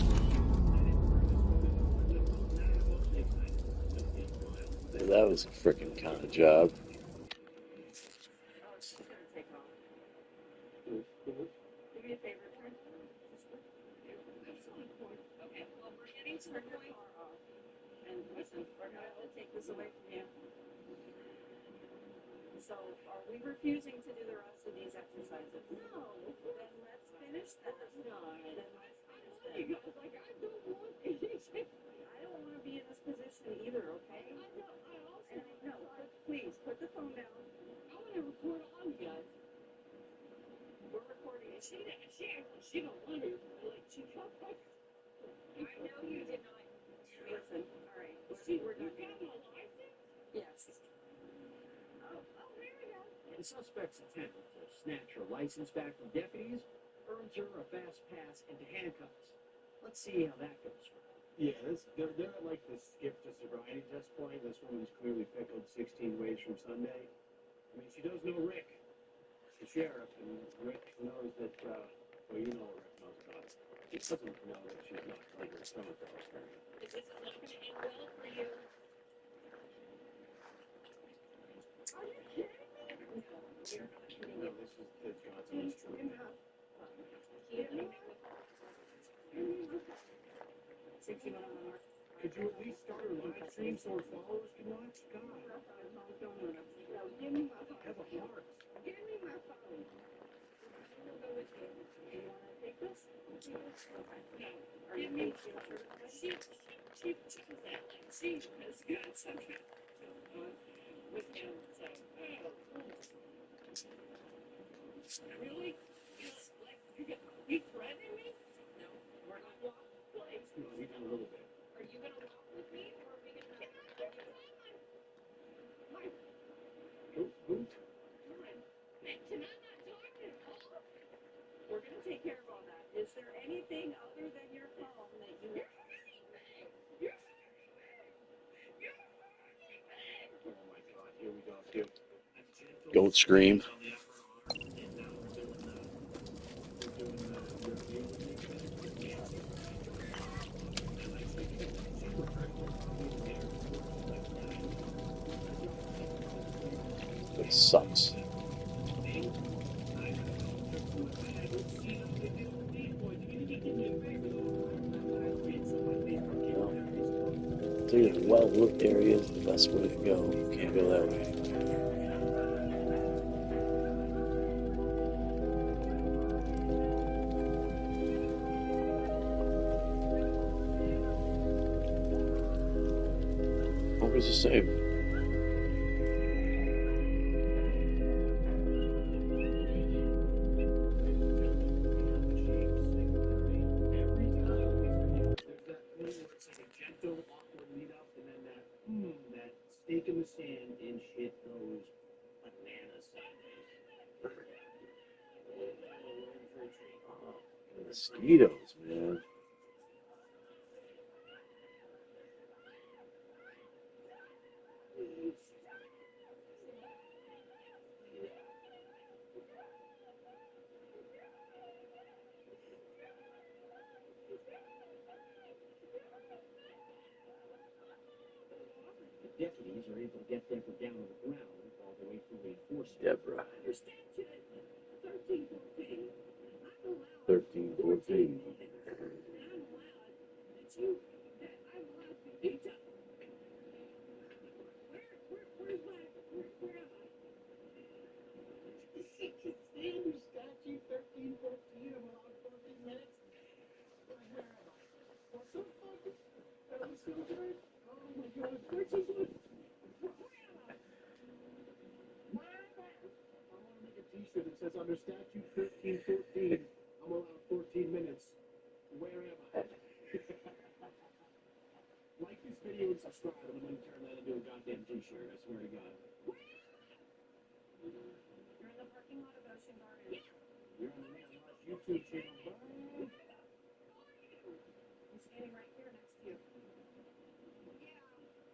E: That was a freaking kind of job.
F: Oh, she's gonna take off. Do me a favor, turn. That's not important. Okay, well, we're getting to the point. And listen, we're gonna have to take this away from you. So, are we refusing to do the rest of these exercises? No. Then let's finish this. No. Then let's finish this. Like, I don't want anything. I don't want to be in this position either, okay? I also. No, please, put the phone down. I want to record all you guys. We're recording. She acts like she don't want to. Like, she felt like. I know you did not. Listen, all right. We're done. You got a license? Yes. Oh, there we go.
B: The suspect's attempt to snatch her license back from deputies earns her a fast pass into handcuffs. Let's see how that goes for her.
I: Yeah, they're at like the skip to sobriety test point. This woman's clearly pickled 16 ways from Sunday. I mean, she does know Rick, the sheriff, and Rick knows that, well, you know what Rick knows about it. He doesn't know that she's not under a stomach ulcer.
F: This is not going to end well for you. Are you kidding me? No, we are not kidding you.
I: No, this is the God's honest truth. Could you at least start a live stream so our followers can watch? God.
F: Give me my phone.
I: Have a heart.
F: Give me my phone. We'll go with you. Do you want to take this? Okay. No. Are you going to feel certified? She chose that. Like, she has got some kind of with him. So, really? You threatening me? No. We're not walking, please.
I: No, even a little bit.
F: Are you going to walk with me, or are we going to...
I: Who?
F: Can I not talk at all? We're going to take care of all that. Is there anything other than your phone that you... You're hurting me! You're hurting me! You're hurting me!
I: Oh my God, here we go, dude.
E: Don't scream. It sucks. Taking the well-lit area is the best way to go. You can't go that way. Always the same.
I: That stake in the sand and shit goes bananas.
E: Mosquitoes, man.
B: Deputies are able to get Deborah down on the ground while they wait for reinforcements.
E: Deborah.
F: Your statute 1314.
E: 1314.
F: I'm allowed to beat up. Where am I?
B: Stay under statute 1314. I'm allowed 14 minutes. Where am I? What the fuck? That was so good. Oh my God. 1314. I want to make a t-shirt that says under statute 1314, I'm allowed 14 minutes. Where am I? Like this video and subscribe, and I'm going to turn that into a goddamn t-shirt, I swear to God.
F: You're in the parking lot of Ocean Garden.
B: You're on the Man Rush YouTube channel. Bye.
F: I'm standing right here next to you. Yeah.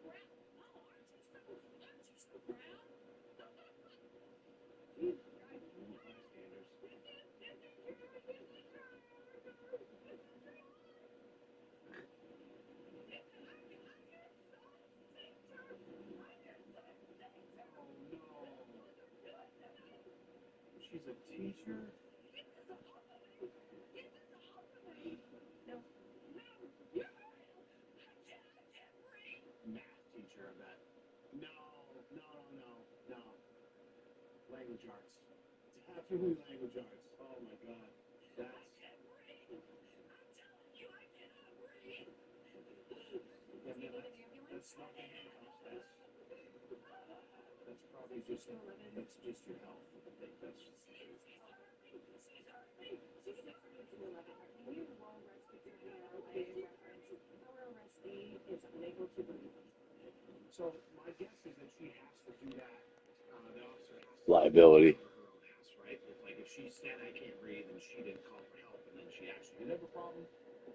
F: Aren't you so
I: she's a teacher? Math teacher, I bet. No, no, no, no. Language arts. Definitely language arts. Oh my god. That's. Yeah, man, that's not the handcuffs. That's probably just your health. I think that's. So my guess is that she has to do that. The officer has to
E: Liability.
I: cover her own ass, right? If she said I can't breathe and she didn't call for help and then she actually did have a problem,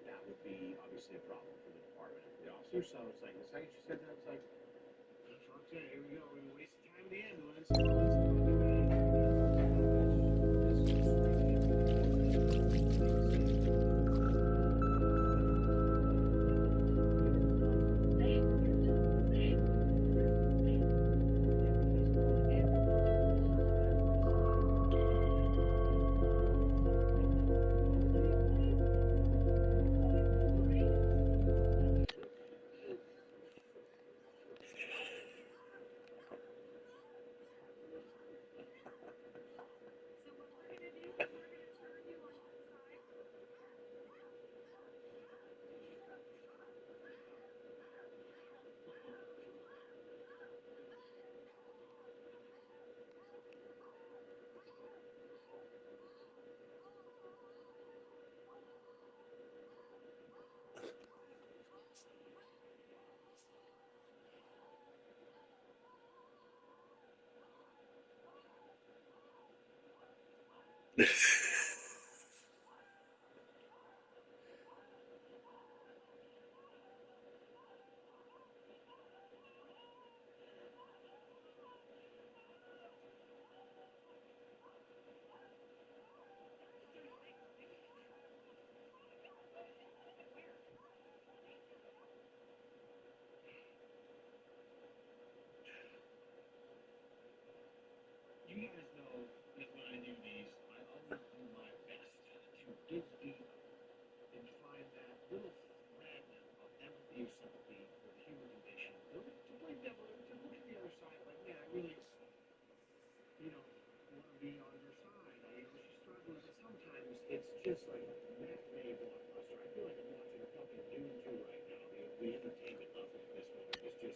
I: that would be obviously a problem for the department and for the officer. So it's like the second she said that, it's like, okay, here we go. We're gonna waste time with the ambulance.
K: You guys know that when I do these, I always do my best to dig deep and find that little thread of empathy or sympathy for the human condition. To play devil, to look at the other side, like, man, I really, want to be on her side. She's struggling, but sometimes it's just like a matinee blockbuster. I feel like I'm watching fucking Dune 2 right now. The entertainment level of this movie is just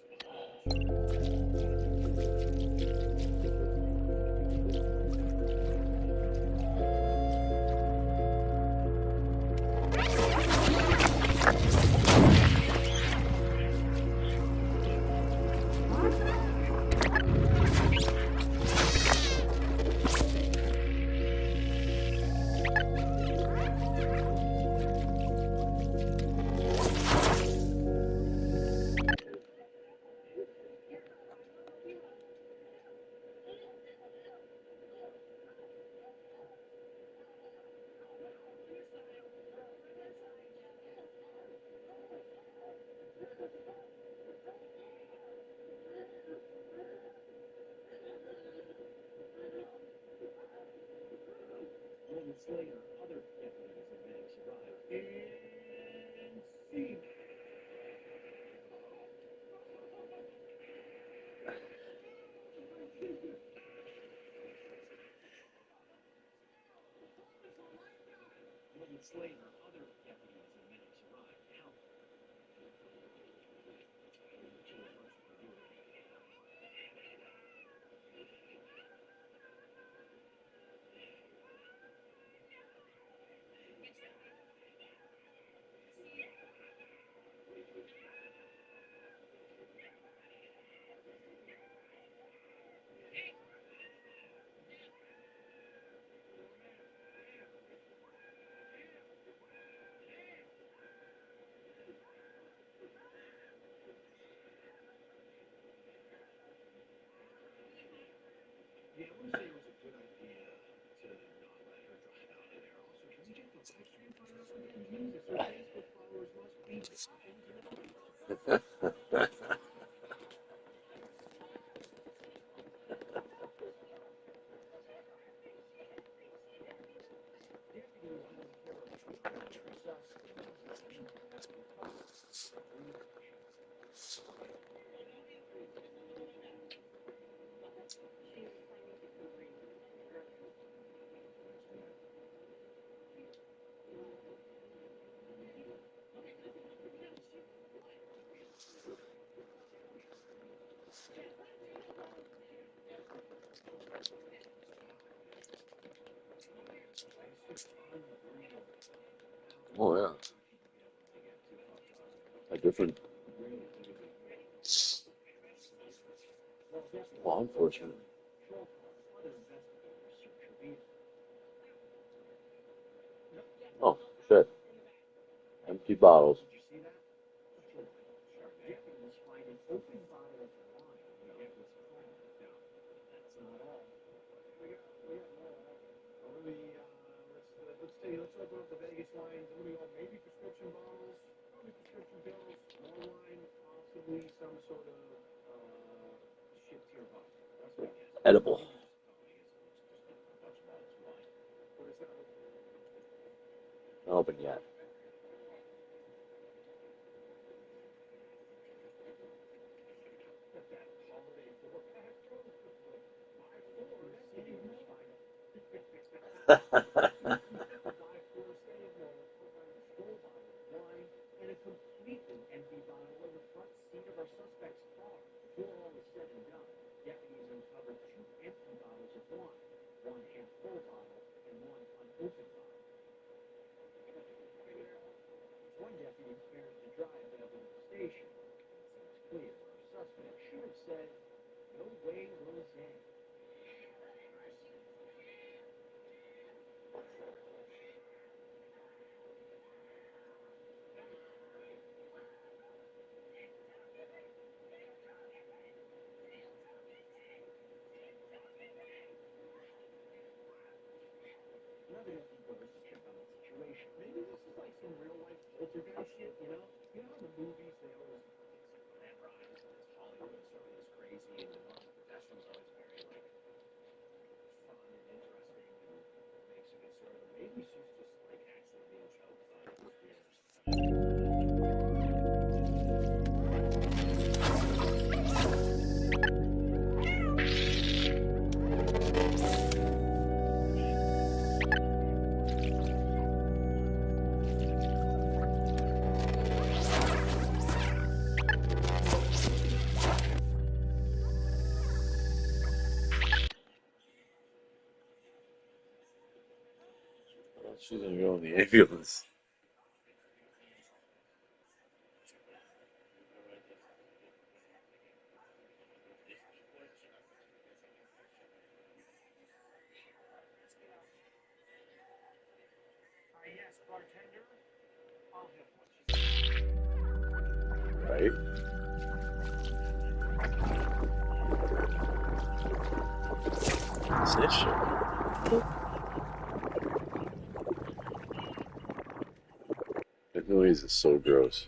K: moments later, other deputies and medics arrive. And scene. Moments later, other deputies and medics arrive to help. Yeah, I want to say it was a good idea to not let her drive out of there. Also, can we get the live stream fired up again? Jesus, her Facebook followers must be
E: Oh yeah. A different law enforcement. Oh shit. Empty bottles.
I: Let's open up the Vegas lines. What do we got? Maybe prescription bottles, probably prescription pills, more wine, possibly some sort of shit tier vodka. That's my guess.
E: Edible. Not open yet.
I: And a completely empty bottle in the front seat of our suspect's car. Before all was said and done, deputies uncovered 2 empty bottles of wine, 1 half-full bottle and 1 unopened bottle. One deputy prepares to drive back to the station. It seems clear our suspect should have said, "No way, Roseanne." Another deputy goes to check on the situation. Maybe this is like some real-life poltergeist shit, you know? You know in the movies they always memorize that it's Hollywood, so it's crazy, and the normal professionals always very like fun and interesting and makes a good story. But maybe she's just like actually being choked by this weird.
E: She's gonna go in the ambulance.
I: Yes, bartender. I'll have one.
E: Right? Snitch. The noise is so gross.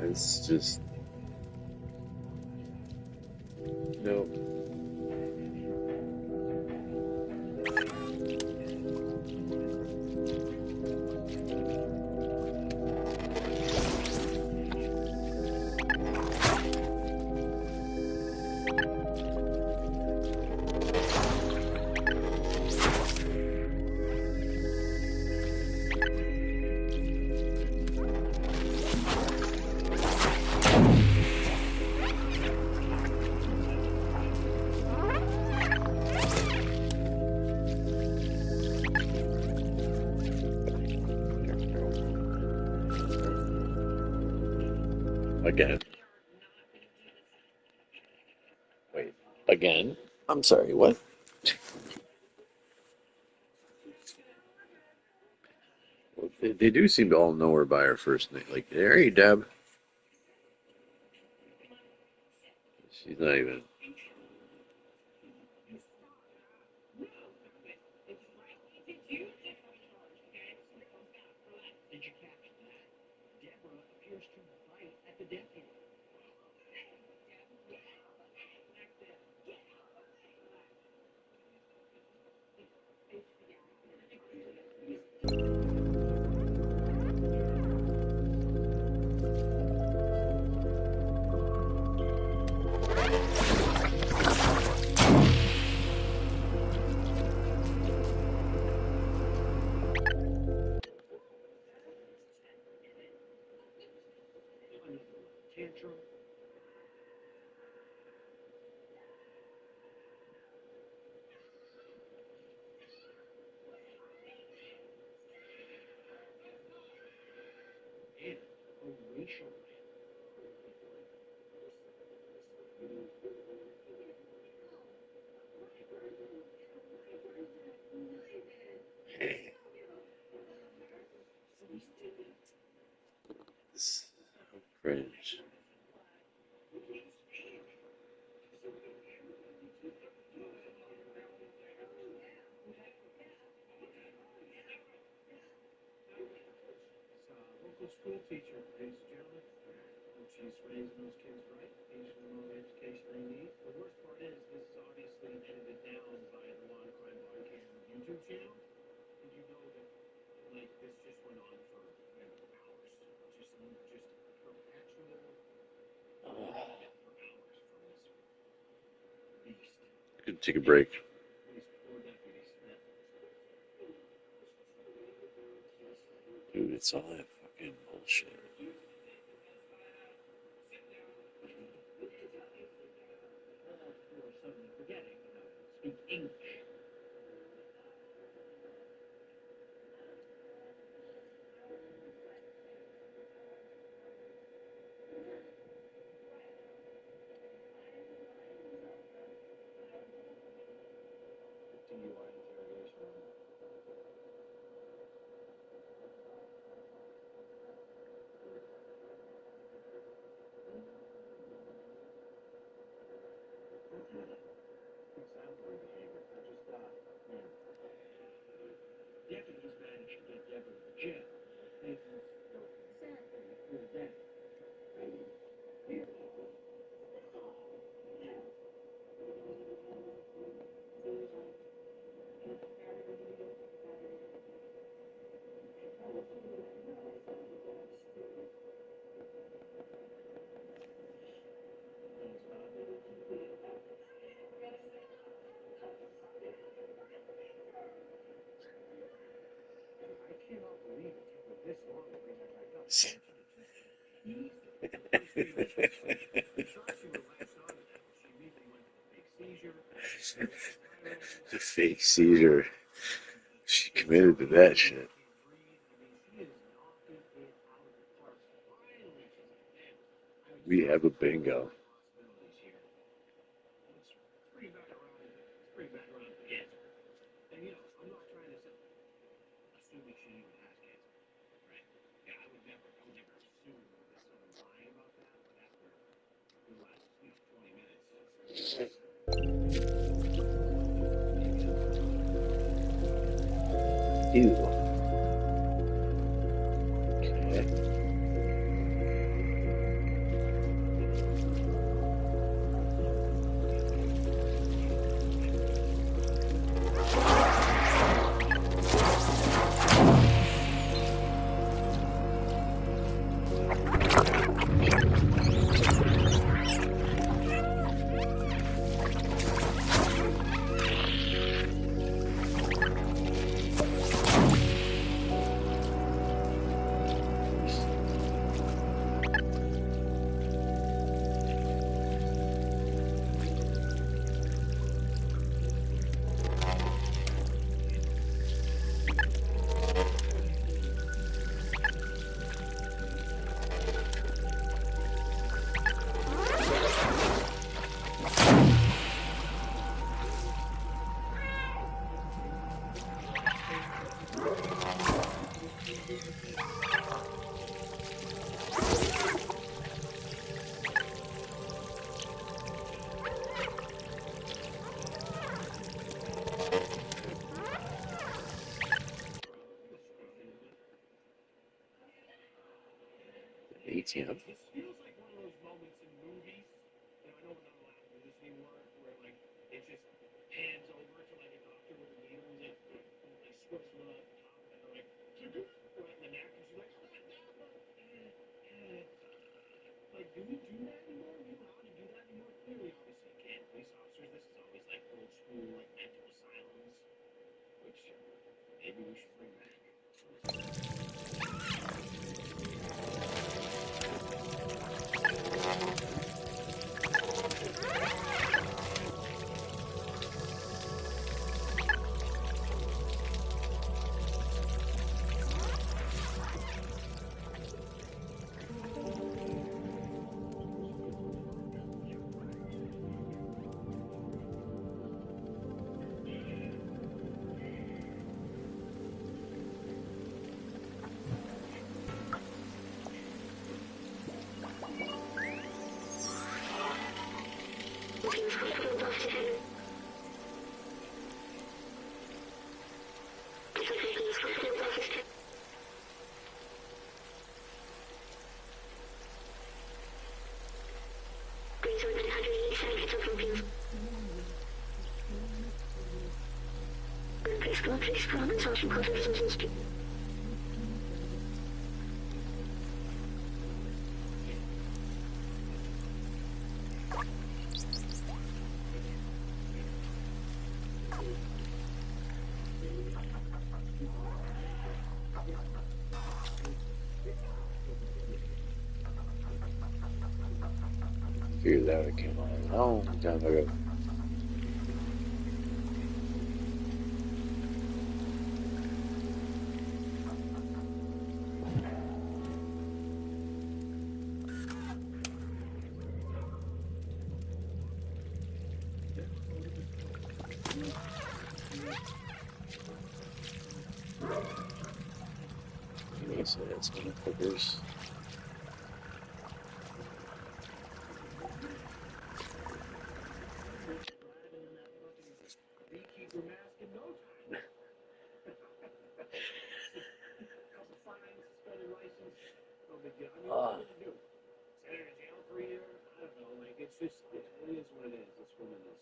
E: It's just no. Again. Wait. Again? I'm sorry, what? Well, they do seem to all know her by her first name. Like, hey, Deb. She's not even.
I: Did you capture that? Deborah appears to bite at the deputy. another tantrum. And a racial
E: Cringe.
I: Local school teacher, ladies and gentlemen. And she's raising those kids right, teaching them all the education they need. The worst part is, this is obviously edited down by the Law and Crime Body Cam YouTube channel. Did you know that, like, this just went on for hours? Just perpetual for hours from this beast.
E: Could take a break.
I: These poor deputies.
E: Dude, it's all that fucking bullshit.
I: Who are suddenly forgetting how to speak English. DUI interrogation. Exemplary behavior. Deputies managed to get Deborah to jail. They poor day.
E: The fake seizure. She committed to that shit. We have a bingo. Ew. Okay. ATM.
I: This feels like one of those moments in movies. I know we're not allowed to do this anymore, where like it just pans over to like a doctor with a needle and like squirts them on the top, and they're like right in the neck, and she's like, oh my god, like, do we do that anymore? Are we allowed to do that anymore? Clearly, obviously, you can't. Police officers, this is always like old school, like mental asylums, which maybe we should bring back.
E: Figured that would come on a long time ago. I guess that's kind of clippers.
F: Beekeeper mask in no time. Couple fines, suspended license, no big deal. I mean, what are you gonna do? Send her to jail for a year? I don't know. Like, it's just, it is what it is. It's what it is.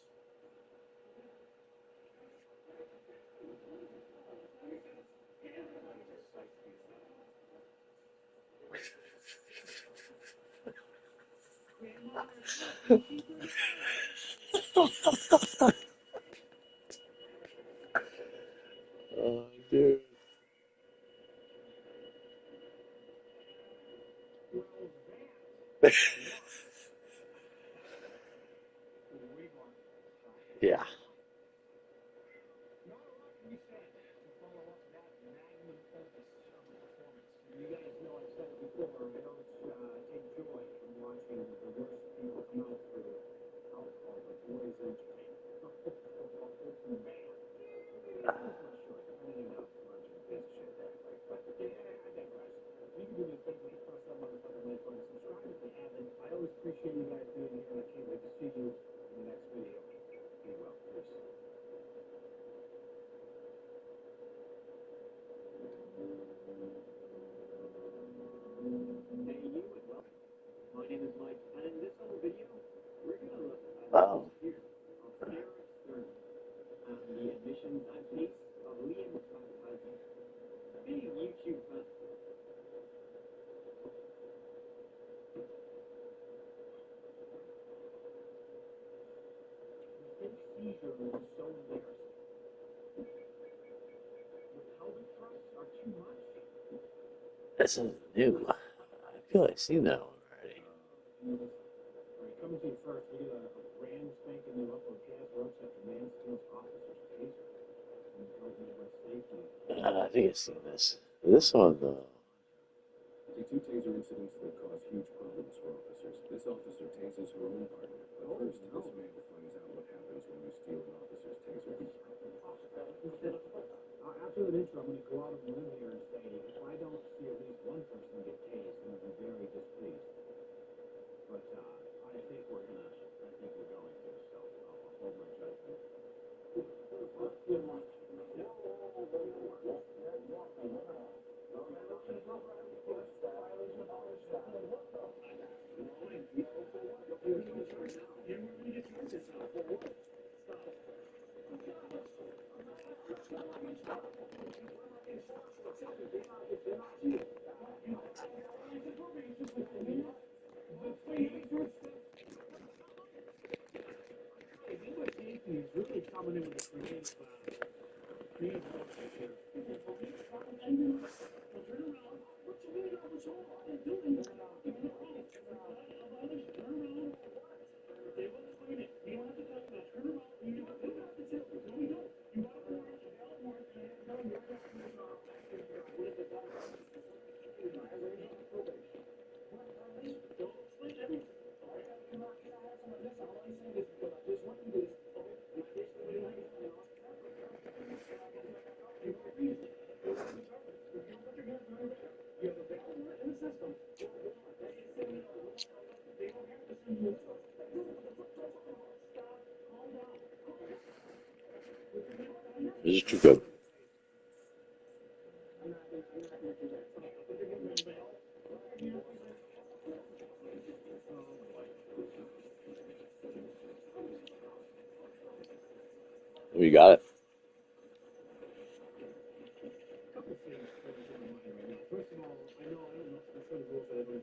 E: Oh, dude. Yeah.
F: Not a lot can be said to follow up that magnum opus of a performance. You guys know I've said it before, I don't take joy in watching the worst people come out for alcohol, but boy is entertaining. Open band. Not sure. Anything else, a bunch of piece of shit. But I digress. You can do me a favor, hit press that motherfucker like button, subscribe if you haven't. I always appreciate you guys being here, and I can't wait to see you in the next video. Be well. Peace. Hey, you and welcome. My name is Mike, and in this little video, we're gonna look at
E: Wow.
F: the year of Derek Stern and the admissions and case of Liam McFadden. Big YouTube fan. His seizure was so embarrassing. The pelvic thrusts are too much.
E: That's something new. I feel like I've seen that one already.
F: Alright, coming to you first, we get a brand spanking new upload. Jazz works after man steals officer's taser. And tells Midwest safety.
E: I think I've seen this. This one,
I: Two taser incidents that cause huge problems for officers. This officer tases her own partner. But first, this man finds out what happens when you steal an officer's taser.
F: After that intro, I'm going to go out on a limb here and say, if I don't see at least one person get tased, I'm going to be very displeased. But I think we're going to. I think we're going to. So I'll hold my judgment. He's really coming in with a creative here.
E: this is too good. You got it.
I: A couple things that are in my mind right now. First of all, I don't know for sure the rules that everyone.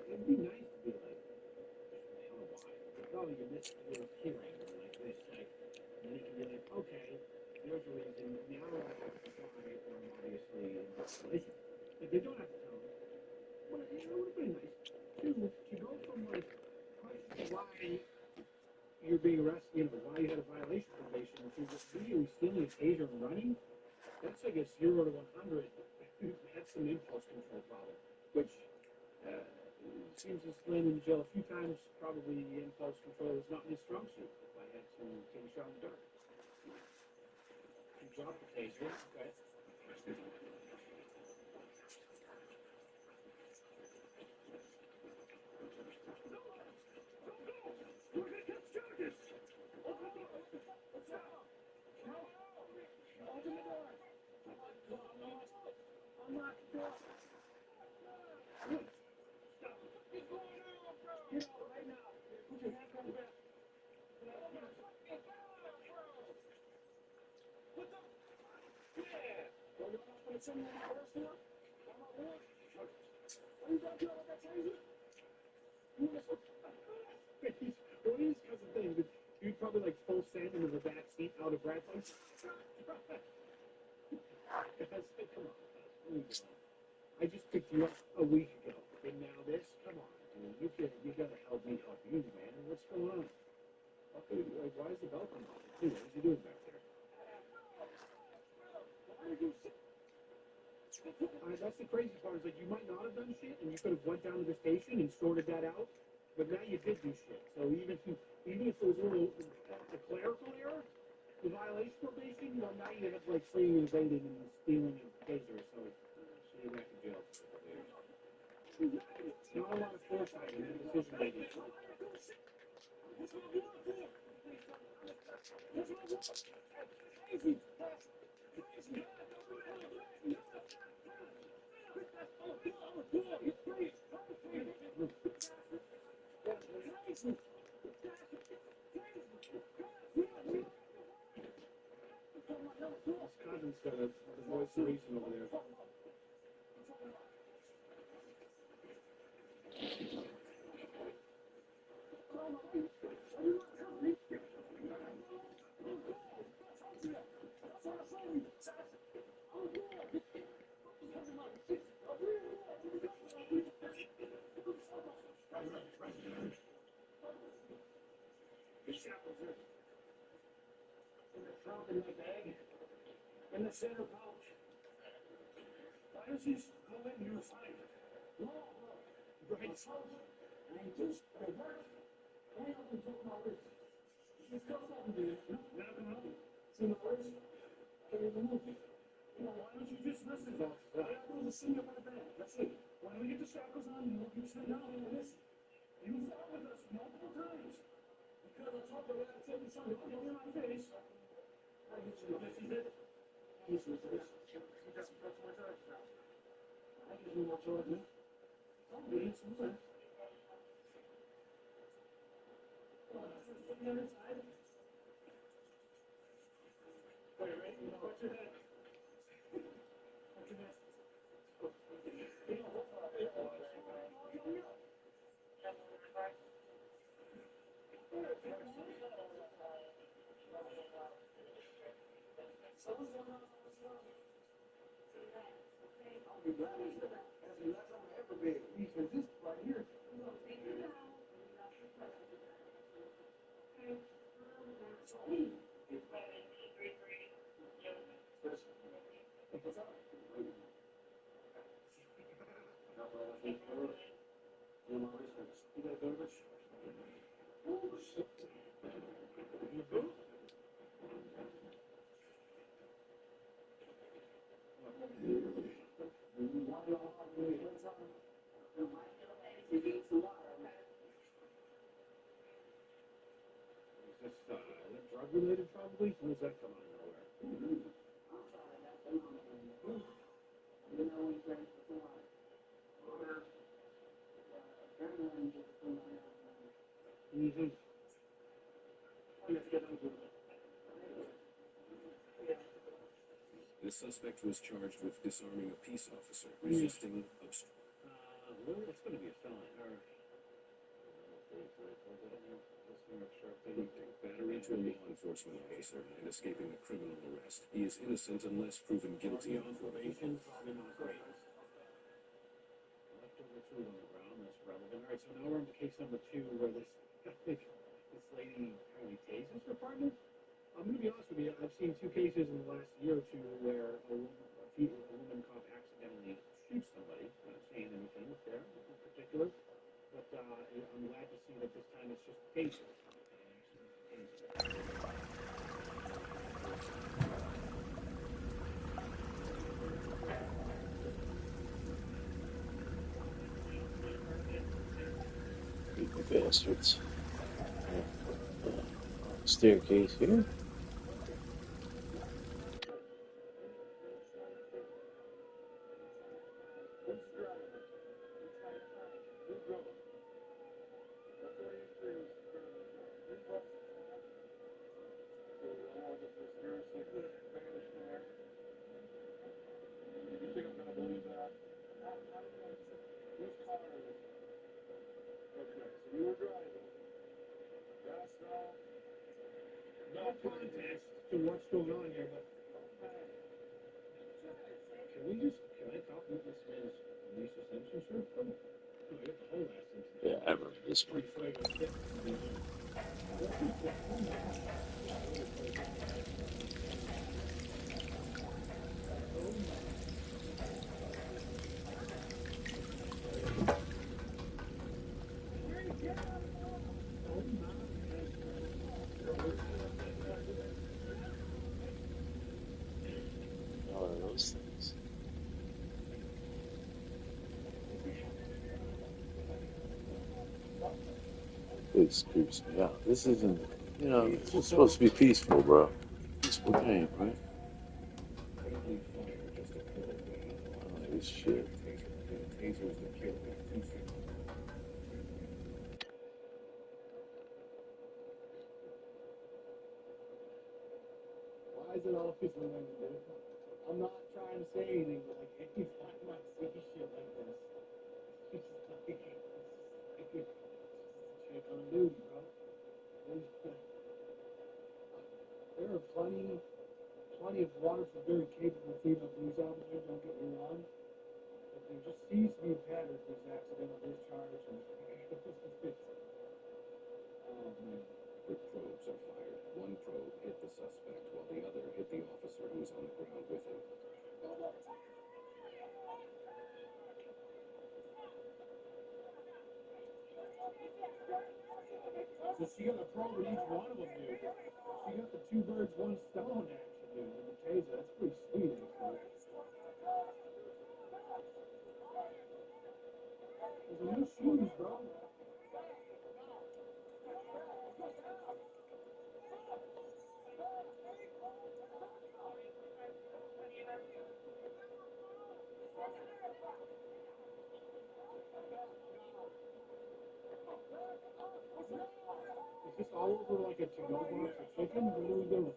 I: It'd be nice to be like, I don't know why. Like, oh, you missed your hearing or like this, like, and then you can be like, okay, there's a reason. Now I have to try, or I'm obviously in violation. Like they don't have to tell them. But it would have been nice to go from like questioning why you're being arrested, you know, why you had a violation probation, to just immediately stealing a taser and running. That's like a 0 to 100. That's an impulse control problem, which seems to land in jail a few times. Probably impulse control is not his strong suit. If I had to take a shot in the dark, you drop the taser. Okay. Well, it is because of things. You'd probably like full send into the back seat, out of breath. Like, come on, I just picked you up a week ago, and now this. Come on, dude. You gotta help me help you, man. What's going on? Okay, like, why is the belt on? Dude, what is he doing back there? That's the crazy part. Is like you might not have done shit, and you could have went down to the station and sorted that out. But now you did do shit. So even if it was a little a clerical error, the violation probation, well, now you have like fleeing and evading and stealing a taser. So you're back in jail. Not a lot of foresight in decision making. His cousin's got a voice of reason over there. In the trunk in my bag, in the center pouch. Why does he go in here find it? No, right. I just, I work. I have to talk about this. She's got something to do. Not gonna help you. See my wrist? Can you remove it? Why don't you just listen? All I gotta do is sing up in the bag. That's it. When we get the shackles on, you sit down and listen. You fought with us multiple times. Because I told you I gotta take you something. Don't get in my face. I get you. This is it. This is it. You got some more charges now. I give you more charges. Don't be. It's okay. Come on, just put the other side. Wait, ready? You know, what's your head? What's your head? I'll be glad to hear that. That's the last time I ever made it. Because this right here. You gotta go to the oh, shit. You go? Is that drug related probably? Where's that come out of nowhere? Mm-hmm. Let's get on to it. The suspect was charged with disarming a peace officer, resisting obstruction.
F: Well, it's going to be a felony.
I: Battery to a law enforcement officer and escaping a criminal arrest. He is innocent unless proven guilty on probation.
F: Probably not great. Leftover food on the ground, that's relevant. All right, so now we're on to case number 2, where this lady apparently tases her partner. I'm going to be honest with you. I've seen 2 cases in the last year or 2 where a woman cop accidentally shoots somebody. I'm not saying anything there in particular, but I'm glad to see that this time it's just taser.
E: You bastards. Staircase here.
F: No context to what's going on here, but can I compliment this man's Lisa Simpson shirt? No, I got the whole ass Simpson.
E: Yeah, I remember this one.
F: Pretty fragrant fit, to be honest.
E: One of those things. This creeps me out. This isn't, it's supposed to be peaceful, bro. Peaceful game, right? Oh, this shit.
F: Why is it always women, dude? I'm not trying to say anything, but like anytime I see shit like this, it's just like check on duty, bro. There are plenty of wonderful, very capable female police officers, don't get me wrong. But there just seems to be a pattern of this accidental discharge and oh man.
I: Quick probes are fired. One probe hit the suspect, while the other hit the officer who was on the ground with him.
F: So she got a probe in each one of them, dude. She got the 2 birds, 1 stone action, dude, with the taser. That's pretty sweet, actually. Those are new shoes, bro. Is this all over like a to-go box of chicken? What are we doing?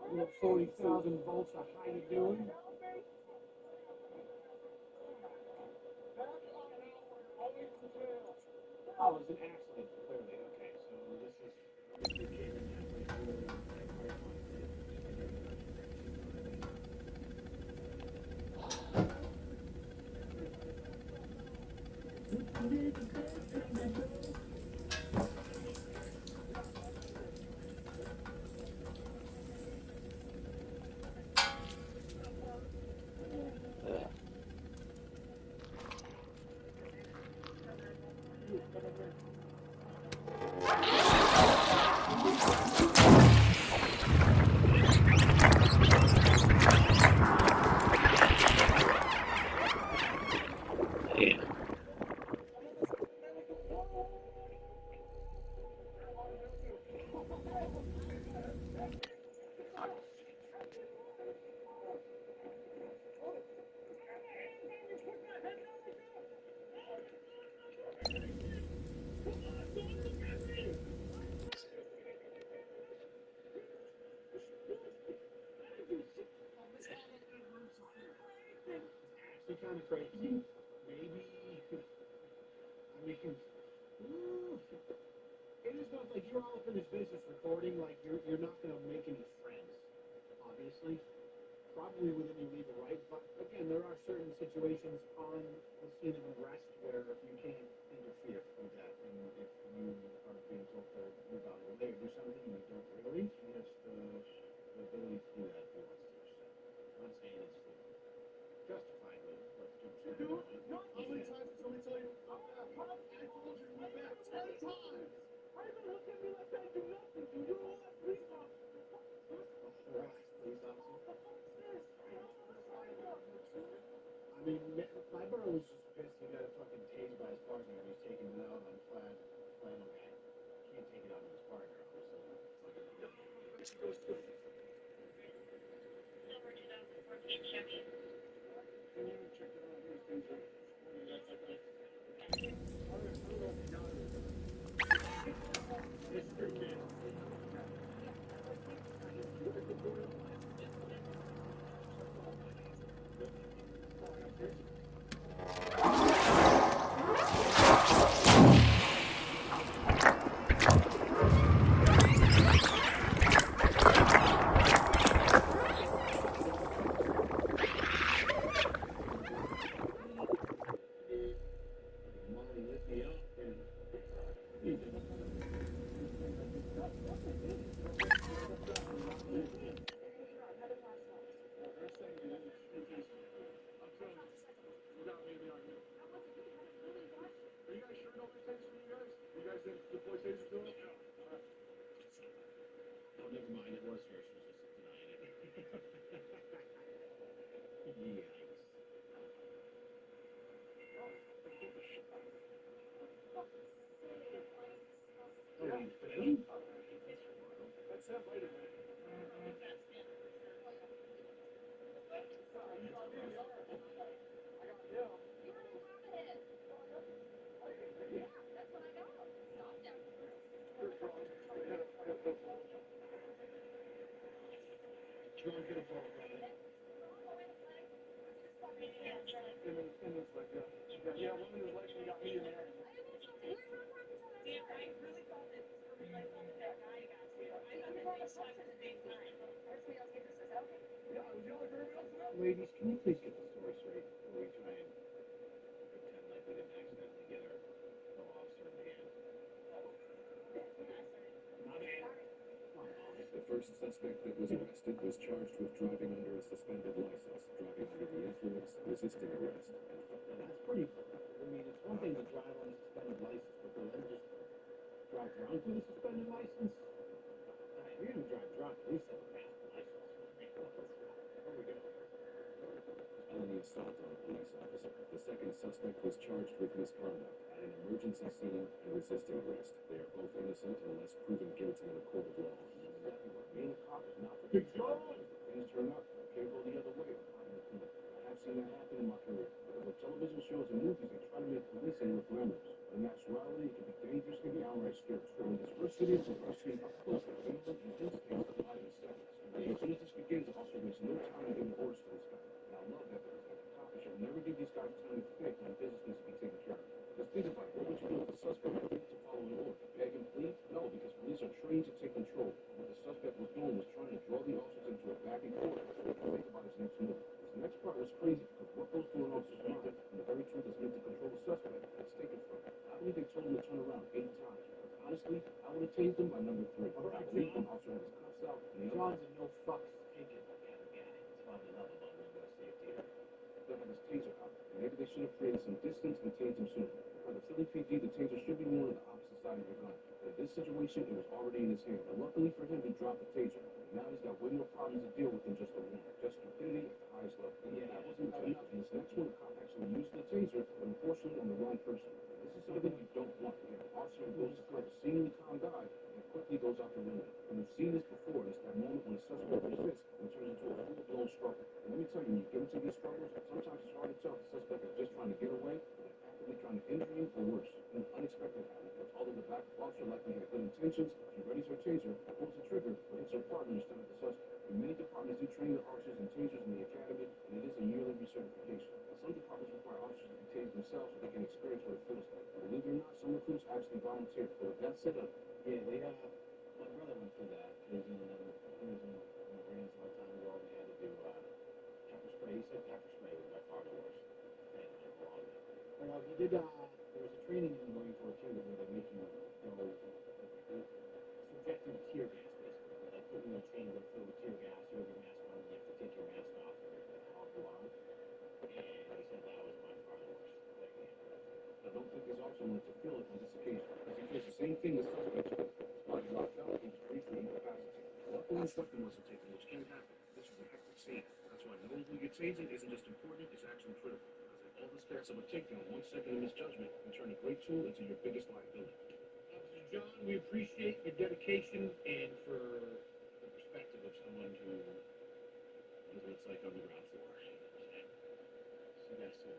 F: You know, 40,000 volts of how you doing? Oh, it's an accident, clearly. Okay, so this is obviously catering halfway through and
E: Yeah.
B: Yeah.
I: Actually kind of crazy. Maybe, I mean, it is not like you're all up in this business recording, like you're not going to make any friends, obviously. Probably within your legal rights, but again, there are certain situations on the scene of arrest where you can't interfere with that. And if you are being told to move out of the way or do something, you don't really. He has the ability to do that if he wants to. So I'm not saying it's justified, but don't do it. How many times did somebody tell you, I'm back? I told you to move back 10 times. Why you gonna look at me like I do nothing? Do you know that police officer? Harassed police officer? I mean, my bro was just pissed he got fucking tased by his partner and he's taking it out on flannel guy. Can't take it out on his partner, obviously. Oh, never mind. It was her. She was just denying it. Yikes. Oh, he's been? That's not right, man. Drunk and a ball, brother. And it's like, yeah, one of his legs got me in there. Ladies, can you please get the story straight before we try and pretend like we didn't accidentally get our fellow officer in the hand?
H: The first suspect that was arrested was charged with driving under a suspended license, driving under the influence, resisting arrest, and
I: That's pretty. I mean, it's one thing to drive on a suspended license, but to then just drive drunk with a suspended license? If you're gonna drive drunk, at least have a valid license. There we go.
H: felony assault on a police officer. The second suspect was charged with misconduct at an emergency scene and resisting arrest. They are both innocent unless proven guilty in a court of law.
I: Being a cop is not for big jobs.
H: Things turn up. Can't go the other way. I have seen that happen in my career. With television shows and movies, they try to make policing look glamorous. In actuality, it can be dangerous, can be downright scary. In this first video, we're seeing up close the feelings and instincts of life and seconds. And as soon as this begins, the officer makes no time giving orders to this guy. And I love that because as a cop, I should never give these guys time to think when business needs to be taken care of. Just think about it. What would you do if the suspect refused to follow an order? Beg and plead? No, because police are trained to take control. What the suspect was doing was trying to draw the officers into a back and forth so they can think about his next move. This next part was crazy because what goes through an officer's mind and the very truth that's meant to control the suspect is taken from him. I believe they told him to turn around 8 times. Honestly, I would have tased him by number 3. I believe the officer had his cuffs out and the
I: John's a no fucks taken kind of guy. That's what I love about Midwest safety.
H: They had his taser out. Maybe they should have
I: created some distance and tased him sooner. For the Philly PD, the taser should be worn on the opposite side of your gun. But in this situation, it was already in his hand. And luckily for him, he dropped the taser. Now he's got way more problems to deal with than just the one. Just stupidity at the highest level. Yeah, that wasn't enough. In this next one, the cop actually used the taser, but unfortunately on the wrong person. This is something you don't want. You have an officer who goes to court, a seemingly calm guy, and quickly goes out the window. And we've seen this before. It's that moment when a suspect resists and turns into a full-blown struggle. And let me tell you, when you get into these struggles, sometimes it's hard to tell if the suspect is just trying to get away, or they're actively trying to injure you, or worse. And unexpected happens. Although the back officer likely had good intentions, he readies her taser, pulls the trigger, but hits her partner instead of the suspect. And many departments do train their officers in tasers in the academy, and it is a yearly recertification. Some departments require officers to be tased themselves so they can experience what it feels like. But believe it or not, some recruits actually volunteer. But with that said,
F: Yeah, they my brother went through that. He was in the Marines a long time ago. They had to do pepper spray. He said pepper spray was by far the worst thing along there. Well, he did. There was a training in the Marine Corps too, where they make you go subject to tear gas, basically. Where they put you in a chamber filled with tear gas. You have your mask on, and you have to take your mask off for how you are. And he said that was by far the worst thing.
I: I don't think he's also wanted to feel it on this occasion, because he faced the same thing as suspects. His body locked up, he was briefly incapacitated. Luckily, his weapon wasn't taken, which can happen. This was a hectic scene. That's why knowing who you're tasing isn't just important, it's actually critical. Because in all the steps of a takedown, 1 second of misjudgment can turn a great tool into your biggest liability.
F: Officer John, we appreciate your dedication and for the perspective of someone who knows what it's like on the ground floor. So that's great.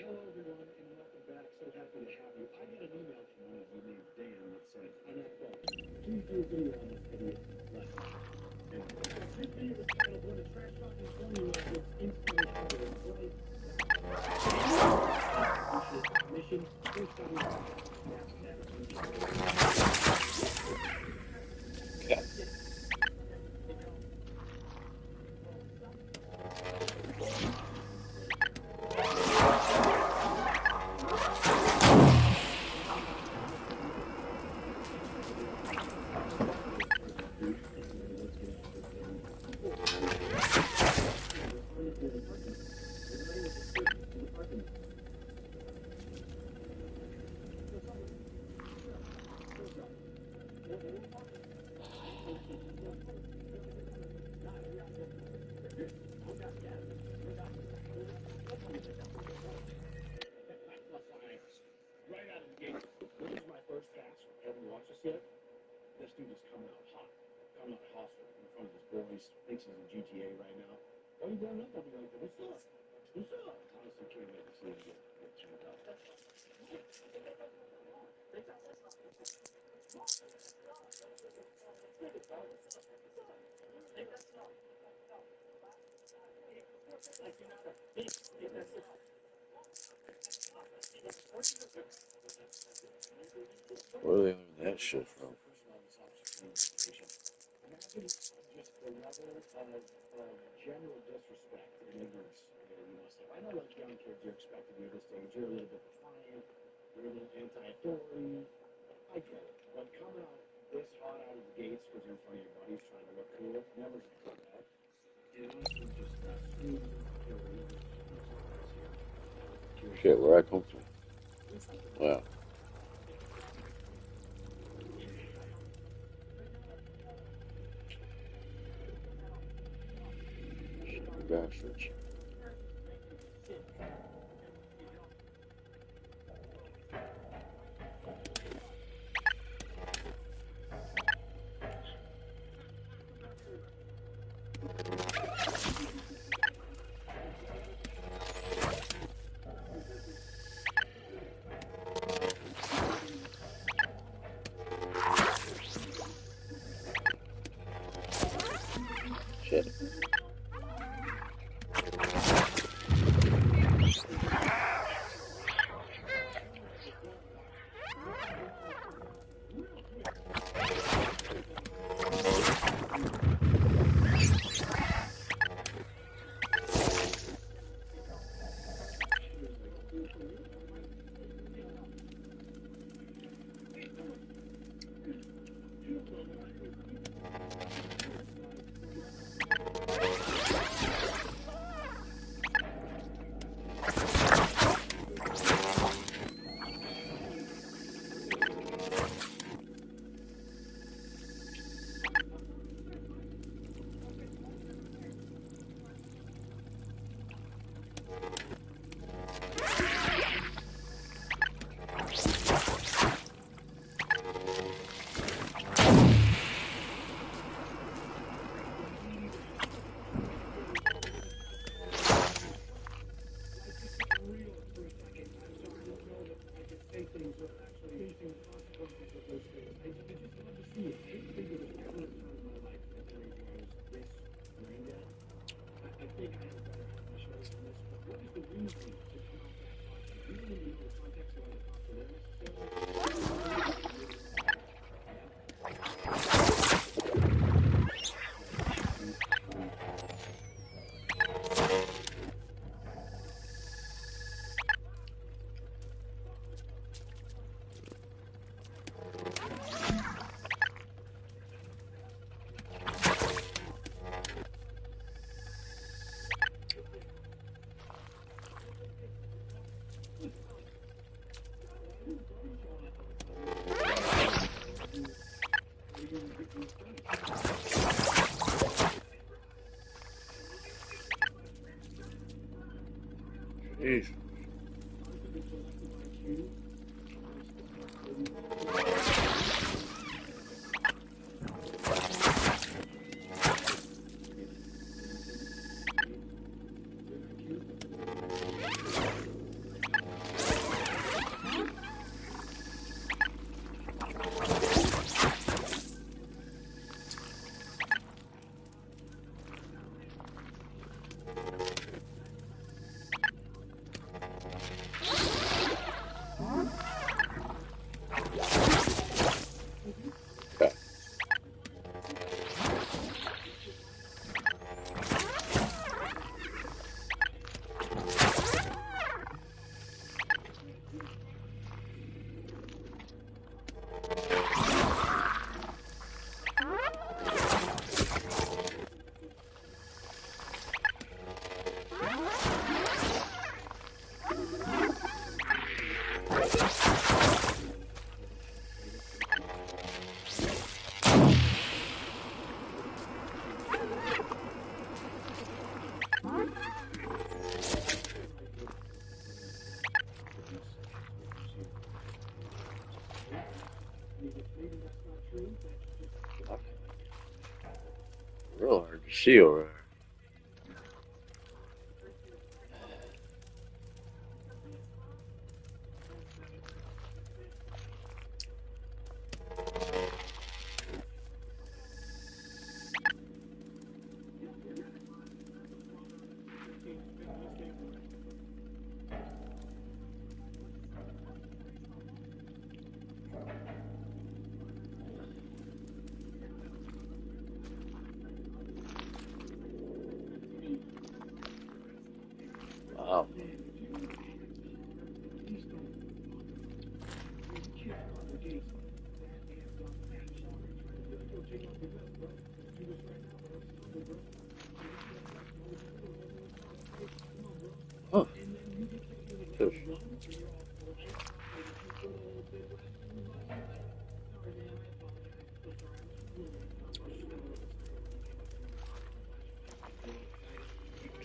F: Hello, everyone, and welcome back. So happy to have you. I got an email from one of you named Dan that said, and I quote, please do a video on this idiot left. This video is titled When a Trash Talking 20-Year-Old Gets Inspiration to His Life. Mission, first time right out of the gate. This is my first pass. I haven't watched this yet. This dude is coming out hot. Coming out hostile in front of his boys. Thinks he's in GTA right now. Why you going up on me like that? What's up? What's up? Honestly, can't wait to see him get chewed up.
E: Where do they learn that shit from?
F: Imagine just the level of general disrespect and ignorance that you must have. I know, like young kids, you're expected to be this age. You're a little bit defiant. You're a little anti-authority. I get it. But coming out this hot out of the gates because you're in front of your buddies trying to look cool, never gonna do that. And honestly, just screw your religious here.
E: Shit, where I come from. Wow. Bastards. Shit.
I: process with those things. It's just hard to see it. I didn't think it was. I don't have time in my life at times where I was this brain dead. I think I have better health insurance than this. But what is the reasoning to come out that cautious? You don't even know the context of why the cops are there necessarily.
E: Jeez. Real hard to see over there. Wow. Huh. Fish.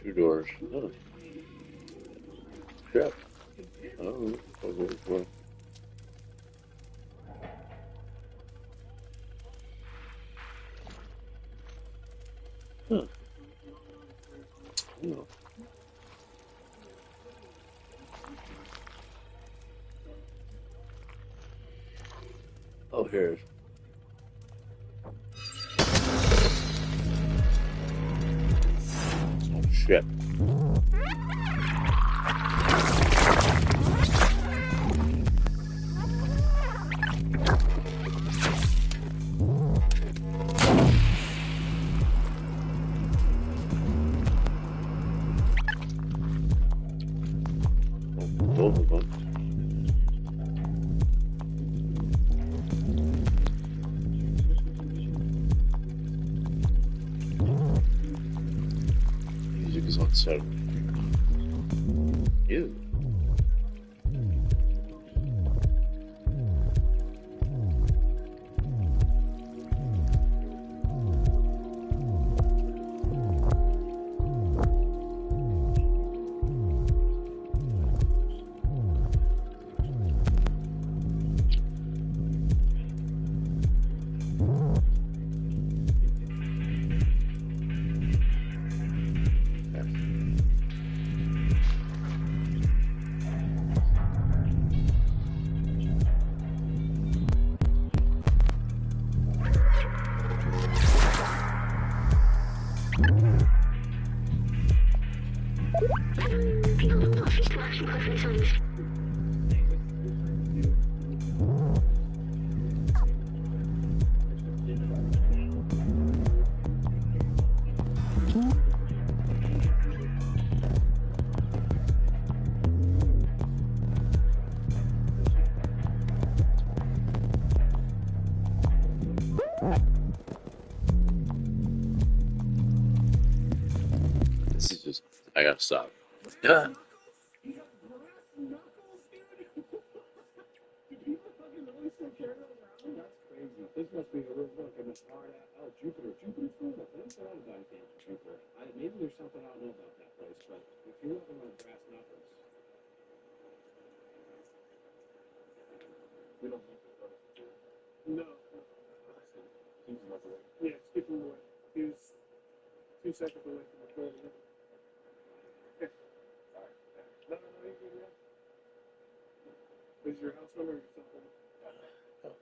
E: Two doors. Huh. Shit. I don't know. Okay. Huh. No. Oh, here's. Oh, shit. Both of them. Music is on 7. Ew. This is just, I gotta stop. Yeah.
O: You have brass knuckles, dude? Do people fucking really still carry those around? That's crazy. This must be a real fucking hard out. Jupiter. Jupiter's full of things. A lot of body games for Jupiter. Maybe there's something I don't know about that place, but if you're walking around with brass knuckles. We don't need to go to No. Yeah, skip him away. He was 2 seconds away from the goal. Okay. Sorry. No, you good, yeah. Is your house number or something? Okay.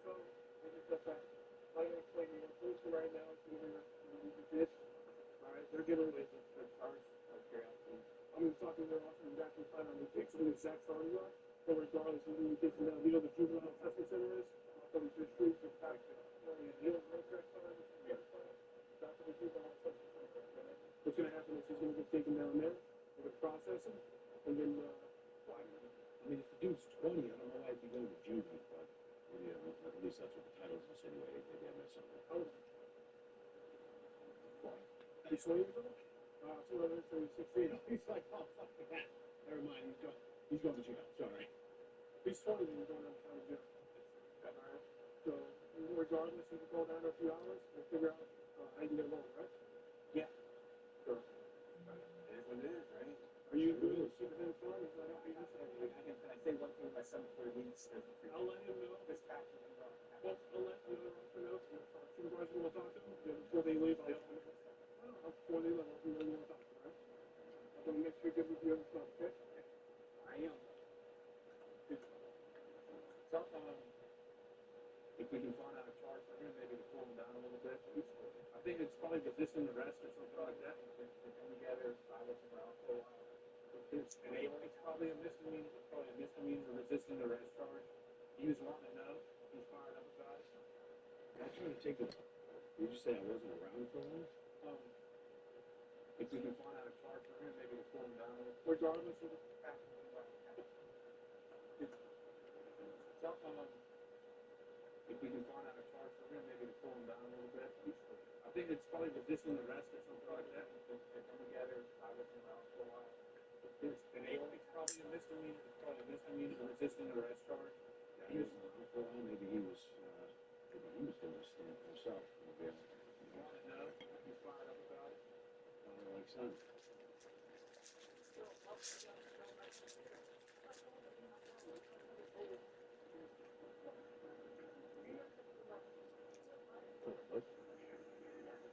O: So, I just got that. I'm going to explain to you. Solution right now is either this. Alright, they're giving away the cars. I'm going to talk to their office and actually find out the exact car you are. So regardless, you need to get to know. You know the juvenile testing center is? So it's just streets of taxi. You know the correct car is? That's what the juvenile testing center is. What's going to happen is he's going to get taken down there. We're going to process him. And then, I mean, if the dude's 20, I don't know why he'd be going to juvie, but maybe, at least that's what the title's insinuating. Maybe I missed something. Oh. He's 20 years old? So he's like, oh, fuck that. Never mind, he's going to jail. Sorry. He's 20 and he's going to jail. Alright. So, regardless, you can call down in a few hours and figure out how you can get him over, right? Yeah. Sure. It is what it is, right? Are you good with super thin fun? I say one thing by 7 weeks. I'll let him know. This package is wrong. Well, I'll let him know. Supervisor will talk to him. Before they leave, I'll let him know. Before they leave, I'll let him know you want to talk to him, right? I'm going to make sure you're good with the other stuff, okay? I am. So, if we can find out a charge for him, maybe to pull him down a little bit. I think it's probably resisting arrest or something like that. They come together, I was around for a while. It's probably a misdemeanor. It's probably a misdemeanor resisting arrest charge. He was wanting to know. He's fired up about it. I'm trying to take it. Did you say I wasn't around for long? If we can find out a charge for him, maybe to pull him down. Regardless of the fact. If we can find out a charge for him, maybe to pull him down a little bit. I think it's probably resisting arrest or something like that. They come together, I was around for a while. It's probably a misdemeanor. It's probably a misdemeanor resisting arrest charge. Yeah, he was for a while. Maybe he was doing this thing himself. Maybe. You want to know? He's fired up about it. Like son.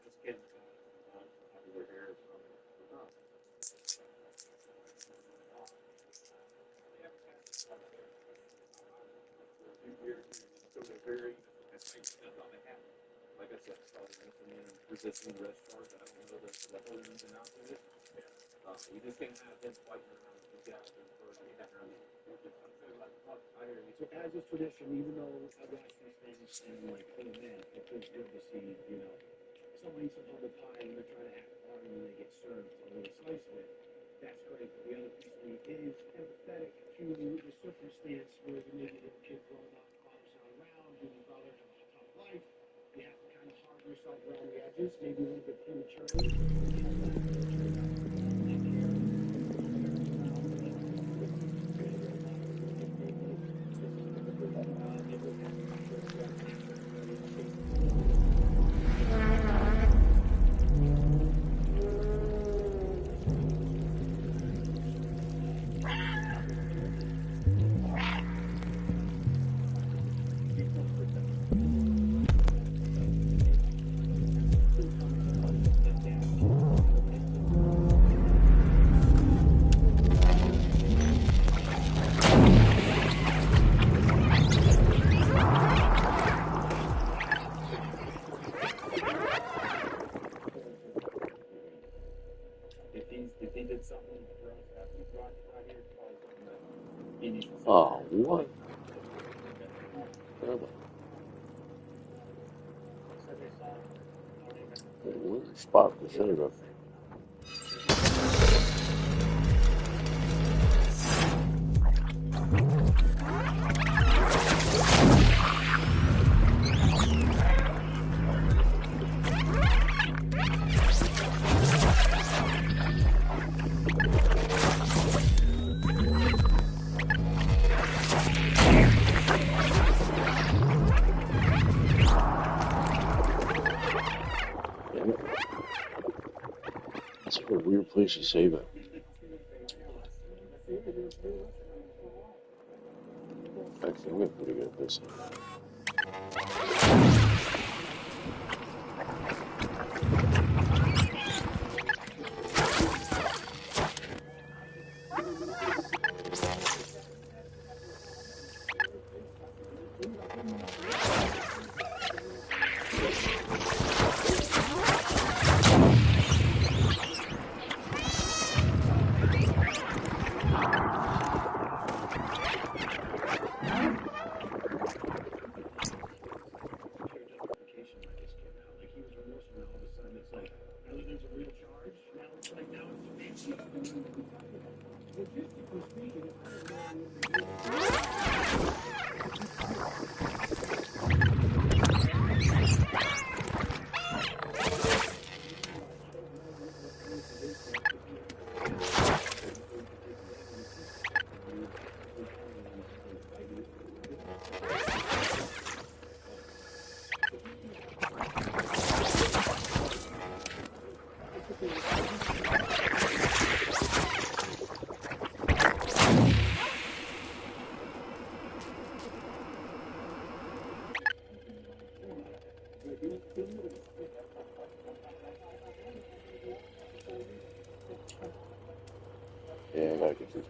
O: Just kidding. We're here. Like I said, resisting arrest charge. I don't know the whole ins and outs of it. You just can't have him fighting around with these guys in person. I hear you. So as is tradition, even though I watch these things and like, oh man, it feels good to see, someone eats some humble pie and they're trying to act hard and they get served a little slice of it. That's great. But the other piece of me is empathetic to the circumstance where you maybe little kid growing up, father's not around, your brother has a tough life. You have to kind of harden yourself around the edges, maybe a little bit prematurely. If he did something for us after he brought right here, it's probably something that he needs to say.
E: Oh, what? Where's the spot for cinema? a weird place to save it. Actually, I'm getting pretty good at this. Yeah, I gotta get this.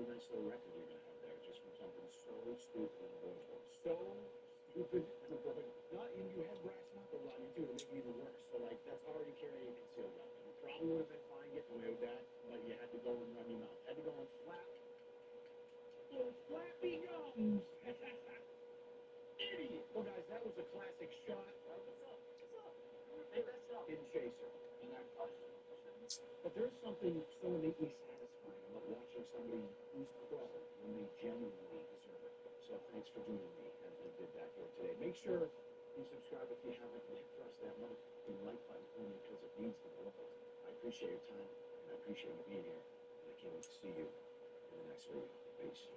I: Nice little record you're gonna have there, just from something so stupid and dangerous. so stupid to put. Not and you had brass knuckles on you too to make it even worse. So like that's already carrying a concealed weapon. You probably would have been fine getting away with that, but you had to go and run your mouth. Had to go and flap those flappy gums. Idiot. Well, guys, that was a classic shot. What's up? Hey, what's up? In Chaser. And that but there's something so innately satisfying about watching somebody who's pro when they genuinely deserve it. So thanks for joining me as we did that here today. Make sure you subscribe if you haven't, and press that motherfucking like button for me because it means the world. I appreciate your time, and I appreciate you being here, and I can't wait to see you in the next video. Peace.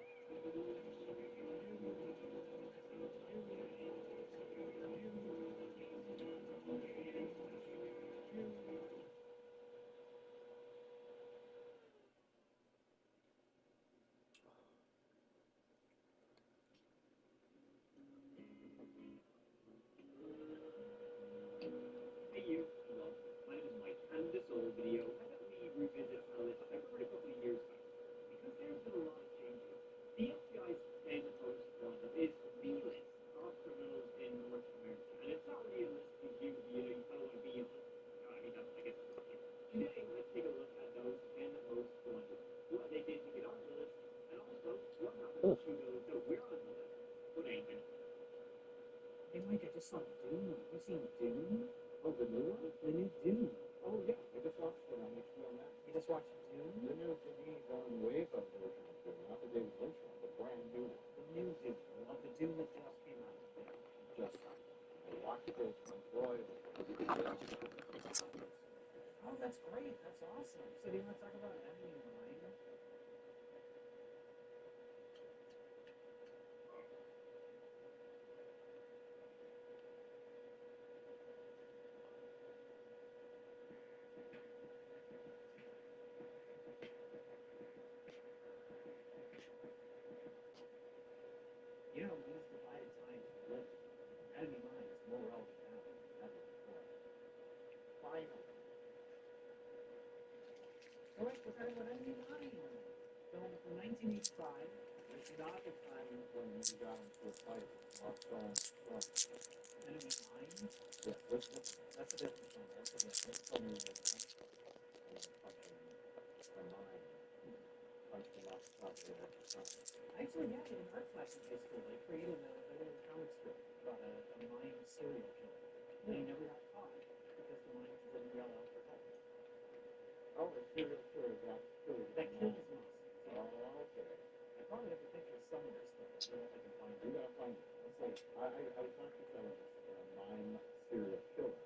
A: Hey you, hello. My name is Mike. And in this old video, why don't we revisit a list I covered a couple of years back? Because there's been a lot of changes. The FBI's 10 most wanted is the list of criminals in North America. And it's not really a list because you kind of want to be on. I mean, I guess that's the point. Today, let's take a look at those 10 most wanted. What they did to get on the list, and also what happened to those that were on the list but ain't been.
F: Hey Mike, I just saw Dune. Have you seen Dune? Oh, the new one? The new Dune.
I: Oh yeah, I just watched it on HBO Max.
F: You just watched Dune?
I: The new Denis Villeneuve version of Dune, not the David Lynch one, the brand new one.
F: The new Dune. Not the Dune that just came out.
I: Just I watched it, enjoyed it.
F: Oh, that's great. That's awesome. So do you want to talk about Enemy Mine? You know, these divided times we live in, Enemy Mine is more relevant now than ever before. Finally. All right, we're talking about Enemy Mine. Film from 1985.
I: It's not the time when you got into a fight with Mark Stone.
F: Enemy Mine?
I: Yeah, that's a different film. That's a different film. And fucking the mine. Punch him off the top of the head.
F: Actually, yeah, in art class in high school, they created a little comic strip about a mine serial killer. And he never got caught because the mines didn't yell out for help.
I: Oh, the serial killer got killed.
F: That killed his mom.
I: Oh, okay.
F: I probably have a picture somewhere still. I don't know if I can find it.
I: You gotta find it. Let's say, I was not considered a mine serial killer,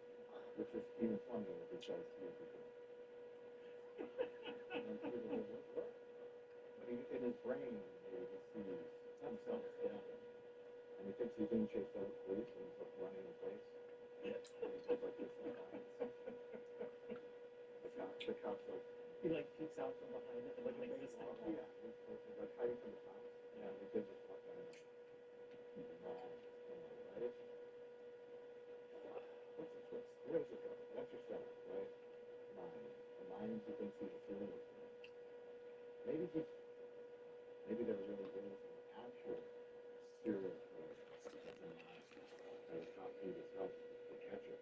I: which is even funnier because he was a killer. But in his brain, he sees himself stabbing. And he thinks he's being chased by the police and he's like running in place. And he goes like this in lines. The cops like...
F: He like peeks out from behind it like an existing wall.
I: Yeah, he's like hiding from the cops. Yeah, he did just walk down there. Right? What's the twist? Where does it go? That's your setup, right? Mine. The mines he thinks he's a serial killer. Maybe there really is an actual serial killer in the mine. And the cops need his help to catch him.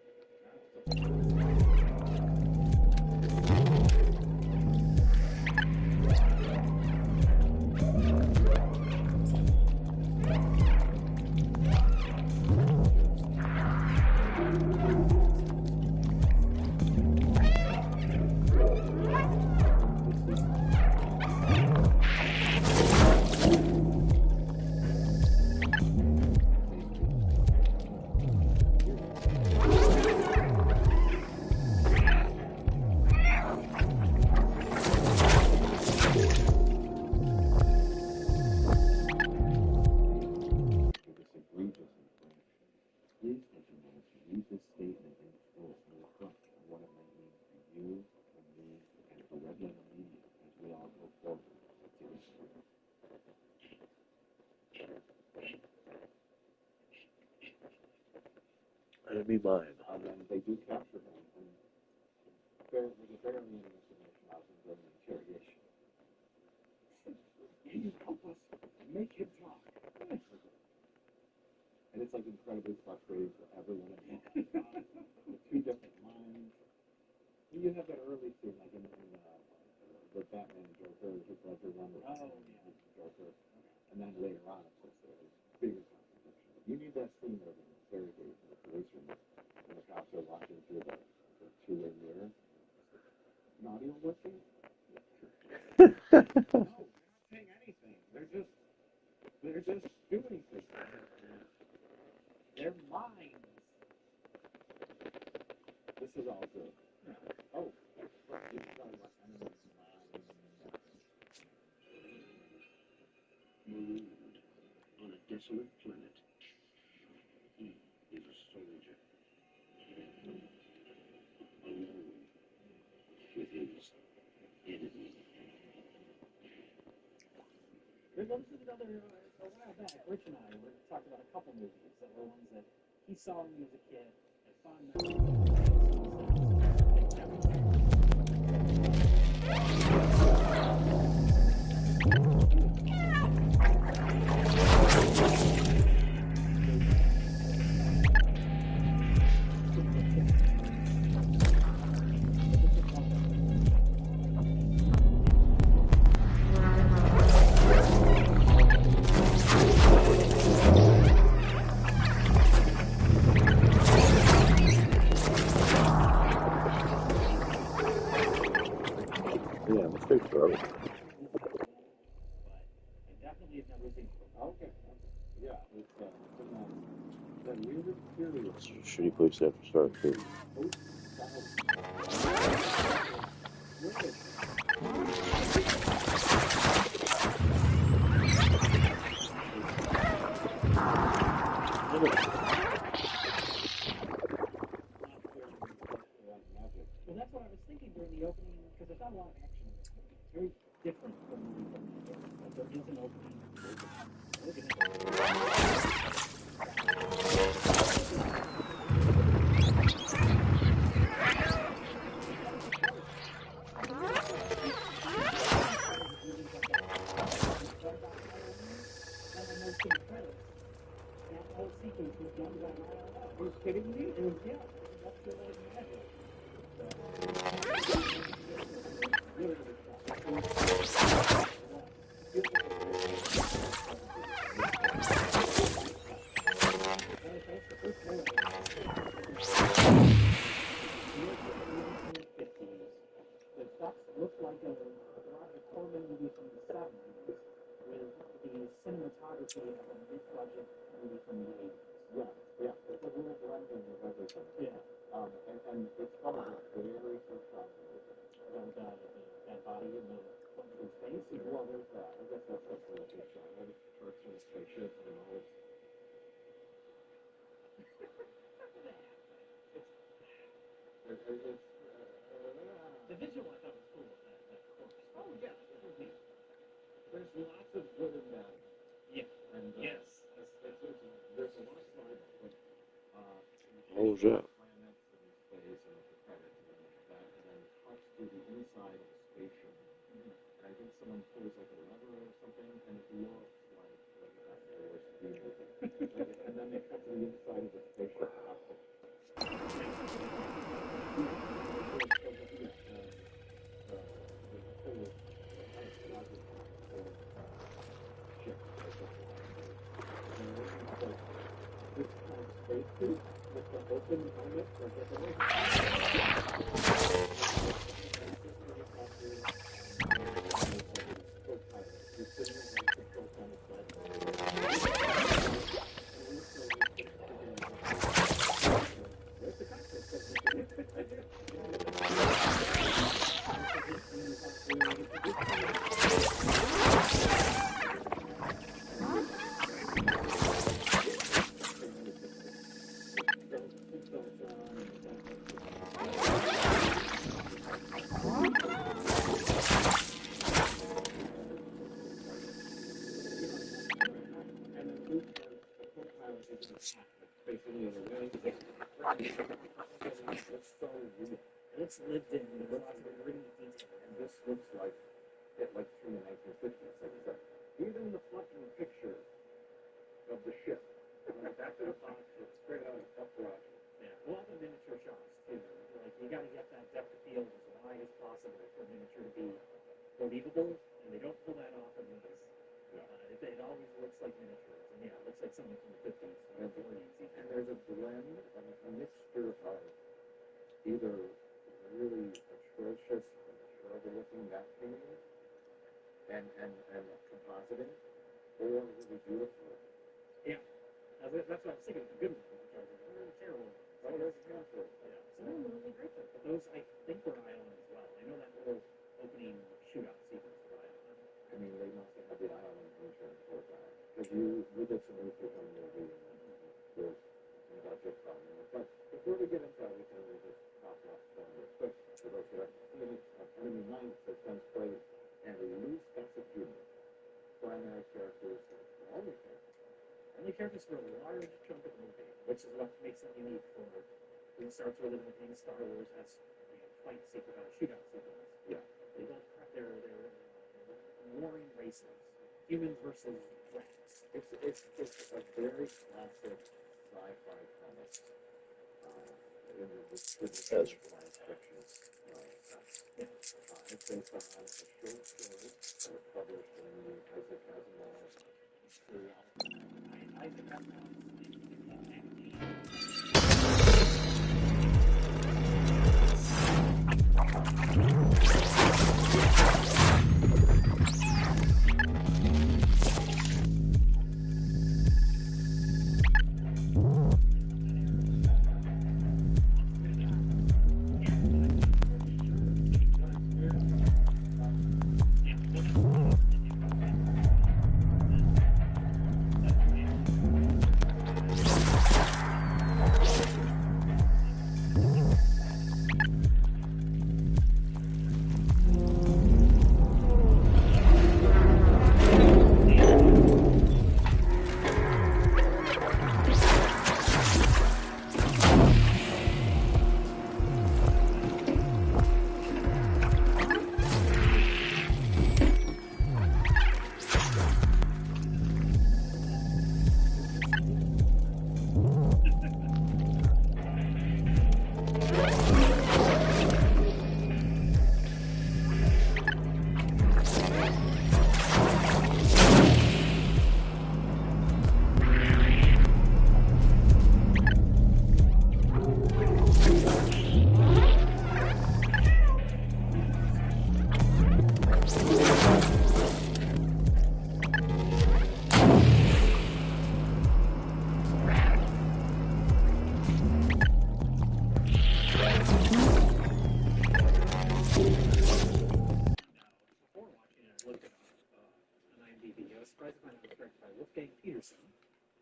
E: Enemy Mine.
I: And then they do capture him, and there's a very meaning explanation of him during the interrogation. Can you help us make him talk? incredibly frustrating for everyone involved. The two different lines. You have that early scene, like in the Batman and Joker, just like the one with Joker, and then later on, it's just a bigger confrontation. You need that scene where the interrogate in the police room, when the cops are walking through the two-way mirror. Not even looking. No, they're not saying anything. They're just doing things. Their minds. This is all good. Oh, let's get started with enemy's mind.
K: Marooned on a desolate planet, he is a soldier, alone with his enemy.
F: Well, this is another, a while back, Rich and I talked about a couple movies that were ones that he saw when he was a kid, had fond
E: Yeah, the straight throat.
F: but I definitely have never seen it.
I: Okay. Yeah, it's that weird period.
E: It's a shitty place to have to start, too.
F: Well, that's what I was thinking during the opening, because there's not a lot of action in this movie. It's very different from the movie from the others. Like, there is an opening. Look at That whole sequence was done by ILM.
I: Are you kidding me?
F: It was, yeah, that's the like magic. The stuff looked like a Roger Corman movie from the 70s with the cinematography of a mid-budget movie from the 80s.
I: Yeah, yeah. It's a real blending of everything.
F: Yeah.
I: And it's from a very first time.
F: That body in the space.
I: Well, there's that. I guess that's what the big shot. All the charts and spaceships and all this.
F: The visual I thought was cool. That corpse.
I: Oh, yeah. There's lots of good in that.
F: Yeah.
I: And,
F: yes.
I: There's a lot of fun, but,
E: Oh, yeah.
I: planets and space and the credits and that, and then it cuts to the inside of a spaceship. And I think someone pulls like a lever or something, and it looks like a Star Wars movie. And then they cut to the inside of the spaceship cockpit. Open helmet for
F: It's lived in lots of gritty detail.
I: And this looks like it like through the 1950s, like you said. Even the fucking picture of the ship
A: Back to the box, it's straight out of tough garage. Yeah, a lot of miniature shots too. Like you got to get that depth of field as wide as possible for a miniature to be believable, and they don't pull that off in movies. It always looks like miniatures, and yeah, it looks like something from the 50s or 40s.
H: And there's a blend, a mixture of either really atrocious and terrible looking matte painting and compositing, or really beautiful.
A: Yeah, that's what I was thinking. The good ones, which are really terrible.
H: Oh, there's a handful.
A: Yeah, some of them are really great though. But those, I think, were Island as well. I know that little opening shootout sequence for Island.
H: I mean, they must have had the Island insurance for that. Because you did some research on the movie, and there's some budget problems. But before we get into everything, we just talk about quick for those who have enemy minds, suspense play, and a loose sense of humor. Primary characters, only characters.
A: Only characters for a large chunk of the movie, which is what makes it unique for when it starts with anything Star Wars has fight sequence, shootout sequence.
H: Yeah.
A: They don't they're warring races, humans versus rats.
H: It's a very classic sci-fi comic. With science fiction. It's based on a short story that was published in the Isaac Asimov series.
A: Isaac Asimov.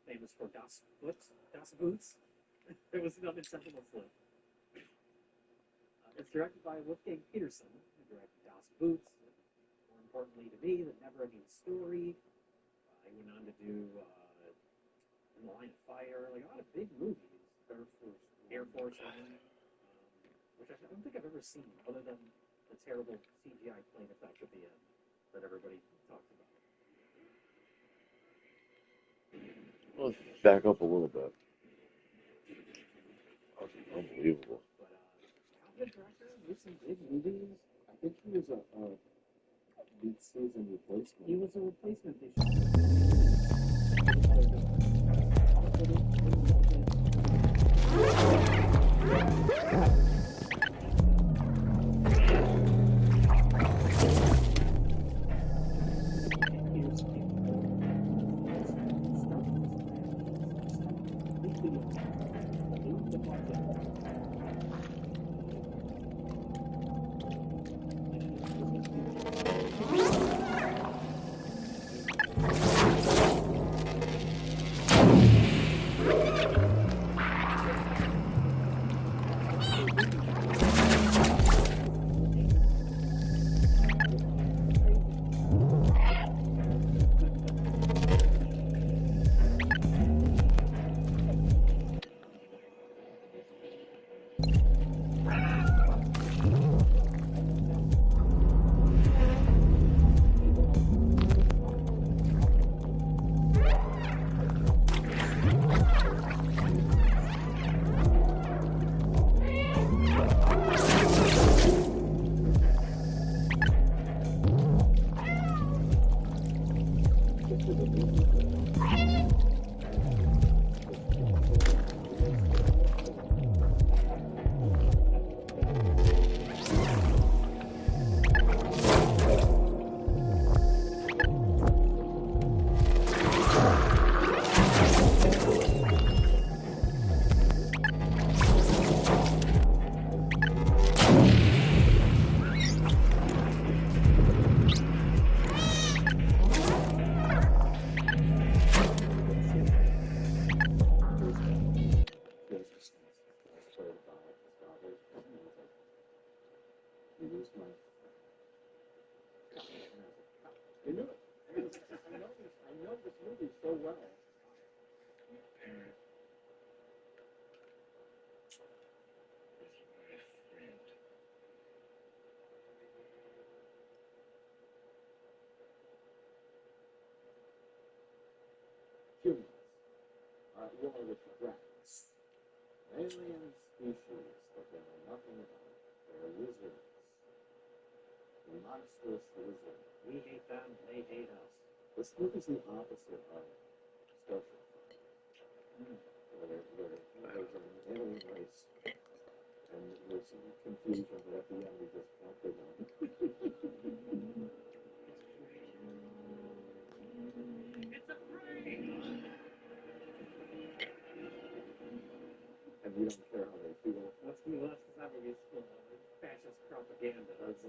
A: Famous for Das Boots. It was an unacceptable slip. It's directed by Wolfgang Peterson, who directed Das Boots. More importantly to me, The Never Ending Story. He went on to do In the Line of Fire, like a lot of big movies. Air Force One, which I don't think I've ever seen, other than the terrible CGI plane effect at the end that everybody talks about.
E: Well, let's back up a little bit. Unbelievable.
A: But good director, did some big movies.
H: I think he was a mid-season replacement.
A: He was a replacement this year.
I: I knew it. I know this movie so well. Humans are at war with dragons, alien species that they know nothing about. They're lizards. Monstrous lizards.
A: We hate them, they hate us.
I: This movie's the opposite of Star Trek. Where there's an alien race, and there's some confusion, but at the end we just don't go down.
A: It's a prank!
I: And we don't care how they feel.
A: That's because that movie's full of fascist propaganda. That's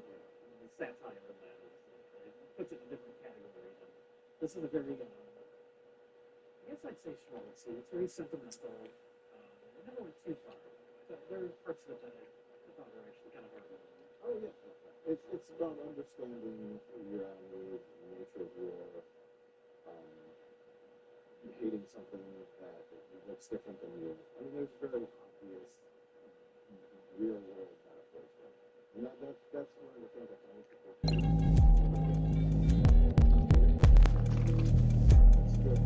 A: satire in that. It puts it in a different category. This is a very, I guess I'd say schmaltzy. It's very sentimental. It never went too far. There are parts of it that I thought were actually kind of heartwarming.
I: Oh yeah, it's about understanding your enemy, the nature of war, hating something that looks different than you. I mean, there's very obvious real world metaphors there, and that's one of the things I find people. It's good.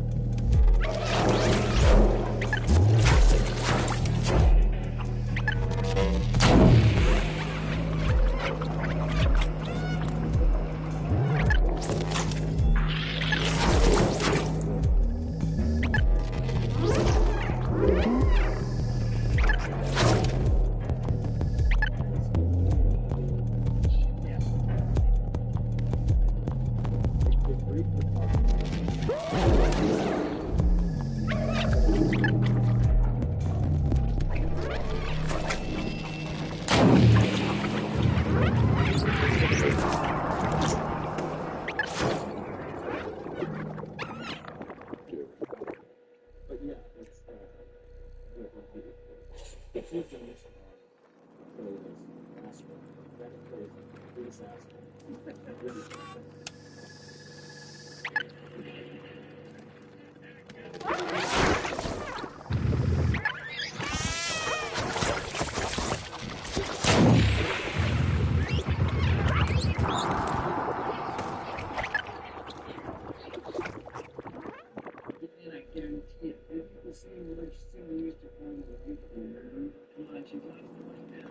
I: But yeah, it's the pigeons play this asshole. That plays this asshole.
B: And I guarantee it, if the same rich still used to find the people, come on, you guys like that.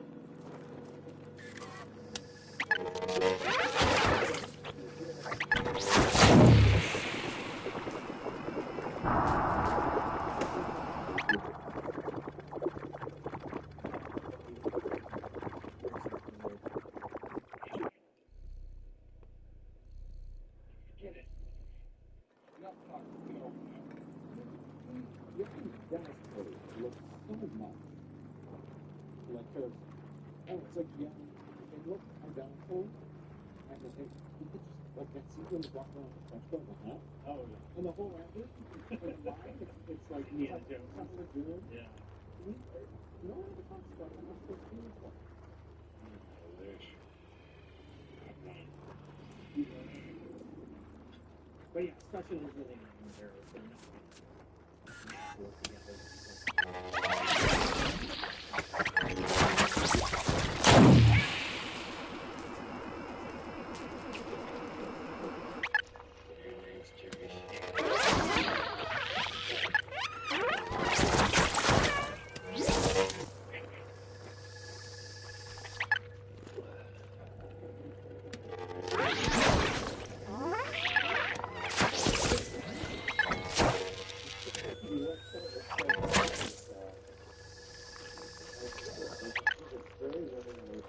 R: Get it. Enough talk. Get over that.
I: Dennis Quaid looks so much like Harrison. Oh, it's like young. They look identical, and then he could just like that scene when they walk around the French club, like, huh?
A: Oh, yeah.
I: And the whole ending, and why? It's like
A: Indiana
I: like
A: Jones.
I: something to do.
A: Yeah.
I: No one ever talks about how much those things are.
R: I wish.
A: But yeah, especially those really young heroes, they're not going to work together.
I: Very rarely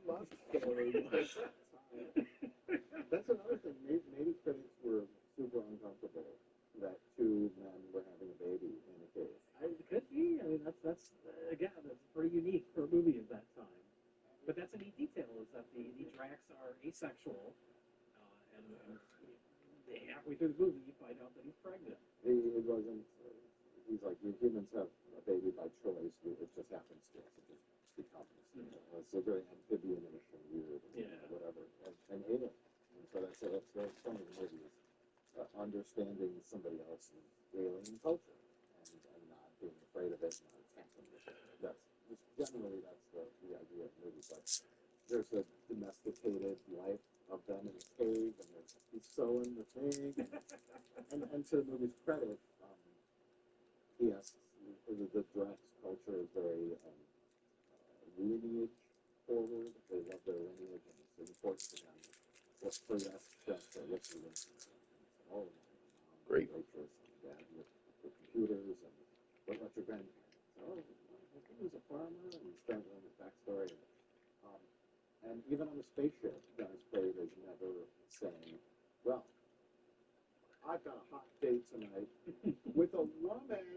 I: love story was that time. That's another thing. Maybe critics were super uncomfortable that two men were having a baby in a cave.
F: It could be. I mean, that's again, that's pretty unique for a movie of that time. But that's a neat detail, is that the Dracs are asexual, and halfway through the movie, you find out that he's pregnant.
I: It wasn't. He's like, you humans have a baby by choice. It just happens to us. It just becomes. It's a very amphibian-ish and weird, whatever, and alien. And so that's very funny in movies. Understanding somebody else's alien culture and not being afraid of it, not attacking it. That's just generally the idea of movies. Like there's a domesticated life of them in a cave, and he's sewing the thing, and to the movie's credit, he asks the Drax culture is very lineage forward. They love their lineage, and it's important to them. So he asks Drax, what's your lineage? Oh,
E: Great.
I: Waitress and dad with computers, and what about your grandparents? Oh, he was a farmer, and he's starting on his backstory. And even on the spaceship, Dennis Quaid is never saying, well, I've got a hot date tonight with a woman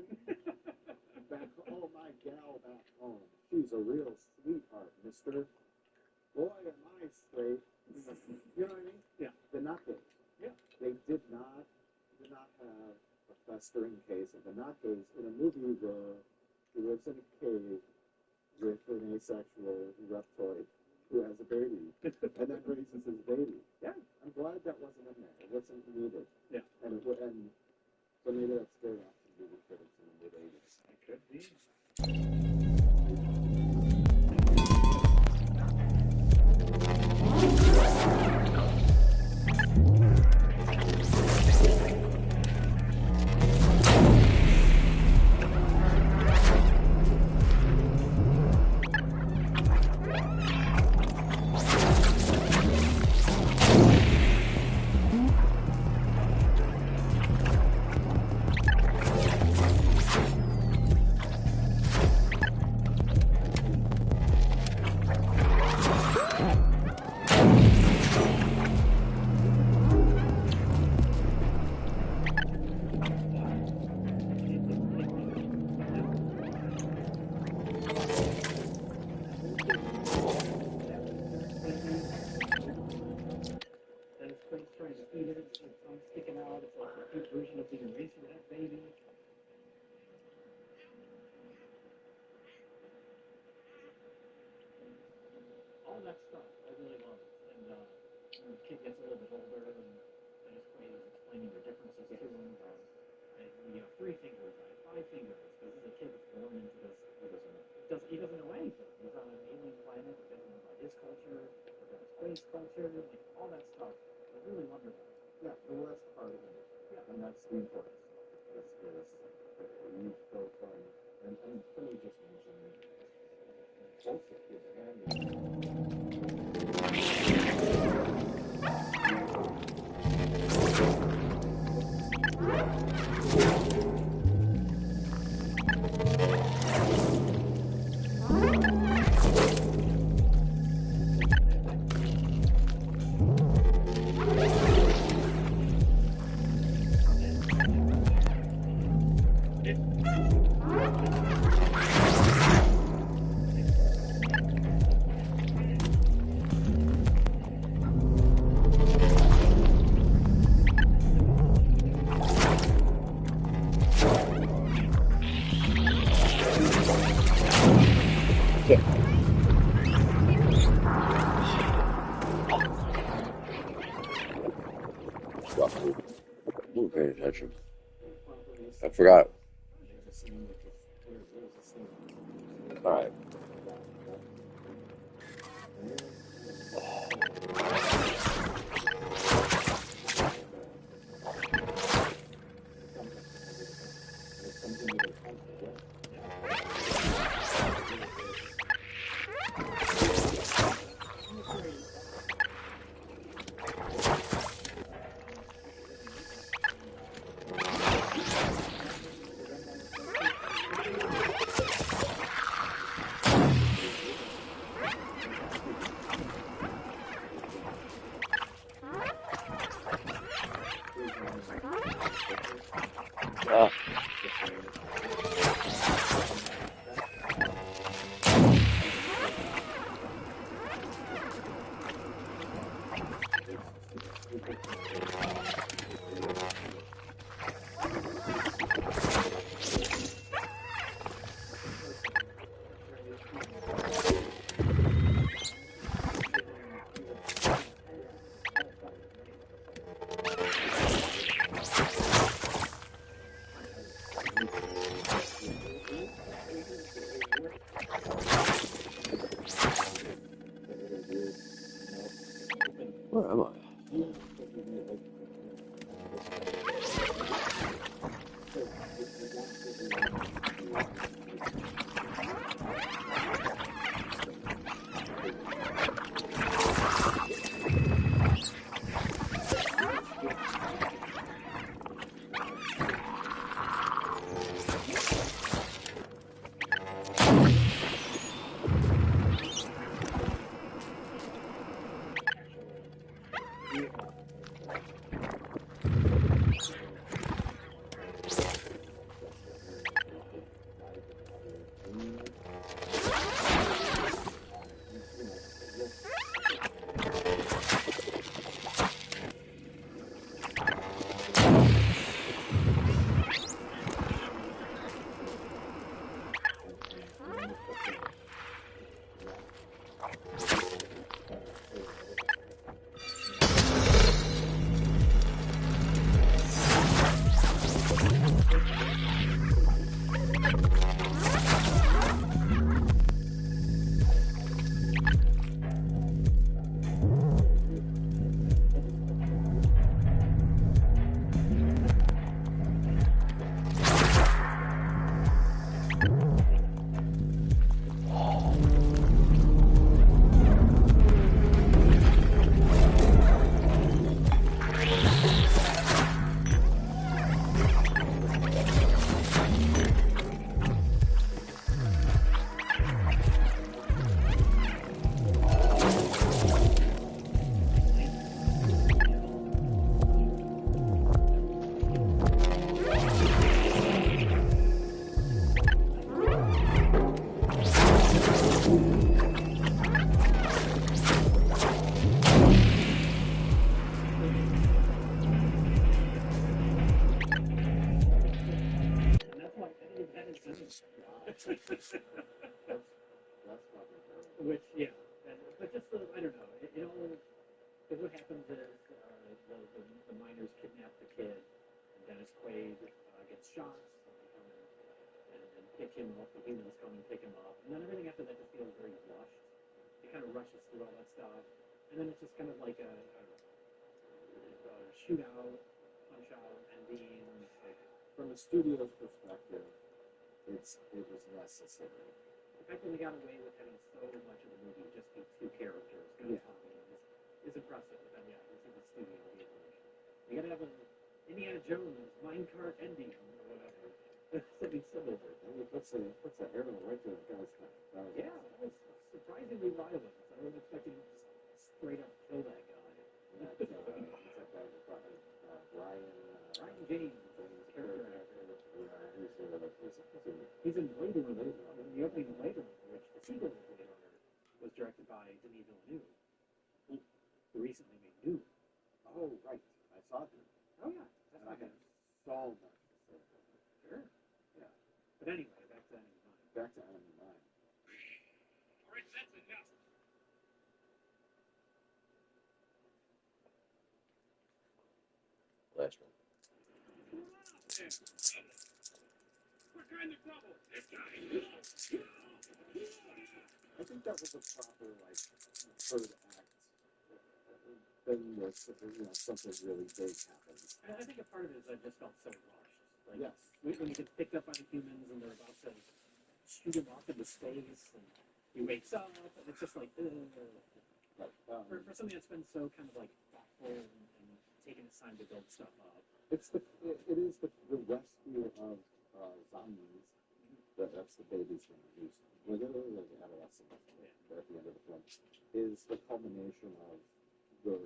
I: back home. Oh, my gal back home. She's a real sweetheart, mister. Boy, am I straight. You know what I mean?
F: Yeah.
I: The nutcase.
F: Yeah.
I: They did not have a festering case of the nutcase in a movie where he lives in a cave with an asexual reptoid who has a baby and then raises his baby. Yeah, I'm glad that wasn't in there. It wasn't needed.
F: Yeah.
I: And so maybe that scared off some movie critics in the mid-'80s.
F: It could be. Version of the eraser that baby. All that stuff, I really love it. And when the kid gets a little bit older, and Dennis Quaid is explaining the differences to him. You have 3 fingers, I have 5 fingers. This is a kid that's born into this. He doesn't know anything. He's on an alien planet. He doesn't know about his culture, or Dennis Quaid's culture, like all that stuff. I really wonder about it.
I: Yeah, well, that's part of it. Yeah. And that's the importance. You go from, and Philly just mentioned bullshit with
E: Pay attention. I forgot. All right. Where am I?
F: Which, yeah, but just the, I don't know, it all, because what happens is the miners kidnap the kid, and Dennis Quaid gets shot, and pick him up, the humans come and pick him up, and then everything after that just feels very rushed. It kind of rushes through all that stuff, and then it's just kind of like a shootout, punch out, ending. Like,
E: from a studio's perspective, it was necessary.
F: the fact that we got away with having so much of the movie just be two characters kind of talking is impressive. And yeah, this is the studio being like, you gotta have an Indiana Jones minecart ending or whatever. Something similar.
E: I mean, puts the arrow right to the guy's head.
F: Yeah, that was surprisingly violent. I was expecting him to just straight up kill that guy.
E: That, what's that guy? Ryan
F: James.
E: character.
F: He's in Blade Runner. The opening of Blade Runner, which the sequel to Blade Runner was directed by Denis Villeneuve, who recently made Dune.
E: Oh, right. I saw Dune.
F: Oh, yeah. That's not
E: good. So much to say about it.
F: Sure.
E: Yeah.
F: But anyway, back to Enemy Mine.
E: Back to Enemy Mine.
K: All right, that's enough.
E: Last one.
K: What kind of trouble? This time.
E: I think that was a proper, like, third act thing where, something really big happens.
F: I think a part of it is I just felt so rushed. Like,
E: yes.
F: When you get picked up by the humans and they're about to shoot him off into space, and he wakes up, and it's just like, for something that's been so kind of like thoughtful and taking its time to build stuff up.
E: It is the rescue of zombies. That's the baby's name. Who's literally like adolescent at the end of the film. Is the culmination of the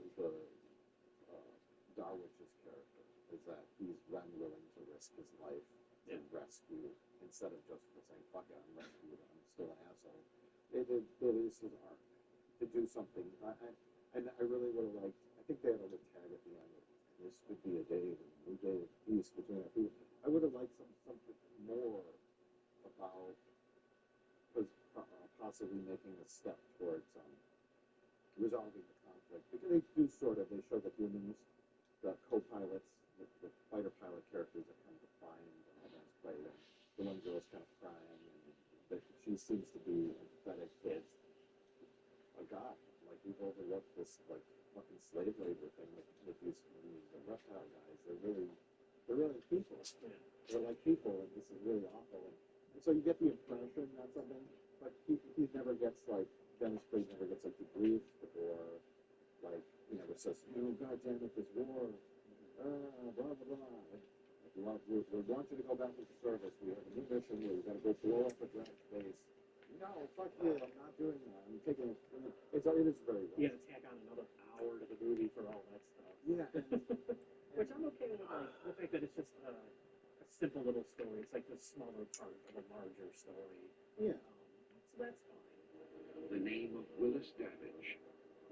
E: Darwich's character. Is that he's then willing to risk his life to rescue instead of just saying fuck it, I'm rescued, I'm still an asshole. It is his arc to do something. And I really would have liked. I think they had a little tag at the end. This could be a day, a new day of peace between our people. I would have liked something more about possibly making a step towards resolving the conflict. Because they do they show the humans, the co-pilots, the fighter pilot characters that come to find Dennis Quaid, and the one girl's kind of crying, and that she seems to be empathetic towards a guy. Like we've overlooked this like fucking slave labor thing with these reptile guys. They're really people.
F: Yeah.
E: They're like people, and this is really awful. And so you get the impression that something, but he never gets like Dennis Quaid never gets like debriefed or like he never says, God damn it, this war, blah blah blah. We want you to go back into service. We have a new mission where we're going to go blow up a draft base. No, fuck you. I'm not doing that. I'm taking it. It is very well.
F: You got to tack on another hour to the movie for all that stuff.
E: Yeah.
F: Which I'm okay with, like the fact that it's just a simple little story. It's like the smaller part of a larger story.
E: Yeah.
F: So that's fine.
H: The name of Willis Davidge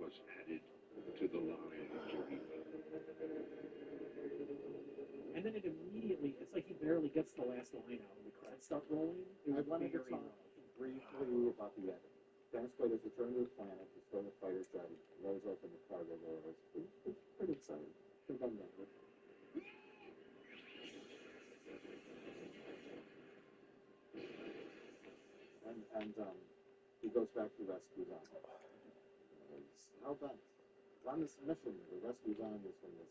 H: was added to the line of Jarima.
F: And then it immediately, it's like he barely gets the last line out when the credits start rolling.
E: I wanted to talk briefly about the editing. Dennis Quaid has returned to the planet to store the fighter jet. He blows open the cargo doors. It's pretty exciting. Should have done that. And he goes back to rescue Ron. How bent? On this mission, the rescue Ron is from this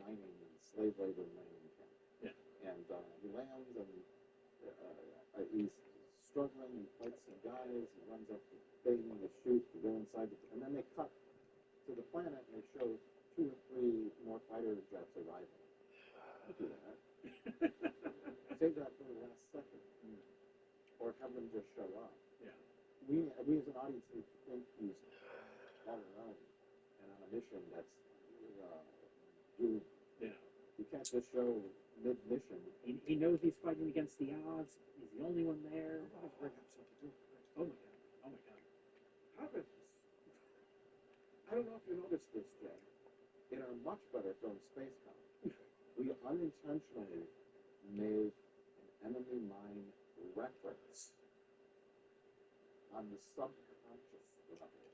E: mining, slave labor mining camp.
F: Yeah.
E: And he lands and he's struggling and fights some guys. He runs up to begging to shoot to go inside. And then they cut to the planet and they show 2 or 3 more fighter jets arriving. Don't do that. Save that for the last second. Or have them just show up.
F: Yeah.
E: We as an audience need to think he's all alone and on a mission that's doomed.
F: Yeah.
E: You can't just show mid-mission.
F: He knows he's fighting against the odds. He's the only one there. Oh my god. Oh my god.
E: How did I don't know if you noticed this, Jay. In our much better film, Space Cop, we unintentionally made an enemy mine reference on the subconscious level.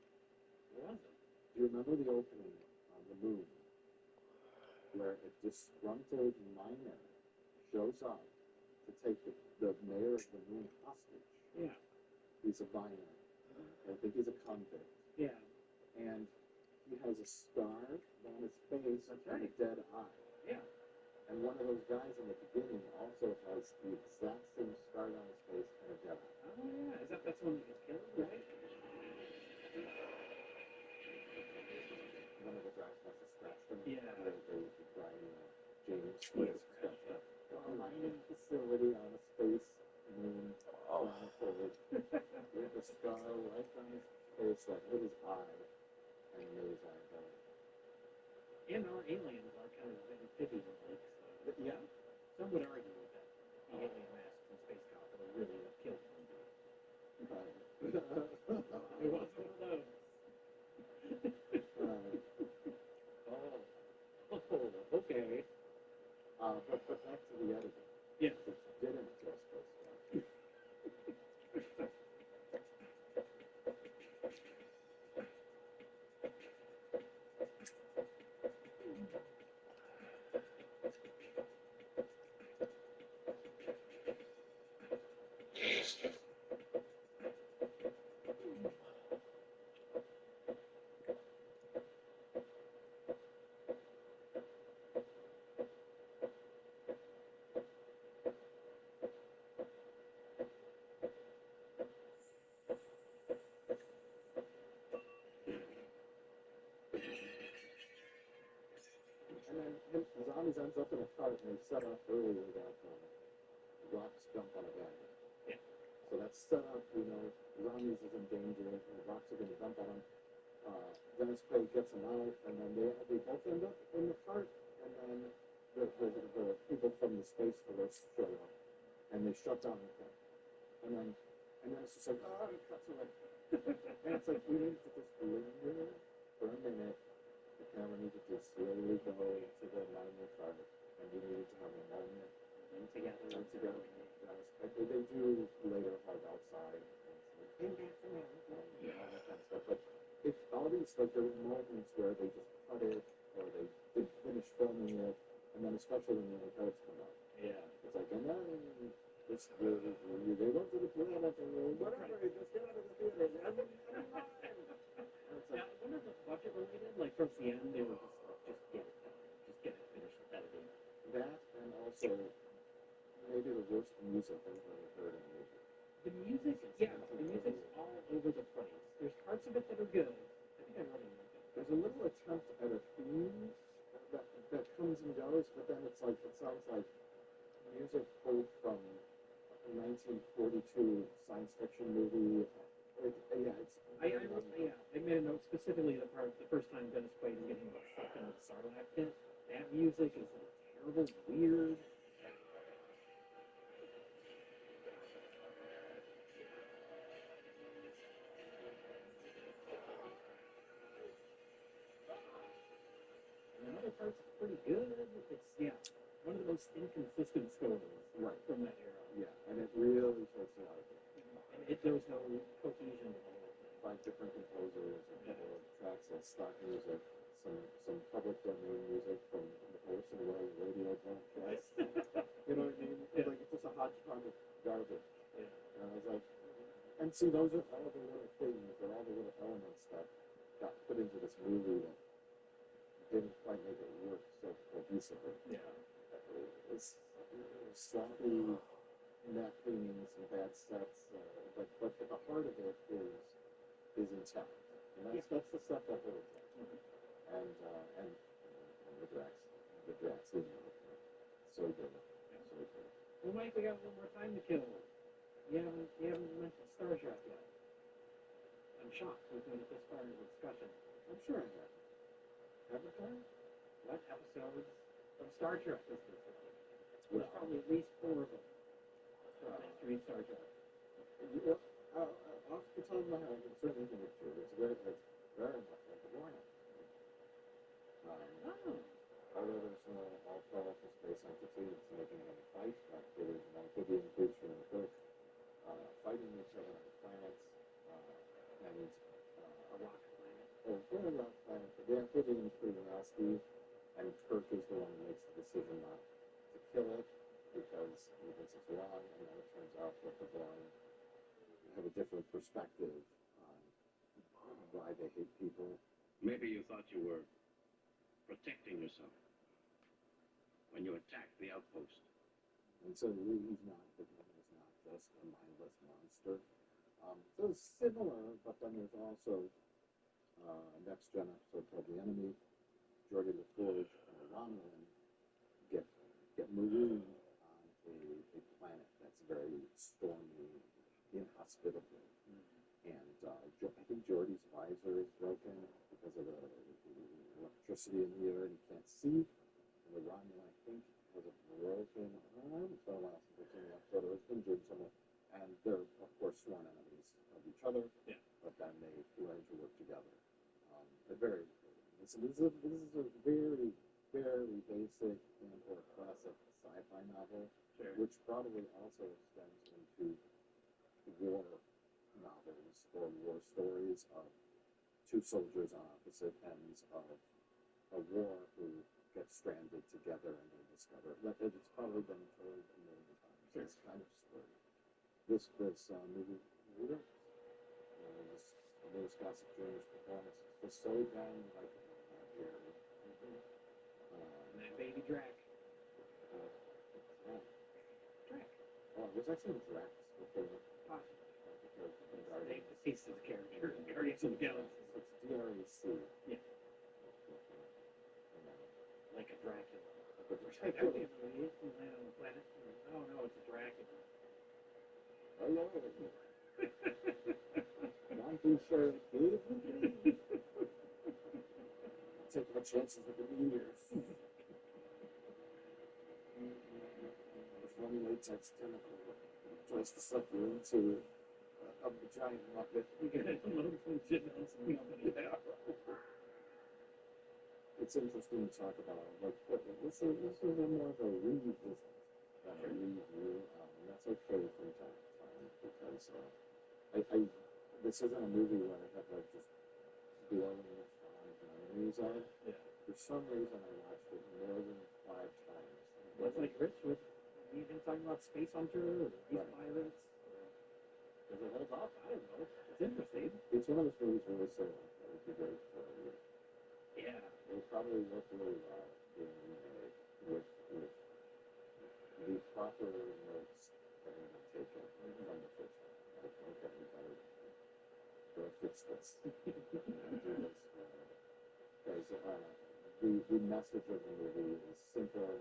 F: What was it?
E: Do you remember the opening on the moon where a disgruntled miner shows up to take the mayor of the moon hostage?
F: Yeah.
E: He's a miner. I think he's a convict.
F: Yeah.
E: And he has a scar on his face and a dead eye.
F: Yeah.
E: And one of those guys in the beginning also has the exact same scar on his face and a dead eye.
F: Oh yeah. That's the one that gets killed, right?
E: One of the guys has to scratch them.
F: Yeah.
E: The Brian James scratched up. A mining facility on a space moon. Planetoid. With a scar right on his face that hit his eye and made his eye go.
F: And our aliens are kind of amphibian like, so
E: Yeah.
F: some would argue that the alien masks from Space Cop would really have killed him. It was one of those. Okay.
E: But back to the editing.
F: Yeah.
E: Which didn't just go Space Cop. And then Zombies ends up in a cart and they set up earlier that rocks jump on a guy.
F: Yeah.
E: So that's set up, Zombies is in danger and the rocks are going to jump on him. Dennis Quaid gets him out and then they both end up in the cart and then the people from the Space Force show up and they shut down the cart. And then it's just like, it cuts away. And it's like, we need to just linger for a minute. The camera needed to slowly go to the mining cart, and we needed to have a moment
F: Together.
E: They do later hug outside. And all that kind of stuff. But if all these, like, there were moments where they just cut it, or they didn't finish filming it, and then especially when the credits come out.
F: Yeah.
E: It's like, and then They went to the planet and whatever, just get out of the theater.
F: Yeah, I wonder if it's budget related. Like towards the end, they were just get it done, just get it finished with editing.
E: That and also maybe the worst music I've ever heard in a movie.
F: The music, yeah, the music's all over the place. There's parts of it that are good. I think I wrote it.
E: There's a little attempt at a theme that comes and goes, but then it sounds like music pulled from a 1942 science fiction movie.
F: I made a note specifically the first time Dennis Quaid is getting sucked into the Sarlacc pit. That music is terrible, weird. And another part's pretty good. It's one of the most inconsistent stories from that era.
E: Yeah, and it really takes a lot of it.
F: And there was no cohesion to the whole thing.
E: 5 different composers, a couple of tracks of stock music, some public domain music from the Orson Welles radio broadcast. You know what I mean?
F: Yeah.
E: Like it's just a hodgepodge of garbage.
F: Yeah.
E: And I was like, and see, those are all the little things and all the little elements that got put into this movie that didn't quite make it work so cohesively.
F: Yeah.
E: It was sloppy matte paintings and bad sets, but at the heart of it is intact, and that's the stuff that holds it. And the Drax, so good, so good.
F: Well, Mike, we got a little more time to kill. You haven't mentioned Star Trek yet. I'm shocked we've made it this far in the discussion.
E: I'm sure I have. Haven't I?
F: What episodes of Star Trek is this? There's probably at least 4 of them. History of Star Trek.
E: Off the top of my head, I can certainly think of 2. It's very much like the Warhammer. Although there's no all-powerful space entity that's making any fight, like there is an amphibian creature and Kirk fighting each other on planets, and
F: a rock planet.
E: A rock planet. But the amphibian is pretty nasty, and Kirk is the one who makes the decision not to kill it because he thinks it's wrong, and then it turns out that the Born have a different perspective on why they hate people.
I: Maybe you thought you were protecting yourself when you attacked the outpost.
E: And so he's not just a mindless monster. So it's similar, but then there's also a next-gen episode called The Enemy. Geordi LaForge and a Romulan get marooned on a planet that's very stormy, inhospitable. And I think Geordi's visor is broken because of the electricity in the air, and he can't see. And the Romulan, I think, has a broken arm. It's been a while since I've seen the episode. Or it's injured somewhere. And they're, of course, sworn enemies of each other. Yeah. But then they learn to work together. This is a very, very basic and/or classic sci-fi novel, which probably also extends into war novels or war stories of 2 soldiers on opposite ends of a war who get stranded together and they discover that it's probably been told a million times. This kind of story. This movie, Louis Gossett Jr.'s performance was so damn like Jerry.
F: And that baby Drac.
E: Drac. Oh, was I saying Drax before?
F: Possibly.
E: Because
F: Dave Bautista's character in Guardians of the Galaxy.
E: It's D-R-A-C.
F: Yeah. Like a Dracula. That would be a movie. You land on the planet. Oh no, it's a Dracula.
E: Hello. Not too sure. Take my chances with the meteors. The funny latex tentacle tries to suck you into a giant muppet.
F: You get a little legit on some company.
E: Yeah. It's interesting to talk about. Like, this is more of a revisit than a review, and that's okay from time to time because this isn't a movie where I have like just glowing fond memories of. Yeah. For some reason, I watched it more than 5 times.
F: That's like Rich with You've been talking about Space Hunter or Space Pirates. Does it hold up? I don't know. It's interesting.
E: It's one of those movies where they say that would be great for a year.
F: Yeah.
E: It would probably work really well being remade with the proper notes that have been taken from the first one. Like, okay, we gotta go fix this. Do this. Because the message of the movie is simple.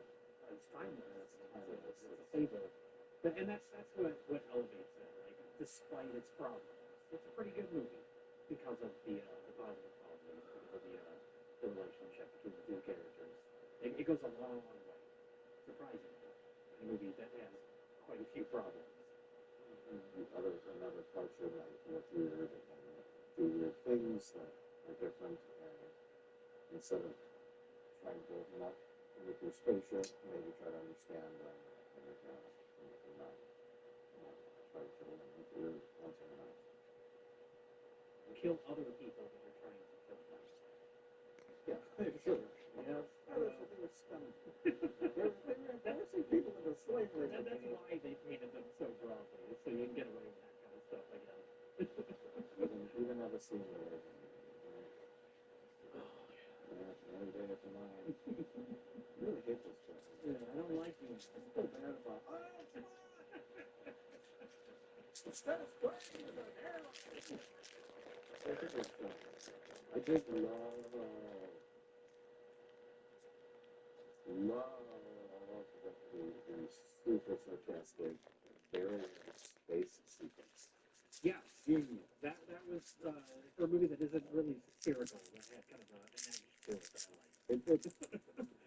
F: It's timeless. It's a fable. And that's what elevates it. Like, despite its problems, it's a pretty good movie because of the positive qualities, because of the relationship between the two characters. It goes a long way, surprisingly. A movie that has quite a few problems.
E: Another culture might look weird and do weird things that are different, and instead of trying to not with your spaceship, maybe try to understand them and not try to kill them with your antenna.
F: Kill other people that are trying to kill them.
E: Yeah, sure.
F: Yes.
E: They were scum. They were embarrassing people into slavery.
F: That's why they painted them so broadly, so you can get away with that kind of stuff, I guess.
E: Even have a scene where every day after mine. I really hate this show.
F: Yeah, I don't like you. I feel bad about
E: Status quo is an airline. I just love the super sarcastic, very space sequence.
F: Yes, that was for a movie that isn't really satirical. That had kind of an edge to it that I like.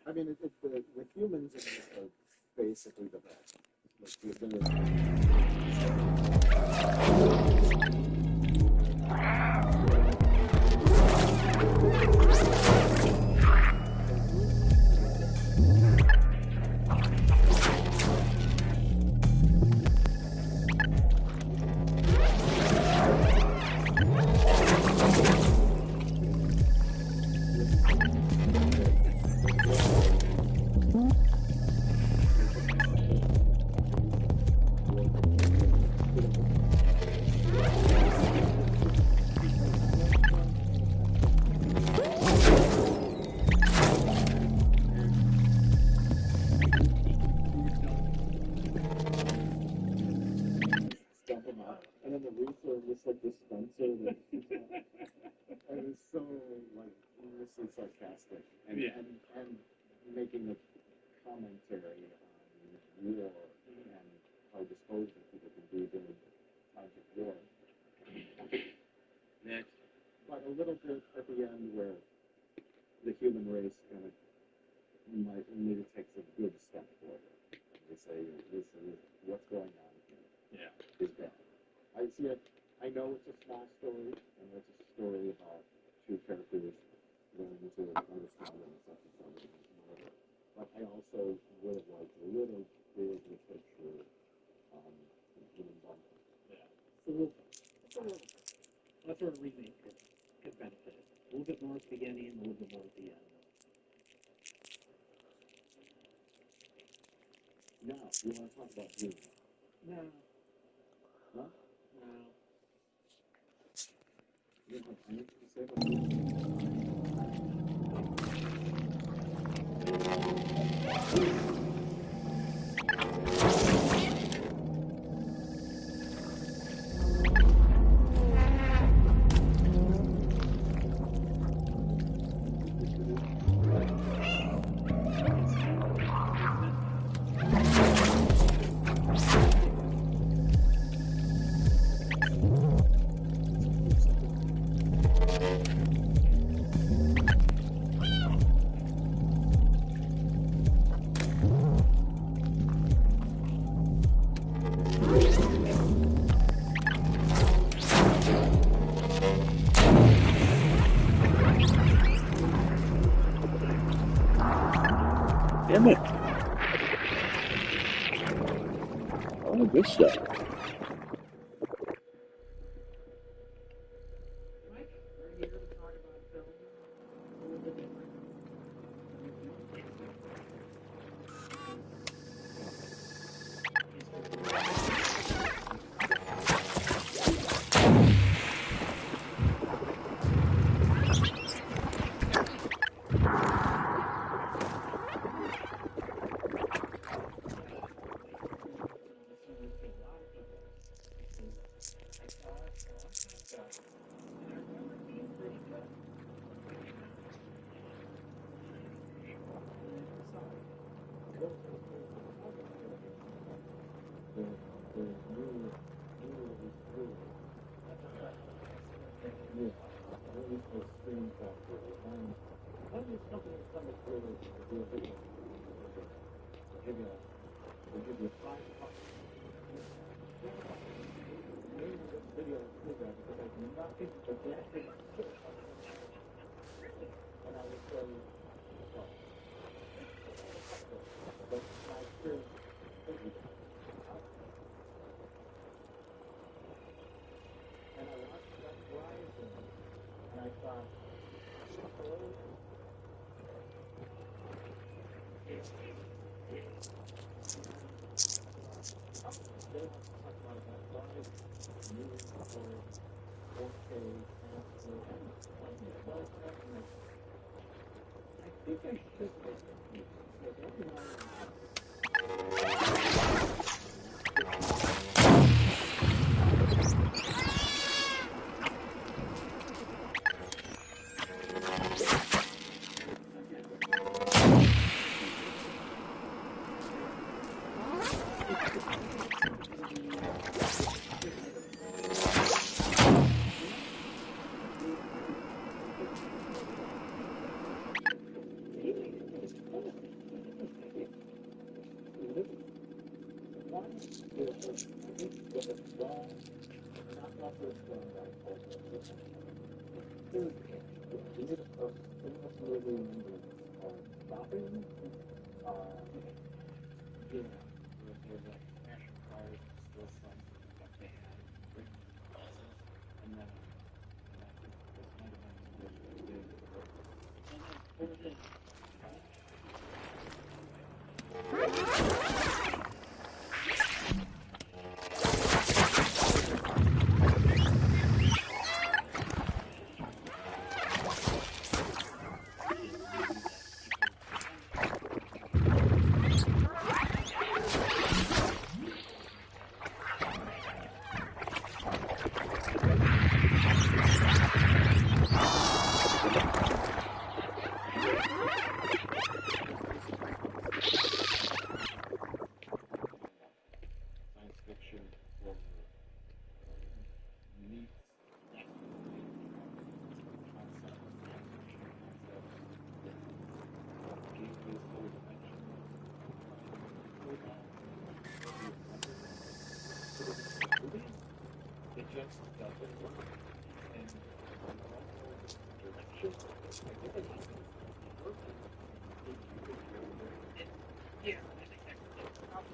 E: I mean, the humans are basically the best. And then the reefer was like dispenser. It was so like endlessly sarcastic and making a commentary on war and how disposable people can be during times of war. Next. But a little bit at the end where the human race kind of might need to take a good step forward. They say this is what's going on here. Yeah. Is bad. I see it. I know it's a small story, and it's a story about two characters learning to understand themselves and whatever. But I also would have liked a little bigger picture human bump.
F: Yeah. It's a little bit. That's where a remake could benefit. A little bit more at the beginning, a little bit more at the end.
E: Now, you want to talk about Dune?
F: No.
E: Huh?
F: No.
E: You don't have anything to say about Dune?
I: Damn it. All good stuff.
F: Mike, we're here to talk about film a little bit different.
H: Yeah, at least the screen factor. And when these companies come to Twitter to do a video, they give you 5 bucks. Maybe this video is too bad because I have nothing but that. And I would say, well, but my experience is and I watched that rising, and I thought, oh, they want to talk about that rise, new forward, 4K, transfer, and well, I think I should make it. Like every now and it just doesn't work. And direction, I think it's working.
C: Yeah, I think that's probably.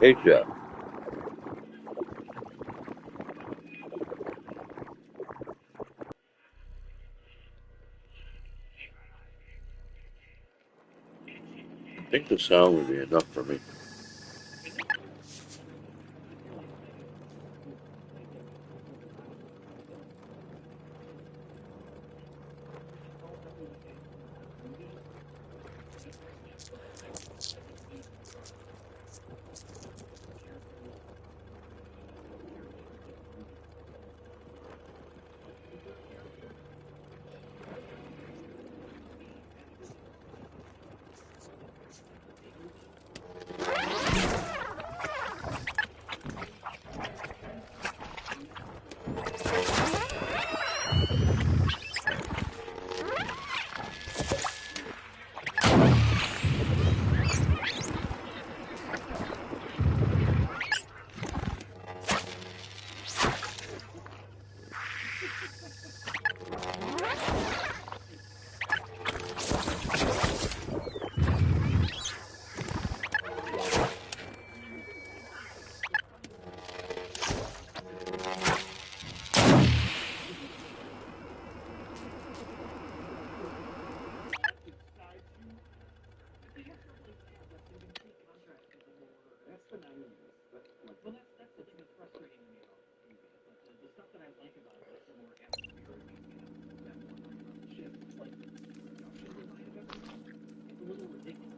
S: Hey, Jeff. I think the sound would be enough for me.
F: little ridiculous.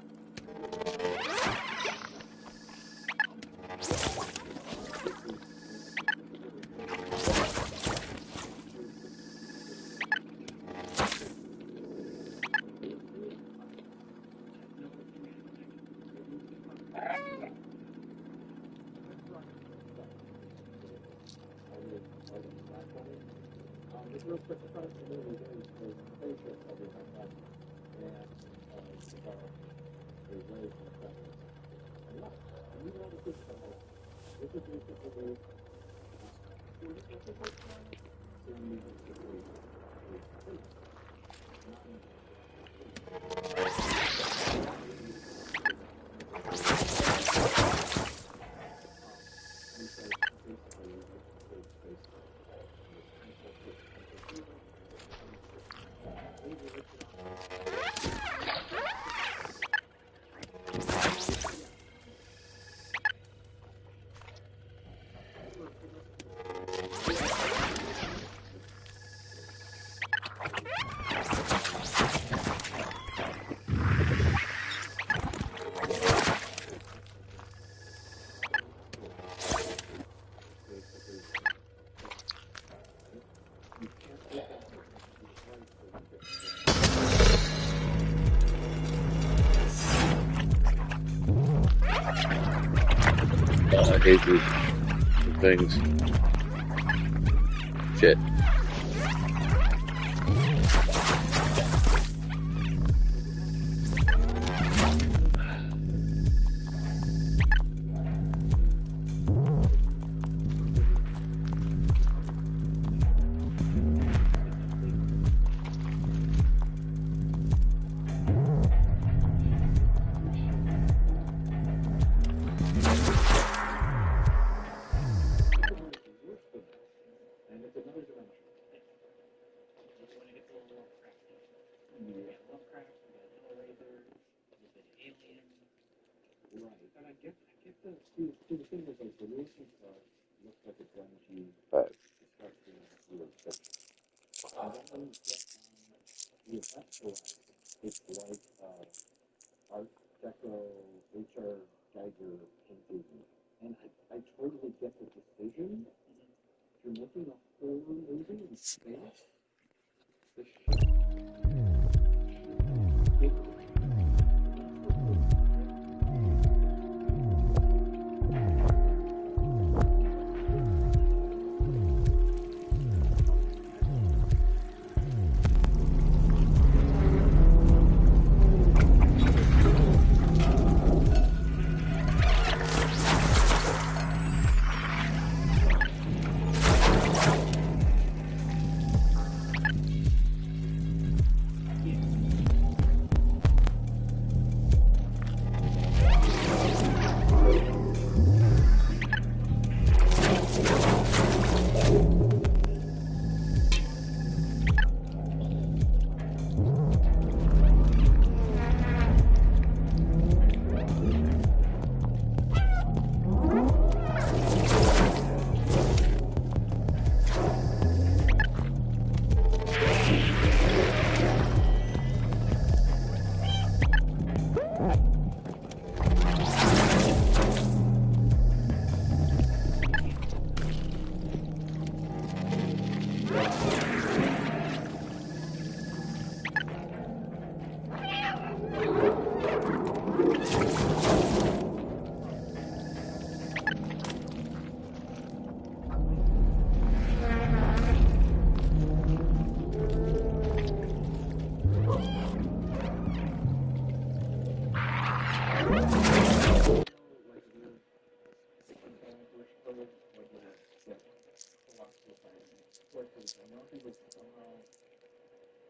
E: Real quick, I thought it was really good because I'm pretty sure it's probably like that. And it's about a way to affect it. And look, you know the kids come along. This is basically
S: I hate these things. Shit.
E: and it's another dimension.
F: When it gets a little Lovecrafty. We got Lovecraft, we got Hellraiser, we got Alien.
E: Right, and I get the the thing is like the racing stuff looks like it's going to start being really thick. And then when you get the effects horizon, it's like Art Deco H.R. Geiger painting. And I totally get the decision. If you're making a horror movie in space, the shit.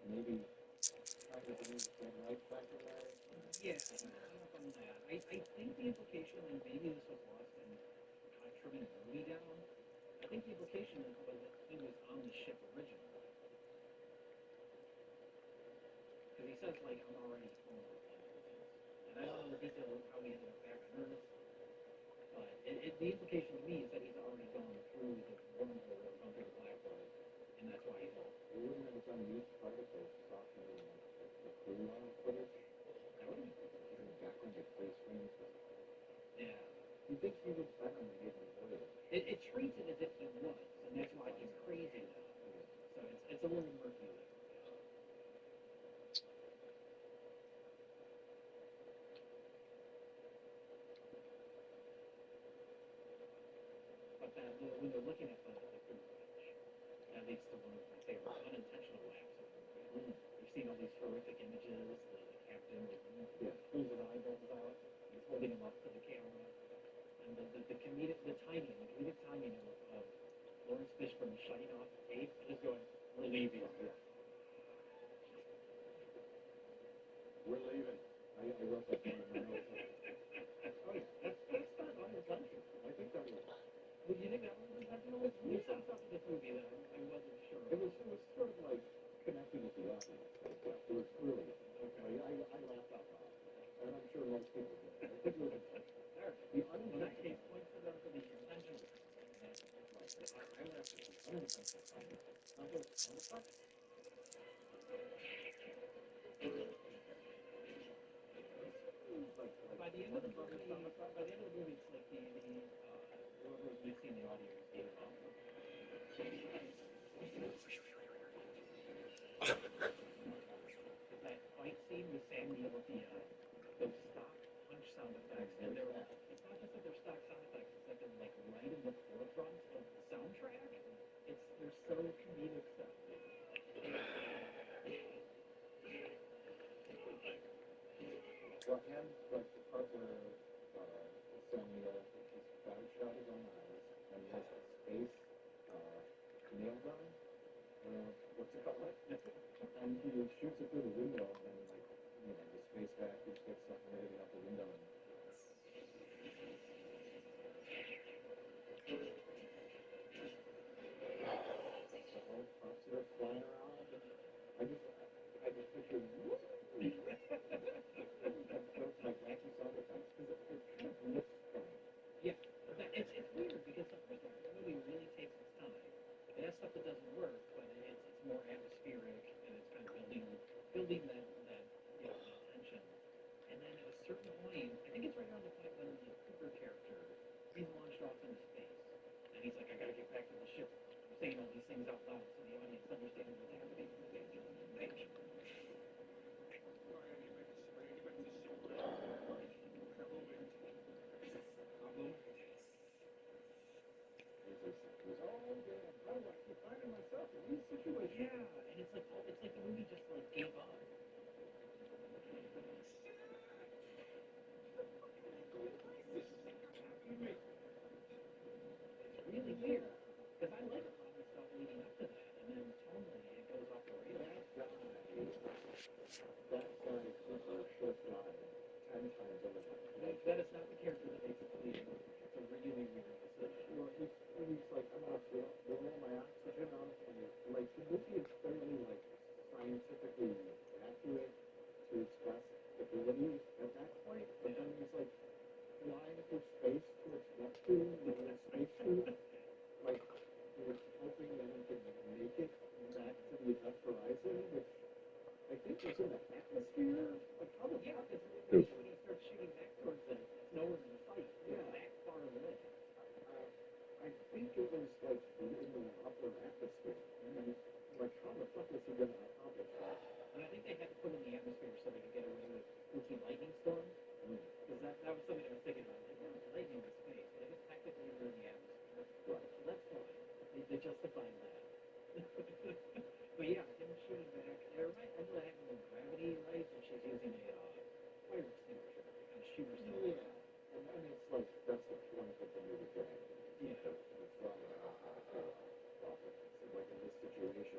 E: Maybe trying to bring the right back to life.
F: Yeah, I'm up on that. I think the implication, and maybe this was lost in trimming the movie down, I think the implication was that he was on the ship originally. Because he says, like, I'm already home. And I don't know the detail of how he ended up back on Earth, but the implication to me is that he's already gone through the wormhole or gone through the black hole, and that's why he's home.
E: We wouldn't have done used particles softening the footage.
F: That would be
A: You think he would plan on making more of it?
F: It treats it as if he was, and that's why he's crazy now. So it's a little murky there. But then, when they're looking at the garage, that leads to one of my favorite unintentional laughs of the movie. You've seen all these horrific images, the captain pulls his eyeballs out, he's holding them up to the camera, and the comedic timing of Lawrence Fishburne shutting off the tape and just going, "We're leaving."
E: We're leaving. I wrote that down in my notes.
F: Oh yeah, that's not unintentional.
E: I think that was.
F: Well, you think that was intentional? You said stuff in this movie that I wasn't sure.
E: It was sort of like connecting with the audience. Like, it was really. Okay. I laughed out loud, and I'm sure most people did. I think it was intentional.
F: All right. The unintentional case points to them for the intentional. I laughed at the unintentional part. Not the part. By the end of the movie, it's like whoever was mixing the audio gave up. That fight scene with Sam Neill with those stock punch sound effects, and it's not just that they're stock sound effects, it's that they're like right in the forefront of the soundtrack. They're so comedic sounding.
E: Well, and like the part where Samuel he's got a shot his own eyes, and he has the space nail gun. What's it called? And he shoots it through the window, and like the space vacuum gets stuff moving out the window. And the whole props are flying around. And I just pictured like wacky sound effects because it kind of lifts from it.
F: Yeah, it's weird because the first half of the movie really takes its time. It has stuff that doesn't work, but it's more atmospheric and it's kind of building that that tension. And then at a certain point, I think it's right around the point when the Cooper character he's launched off into space, and he's like, I gotta get back to the ship. I'm saying all these things out loud so the audience understands what's happening. Yeah, and it's like the movie just like gave up. It's really weird because I like a lot of the stuff leading up to that, and then tonally it goes off the rails.
E: That guy Cooper should have died 10 times over.
F: That is not the character that makes it clear. It's a really weird decision.
E: Well, he's like, I'm gonna blow my oxygen out, and like the movie is fairly like scientifically accurate to express abilities at that point, but then he's like flying through space towards Neptune in a spacesuit, like hoping that he could make it back to the Event Horizon, which I think was in the atmosphere. Like how the fuck is it?
F: When he starts shooting back towards it, it's nowhere in sight. It's that far away.
E: I think it was like in the upper atmosphere. And like how the fuck was he gonna accomplish that?
F: And I think they had to put in the atmosphere so they could get away with spooky lightning storm. Because that was something I was thinking about. Like, yeah, lightning in space. But I guess technically we're in the atmosphere.
E: Right.
F: So that's fine. They justified that. But yeah, him shooting back. It reminds me of the Gravity, right? And she's using a fire extinguisher to kind of shoot herself.
E: Yeah. And then it's like, that's the point of the movie Gravity.
F: Yeah.
E: It's from it's like in this situation,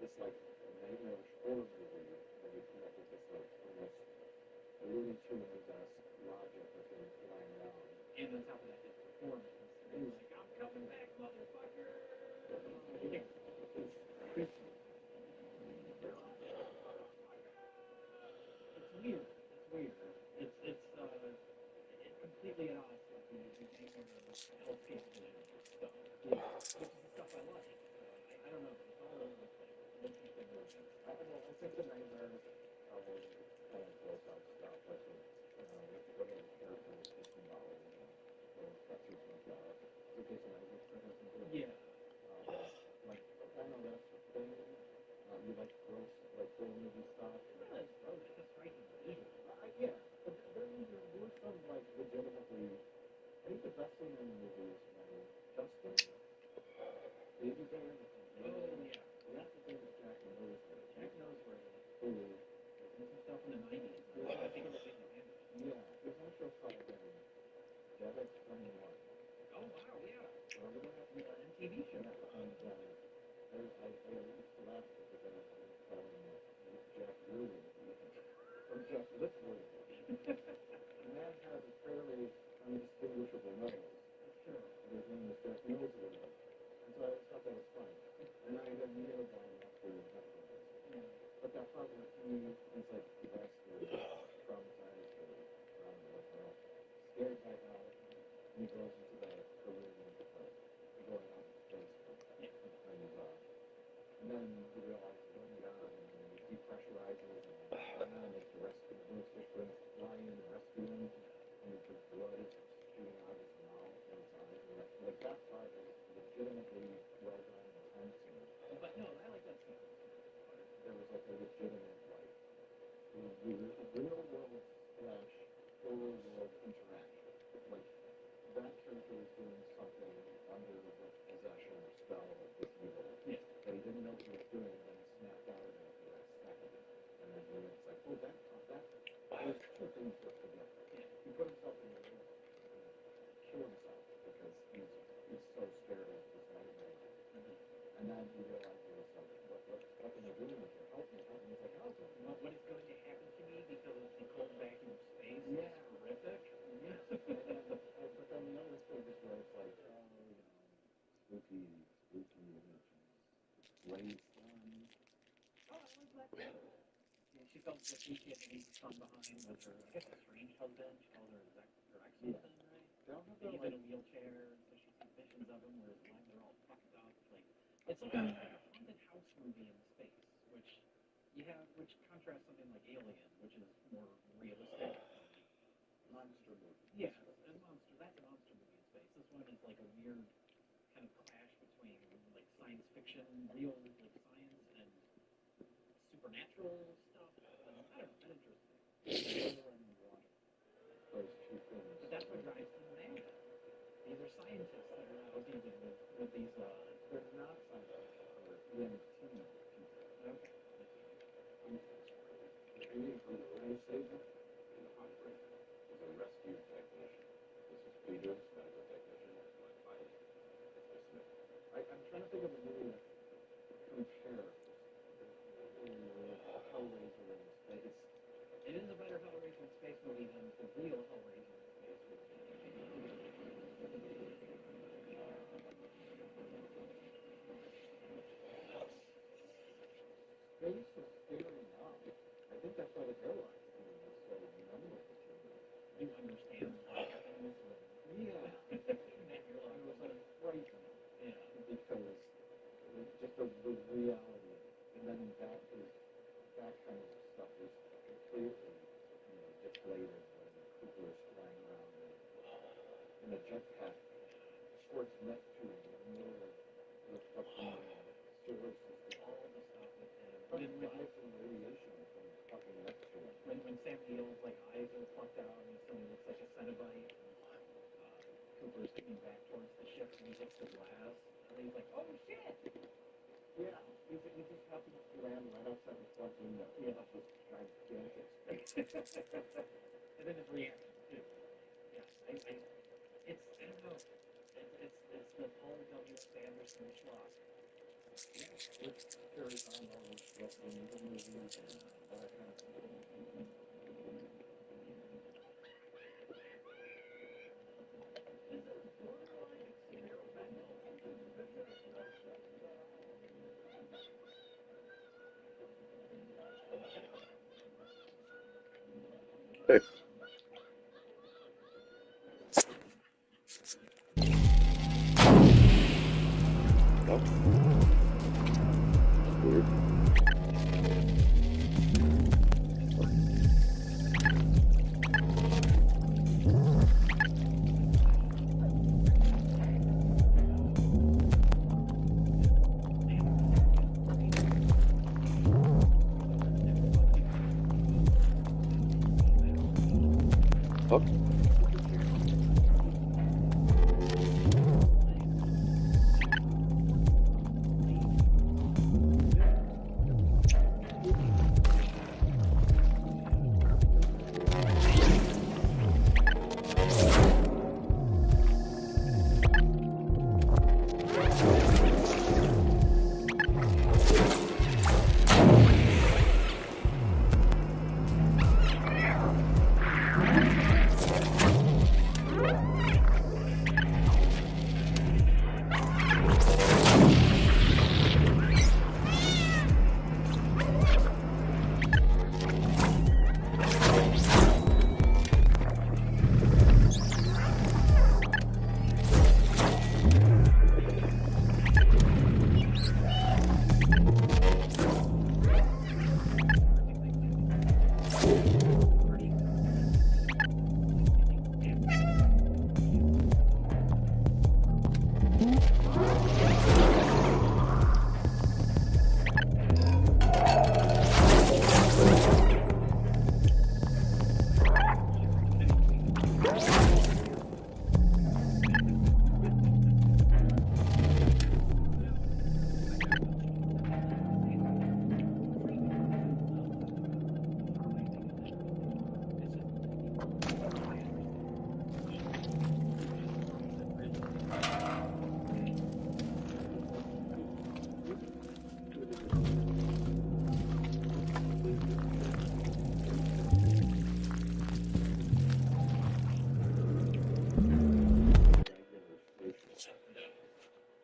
E: it's like a nightmarish horror movie where you come up with this like almost Looney Tunes-esque logic of him flying around.
F: And on top of that, his performance. He's like, I'm coming back, motherfucker! Yeah. It's weird. It's completely at odds with the nightmare hellscape vision stuff. Yeah. Which is the stuff I like. So I don't know. It's all over the place. It's an interesting movie.
E: I don't know. I think the nightmare kind of gross out stuff. I think, what are the characters disemboweled and school movie stuff.
F: Yeah, it's gross. It's just striking.
E: Yeah, but there were some like legitimately. I think the best scene in the movie is when Justin, Baby Bear, that's the thing that Jack knows where.
F: Jack knows where
E: Who
F: there's some stuff in the 90s. I think it was taken advantage of.
E: Yeah, there's no show called Debit 21.
F: Oh, wow, yeah.
E: Remember that?
F: The MTV show.
E: I used to laugh because I was calling Jack Ruby or Jack Lipwood. The man has a fairly undistinguishable nose.
F: Sure.
E: And his name is Jack Nosewood. And so I always thought that was funny. And I had never gone up to Lipwood. But that part where he's like depressed or traumatized or I don't know what's wrong, scared by how he goes into the room going out of space. And then he realizes, oh my god, and then he depressurizes and makes the rescue, makes the shrimp fly in and rescue him. And the blood is shooting out of his mouth and his eyes. And like that part is legitimately well done and tense.
F: But no, I like that scene.
E: There was like a legitimate, like, real world slash horror world interaction. Like, that character was doing something under the possession or spell of this evil.
F: Yeah.
E: But he didn't know what he was doing, and then he snapped out of it at the last second. And then he was like, oh, there's two things put together.
F: Yeah.
E: He put himself in the room and kill himself because he's so scared of his nightmare. And then he realized he was like, what am I doing with you? Help me. And he's like, help me.
F: What is going to happen to me because of the cold vacuum of space?
E: Yeah.
F: It's horrific.
E: Yeah. But then the other thing is where it's like, spooky images. Blaze gun.
F: Oh, I like that too. Yeah, she felt the PTSD from behind with her, I guess, estranged husband. She calls her ex-husband, right? He's in a wheelchair, so she sees visions of him where his legs are all fucked up. It's like a haunted house movie in space, which contrasts something like Alien, which is more realistic.
E: Monster movie.
F: Yeah, that's a monster movie in space. This one is like a weird kind of clash between like science fiction, real like science, and supernatural stuff. And I don't know, that interests me.
E: Fire and water. Those two things.
F: But that's what drives them mad. These are scientists that are out dealing with these.
E: They're not scientists. They're EMT people.
F: Okay.
E: I saved it. In the hot break was a rescue technician. This is Peter's medical technician. My pilot. I'm trying to think of a movie that compares Hellraiser in space.
F: It is a better Hellraiser in space movie than the real Hellraiser in space movie.
E: Space is scary enough. I think that's why the airline scene was so memorable to me.
F: You understand what happens when...
E: Yeah. It was like frightening.
F: Yeah.
E: Because just the reality of it. And then that kind of stuff is completely, deflated when Cooper is flying around in a jetpack towards Neptune in the middle of the fucking solar system.
F: All the stuff with him.
E: Fucking life and radiation from fucking Neptune.
F: When Sam Neill's eyes are plucked out and he suddenly looks like a Cenobite. Cooper's looking back towards the ship and he hits the glass. And he's like, oh shit!
E: Yeah, he just happens to land right outside the front window.
F: Yeah.
E: Of this gigantic space.
F: And then his reaction too. Yeah, I don't know. It's the Paul W.S. Anderson schlock.
E: Yeah, which carries on all those Resident Evil movies and all that kind of stuff.
F: This is borderline experimental.
S: Hey. Nope. Weird. fuck?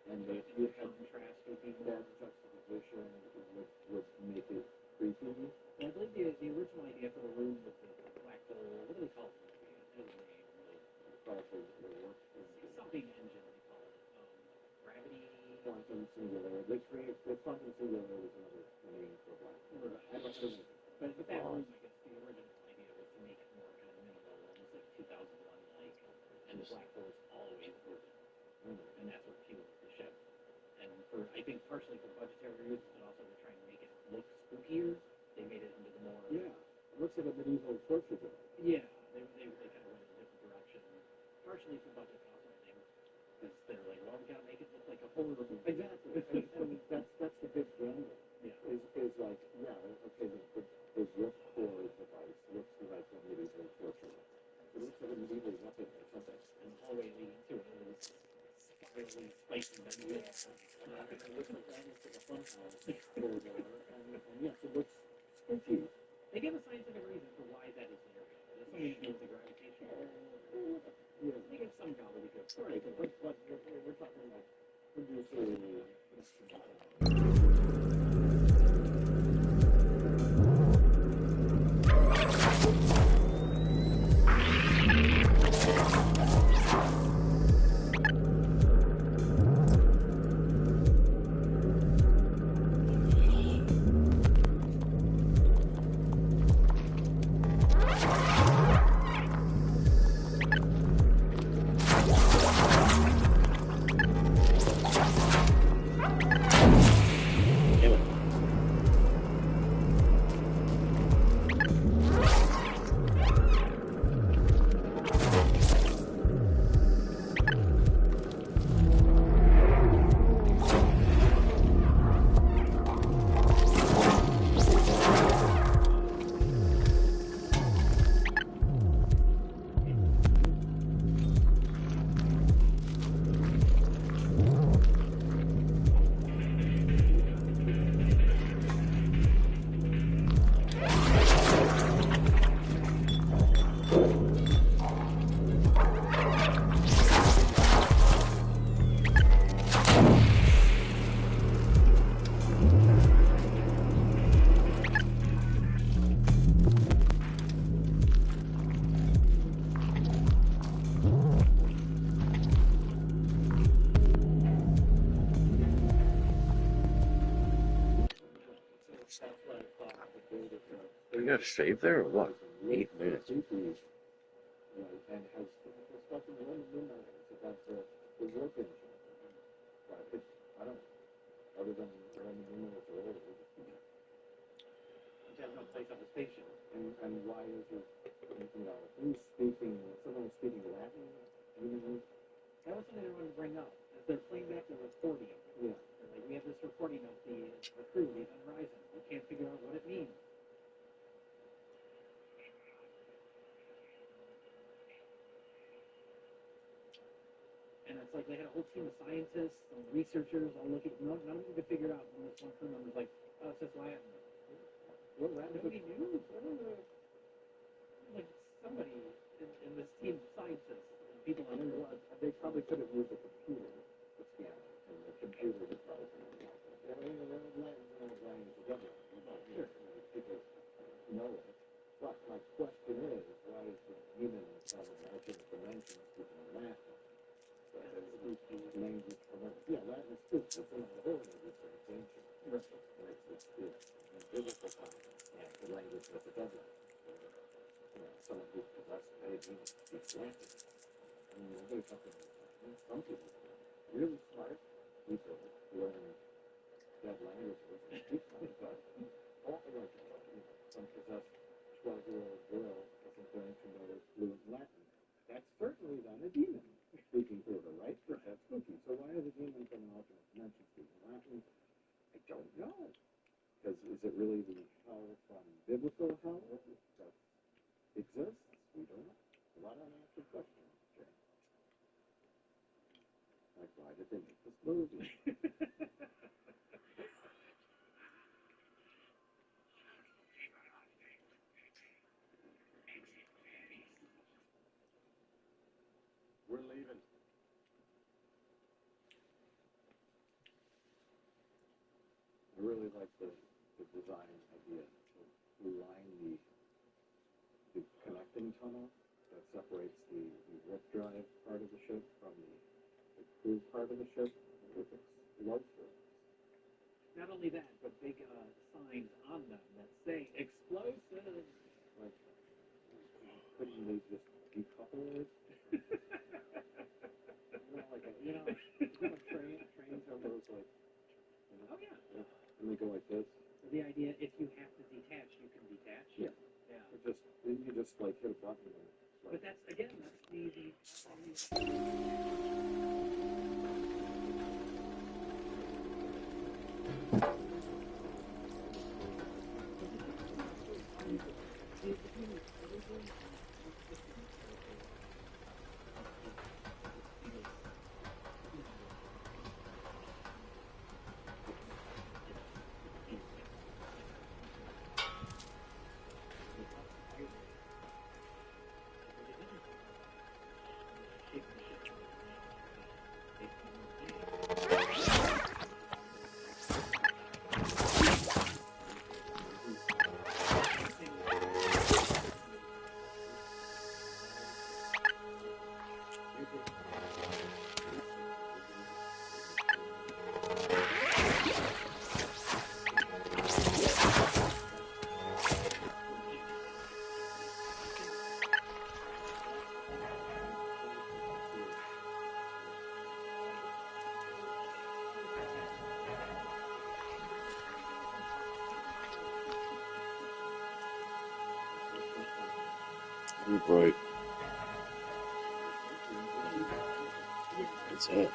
E: And if you had contrasting that juxtaposition would make it creepy.
F: I believe the original idea for the room with the black hole, what do they call it? It has a name. Something engine they call it. Gravity.
E: Quantum singularity. The quantum singularity is another name for black hole. I don't know.
F: But that room, I guess the original idea was to make it more kind of minimal, almost like 2001 like, and the black hole is always open. And that's what fuels the ship. And for, I think, partially for budgetary reasons, but also to try and make it look spookier, they made it into the more...
E: Yeah, it looks like a medieval torture room.
F: Yeah, they kind of went in a different direction. Partially for budget, but also I think because they're like, well, we gotta make it look like a horror movie.
E: Exactly. and that's the big gamble.
F: Yeah.
E: Is like, yeah, okay, the zip core device looks like a medieval torture room. It looks like a medieval weapon or something.
F: And the hallway leading to it is spirally spiky menu. It looks like almost like a fun house.
E: And yes, it looks spooky.
F: They give a scientific reason for why that is there. There's something to do with the gravitation.
E: Yeah.
F: They give some gobbledygook.
E: Right, but we're talking like when you say
S: We got to save there or what? 8 minutes.
E: And has stuff in the room about the work engine. But I don't know. Other than the it's old.
F: It has no place on the station.
E: And why is it, who's someone was speaking Latin.
F: That was something I wanted to bring up. As they're playing back the recording,
E: Yeah.
F: they're like, we have this recording of the crew, the Unrising. We can't figure out what it means. And it's like they had a whole team of scientists and researchers all looking. None of them could figure it out. And this one crew member's like, oh, it's just Latin.
E: What Latin?
F: Nobody knew. Like somebody in this team of scientists, and people on board.
E: They probably could have used a computer to scan it, and the computer would probably be Latin's language is everywhere. Sure. People know it. But my question is, why is the human from alternate dimensions speaking Latin? Language from Latin is true. It's in the whole language, but it's ancient. Right. It's in biblical times. Yeah. The language that the devil someone who's possessed by a demon speaks Latin. I mean, nobody fucking some people really smart people learn that languages and speak them, but all like some possessed 12-year-old girl isn't going to know fluent Latin. That's certainly then a demon speaking to her, right? That's spooky. So why is a demon from an alternate dimension speaking Latin? I don't know. Because is it really the hell from biblical hell that exists? We don't know. A lot of unanswered questions, Jay. Like, why did they make this movie? We're leaving. I really like the design idea to line the connecting tunnel that separates the warp drive part of the ship from the crew part of the ship with explosives.
F: Not only that, but big signs on them that say explosives.
E: Like, couldn't they just decouple it? Trains have those like.
F: Oh yeah.
E: And they go like this.
F: The idea, if you have to detach, you can detach.
E: Yeah. You just like hit a button. And,
F: but that's again, that's the
S: Right. That's it.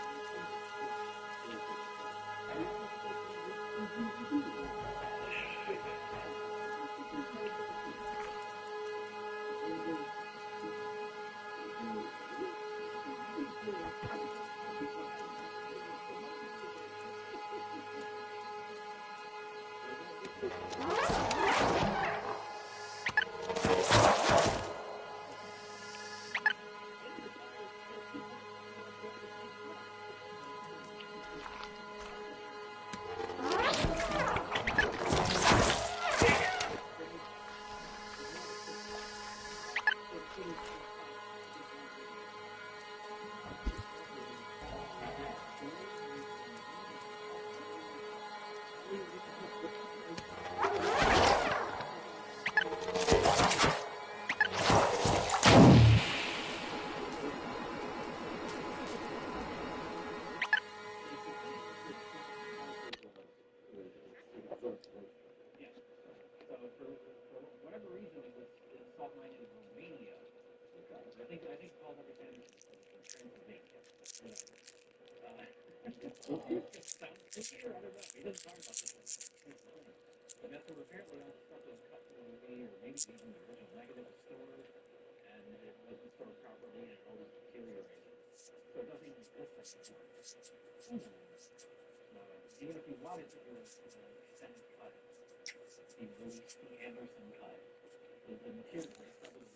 F: think Paul understands Transylvania. It sounds spookier. I don't know. He doesn't talk about this one. But that's where apparently all the stuff was cut from the movie, or maybe even the original negative was stored, and it wasn't stored properly, and it all was deteriorated. So it doesn't even exist anymore. Even if you wanted to do a extended cut, the Louis C. Anderson cut, the material is probably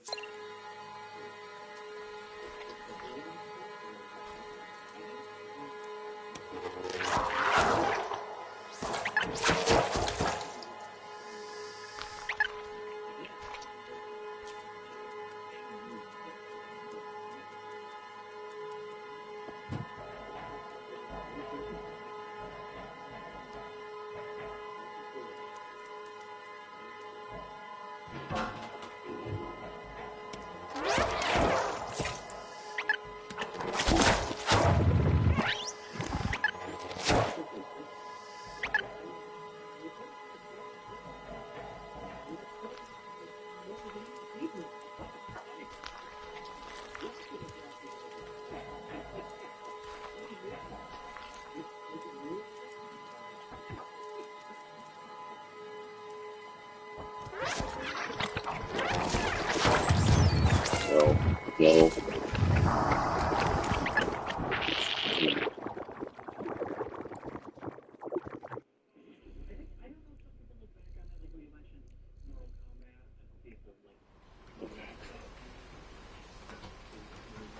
S: No.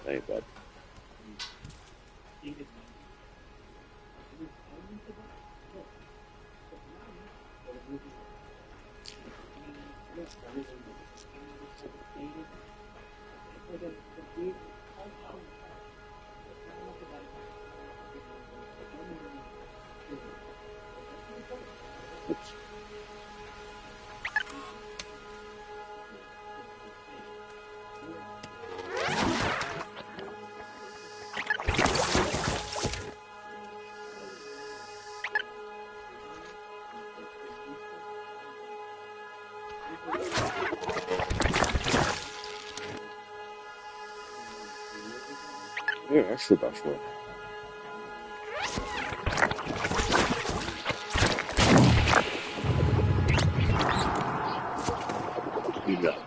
S: Hey, bud. Oops. Yeah, that's the best one. You got it.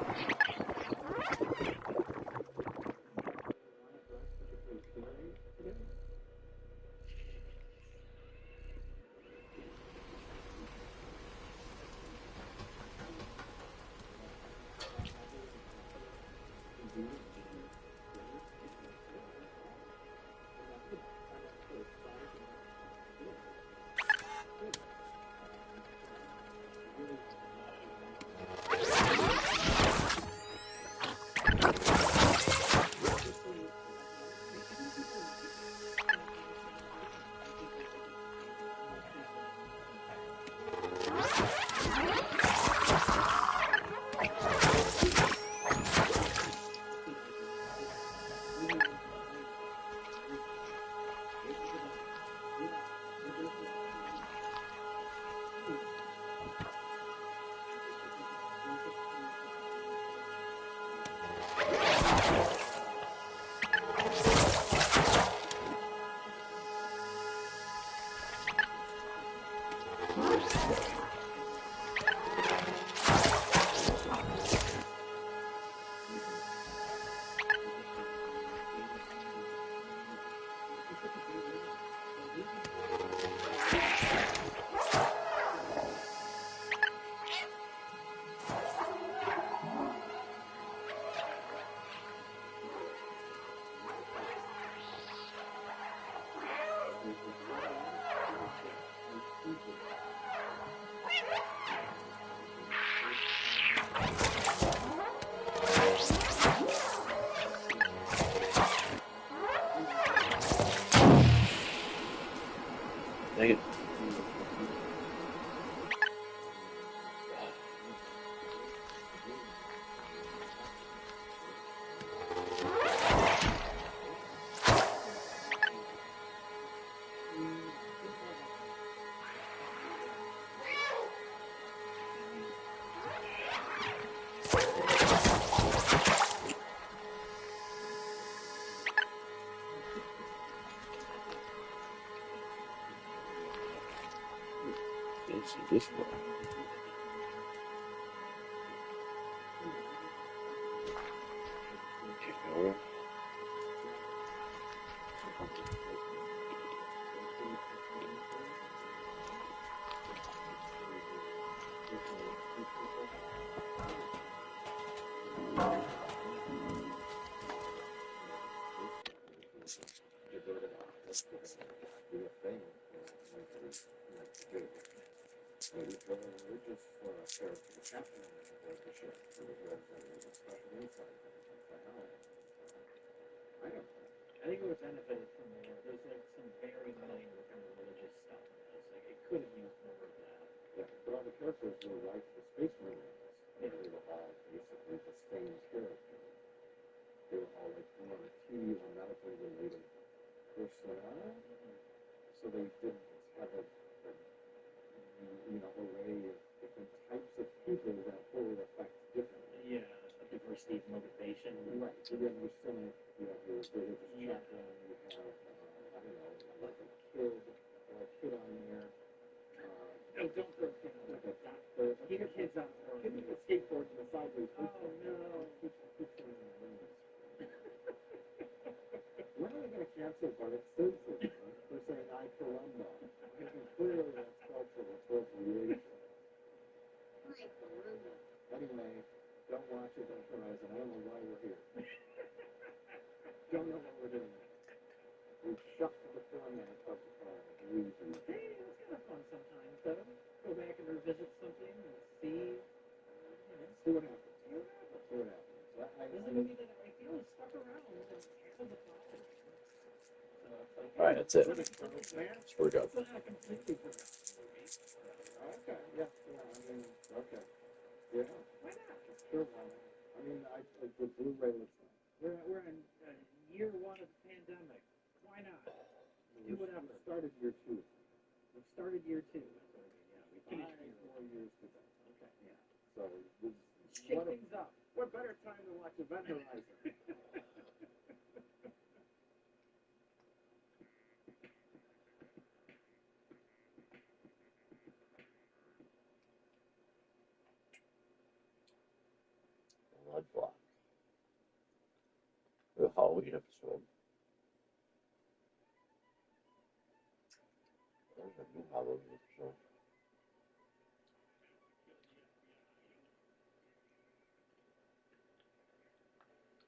S: see this one. Camera.
F: I think it would benefit from more. There's like some very minor kind of religious stuff in this. Like it could have used more of that.
E: Yeah, but all the characters were like the Space Marines. Yeah. They were all basically the same character. They were all like EMT or medically related personnel. So they didn't have a array of different types of people that would affect differently.
F: Yeah, a diversity of motivation.
E: Right. So then there's some, your religious chaplain, you have, I don't know, like a kid on there.
F: No, don't throw kids.
E: Like a doctor.
F: Keep your kids on.
E: Kid with a skateboard in the sideways.
F: Oh, no.
E: When are we going to cancel Bart Simpson for saying I caramba? Clearly that's cultural appropriation. Anyway, don't watch it, don't Horizon. I don't know why we're here. Don't know what we're doing. We've shuffled the format of Reason.
F: Hey, it's kind of fun sometimes, though. Go back and revisit something and see
E: what happens. See what happens.
F: This is a movie that I feel is stuck around and has a following. So it's like,
S: All right, that's it. We're done.
F: It's not a completely forgotten movie.
E: Okay, yeah, I mean, okay. Yeah.
F: Why not?
E: Sure, why not? I mean, the Blu-ray looks nice.
F: We're in year one of the pandemic. Why not? Do whatever.
E: We started year 2.
F: We started year 2. That's what I mean. Yeah, we finished year
E: 4 years to go.
F: Okay, yeah.
E: So
F: Shake things up.
E: What better time to watch Event Horizon?
S: Blood Block. The Halloween episode. There's a new Halloween episode.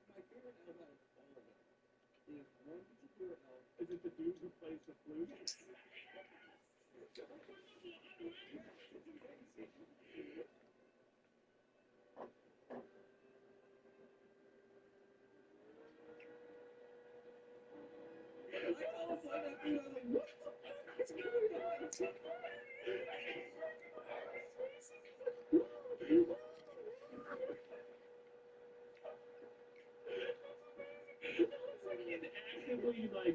O: My favorite elf out of all of them is one particular elf. Is it the dude who plays the flute? Actively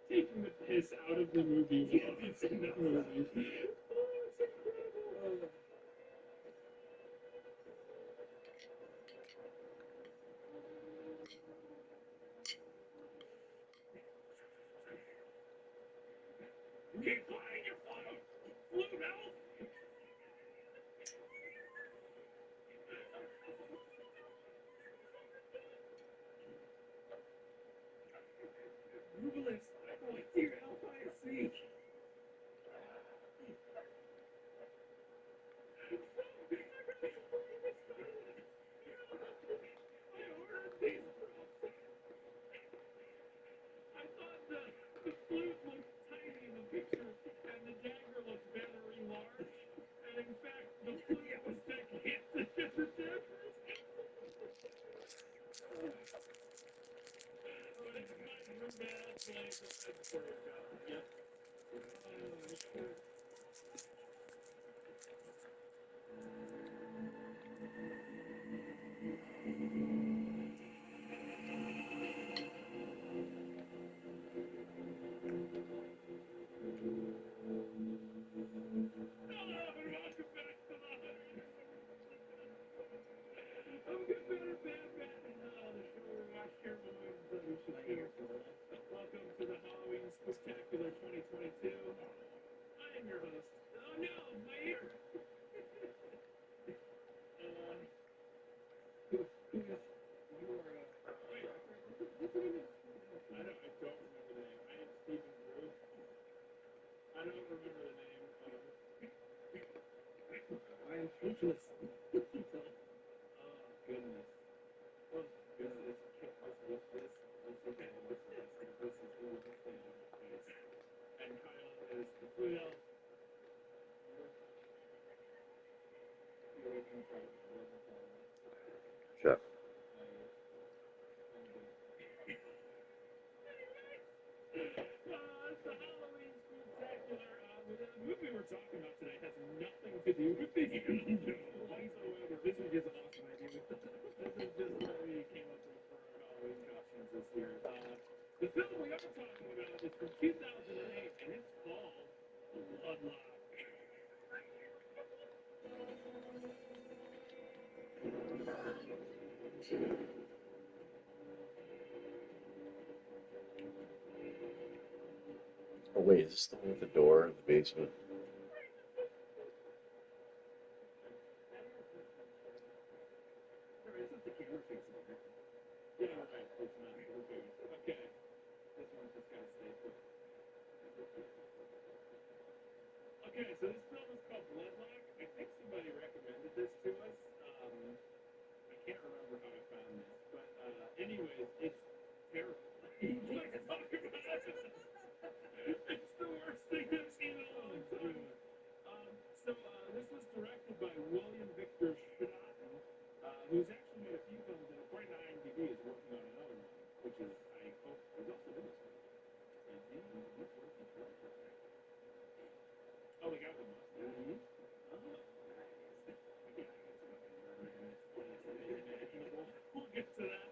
O: taking the piss out of the movie while it's in the movie. Oh, it's incredible. Keep playing your flute elf. Ruthless. What's your LIC? I thought the flute looked tiny in the picture, and the dagger looked very large. And in fact, the flute was gigantic as the dagger. But it's got your bad flavor. That's great, John. Yep. Oh, shit. Welcome to the Halloween Spooktacular 2022. I
N: am your host. Oh no, my ear. Who is you are? Wait, what's your name? I don't remember the name. I am Stephen Drew. I don't remember the name.
F: I am speechless.
N: Oh goodness. Oh goodness. Okay. This is who was staying on my face. And Kyle is the food elf.
S: Sure.
N: It's the Halloween spectacular. The movie we're talking about today has nothing to do with the whatsoever.
F: This is just awesome idea.
N: This is just what we came up with for our Halloween costumes this year. The film we are talking about is from 2008, and it's called Bloodlock.
S: Oh wait, is this the one with the door in the basement?
N: Sorry, isn't the camera facing here? Yeah, right. It's not. Okay. This one's just gotta stay put. Okay, so this film is called Bloodlock. I think somebody recommended this to us. I can't remember how I found this, but anyways, it's terrible. Let's talk about it. It's the worst thing I've seen in a long time. This was directed by William Victor Schnatten, who's actually made a few films, and according to IMDb, is working on another one, which is, I hope, is also in this one. Oh, the guy with the mustache? Mm-hmm. Oh, nice. Yeah, it's fucking murder, and it's funniest thing imaginable. We'll get to that.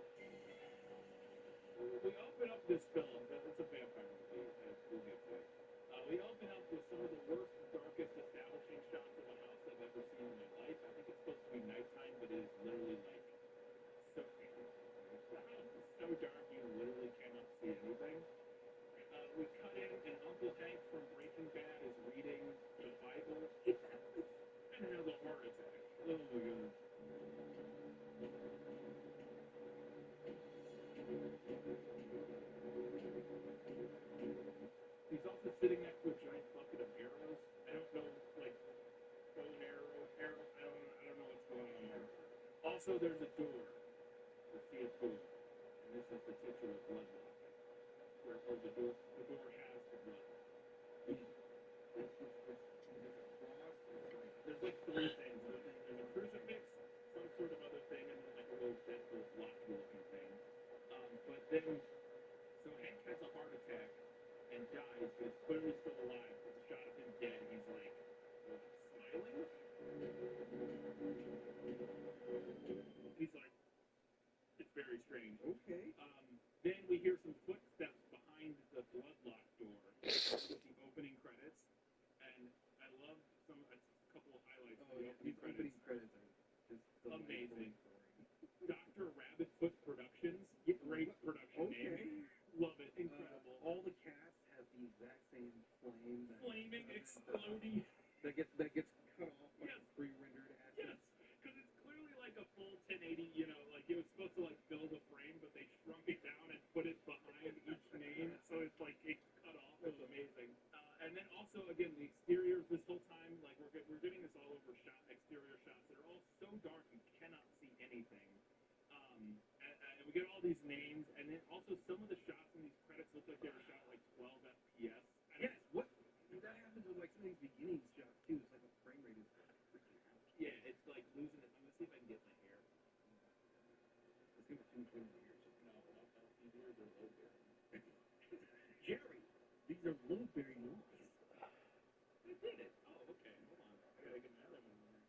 N: We open up this film, it's a vampire movie, we'll get to it. We open up with some of the worst, darkest establishing shots of a house I've ever seen in my life. I think it's supposed to be nighttime, but it is literally like so. The house is so dark you literally cannot see anything. We cut in, and Uncle Hank from Breaking Bad is reading the Bible and has a heart attack. Oh my god. He's also sitting next to a giant bucket of arrows. I don't know, like bow and arrow. I don't know what's going on there. Also, there's a door. We see a door, and this is the titular bloodlock. Where the door has the blood. There's like three things. There's a crucifix, some sort of other thing, and then like a little deathly blocky-looking thing. But then, so Hank has a heart attack and dies, but he's clearly still alive. There's a shot of him dead. He's like, what, smiling? He's like, it's very strange.
F: Okay.
N: Then we hear some footsteps behind the bloodlock door with the opening credits, and I love a couple of highlights of the opening credits.
F: Opening credits are just
N: amazing. Dr. Rabbitfoot Productions, great production name. Love it, incredible.
F: All the cast have the exact same flame.
N: Flaming, exploding.
F: That gets cut off by the pre-rendered assets.
N: Yes, because it's clearly like a full 1080. Like it was supposed to like fill the frame, but they shrunk it down and put it behind each name, so it's like it's cut off. It was amazing. And then also again the exteriors this whole time, like we're getting this all over exterior shots that are all so dark you cannot see anything. And we get all these names, and then also some of the shots in these credits look like they were shot like 12 FPS.
F: Yes, what? That happens with like some of these beginning shots too. It's like a frame rate is freaking out.
N: Yeah, it's like losing it. I'm gonna see if I can get my hair.
F: It's gonna be too clean here.
N: No, these ears are low berry.
F: Jerry, these are low berry noise.
N: I did it. Oh, okay. Hold on. I gotta get my other one in there.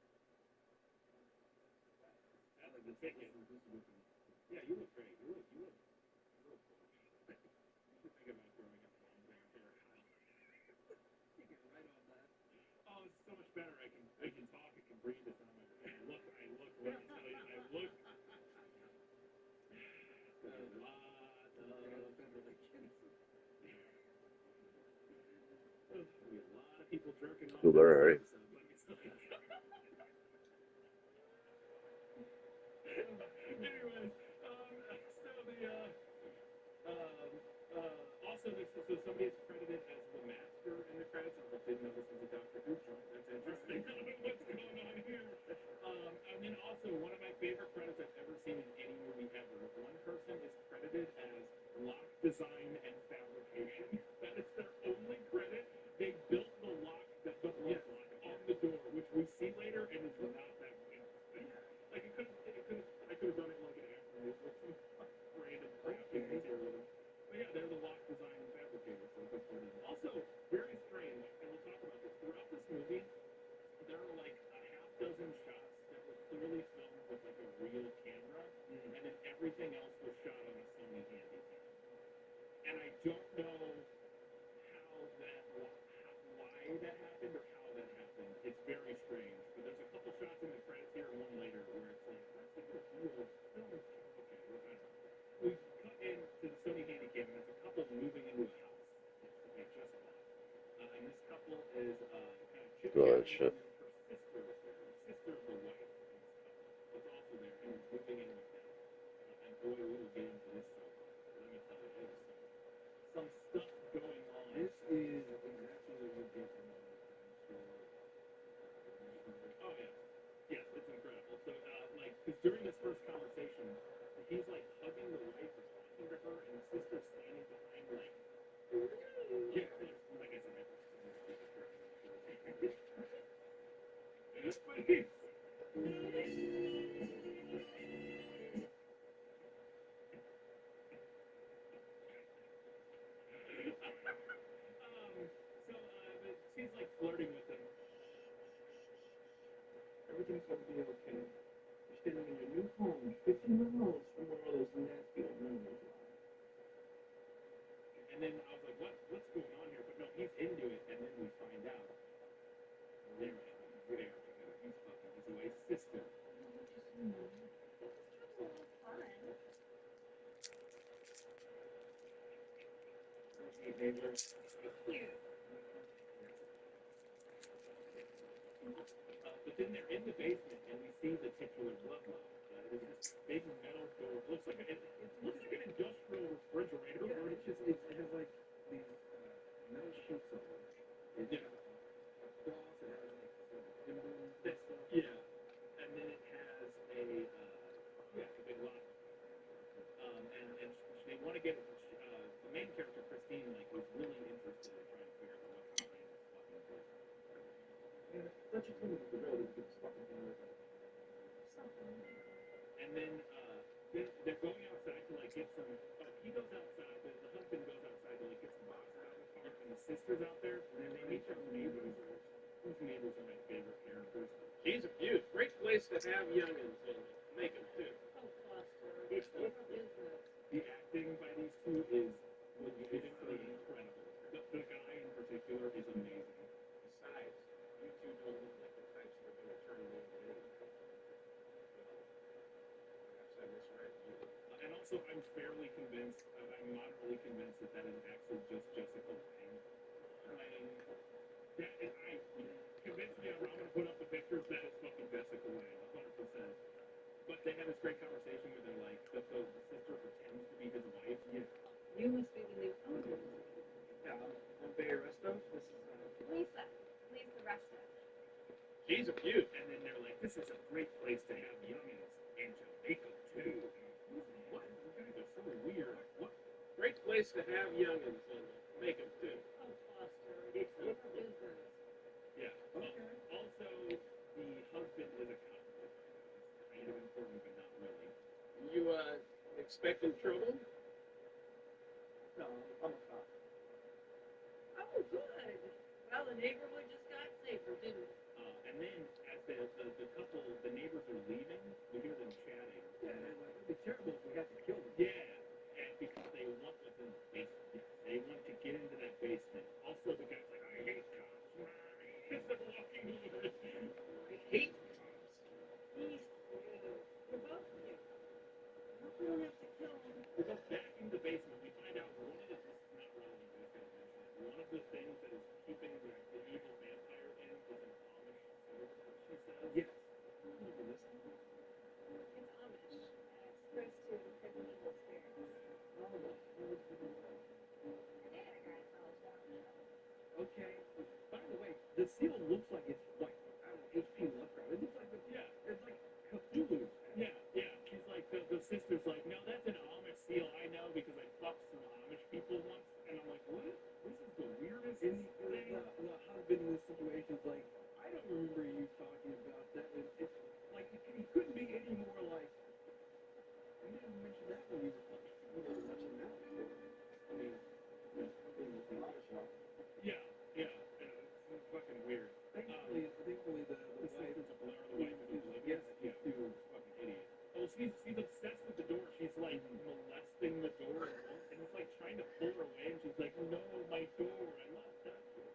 N: That's the ticket. Yeah, you look great. You look gorgeous. You should think about growing up long hair.
F: You get right on that.
N: Oh, it's so much better. I can talk. I can breathe. It's not my brain. I look really silly. I look. A lot of
A: people jerking off.
S: Still there, right?
A: Anyways, also, so somebody is credited as the master in the credits. I didn't know this was a Doctor Who joint. That's interesting. I don't know what's going on here. And then also, one of my favorite credits I've ever seen in any movie ever. One person is credited as lock design and fabrication. That is their only credit. They built the lock, on the door, which we see later, and it's not that good. Like I could have done it like an actor with some random crafting material. But yeah, they're the lock design and fabricators. So good for them. Also, very strange, and we'll talk about this throughout this movie. There are like a half dozen shots that were clearly filmed with like a real camera, and then everything else was shot on a Sony Handycam. And I don't know why that happened or how that happened. It's very strange. But there's a couple shots in the credits here and one later where it's like, that's like a real film. Okay, well, I don't know. We cut into the Sony Handycam, and it's a couple moving into a house that they just bought. And this couple is kind of chit-chatting, and then her sister is there. The sister of the wife in this couple is also there and is moving in with them. And boy, we will get into this soap opera. Let me tell you, there's some stuff going on.
O: This is exactly what you get from
A: Oh yeah, yes, it's incredible. So like, because during this first conversation, he's like hugging the wife or talking to her, and the sister's standing behind, like, yeah, like I said, I but he's but she's like flirting with him.
O: everything's gonna be okay. You're standing in your new home, 15 miles from where all those nasty old memories are.
A: And then I was like, what's going on here? But no, he's into it, and then we find out. There, he's fucking his wife's sister. But then they're in the basement, and we see the titular bloodline. It's this big metal door. It looks like an industrial refrigerator.
O: Yeah, it has like these metal sheets over it.
A: Yeah.
O: Across it has like windows and stuff.
A: Yeah. And then it has a big lock. And they want to get the main character Christine like was really interested in trying to figure out what's behind this fucking door.
O: Yeah, such a thing with the road. It keeps fucking thing open.
A: And then they're going outside to like get some. Oh, he goes outside. The husband goes outside to like get some boxes out of the car, and the sister's out there, and then they meet their neighbors. Whose neighbors are my favorite characters?
L: She's a beaut. Great place to have youngins and make them too.
A: The acting by these two is legitimately incredible. The guy in particular is amazing.
L: Besides, you two don't look like the types that are going to turn me into anything. Perhaps I misread you.
A: And also, I'm fairly convinced, I'm moderately convinced that is actually just Jessica Lange playing. Convince me I'm wrong. I'm going to put up the pictures. That is fucking Jessica Lange, 100%. But they have this great conversation where they're like, the sister pretends to be his wife. Yeah.
Q: You must be the new owner.
L: Yeah, I'm Bay Restos. This is
Q: Lisa. Lisa Restos.
L: She's a beaut.
A: And then they're like, this is a great place to have youngins and to make them too. What? You guys are so weird. What?
L: Great place to have youngins and make them too.
Q: Oh, Foster. It's your business.
A: Yeah. Okay. Also, the husband is a cop. It's kind of important, but not really.
L: You expecting trouble?
O: No, I'm a cop.
Q: Oh, good. Well, the neighborhood just got safer, didn't it?
A: And then, as the couple, the neighbors are leaving, we hear them chatting.
O: Yeah, they're like, it'd be terrible if we had to kill them.
A: Yeah, and because they want what's in the basement. Yeah. They want to get into that basement. Also, the guy's like, I hate cops. As they're walking over.
L: I hate cops.
Q: He's cute. For both of you. I hope we don't have to kill him.
A: We go back into the basement. We find out one of the, this is not relevant, but I was going to mention it. One of the things that is keeping the evil
O: Yes.
C: It's Amish. It's supposed to protect the evil spirits. And they had a guy in college that on the show.
O: Okay. By the way, the seal looks like it's white. I don't know, H.P. Lovecraft. It looks like it's like Cthulhu.
N: Yeah. She's like, the sister's like, no, that's an Amish seal. I know because I fucked some Amish people once. And I'm like, what? This is the weirdest
O: And
N: thing.
O: the husband in this situation is like, I don't remember you talking about that. It's like, he couldn't be any more like, we didn't mention that when we were touching that before. I mean, it was the other show.
N: Yeah. It's fucking weird.
O: Thankfully, the wife,
N: the sister's a blur. The wife is oblivious.
O: yes,
N: Yeah. Fucking idiot. Oh, she's obsessed with the door. She's like molesting the door and it's like trying to pull her away and she's like, no, my door. I love that door.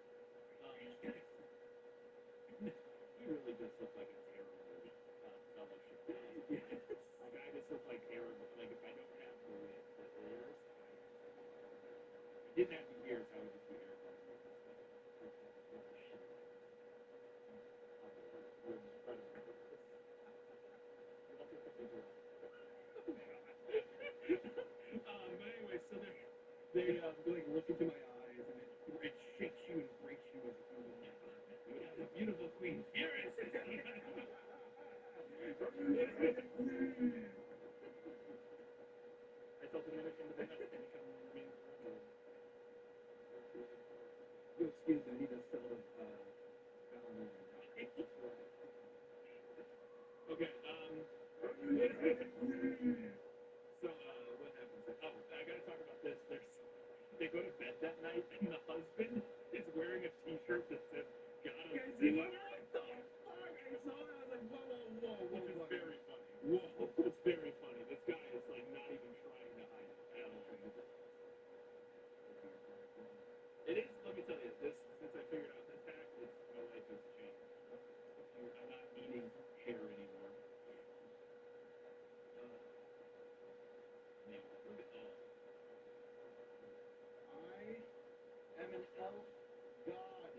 N: He really does look like a terrible fellowship. Yes. Like I just look like terrible. Like if I don't have the ears, if I didn't have the ears, I would just be terrible. But anyway, so they
O: like look into my eyes and it shakes you and breaks you as a human.
N: You have a beautiful queen. Here is it. I felt an image into the next to become mean.
O: Yo, excuse me, I need to sell the Valor.
N: Okay, so, what happens? Oh, I gotta talk about this. They go to bed that night, and the husband is wearing a t-shirt that says, "Gotta sit on."
O: What the fuck? I saw that, I was like, whoa.
N: Which is very funny. Whoa. It's very funny. This guy is, like, not even trying to hide it at all. It is, let me tell you, since I figured out this hack, my life has changed. I'm not eating hair anymore. Nailed it. Look at that.
O: I am an elf god.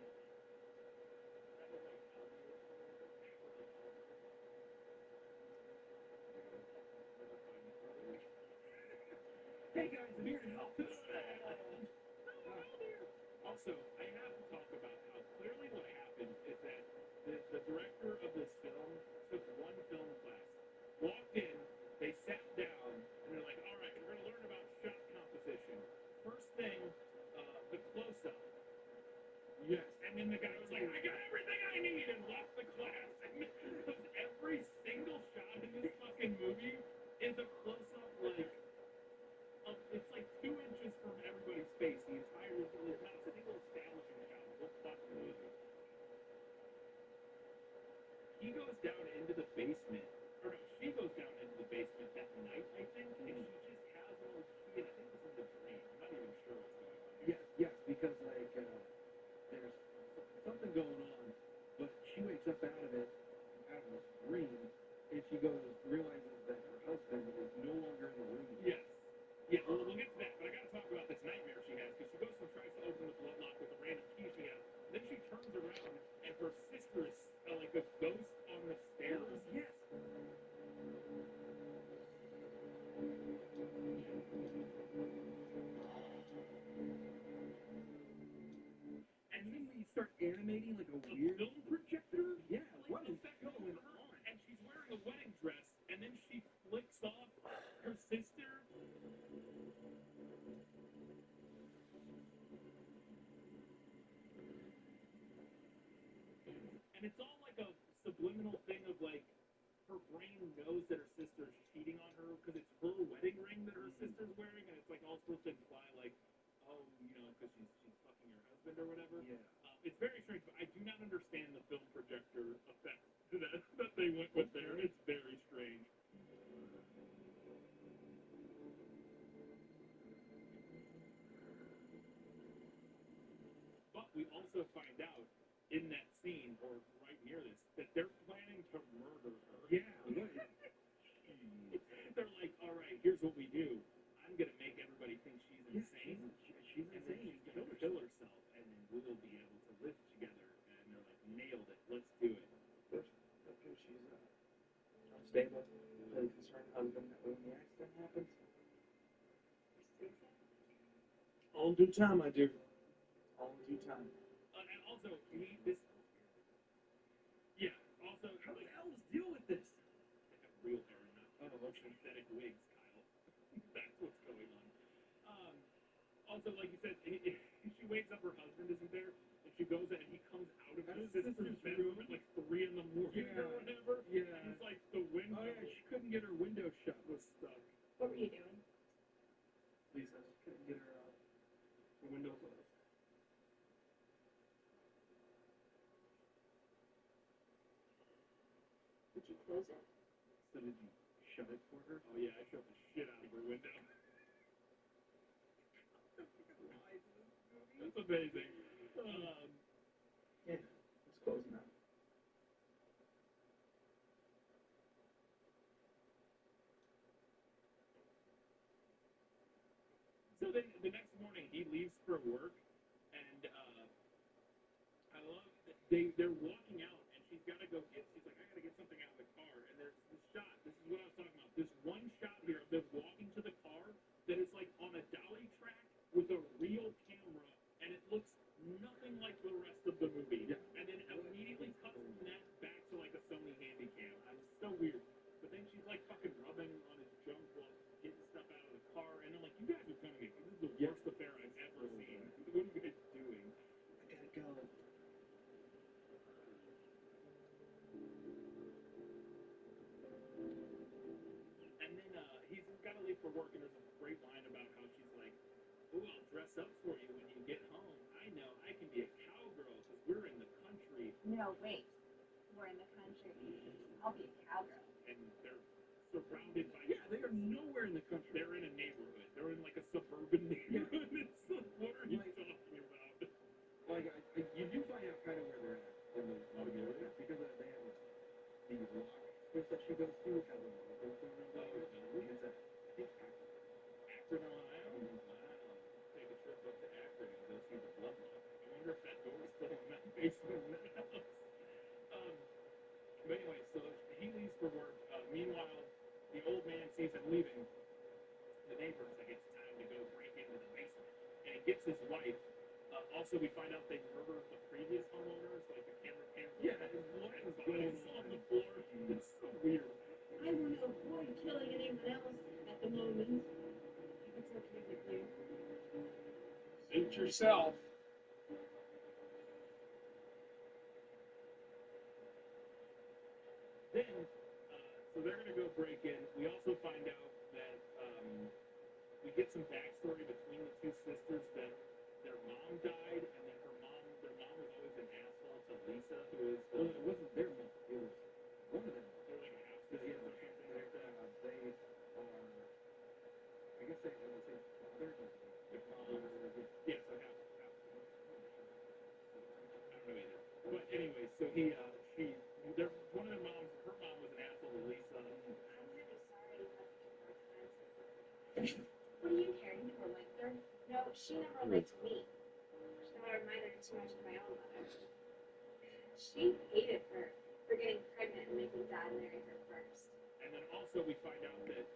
O: Hey guys, I'm here to help.
N: Also, I have to talk about how clearly what happened is that the director of this film took one film class, walked in, they sat down, and they're like, all right, we're going to learn about shot composition. First thing, the close-up. Yes. And then the guy was like, I got everything I need, and left the class. Because every single shot in this fucking movie is a close-up, like, it's like 2 inches from everybody's face. The entire, there's not a single establishing shot. The whole fucking movie. He goes down into the basement, or no, she goes down into the basement that night, I think, and she just has a little key, and I think this is a dream. I'm not even sure what's going on.
O: Yes, because like there's something going on, but she wakes up out of this dream, and she realizes that her husband is no longer in the room.
N: Yes. Yeah, well, we'll get to that, but I gotta talk about this nightmare she has, because she goes and tries to open the bloodlock with a random key she has, then she turns around, and her sister is like a ghost on the stairs.
O: Yes. And then we start animating like a weird
N: film projector.
O: Yeah,
N: like,
O: what is
N: going
O: going
N: on?
O: on?
N: And she's wearing a wedding dress, and then she flicks off her sister. And it's all like a subliminal thing of like her brain knows that her sister's cheating on her because it's her wedding ring that her sister's wearing, and it's like all supposed to imply like, oh, because she's fucking her husband or whatever.
O: Yeah.
N: It's very strange, but I do not understand the film projector effect that they went with there. It's very strange. But we also find out in that scene, or right near this, that they're planning to murder her.
O: Yeah.
N: They're like, all right, here's what we do. I'm going to make everybody think she's insane.
O: She's
N: and then
O: insane.
N: she's going to kill herself, and then we'll be able to live together. And they're like, nailed it. Let's do it.
E: They're
O: All in due time, my dear. All in due time.
N: And also, this. Yeah. Also, how the elves deal with this? They have real hair, not synthetic wigs, Kyle. That's what's going on. Also, like you said, she wakes up, her husband isn't there, and she goes in, and he comes out of his sister's bedroom at like 3 in the morning or whatever.
O: Yeah.
N: And it's like the window.
O: Oh, yeah, she couldn't get her window shut.
N: Was stuck.
C: What were you doing?
O: Lisa couldn't get her window closed.
C: Did you close it?
N: So did you shut it for her? Oh yeah, I shut the shit out of her window. That's amazing.
O: Yeah, it's closing out.
N: So then the next morning he leaves for work, and I love that they're walking out, and she's got to go get. She's like, I got to get something out of the car, and there's this shot. This is what I was talking about. This one shot here of them walking to the car that is like on a dolly track with a real camera, and it looks nothing like the rest of the movie.
O: Yeah.
N: And then immediately cuts from that back to like a Sony Handycam. It's so weird. But then she's like fucking rubbing on his junk while getting stuff out of the car, and I'm like, you guys are telling me this is the worst affair I've ever seen. What are you guys doing?
O: I gotta go.
N: And then he's got to leave for work, and there's a great line about how she's like, "Ooh, I'll dress up for you when you get home. I know I can be a cowgirl because we're in the country."
C: No, wait. We're in the country. I'll be a cowgirl.
N: And they're surrounded by.
O: Yeah, they are nowhere in the country.
N: They're in a neighborhood. They're in like a suburban neighborhood. It's like, what are you talking about?
O: Like, you do find out kind of where they're at in the automotive because they have the lock place that she goes to has a logo for them. It's at, I think,
N: Akron, Ohio. Wow. Take a trip up to Akron and go see the blood lock. I wonder if that door is still in that basement in that house. But anyway, so he leaves for work. Meanwhile, the old man sees him leaving. The neighbor's like, it's time to go break into the basement. And he gets his wife. Also, we find out they murdered the previous homeowners, like the camera pans.
O: Yeah, his wife is going
N: on the floor. It's so weird.
C: I don't avoid killing anyone else at the moment. If it's okay with you.
O: suit yourself.
N: Then, so they're going to go break in. We also find out that we get some backstory between the two sisters that their mom died, and that their mom was always an asshole to Lisa, who is the.
O: Well, it wasn't their mom. It was one of them.
N: They're like half sisters or something like that.
O: They are. I guess they would say father.
N: The mom. Yeah, so half. I don't know either. But anyway, so one of their moms, her mom was an asshole to Lisa.
C: I'm really sorry you had such a hard time. What do you care? You never liked her. No, she never liked me. She thought I reminded her too much of my own mother. She hated her for getting pregnant and making Dad marry her first.
N: And then also we find out that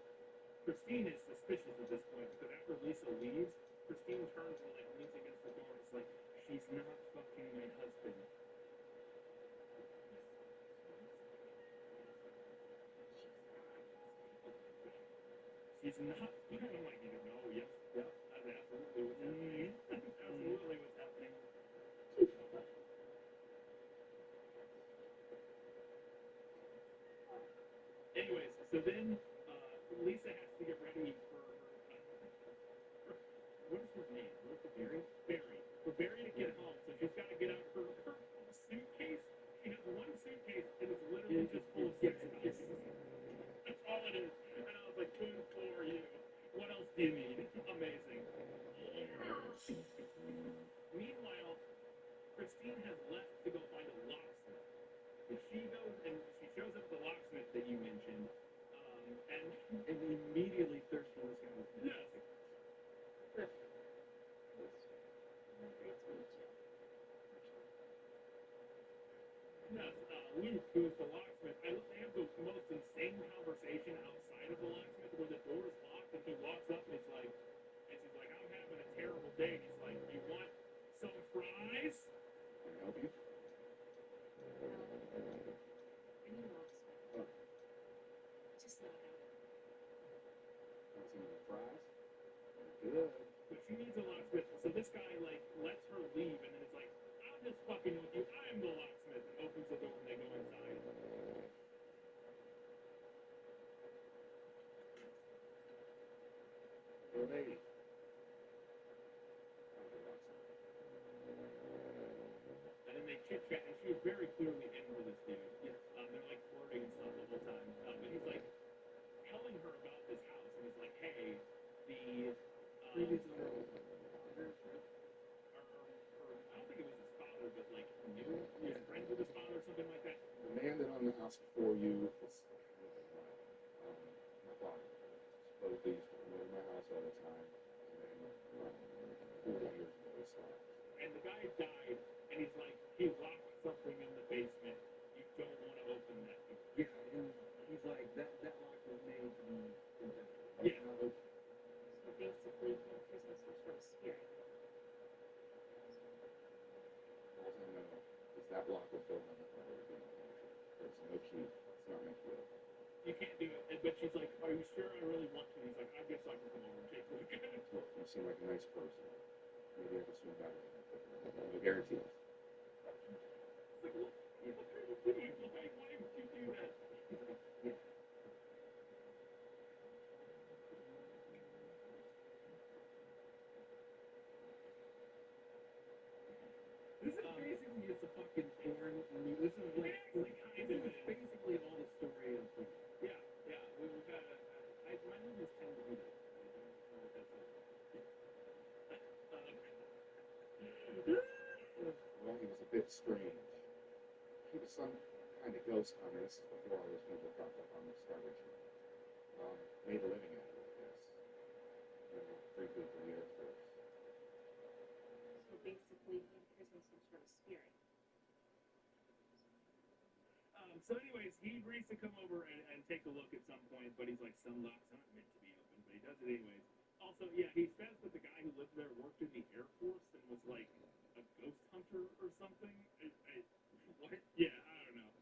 N: Christine is suspicious at this point because after Lisa leaves, Christine turns and like leans against the door. It's like, she's not fucking my husband. She's not. I'm like, no, yes, yep, that's absolutely what's happening. That's absolutely what's happening. Anyways, so then Lisa has to get ready for what is his name? What is it, Barry? Barry. For Barry to get home, so she's got to get out her suitcase. She has one suitcase, and it's literally just full of sex toys. That's all it is. And I was like, good for you. What else do you need? Amazing. Meanwhile, Christine has left to go find a locksmith. And she goes and she shows up at the locksmith that you mentioned, and
O: immediately thirsts for this guy.
N: Yes. Yes, Luke, who is the locksmith, they have the most insane conversation outside of the locksmith where the door is locked and he walks up and it's like, as he's day, and he's like, "You want some fries?"
E: Can I help you?
Q: I need a locksmith. Just let it out.
E: Want some of the fries? Good.
N: But she needs a locksmith, so this guy like lets her leave, and then it's like, "I'm just fucking with you. I'm the locksmith," and opens the door, and they go inside.
E: Hey, lady.
N: And then they chit chat, and she is very clearly into this dude. Yes. They're like flirting and stuff the whole time. But he's like telling her about this house, and he's like, "Hey, the
E: Previous owner was my father, right?
N: or I don't think it was his father, but like he was friends with his father or something like that."
E: The man that owned the house before you was my father. Supposedly used to come over to my house all the time, and then 40 years ago he stopped.
N: And the guy died, and he's like, he locked something in the basement. You don't want to open that door.
R: Yeah, and he's like, that lock was made to be protected.
N: Yeah.
R: Not open.
Q: So basically, he imprisons some sort of spirit.
E: All I know is that block was built on the floor of being penetrated. There's no key. It's not meant to be open.
N: You can't do it. But she's like, "Are you sure I really want to?" And he's like, "I guess I can come over and take a look at it."
E: Look, you seem like a nice person. Maybe I can swing by with you. No guarantees.
N: It's like, what are you doing? Like, why would you do that?
R: Yeah.
N: This is basically just a fucking porn movie. This is like, this is basically all the story of the. Yeah, yeah. We've had my movies tend to be that. I don't know what that's all about.
E: Well, he was a bit strange. He was some kind of ghost hunter. This is before all those people popped up on the Discovery Channel. Made a living at it, I guess. Briefly for years first.
Q: So basically, he imprisons some sort of spirit.
N: So anyways, he agrees to come over and take a look at some point, but he's like, some locks aren't meant to be open, but he does it anyways. Also, yeah, he says that the guy who lived there worked in the Air Force and was like a ghost hunter or something. What? Yeah, I don't know.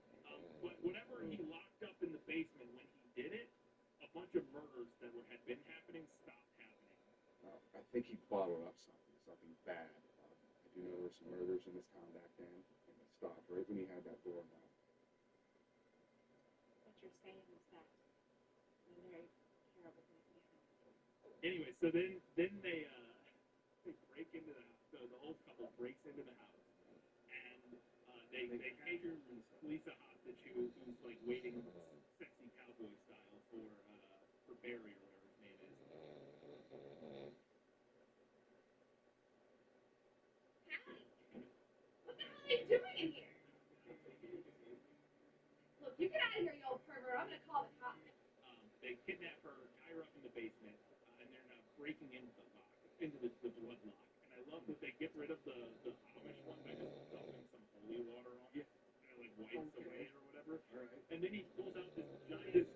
N: But whatever he locked up in the basement when he did it, a bunch of murders that had been happening stopped happening.
E: I think he bottled up something bad. I do know there were some murders in this town back then, and it stopped right when he had that door locked.
Q: What you're saying is that a very terrible thing can happen.
N: Anyway, so then they break into the house. The old couple breaks into the house, and they take Lisa hostage, who's like waiting sexy cowboy style for Barry or whatever his name is.
C: What the hell are you doing in here? Look, you get out of here, you old pervert. I'm gonna call the cops.
N: They kidnap her, tie her up in the basement, and they're now breaking into the lock, into the blood lock. And I love that they get rid of the Amish one by just dumping some holy water on it, and it like wipes away or whatever.
R: All right.
N: And then he pulls out this giant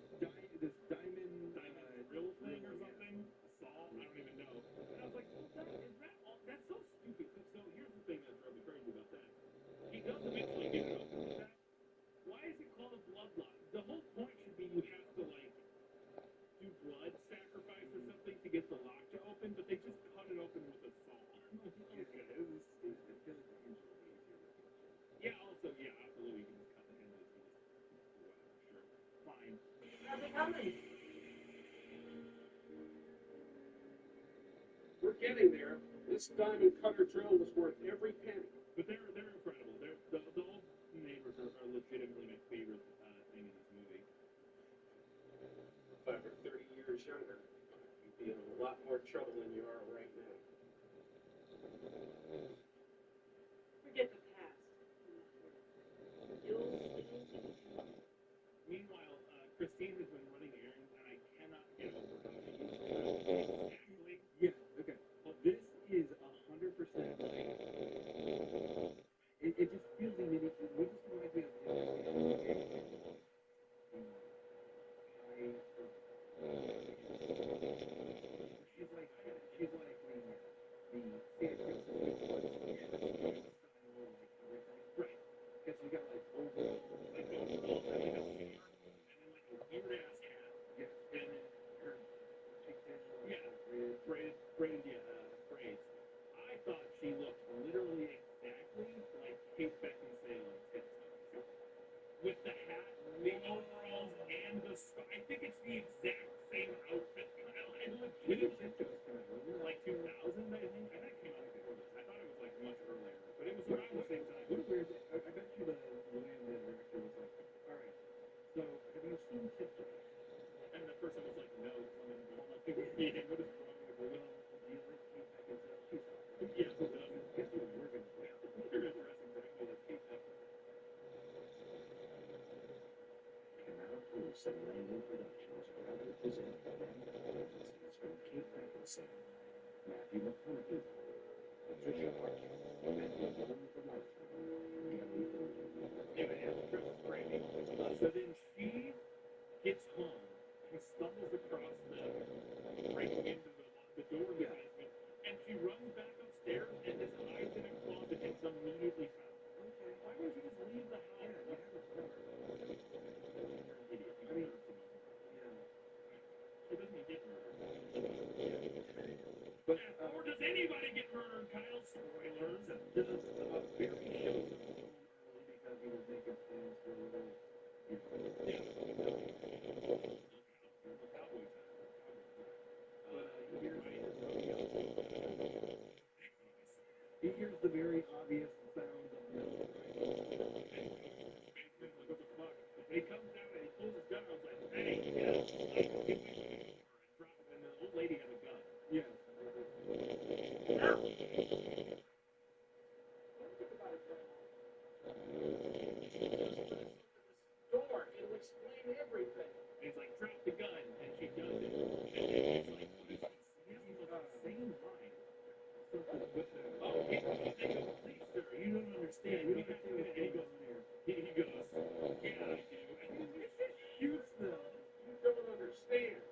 R: This diamond
N: drill thing or something, a saw, I don't even know. And I was like, is that all? That's so stupid. So here's the thing that drove me crazy about that. He does eventually get it open with that. Why is it called a blood lock? The whole point should be you have to like do blood sacrifice or something to get the lock to open, but they just cut it open with a saw. Okay, it was stupid.
R: I feel like the hinge would be easier with the
N: Yeah, also, yeah, absolutely, you can just cut the hinges and just whatever, sure, fine.
C: How's it coming?
O: We're getting there. This diamond cutter drill was worth every penny.
N: But they're incredible. The old neighbors are legitimately my favorite thing in this movie.
O: If I were 30 years younger, you'd be in a lot more trouble than you are right now.
Q: Forget the past. You'll see.
N: Meanwhile, Christine has been running errands, and I cannot get over how she is actually.
R: Yeah. Okay.
N: Well, this is 100% like.
R: It just feels immediate. What just reminds me of she's like the
E: Listen, Matthew McConaughey, Patricia Arquette, Matthew Dillon from Lifetime, Gary Oldman, Chris Grandy.
N: So then she gets home, she stumbles across breaking into the door of the basement, and she runs back upstairs and just hides in a closet and is immediately found.
E: Okay.
N: Why would you just leave the house?
E: Yeah, you have a car.
N: You're an idiot.
E: I mean,
N: She doesn't get murdered.
E: but
N: Or does anybody get murdered, Kyle? Spoilers.
E: Barry shows up home early because he was making plans for a little, he hears the very obvious sound of milk.
N: He comes down and he pulls his gun. I was like, hey, and the old lady has a gun.
E: Yes.
N: Door, it'll explain everything. And he's like, drop the gun, and she does it. And it's like, what is he saying? Same line. Something with the, oh, he goes, please, sir, you don't understand. You don't understand what's going on here. He goes, yeah, I do. And he just shoots them. You don't understand.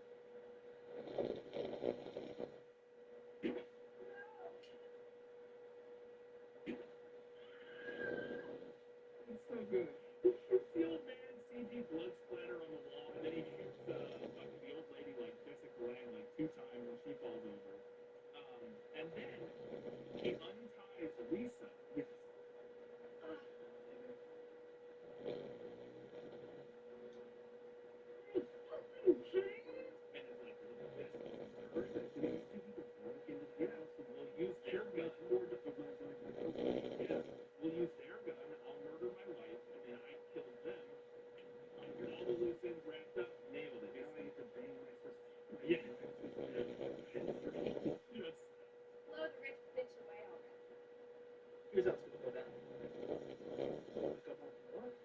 N: It's so good. He shoots the old man, CG blood splatter on the wall, and then he shoots the old lady, like Jessica Lange, like 2 times, and she falls over. And then he unties Lisa.
E: Yes.
N: And it's like, this person, these 2 people broke into the house, and we'll use their gun. Yeah, we'll use their gun. I'll murder my wife, and then I kill them. All the loose ends wrapped up, nailed it.
E: Now I get to bang my sister.
N: Yeah. Yes.
C: Blow the rich bitch away already.
L: Here's how it's gonna go down. I come home from work,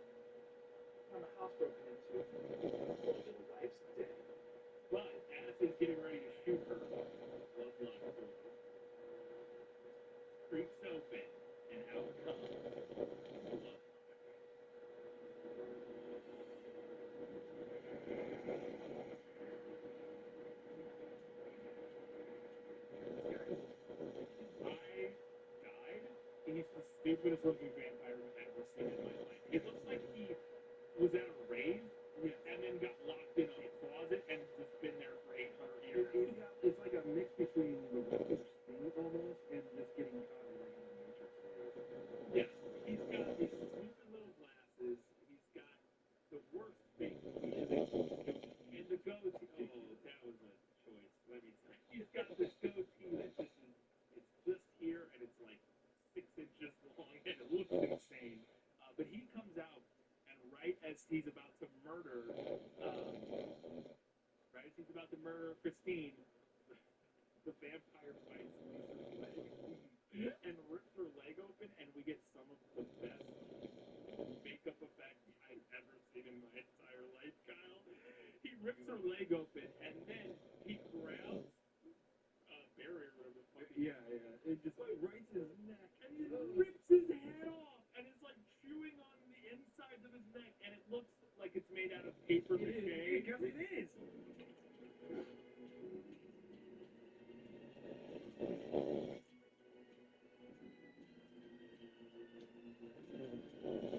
L: found the house broken into, your wife's dead.
N: But as he's getting ready to shoot her, love creeps open, and out comes love. I died. He's the stupidest looking vampire I've ever seen in my life. It looks like he was at a rave and then got locked in a closet and just been there for 800 years.
E: It's like a mix between the Witcher's thing almost and just getting caught like in the Matrix way.
N: Yes, he's got these stupid little glasses. He's got the worst fake teeth and the goatee. Oh, that was a choice. Let me tell you. He's got this goatee that just is, it's just here and it's like 6 inches long and it looks insane. But he comes out and right as he's about to murder, Christine, the vampire bites Lisa's leg and rips her leg open, and we get some of the best makeup effect I've ever seen in my entire life, Kyle. He rips her leg open, and then he grabs Barry or whatever the fuck.
E: Yeah. It just writes his neck.
N: And he rips his head off, and it's like chewing on the insides of his neck, and it looks like it's made out of paper mache.
E: Because it is.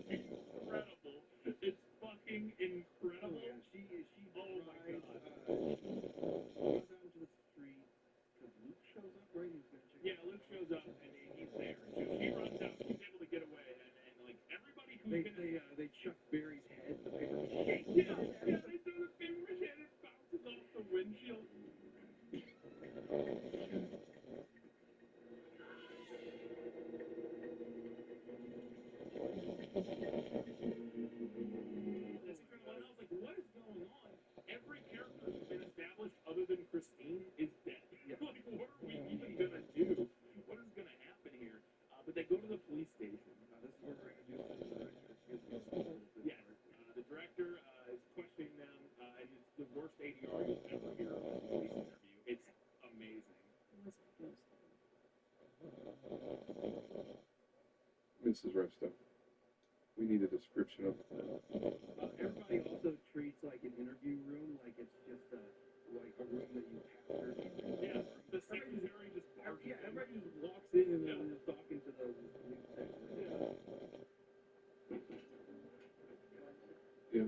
N: Incredible. It's fucking incredible.
E: Oh, yeah. She
N: oh my god.
E: Goes out into the street because Luke shows up, right? He's gonna check.
N: Yeah, Luke shows up and he's there. She runs out. She's able to get away, and like everybody who's
E: They chuck Barry's head. The paper mache.
N: Yeah, they do the paper mache and it bounces off the windshield. That's incredible. And I was like, what is going on? Every character who's been established other than Christine is dead.
E: Yeah.
N: Like, what are we even gonna do? What is gonna happen here? But they go to the police station.
E: This is where we're introduced to the director.
N: Yes,
O: Mrs. Resto, we need a description of.
N: Everybody also treats like an interview room like it's just a room that you capture. Yeah, the secretary just barges in. Everybody walks in and then is talking to the newspaper.
O: Yeah.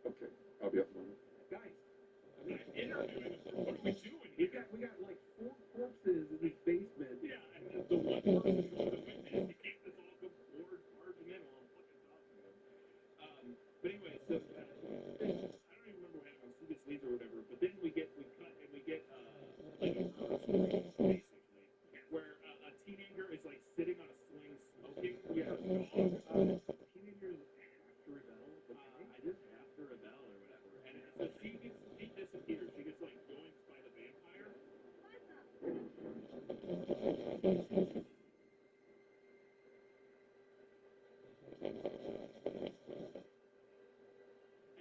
O: Okay, I'll be up for it.
N: Guys, I mean, interviewing him. What are we doing here? We got like 4 corpses in this basement. Yeah, and the one person who's the witness, he can't just all come forward, barging in while I'm fucking talking to him. But anyway, so I don't even remember what happened. See this leaves or whatever. But then we cut and we get like a murder story, basically, where a teenager is like sitting on a swing smoking with her dog. Teenagers have to rebel. I just have to rebel or whatever. And so she disappears. She gets like yoinked by the vampire. And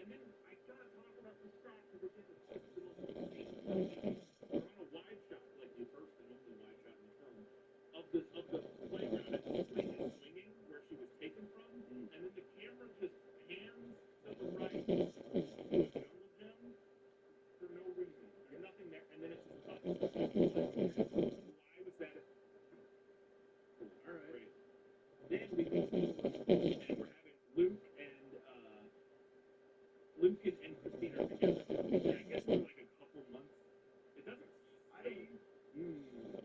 N: then I gotta talk about the shot because it's the most insane scene. We're on a wide shot, like the first and only wide shot in the film, of the playground and the swing is swinging where she was taken from, and then the camera just pans to the right to a jungle gym for no reason. There's nothing there, and then it just cuts. Why was that? Cool. All right. Great. Then we meet and we're having Luke and Christine are together. And I guess for like a couple months. It doesn't say.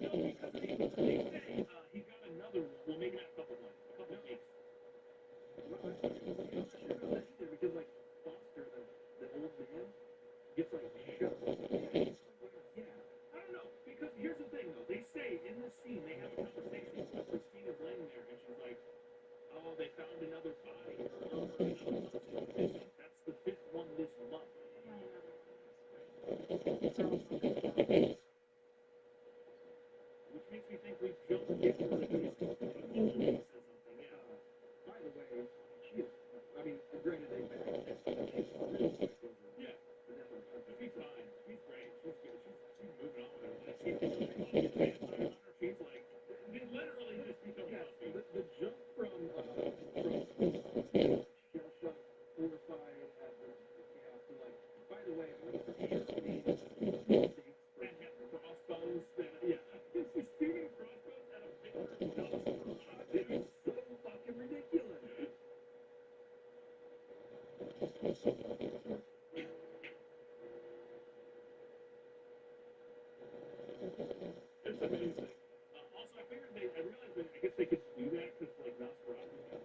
N: No, because they say he's got another one. Well, maybe not a couple months, a couple weeks. I'm not sure about that either because like Foster, the old man, gets like shot. Yeah. I don't know because here's the thing though. They say in the scene they have a conversation where Christine is laying there and she's like, "Oh, they found another body or another person missing. That's the 5th one this month." Which makes me think we've jumped forward at least a couple weeks or something. Yeah. By the way, she is. I mean, granted they backed real quick over. Yeah. The death of her husband. She's fine. She's great. She's good. She's moving on with her life. She's becoming a vampire hunter. She's like literally just becoming healthy. The jump from shell shocked, horrified at the chaos to like. By the way, I'm gonna see your mistakes that have crossbows. Yeah. She's shooting crossbows at a victor's nose garage. It is so fucking ridiculous. It's amazing. Also, I realized that I guess they could do that because like Nosferatu got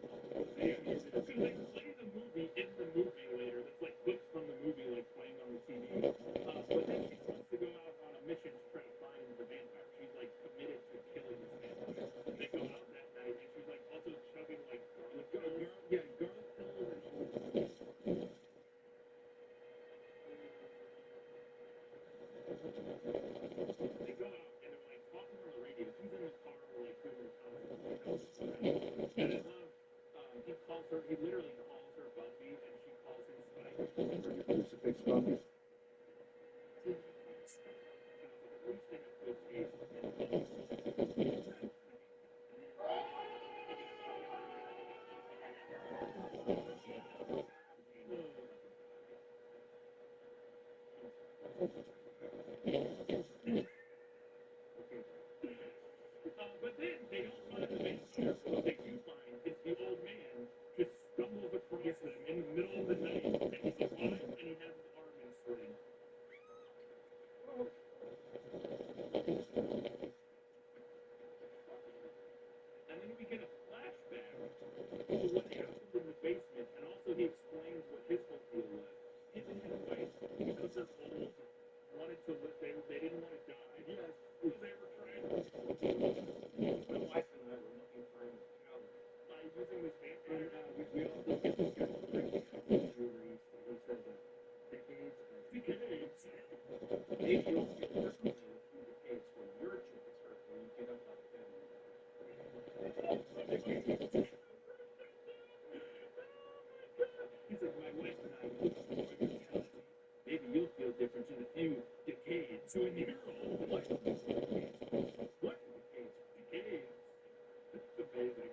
N: because they play the movie in the movie later. That's like clips from the movie like playing on the TV. But then she wants to go out on a mission to try to find the vampire. She's like committed to killing this vampire. They go out that night and she's like also chugging like garlic pills. Yeah, garlic pills and all. They go out and they're like talking on the radio. She's in the car, like doing reconnaissance. And I love, he calls her, he literally calls her Buffy, and she calls him Spike.
O: Crucifix Buffy.
N: And I was like, at least they have good taste. But then they don't find the vampire. But what they do find is the old man just stumbles across them in the middle of the night, and he's alive, and he has his arm encircled.
K: He's like, my wife and I look for immortality. Maybe you'll feel different in a few decades when you're old. I'm like, what? Decades. It's amazing.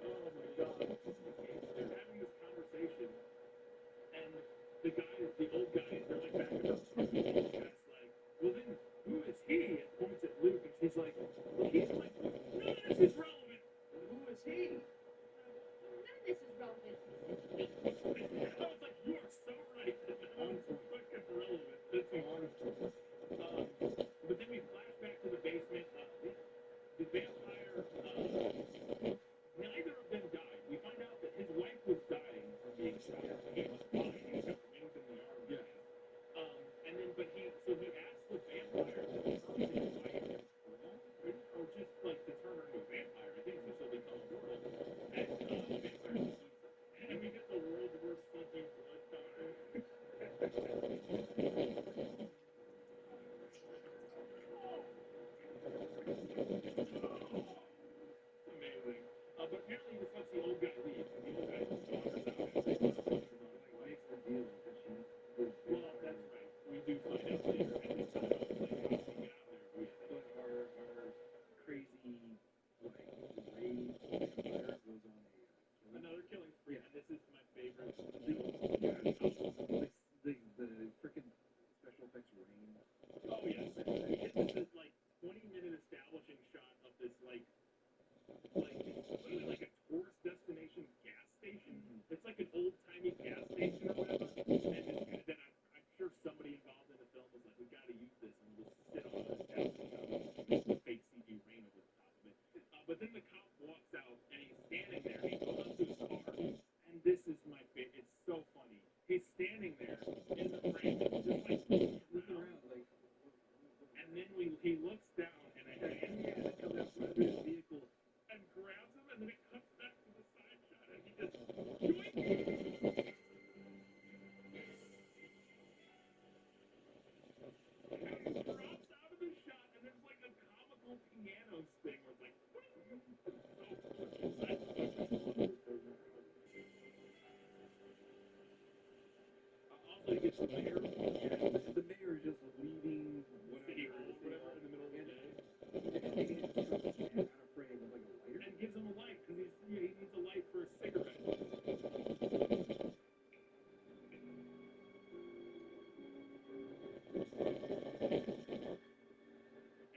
K: Oh my god. They're having this conversation, and the old guys, they're like back about his chest, like, well then, who is he? And points at Luke, and she's like, well, he's my Luke. None of this is relevant. Who is he?
C: None of this is relevant.
K: I was like, you are so right. None of this is fucking relevant. That's incredible. But then we flash back to the basement. The vampire, neither of them died. We find out that his wife was dying from being shot. He was fine. He got wings in the arm. Yeah. And then, so he asked the vampire to turn his wife, or just like to turn her into a vampire, I think, so she'll become immortal. And the vampire just eats her. And we get the world's worst CG blood fountain. Amazing. But apparently this lets the old guy leave. The old guy just wanders out after he makes the deal because she was. Well, that's right. We do find out later. At this time, I was like, how did he get out of there? But our crazy, like, rage vampire goes on another killing spree. And this is my favorite. The freaking special effects rain. Oh, yes. This is like 20-minute establishing shot of this, like it's literally like a tourist destination gas station. It's like an old-timey gas station or whatever. And then I'm sure somebody involved in the film was like, we got to use this, and we'll sit on an establishing shot with fake CG rain over the top of it. But then the cop walks out, and he's standing there. He goes up to his car, and this is my favorite. It's so funny. He's standing there in the frame, just like looking around, like. And then he looks down, and a hand comes out from his vehicle and grabs him, and then it cuts back to the side shot, and he just yoink! And he drops out of the shot, and there's like a comical piano sting where it's like, also, he gets the mayor. Yeah, the mayor is just leaving whatever in the middle of the day. And he just throws his hand out of frame with like a lighter. And gives him a light, because he needs a light for a cigarette.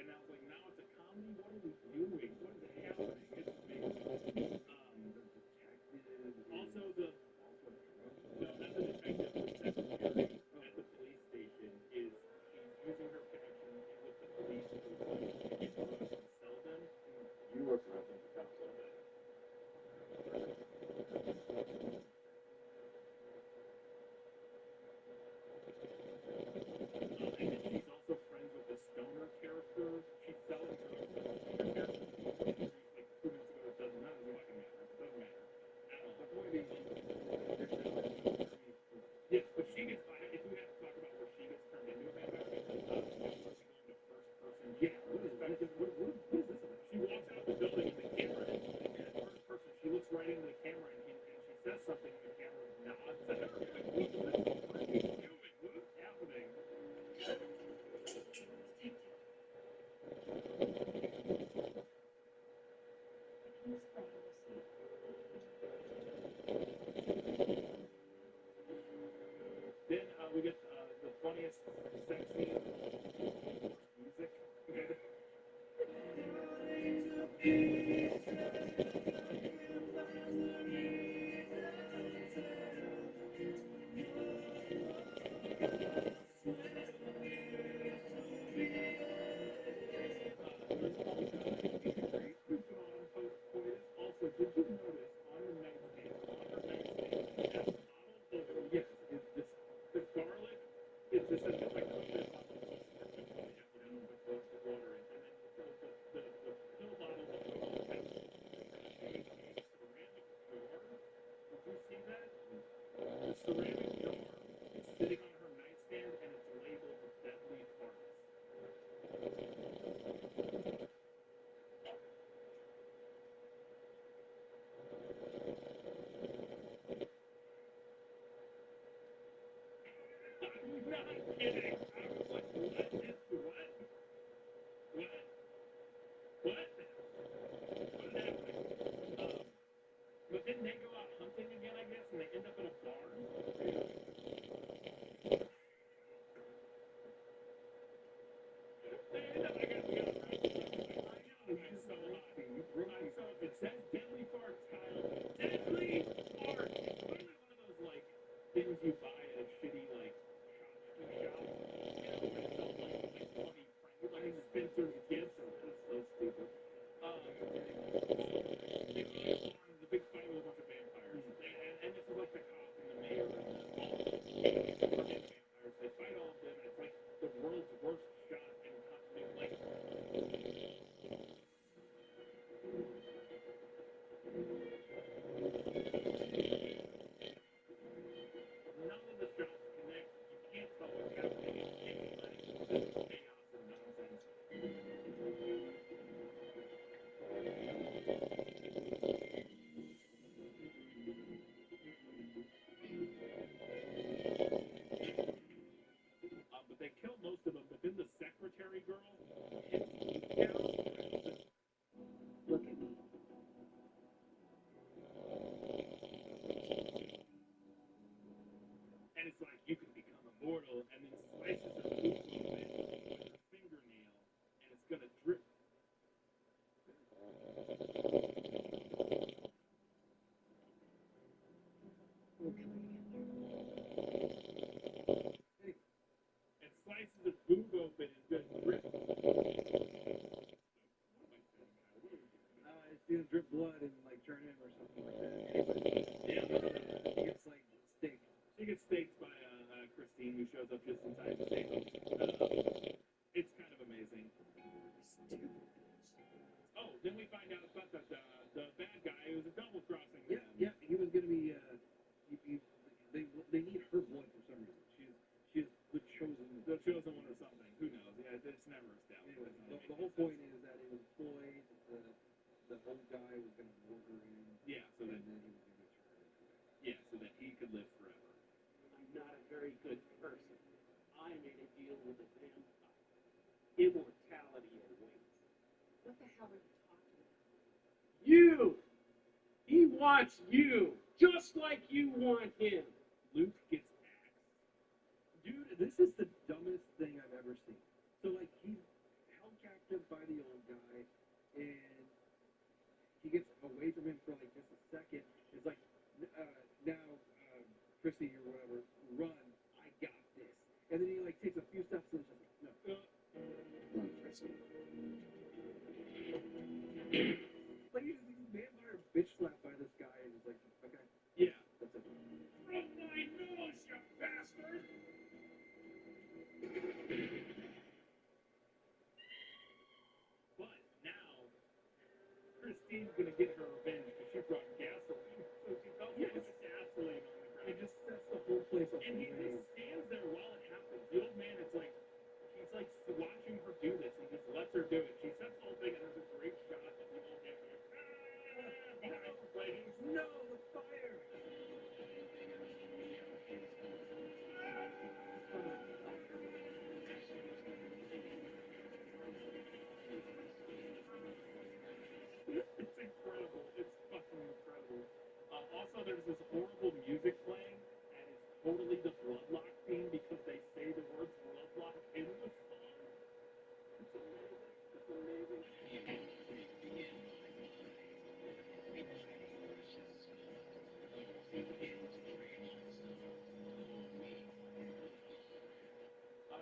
K: And I was like, now it's a comedy? What are we doing? What is happening? It's amazing. Also, no, not the detective, the secretary at the police station is, she's using her connection with the police to get drugs and sell them. You work for them, the cops all day. And then she's also friends with the stoner character. She's selling drugs to the stoner character. Like 2 minutes ago, it doesn't matter. It fucking matter. It doesn't matter at all. The point is, yes, but she gets. If we have to talk about where she gets turned into a vampire, going to first person. Yeah, what is this? What is this about? She walks out the building and the camera is first person. She looks right into the camera and she says something and the camera nods at her. Like, what is this? What are you doing? What is happening? Then we get the funniest sex scene, music. Also, did you notice on the nightstand, yes, the garlic is this is like a beer bottle, with the water in, and then the pill bottle of garlic has a ceramic jar. Did you see that? The ceramic jar is sitting on her nightstand, and it's labeled deadly farts. kidding. I was like, what? What? What? What? What happened? But then they go out hunting again, I guess, and they end up in a barn. They end up, I got right. I'm so hot. It says deadly farts, Kyle. Deadly farts. Literally one of those like things you buy at a shitty like shop. You know, when it's all like funny, like Spencer's Gifts. That's so stupid. The big fight with a bunch of vampires, and this is like the cop and the mayor and all of them vampires. They fight all of them, and it's like the world's worst shot in like. None of the shots connect. You can't tell what's happening. It's chaos and nonsense. But they killed most of them. But then the secretary girl hits down.
F: Look at me.
K: And it's like you can become immortal, and then slices her boobs open with her fingernail, and it's gonna drip.
F: We'll kill you again.
K: And slices her boob open and just drip.
F: It's gonna drip blood and like turn him or something like that. Anyway, he gets like staked.
K: She gets staked by Christine, who shows up just in time to save him. It's kind of amazing. Oh, then we find out about the bad guy who was a double crossing.
F: Yeah, he was gonna be. They need her blood for some reason. She is the chosen
K: one or something. Who knows? Yeah, it's never established.
F: Anyway, the whole point is that it was Floyd. The old guy was gonna murder him.
K: Yeah, so
F: then
K: that
F: he was gonna be turned.
K: Yeah, so that he could live forever.
B: I'm not a very good person. I made a deal with a vampire. Immortality awaits.
Q: What the hell are you talking about?
B: You! He wants you, just like you want him.
K: Luke gets axed.
F: Dude, this is the dumbest thing I've ever seen. So, like, he's held captive by the old guy, and he gets away from him for, like, just a second. It's like, now, Chrissy or whatever, run, I got this. And then he, like, takes a few steps and it's just like, no. Run, Chrissy. Like, he's vampire bitch slapped by this guy, and he's like, okay.
K: Yeah.
F: That's it.
K: From my nose, you bastard! But now, Christine's gonna get her revenge because she brought gasoline. So she dumps a bunch of gasoline on the ground.
F: It just sets the whole place up.
K: And he just stands there while it happens. The old man is like, he's like watching her do this and just lets her do it. She sets the whole thing, and there's a great shot of the old man going, behind the flames.
F: No, the fire!
K: It's incredible. It's fucking incredible. Also, there's this horrible music playing, and it's totally the Bloodlock theme because they say the words Bloodlock in the song. It's amazing. It's amazing.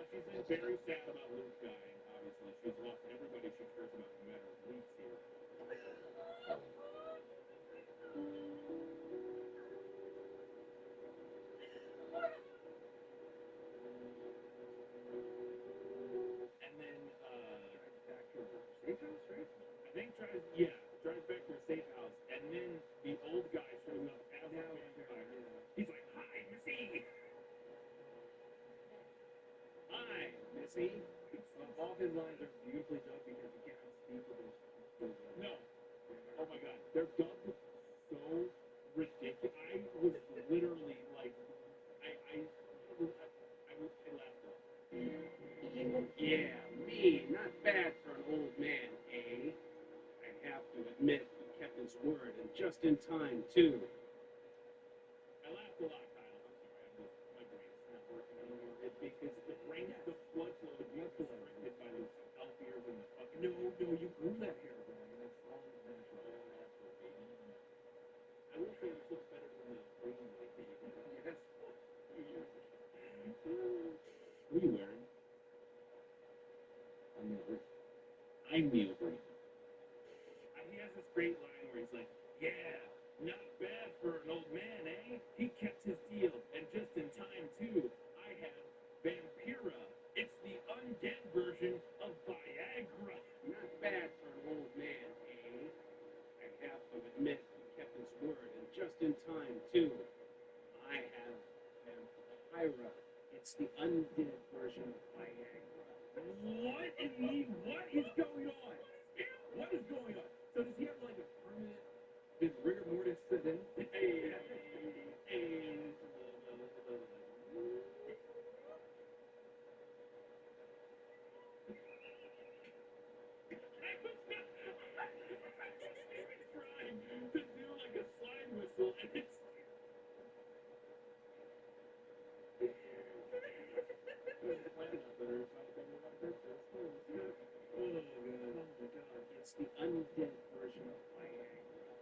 K: She's very sad about Luke dying, obviously. She's lost everybody she cares about, no matter Luke's here. And then,
F: Drives back to her safe house, right?
K: I think drives back to her safe house, and then the old guy shows up as a vampire. He's like, hi, Missy! Hi, Missy!
F: All his lines are beautifully dubbed because he cannot speak with those
K: No. Oh my god, they're dubbed so ridiculous. I was literally like, I
A: time, too. I laughed a lot, Kyle. I'm sorry. My brain's not working anymore. It's because the brain, the blood flow is restricted by those elf ears and the fucking. No, you grew that hair, Brian. That's all natural. All natural, baby. I will say this looks better than the green wig that you got. Yes. What are you wearing? I'm Neil Green. He has this great line where he's like, yeah, not bad for an old man, eh? He kept his deal, and just in time, too. I have Vampira. It's the undead version of Viagra. Not bad for an old man, eh? I have to admit he kept his word, and just in time, too. I have Vampira. It's the undead version of Viagra. What is going on? What is going on? So does he have like a permanent, did rigor mortis sit in? Hey. Trying to do like a slide whistle and it's it's the undead version of Viagra.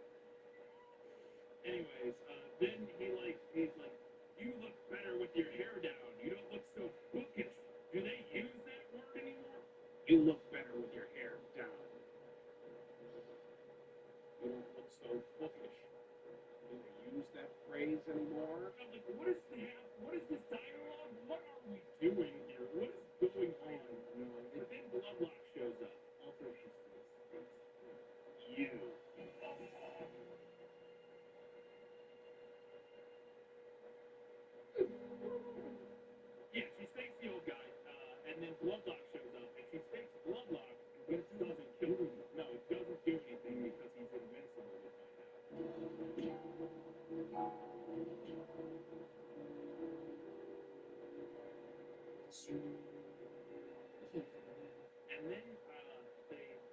A: Anyways, then he's like, you look better with your hair down. You don't look so bookish. Do they use that word anymore? You look better with your hair down. You don't look so bookish. Do they use that phrase anymore? I'm like, what is this dialogue? What are we doing here? What is going on? No, and then Bloodlock shows up. Also, she states, you. Yeah, she stakes the old guy, and then Bloodlock shows up, and she stakes Bloodlock, but it doesn't kill him. No, it doesn't do anything because he's invincible, we find out. And then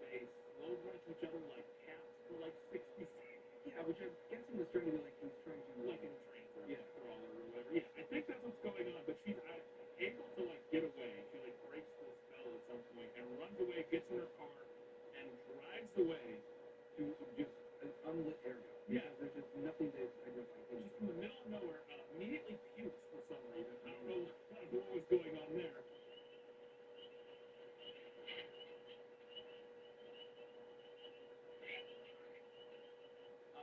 A: they slow break each other like cats for like 60 seconds. Yeah, which I'm guessing is trying to be like he's trying to like in a train or crawler or whatever. Yeah, I think that's what's going on. But she's able to like get away. She like breaks the spell at some point and runs away, gets in her car, and drives away to just an unlit area. Yeah, there's just nothing to identify. She's from the middle of nowhere. Immediately pukes for some reason. I don't know what was going on there.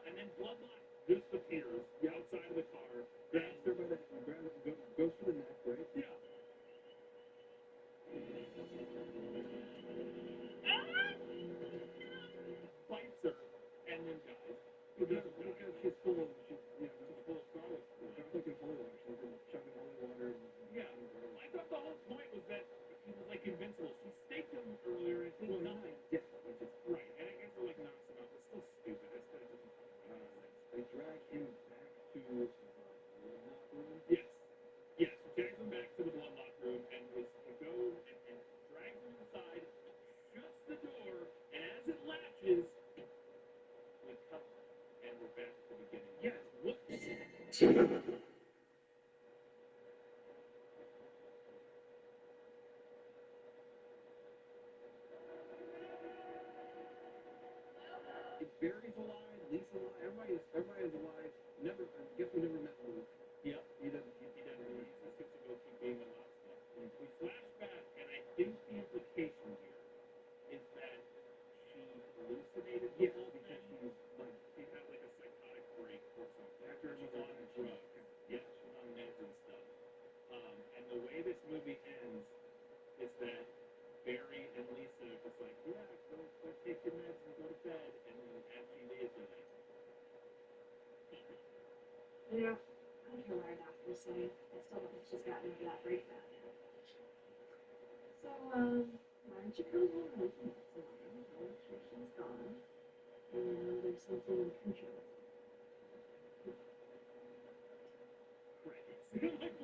A: And then Bloodlock disappears outside of the car, grabs her by the goes for the neck, right? Yeah. Bites her, and then dies. Because she's full of garlic. Garlic and holy water. She's been chugging holy water. Yeah. I thought the whole point was that he was like invincible. She staked him earlier and well, nothing. Yeah. Right. And I guess it like knocks him out. It's still stupid. That doesn't make sense. They drag him back to the bloodlock room. Yes. Yes. Drags him back to the bloodlock room and goes and drags him inside, shuts the door, and as it latches, we cut and we're back to the beginning. Yes. Whoops. Barry's alive, Lisa's alive, everybody is alive. Never, I guess we never met Luke. Yep, he doesn't. He just gets to go keep being a lot of stuff. We flash back, and I think the implication here is that she hallucinated people because she had like a psychotic break or something. After she's on drugs. Yeah, she's on meds and stuff. And the way this movie ends is that Barry and Lisa are just like, yeah, go take your meds and go to bed, and then as she leaves, they're like,
Q: Yeah, I don't care what our doctors say. I still don't think she's gotten over that breakdown yet. So, why don't you come home with me tonight? I'll make sure she's gone. And there's something in the country.
A: like,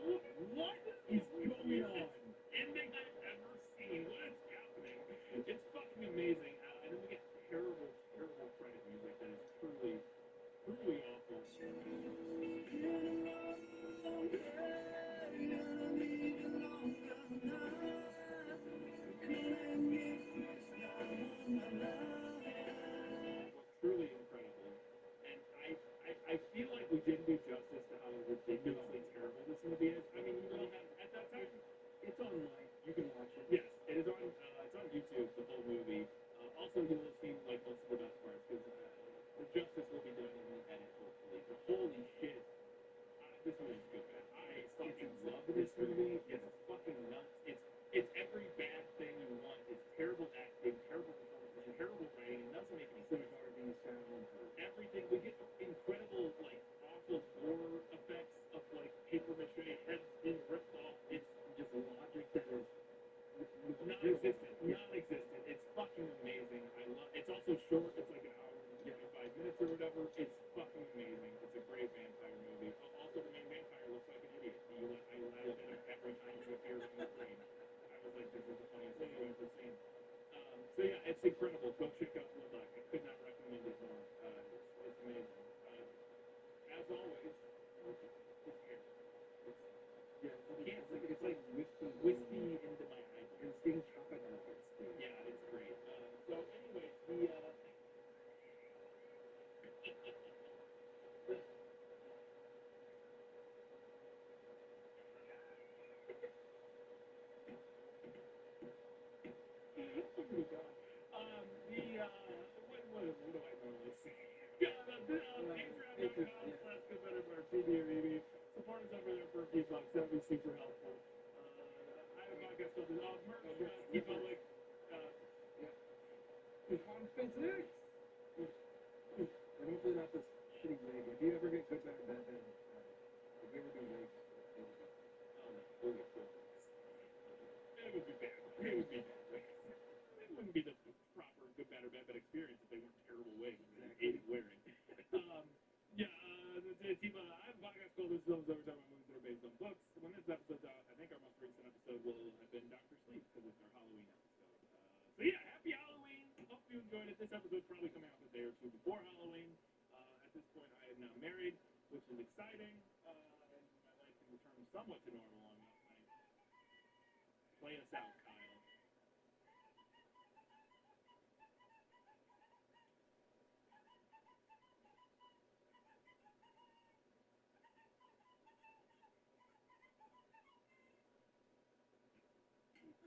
A: what is going on? Ending I've ever seen. What is happening? It's fucking amazing. And then we get terrible, terrible credit music that is truly, truly awesome. honestly terrible this movie is. I mean, you don't have at that time.
O: It's online. You can watch it.
A: Yes, it is on. It's on YouTube. The whole movie. Also, you will have seen like most of the best parts because the justice will be done in the edit. Hopefully, but holy shit, this movie's good, man. I fucking love this movie. It's fucking nuts. It's every bad thing you want. It's terrible acting, terrible performances, terrible writing. It doesn't make any sense.
O: Cinematography, sound,
A: Everything. We get incredible, like, awful horror effects of, like, paper mache heads being ripped off. It's
O: just logic that is
A: non-existent. Non-existent. It's fucking amazing. I love. It's also short. It's like an hour and 25 minutes or whatever. It's fucking amazing. It's a great vampire movie. Also, the main vampire looks like an idiot. I laughed at him every time he appeared on the screen. I was like, this is the funniest thing I've ever seen. So yeah, it's incredible. Go check out Blood Black. I could not recommend it more. It's amazing. As always, it's hair. It's like whiskey into my eyes.
O: and it's getting chocolate nuggets.
A: Yeah, it's great. So anyways, what do I normally say? Patreon.com/goodbetterbar, support us over there for a few bucks. That would be super helpful. I have a podcast called The Merch, T-Public.
O: On physics! And hopefully not this shitty wig. If you ever get good, better, bad, then if you ever do wigs, it would go.
A: Oh no, we'll get good. It would be bad. It would be bad. It wouldn't be the proper good, bad, or bad experience if they weren't terrible wigs that I hated wearing. I have a podcast called This Is Almost Over, talking about movies that are based on books. When this episode's out, I think our most recent episode will have been Doctor Sleep because it's our Halloween episode. So yeah, happy Halloween. Hope you enjoyed it. This episode's probably coming out a day or two before Halloween. At this point, I am now married, which is exciting, and my life can return somewhat to normal on that night. Play us out, Kyle.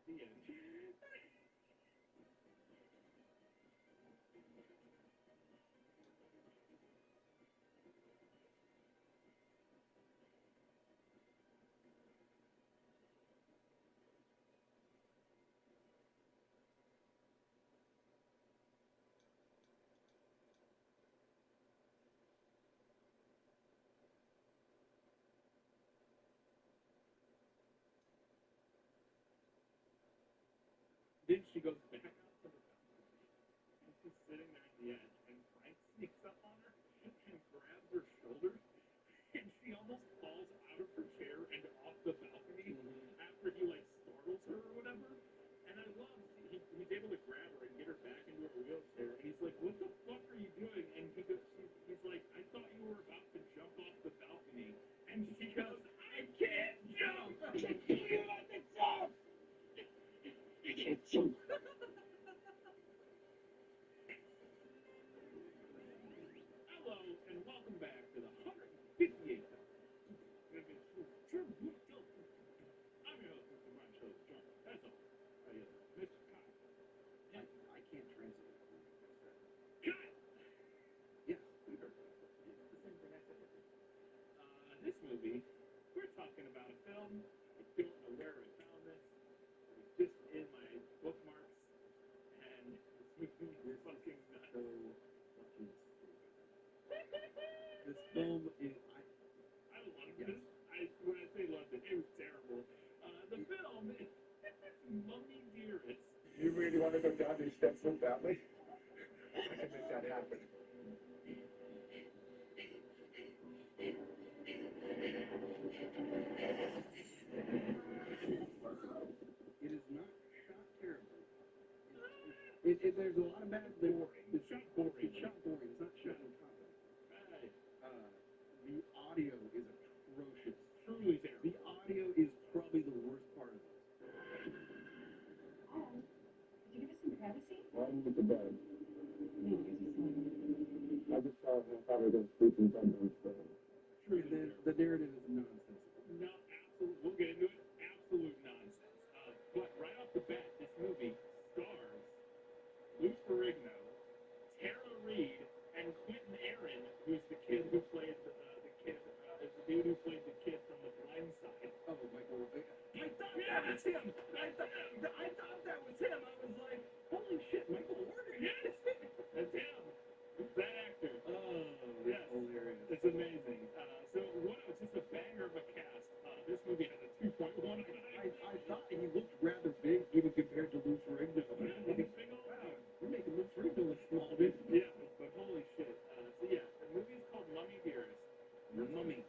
A: The end. Then she goes back out to the balcony, and she's sitting there at the edge, and Frank sneaks up on her and grabs her shoulders, and she almost falls out of her chair and off the balcony after he like startles her or whatever. And I love he's able to grab her and get her back into her wheelchair, and he's like, "What the fuck are you doing?" And he's like, "I thought you were about to jump off the balcony," and she goes, "I can't jump." You have to jump. I can't jump. Hello, and welcome back to the 158th I'm your host, Mr. Brian Shelley, joined, as always, by the other, Mr. Kyle.
O: I can't translate.
A: Kyle!
O: Yes, we heard that.
A: It's the same thing I said. This movie, we're talking about a film. I don't know where I found this. It was just in my bookmarks, and this movie is fucking nuts.
O: So fucking stupid. This film is
A: I loved it. When I say loved it, it was terrible. The film is Mummy Dearest.
O: You really want to go down these steps so badly? I can make that happen. It is not shot terribly. There's a lot of bad boring.
A: It's shot boring.
O: It's shot boring. It's not shot incompetent. The audio is atrocious.
A: Truly terrible.
O: The audio is probably the worst part of it.
J: Oh, could you give us some privacy?
O: I'm with the bed.
J: No, because he's telling me.
O: I just saw him probably going to sleep in bed downstairs. And then the narrative is nonsense. that's him. I thought that was him. I was like, holy shit, Michael Order.
K: Yes, that's him. It's that actor. Oh, yes. Hilarious. It's amazing. So what else? Just a banger of a cast. This movie has a 2.1.
O: I thought he looked rather big, even compared to Lou Ferrigno.
K: Yeah,
O: Like, wow, we're making Lou Ferrigno look small, dude.
K: Yeah, but holy shit. So yeah, the movie's called Mummy Dearest. Mummy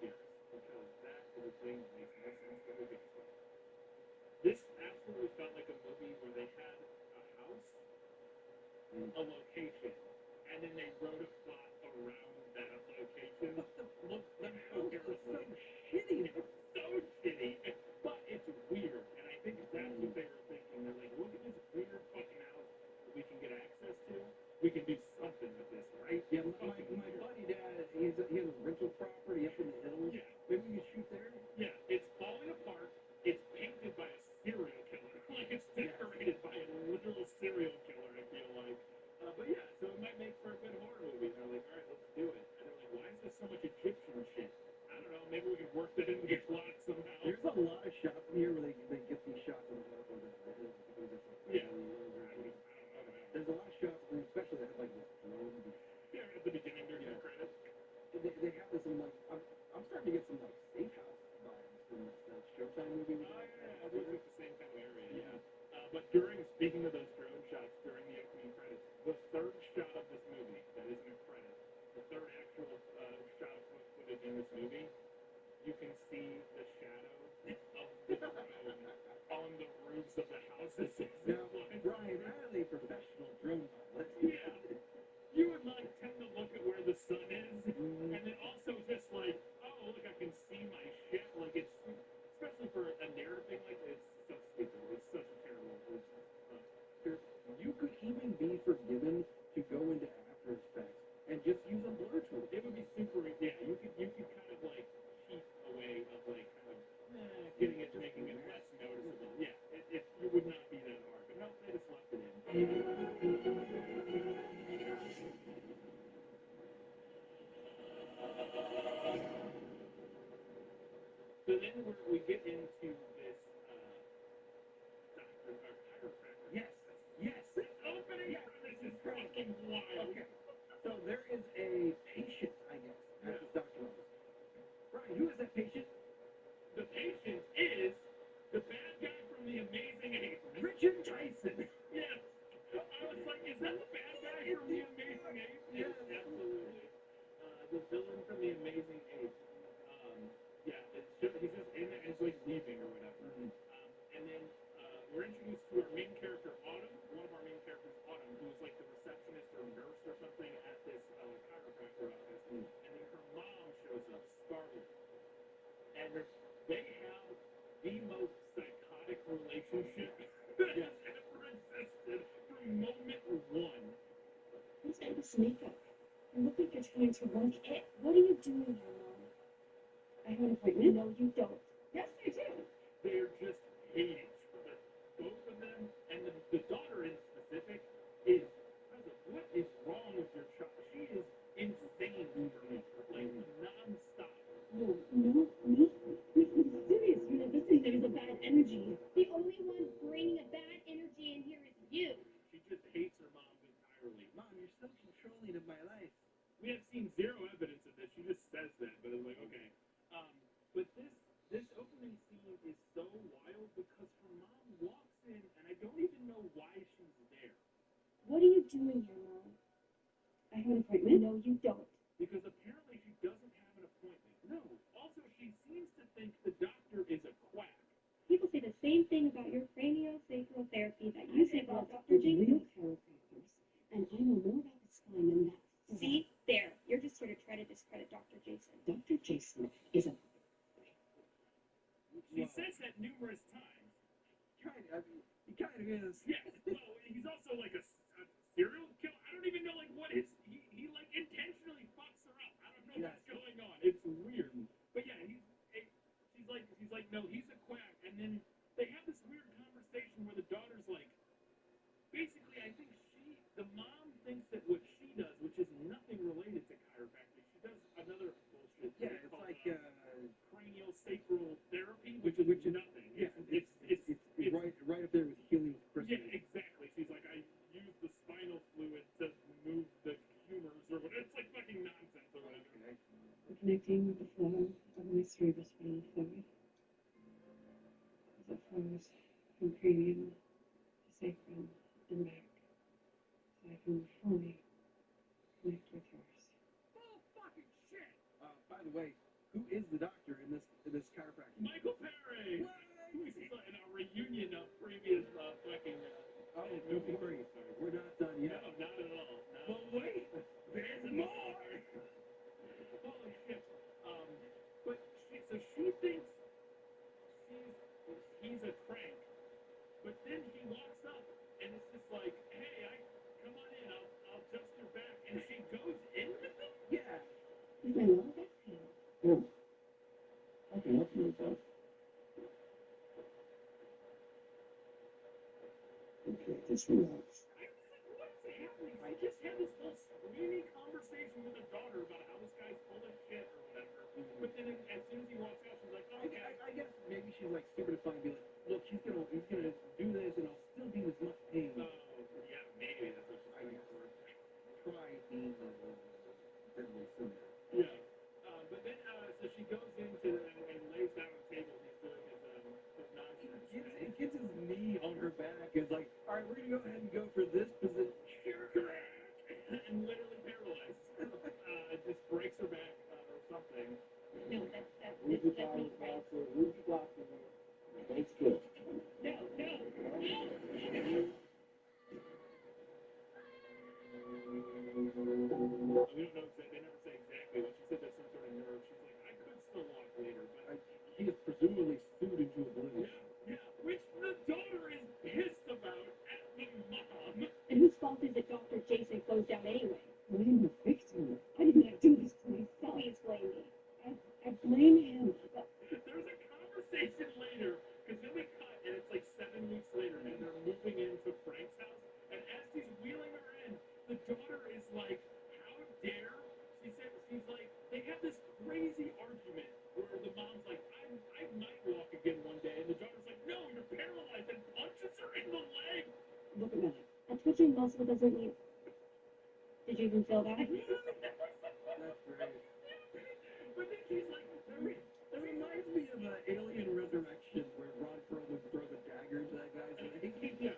K: Dearest. Because that is a thing that makes no sense to the gangster. This absolutely felt like a movie where they had a house, a location, and then they wrote a plot around that location.
O: The house was so shitty.
K: It's so shitty, but it's weird, and I think that's what they were thinking. They're like, look at this weird fucking house that we can get access to. We can do something with this, right?
O: Yeah, my buddy dad, he has a rental property up in the hills.
K: Yeah.
O: Maybe we could shoot there.
K: Yeah, it's falling apart. It's painted by a serial killer. Like, it's decorated by a literal serial killer, I feel like. But yeah, so it might make for a good horror movie. And they're like, all right, let's do it. And they're like, why is there so much Egyptian shit? I don't know. Maybe we can work that into the plot somehow.
O: There's a lot of shots in here where they get these shots of the hills.
K: Yeah.
O: There's a lot of shots where, especially that have like this drone.
K: Yeah, at the beginning during the credits.
O: They have this in like, I'm starting to get some like safe house vibes from this Showtime movie.
K: Oh yeah, it was like the same kind of area. Yeah. But speaking of those drone shots during the opening credits, the third shot of this movie that isn't a credit, the third actual shot of footage in this movie, you can see the shadow of the drone on the roofs of the houses.
O: Now, Brian Riley, professional drone pilot.
K: Yeah. You would like tend to look at where the sun is, and then also just like, oh look, I can see my shit. Like it's, especially for a narrative thing like this, it's so stupid. It's such a terrible.
O: You could even be forgiven to go into After Effects and just use a blur tool.
K: It would be super. Yeah, you could kind of like cheat a way of like kind of getting it, making it less noticeable. Yeah, it would not be that hard. But no, they just left it in. So then we get into this doctor or chiropractor.
O: Yes.
K: This opening premise is fucking wild.
O: Okay. So there is a patient, I guess, at this doctor office. Brian, who is that patient?
K: The patient is the bad guy from The Amazing Ape.
O: Richard Tyson.
K: Yes. I was like, is that the bad guy from The Amazing Ape? Yes, absolutely. The villain from The Amazing Ape. Yeah, he's just in there, he's like leaving or whatever. And then we're introduced to our main character, Autumn. One of our main characters, Autumn, who's like the receptionist or nurse or something at this chiropractor office. And then her mom shows up, Scarlett. And they have the most psychotic relationship that has ever existed from moment one.
T: What's all this makeup? You look like you're trying to work it. What are you doing here, Mom? I have an appointment. No, you don't. Yes, I do.
K: They're just hate each other. Both of them, and the daughter in specific, is, what is wrong with your child? She is insane for me, like non-stop.
T: No, me? Seriously, there's a bad energy. The only one bringing a bad energy in here is you.
K: She just hates her mom entirely.
O: Mom, you're so controlling of my life.
K: We have seen zero evidence of this. She just says that, but it's like, okay. But this opening scene is so wild because her mom walks in, and I don't even know why she's there.
T: What are you doing here, Mom? I have an appointment. No, you don't.
K: Because apparently she doesn't have an appointment. No. Also, she seems to think the doctor is a quack.
T: People say the same thing about your craniosacral therapy that you say about Dr. Jenkins. Chiropractors, and I know more about the spine than that. See? There. You're just sort of trying to discredit Dr. Jason. Dr. Jason is a...
K: She says that numerous times.
O: He kind of is.
K: Yes. Well, he's also like a serial killer. I don't even know like what his he like intentionally fucks her up. I don't know what's going on. It's weird. But yeah, she's like no, he's a quack. And then they have this weird conversation where the daughter's like, basically, I think the mom thinks that what she does, which is nothing related to chiropractic, she does another bullshit.
O: Yeah, it's like
K: craniosacral therapy, which is nothing.
O: Yeah,
K: it's
J: from cranium to sacrum and back, so I can fully connect with yours.
O: Oh, fucking shit! By the way, who is the doctor in this chiropractor?
K: Michael Perry! Who's in a reunion of previous fucking.
O: Oh, don't worry. We're not done yet.
K: No, not at all. No.
O: But wait, there's more!
K: Holy shit. But she thinks he's a crank. But then he walks up and it's just like, hey, come on in, I'll adjust your back. And she goes in with him?
O: Yeah.
J: With my lower back pain.
E: Here, I can help you with that. Okay, just relax.
K: What's happening? I just had this whole screamy conversation with her daughter about how this guy's full of shit or whatever. But then as soon as he walks out, she's like, oh, okay.
O: I guess maybe she's like stupid to find, be like, look, he's gonna do this, and I'll still be in as much pain.
K: Oh, yeah, maybe that's what she's going for.
O: Try being deadly sooner.
K: Yeah. But then, so she goes into and lays down on the table. He's doing his nonsense.
O: He gets his knee on her back. It's like, all right, we're gonna go ahead and go for this position.
K: And literally paralyzed. Just breaks her back or something.
T: No, that's
E: Read the doctor. That's good.
T: No, no.
K: We don't know exactly. They never say exactly what she said. There's some sort of nerve. She's like, I could still walk later, but
O: he is presumably sued into oblivion.
K: Yeah, which the daughter is pissed about at the mom.
T: And whose fault is it Dr. Jason closed down anyway?
J: Blame the victim. I did not do this to myself.
T: Please blame me.
J: I blame him.
K: There's a conversation later, because then we cut, and it's like 7 weeks later, and they're moving into Frank's house, and as he's wheeling her in, the daughter is like, how dare? She said, she's like, they have this crazy argument where the mom's like, I might walk again one day, and the daughter's like, no, you're paralyzed, and punches her in the leg.
J: Look at that.
T: A twitching muscle doesn't mean. Did you even feel that?
O: That's great.
K: But then she's like,
O: That reminds me of Alien Resurrection, where Ron Perlman throws a dagger into that guy's leg.
K: Yeah.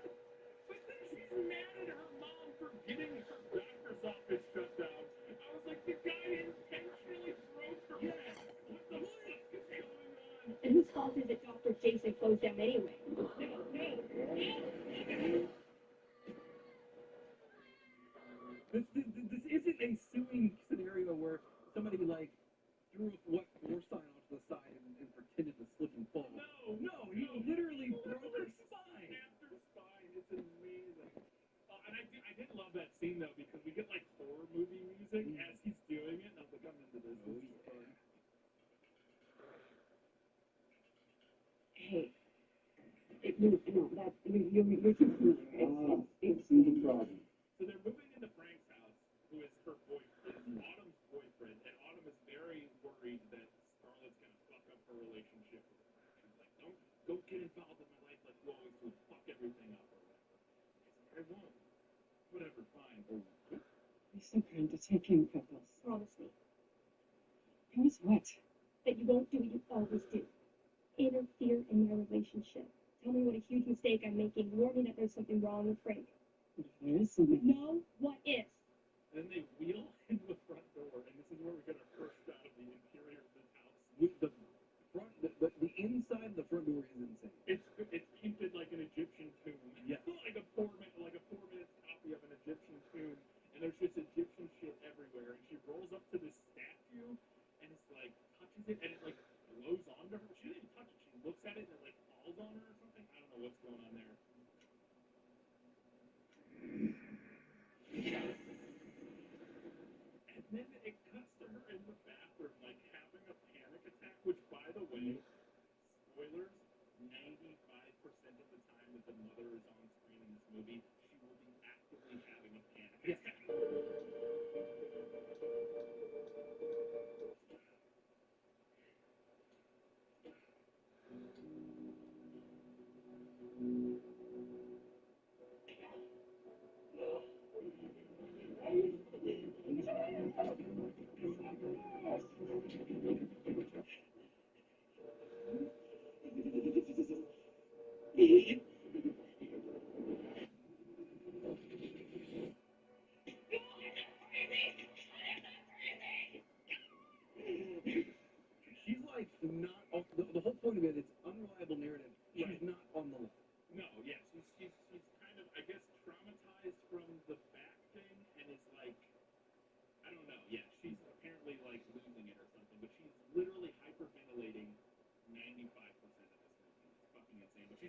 K: But then she's mad at her mom for getting her doctor's office shut down. I was like, the guy intentionally broke her back. What the fuck is going on?
T: And whose fault is it Dr. Jason closed down anyway? No, no.
O: This isn't a suing scenario where somebody like threw a what for sign off to the side and pretended to slip and fall. No, he literally broke her spine.
K: Snapped her spine. It's amazing. And I did love that scene though because we get like horror movie music as he's doing it, and I was like, I'm into this. This is fun.
J: Hey. You're too familiar.
E: It's the problem.
K: So they're moving into Frank's house, who is her boyfriend, Autumn's boyfriend, and Autumn is very worried that Scarlett's gonna fuck up her relationship with Frank. She's like, don't get involved in my life like you always do, fuck everything up or whatever. He's like, I won't. Whatever, fine.
J: You're so kind to take in couples.
T: Promise me.
J: Promise what?
T: That you won't do what you always do. Interfere in my relationship. Tell me what a huge mistake I'm making. Warn me that there's something wrong with Frank.
J: There is something.
T: No, what if?
K: And then they wheel into the front door, and this is where we get our first shot of the interior of this house.
O: The inside of the front door is insane.
K: It's painted like an Egyptian tomb.
O: Yeah.
K: like a 4-minute copy of an Egyptian tomb, and there's just Egyptian shit everywhere. And she rolls up to this statue, and it's like touches it, and it like blows onto her. She didn't even touch it. She looks at it, and it like falls on her or something. I don't know what's going on there. And then it cuts to her in the bathroom, like having a panic attack, which, by the way, spoilers, 95% of the time that the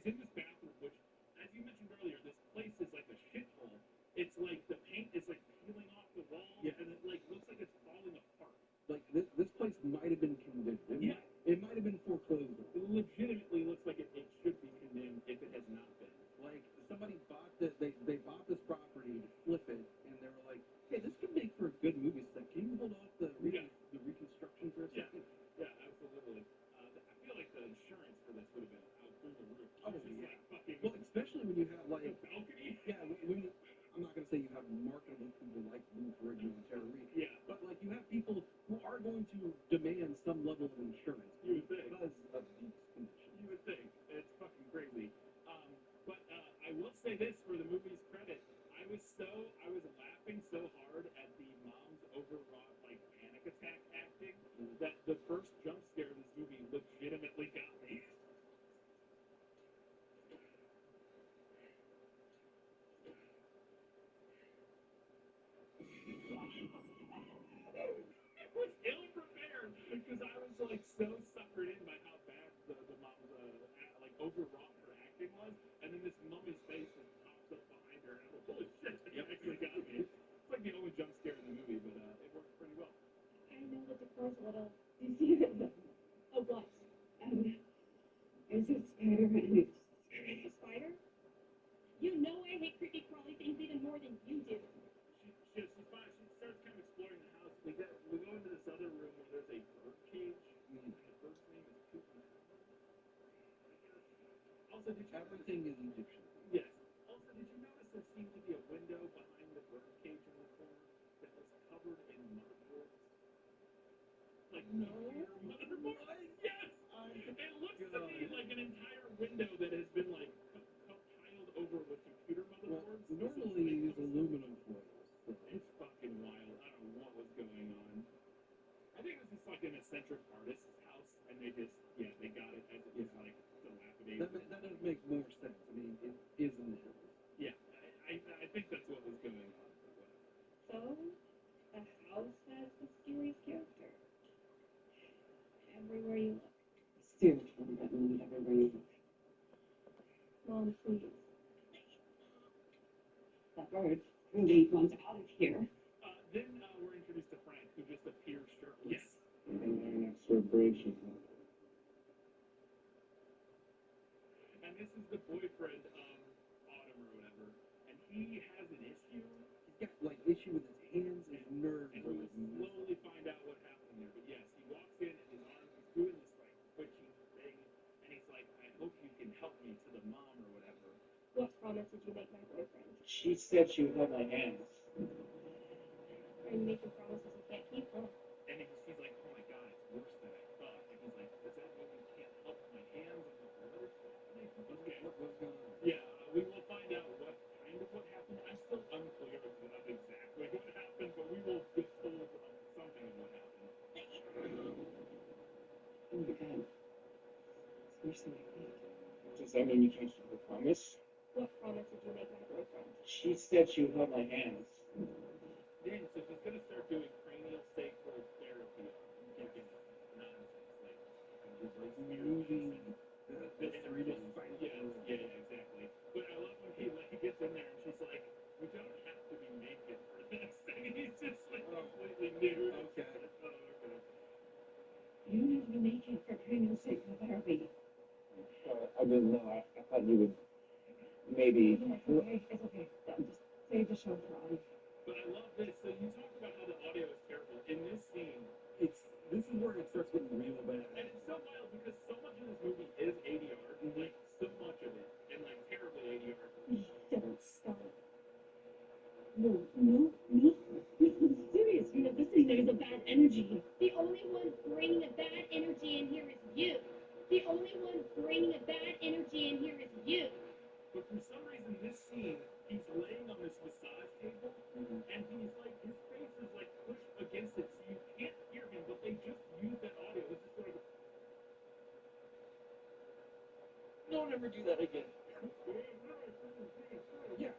K: It's in this bathroom, which, as you mentioned earlier, this place is like a shithole. It's like the paint is like peeling off the walls,
O: Yeah.
K: and it like looks like it's falling apart.
O: Like this place might have been condemned. It might have been foreclosed on.
K: It legitimately looks like it should be condemned if it has not been.
O: Like somebody bought they bought this property to flip it, and they were like, hey, this could make for a good movie set. Can you hold off the reconstruction for a second?
K: Yeah, absolutely. I feel like the insurance for this would have been out through the roof.
O: Oh
K: It's just
O: yeah.
K: like fucking
O: Well, especially when you have like
K: a balcony.
O: yeah, when I'm not gonna say you have marketable people like Ruth Rigby and Tara Reid,
K: Yeah.
O: but like you have people who are going to demand some level of insurance
K: You would think.
O: because of these conditions.
K: You would think. It's fucking crazy. But I will say this for the movie's credit. I was laughing so hard at the mom's overwrought like panic attack acting that the first jump scare of this movie legitimately got me. It was ill prepared because I was like so suckered in by how bad the mom's like overwrought her acting was, and then this mummy's face just pops up behind her, and I'm like, holy shit, that actually got me. It's like the only jump scare in the movie, but it works pretty well.
T: I know the decor's a little deceiving. A what? Is it Spider-Man? A spider? You know I hate creepy crawly things even more than you do.
K: She's fine. She starts kind of exploring the house. We go into this other room where there's a bird cage, and the bird's name is Tutankhamun. Also, did you
O: Everything is Egyptian.
K: Yes. Also, did you notice there seemed to be a window behind the bird cage in the corner that was covered in motherboards? Like
T: No.
K: motherboards? Yes. It looks to me like an entire window that has been like piled over with computer motherboards.
O: Well, normally you use aluminum foil. So.
K: It's fucking wild. I don't know what was going on. I think this is like an eccentric artist's house, and they got it as it was like dilapidated.
O: That does make more sense. I mean, it is in the hills.
K: Yeah, I think that's what was going on.
T: So, the house has mysterious character. Everywhere you look.
J: Spiritual, that means everywhere you look.
T: Mom, please.
J: That bird. They want out of here.
K: Then we're introduced to Frank, who just appears shirtless.
O: Yes. And wearing extra braces.
K: And this is the boyfriend of Autumn or whatever, and he has an issue.
O: He's got like issue with his hands, his nerves.
K: And we will slowly find out what happened there. But yes, he walks in and his arm, he's doing this like twitchy thing, and he's like, I hope you can help me to the mom or whatever.
T: What promise did you make my boyfriend?
B: She said she would hold my hands.
T: Are you making promises you can't keep, huh?
K: And she's like, oh my god, it's worse than I thought. And he's like, does that mean you can't help my hands? I'm like, what is happening? Okay.
O: What's going on?
K: Yeah, we will find out what happened. I'm still unclear of exactly what happened, but we will get told something of what happened.
J: Oh my god. It's worse than I thought.
B: Does that mean you can't keep the promise?
T: What promise did you make my boyfriend?
B: She said she would hold my hands.
K: Then, so she's going to start doing cranial sacral therapy on kicking nonsense, like
O: moving the cerebral spinal cord.
K: Yeah, exactly. But I love when he gets in there and she's like, we don't have to be naked for this. And he's just like completely nude.
O: Okay.
K: Oh, okay.
J: You don't have to be naked for cranial sacral therapy.
B: I didn't know. I thought you would maybe.
J: It's okay. It's okay. Just save the show for Autumn.
K: But I love this. So you talked about how the audio is terrible. In this scene,
O: this is where it starts getting real bad.
K: And it's so wild because so much of this movie is ADR, like so much of it, and like terribly ADR.
J: Don't stop. No. I'm serious. You're not listening. There's a bad energy.
T: The only one bringing a bad energy in here is you. The only one bringing a bad energy in here is you.
K: But for some reason, this scene, he's laying on this massage table, and he's like, his face is like pushed against it, so you can't hear him. But they just use that audio. This is sort of. Don't ever do that again.
O: Yeah.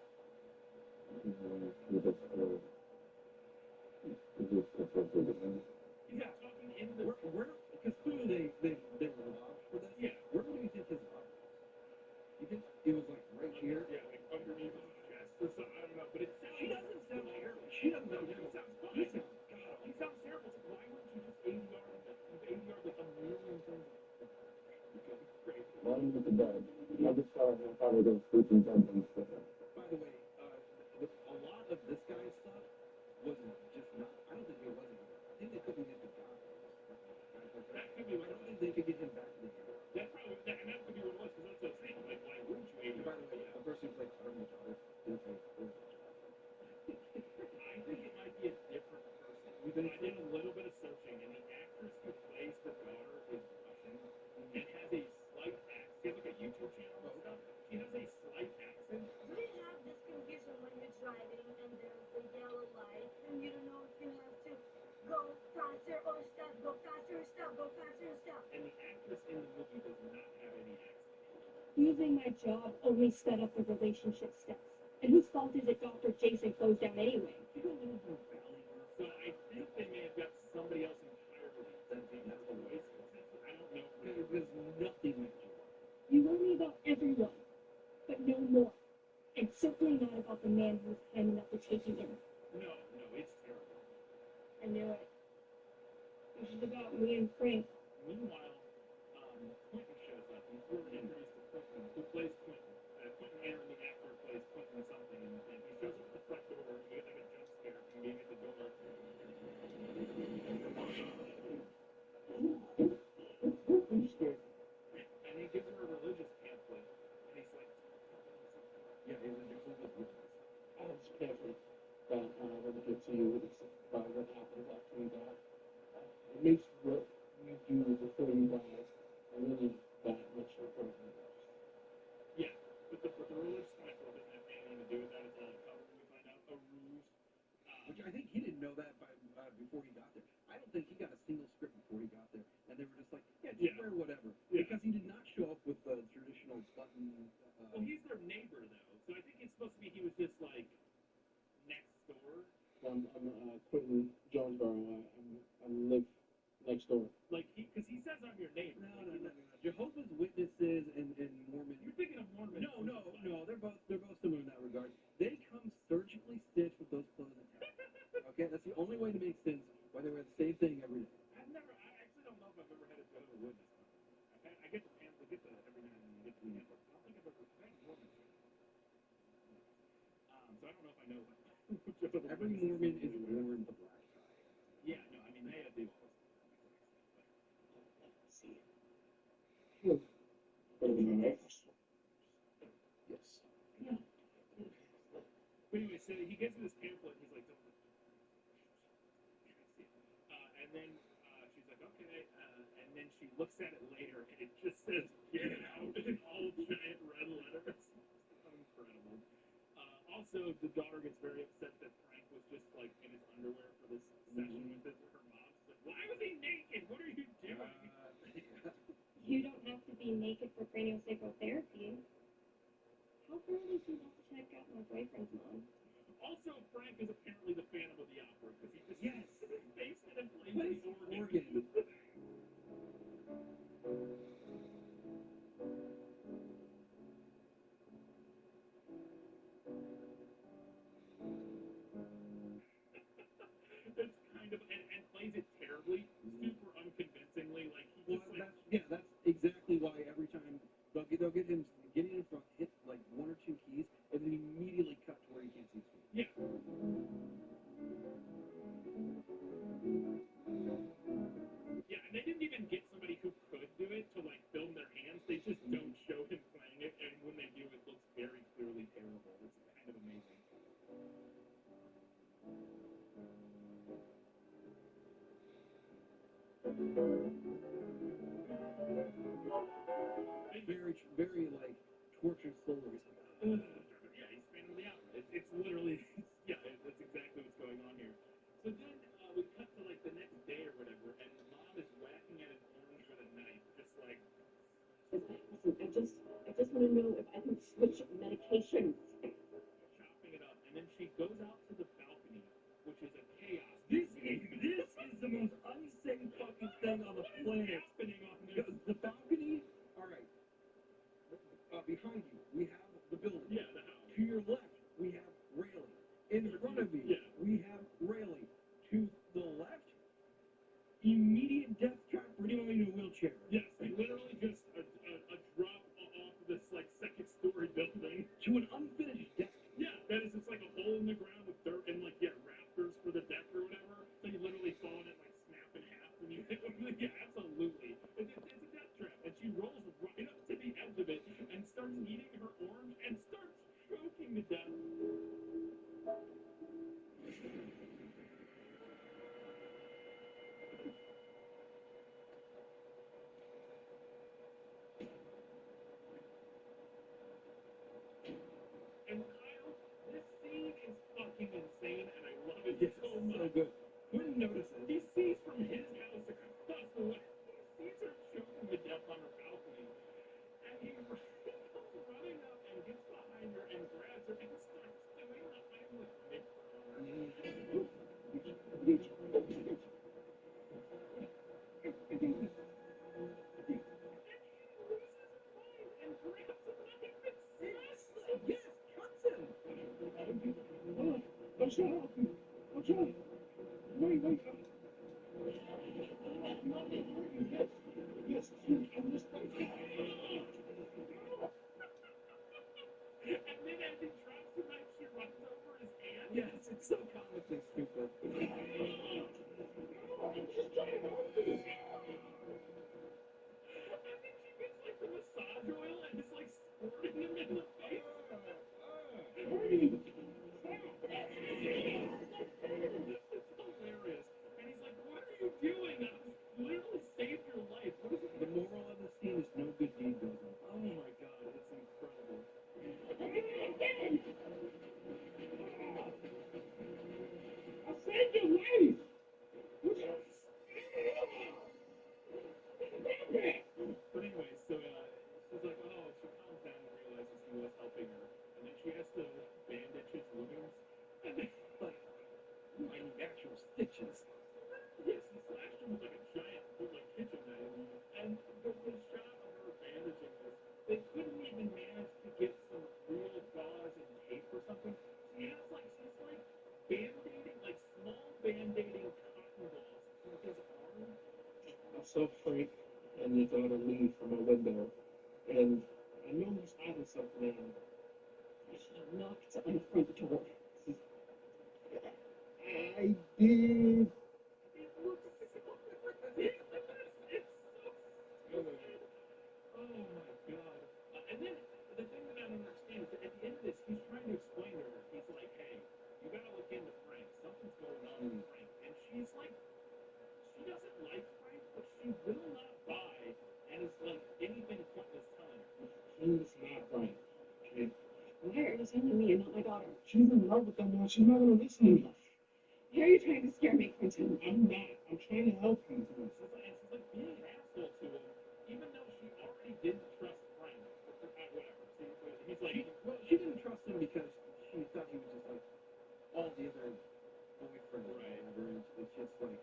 K: Yeah, talking in the.
O: Where? Because clearly they were lodged for this.
K: Yeah.
O: Where do you think his office? Let him with the bed. I'll just tell him he'll probably go sleep in bed instead.
U: By the way, a lot of this guy's stuff was just not. I don't think it was anymore. I think they couldn't get the guy.
K: That could be.
U: I don't think they could get him back to the game.
K: That's probably that, and that could be what it was because that's what I'm saying. Like, why wouldn't you?
U: And by the way, the person who played Carter Machado didn't play.
K: I think it might be a different person. I did a little bit of searching, and the actress who plays the daughter is Russian and has a slight accent. She has like a YouTube channel and stuff. She has a slight accent.
V: Do you have this condition when you're driving and there's a yellow light and you don't know if you have to go faster or stop, go faster or stop, go faster or stop?
K: And the actress in the movie does not have any accent.
T: Using my job only sped up the relationship steps. And whose fault is it Dr. Jason closed down anyway?
K: You go a little more valley. So I think they may have got somebody else entirely that did that voice. I don't know.
U: There's nothing like you.
T: You worry about everyone, but no more. And certainly not about the man who was kind enough to take you in.
K: No, it's terrible.
T: I knew it. This is about me and Frank.
K: Meanwhile, Quentin shows up. He's really introduced to Quentin, who plays Quentin. Quentin Aaron, the actor, plays Quentin something, and he shows up at the front door, and we get like a jump scare from being at the door.
U: I'm scared.
K: And he gives her a religious pamphlet, and he's like,
U: yeah, he's a religious. I have this pamphlet that I want to give to you. It's about what happens after you die. It makes what you do before you die really that much important.
K: yeah, but the religious pamphlet doesn't have anything to do with that. It's all a cover, we find out, a ruse.
U: Which I think he didn't know that before he got there. I don't think he got a single script before he got there, and they were just like, yeah, wear whatever, because he did not show up with the traditional button.
K: Well, he's their neighbor though, so I think it's supposed to be he was just like next door.
U: I'm Quentin Jonesboro. I live next door.
K: Like because he says I'm your neighbor.
U: No. Jehovah's Witnesses and Mormons.
K: You're thinking of Mormons.
U: No. They're both similar in that regard. They come surgically stitched with those clothes attached. Okay, that's the only way to make sense why they wear the same thing every day.
K: I actually don't know if I've ever had a Jehovah's Witness. I get the pamphlet, every now and then you get the pamphlet. I don't think I've ever had a Mormon. So I don't know if I know.
U: Every Mormon is worn the black tie.
K: Yeah, no, I mean they do all this.
U: See. Look. Yes.
K: Yeah. But anyway, so he gets this pamphlet, and he's like, don't look. And then she's like, okay. And then she looks at it later, and it just says, get out in all giant red letters. Incredible. Also, the daughter gets very upset that Frank was just like in his underwear for this session with her mom. She's like, why was he naked? What are you doing?
T: You don't have to be naked for craniosacral therapy. How far does he have to check out my boyfriend's mom?
K: Also, Frank is apparently the Phantom of the Opera because he just face it and plays the organ. It's kind of and plays it terribly, super unconvincingly. Like he just
U: that's exactly why every time they'll get him getting in front, hit like one or two keys, and then immediately cut to where he can't see his feet.
K: Yeah. Yeah, and they didn't even get somebody who could do it to like film their hands. They just don't show him playing it, and when they do, it looks very clearly terrible. It's kind of amazing.
U: Very like tortured soul.
K: Yeah, he's Phantom of the Opera. It's literally, that's exactly what's going on here. So then we cut to like the next day or whatever, and mom is whacking at his orange with a knife, just like.
T: Listen, I just want to know if I can switch medications.
K: Chopping it up, and then she goes out to the balcony, which is a chaos. This is the most unsafe fucking thing on the planet. Happening on this?
U: The balcony. All right. Behind you, we have the building.
K: Yeah, the house.
U: To your left, we have railing. In front of you, we have railing. To the left, immediate death trap for anyone in a wheelchair.
K: Yes, literally just a drop
N: to an unfinished deck. Yeah, that is just like a hole in the ground with dirt and like rafters for the deck or whatever. So you literally fall in it, like snap in half, and you yeah, absolutely. It's a death trap, and she rolls right up to the edge of it and starts eating her orange and starts choking to death. And Kyle, this scene is fucking insane, and I love it so much. So good. Quentin notices. He sees from his house across the way. He sees her choking to death on her balcony, and he comes running up and gets behind her and grabs her and starts doing the Heimlich maneuver on her. Yes, cuts him.
U: I'm sorry. I'm sorry. Wait. Yes. Yes. I'm just like.
N: And then as he drops the knife, she runs over his hand. Yes, it's so comically stupid. And then she gets like the massage oil and is like squirting him in the face. It's hilarious. And he's like, what are you doing? I literally saved your life. What is it? The moral of the scene is no good deed goes unpunished. Oh my god, it's incredible.
U: I saved your life.
N: But anyway, so she's like, oh, she calms down and realizes he was helping her, and then she has to bandage his wounds, and then, like, I need actual stitches. Yes, he slashed him with like a giant, like kitchen knife, and the shot of her bandaging this, they couldn't even manage to get some real gauze and tape or something. She's like band-aiding, like small band-aiding cotton balls to his arm.
U: I saw Frank and his daughter leave from my window, and I know he's hiding something out. I should have knocked on the front door. I did.
N: It looks so ridiculous. It's so stupid. Oh my god. And then the thing that I don't understand is that at the end of this, he's trying to explain to her. He's like, hey, you gotta look into Frank. Something's going on with Frank. And she's like, she doesn't like Frank, but she will not buy and is like anything Quentin is telling her.
U: He's not right. Okay?
J: Why are you telling me and not my daughter?
U: She's in love with that man. She's not gonna listen to me.
J: Why are you trying to scare me, Quentin?
U: I'm not. I'm trying to help you.
N: She's like being an asshole to him, even though she already didn't trust Frank. Whatever. See, he's like,
F: She didn't trust him because she thought he was just like all the other boyfriends or whatever. And it's just like,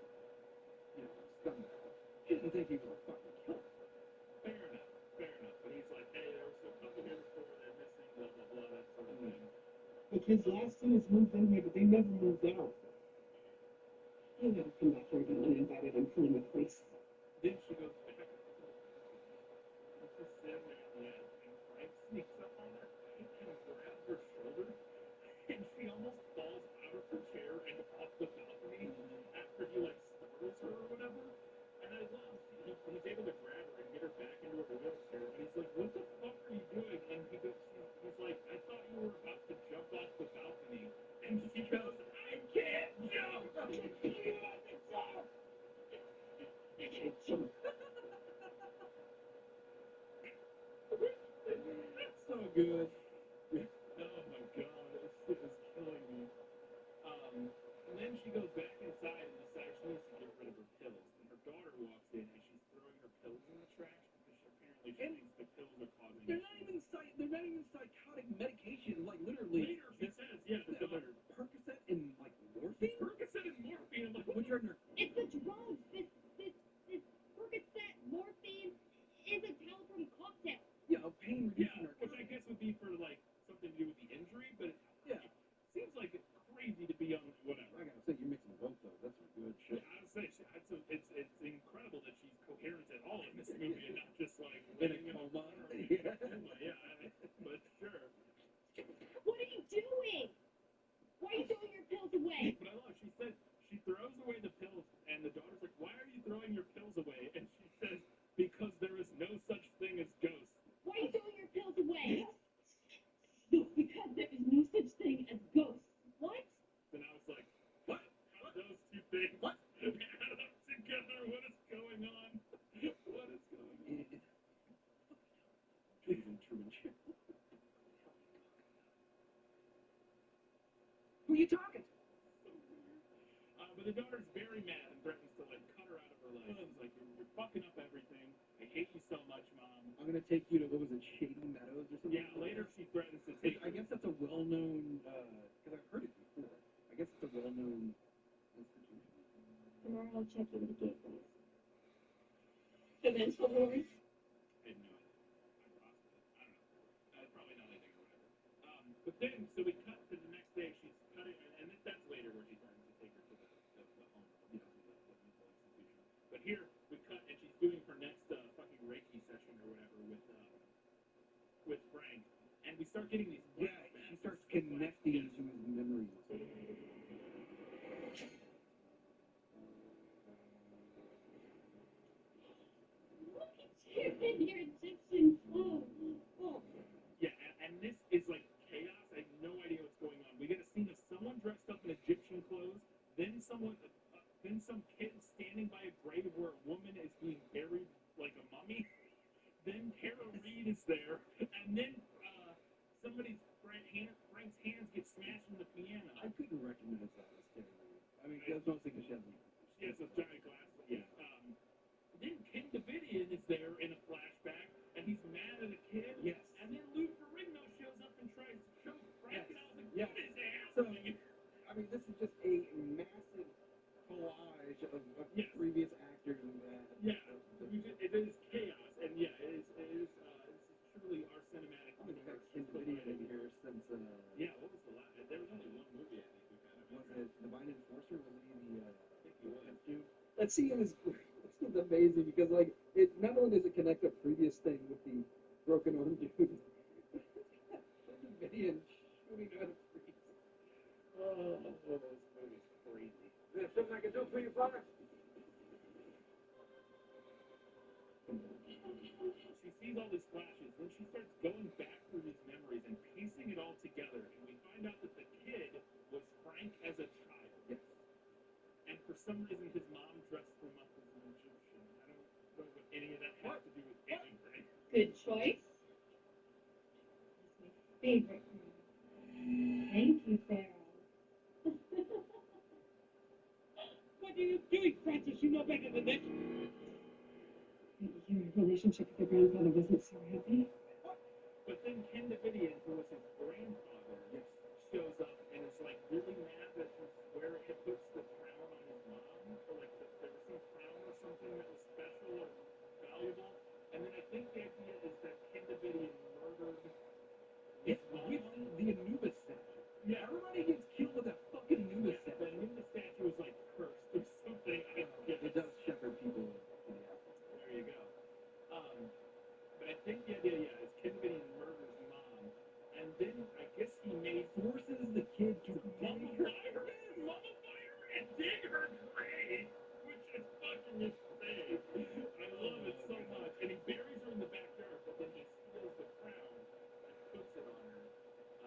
F: scumbag. She didn't think he was a fucking killer.
N: fair enough. But he's like, hey, there was a couple here before, they're missing, blah, blah, blah, that sort of thing.
U: Look, his last tenants moved in here, but they never moved out.
J: You'll never come back here again uninvited. I'm calling the police.
N: Then she goes back. She's just sitting there in the end, and Frank sneaks up on her and grabs her shoulder, and she almost falls out of her chair and off the balcony after he like startles her or whatever. And I love he's able to grab her and get her back into her wheelchair, and he's like, "What the fuck are you doing?" And he's like, "I thought you were about to jump off the balcony." And she goes, "I can't jump." So good. Oh my god, this shit is killing me. And then she goes back inside and decides she needs to get rid of her pills. And her daughter walks in and she's throwing her pills in the trash because she thinks the pills are causing.
F: They're not even psychotic medication. Like literally,
N: later she says, yeah, the daughter.
F: Percocet and like morphine.
N: Percocet and morphine. I'm like,
F: Which are ner-
T: It's the drugs. This Percocet morphine is a California cocktail.
F: pain
N: Yeah,
F: reducing
N: which I guess would be for like something to do with the injury, but
F: Yeah.
N: seems like it's crazy to be on whatever.
F: I gotta say, you're mixing both though. That's some good shit.
N: Yeah, I would say it's incredible that she's coherent at all in this movie and not just like
F: In a
N: laying
F: coma.
N: Yeah, but sure.
F: Truman Show. Who you talking to?
K: But the daughter's very mad and threatens to like cut her out of her life. She's like, you're fucking up everything. I hate you so much, Mom.
F: I'm gonna take you to, what was it, Shady Meadows or something?
K: Yeah, later she threatens to take
F: I guess that's a well-known, because I've heard it before. I guess it's a well-known institution.
T: Tomorrow I'll check you with the gateways. Eventful wars.
K: I had no idea. I don't know. Probably not anything or whatever. But then, so we cut to the next day. She's cutting, and that's later where she threatens to take her to the home, to the mental institution. But here we cut, and she's doing her next fucking Reiki session or whatever with Frank, and we start getting these.
F: Yeah, she starts connecting to his memories.
T: Look at you in your Egyptian clothes. Oh.
K: Yeah, and this is like chaos. I have no idea what's going on. We get a scene of someone dressed up in Egyptian clothes, then then some kid standing by a grave where a woman is being buried like a mummy. Then Tara Reid is there, and then Frank's hands get smashed in the piano.
F: I couldn't recognize that as Tara Reid. I mean, that's mostly because she has
K: those giant glasses. Yeah. Then Ken Davidian is there in a flashback, and he's mad at a kid.
F: Yes.
K: And then Lou Ferrigno shows up and tries to choke Frank, and I was like,
F: yes.
K: What is happening?
F: So, I mean, this is just a massive collage of previous actors and that.
K: Yeah, it is chaos, and yeah, it is truly our cinematic universe.
F: Ken Davidian in here since.
K: Yeah, what was the last? There was only one movie I think we've had.
F: Was it Divine Enforcer? Was he the?
K: I think he was
F: too. That scene is amazing because like it not only does it connect a previous thing with the broken arm dude, Davidian shooting out of trees.
K: Oh, this movie's crazy.
R: Is there something I can do for you, Father?
K: She sees all these flashes, then she starts going back through these memories and piecing it all together, and we find out that the kid was Frank as a child.
F: Yes.
K: And for some reason, his mom dressed him up as an Egyptian. I don't know what any of that has to do with anything.
T: Good choice. That's my favorite one. Thank you, Pharaoh.
F: What are you doing, Francis? You know better than this.
T: Your relationship with your grandfather wasn't so happy.
K: But then Ken Davidian, who was his grandfather, shows up and is like really mad that he puts the crown on his mom, or like there was some crown or something that was special or valuable. And then I think the idea is that Ken Davidian murdered his mom
F: with the Anubis statue.
K: Yeah,
F: everybody gets killed with that fucking Anubis statue.
K: The Anubis statue is like cursed or something.
F: It does shepherd people to the apple.
K: There you go. But I think the idea, is Ken Davidian murders mom, and then I guess he
F: forces the kid to
K: mummify her and dig her grave, which is fucking insane. I love it so much. And he buries her in the backyard, but then he steals the crown and puts it on her.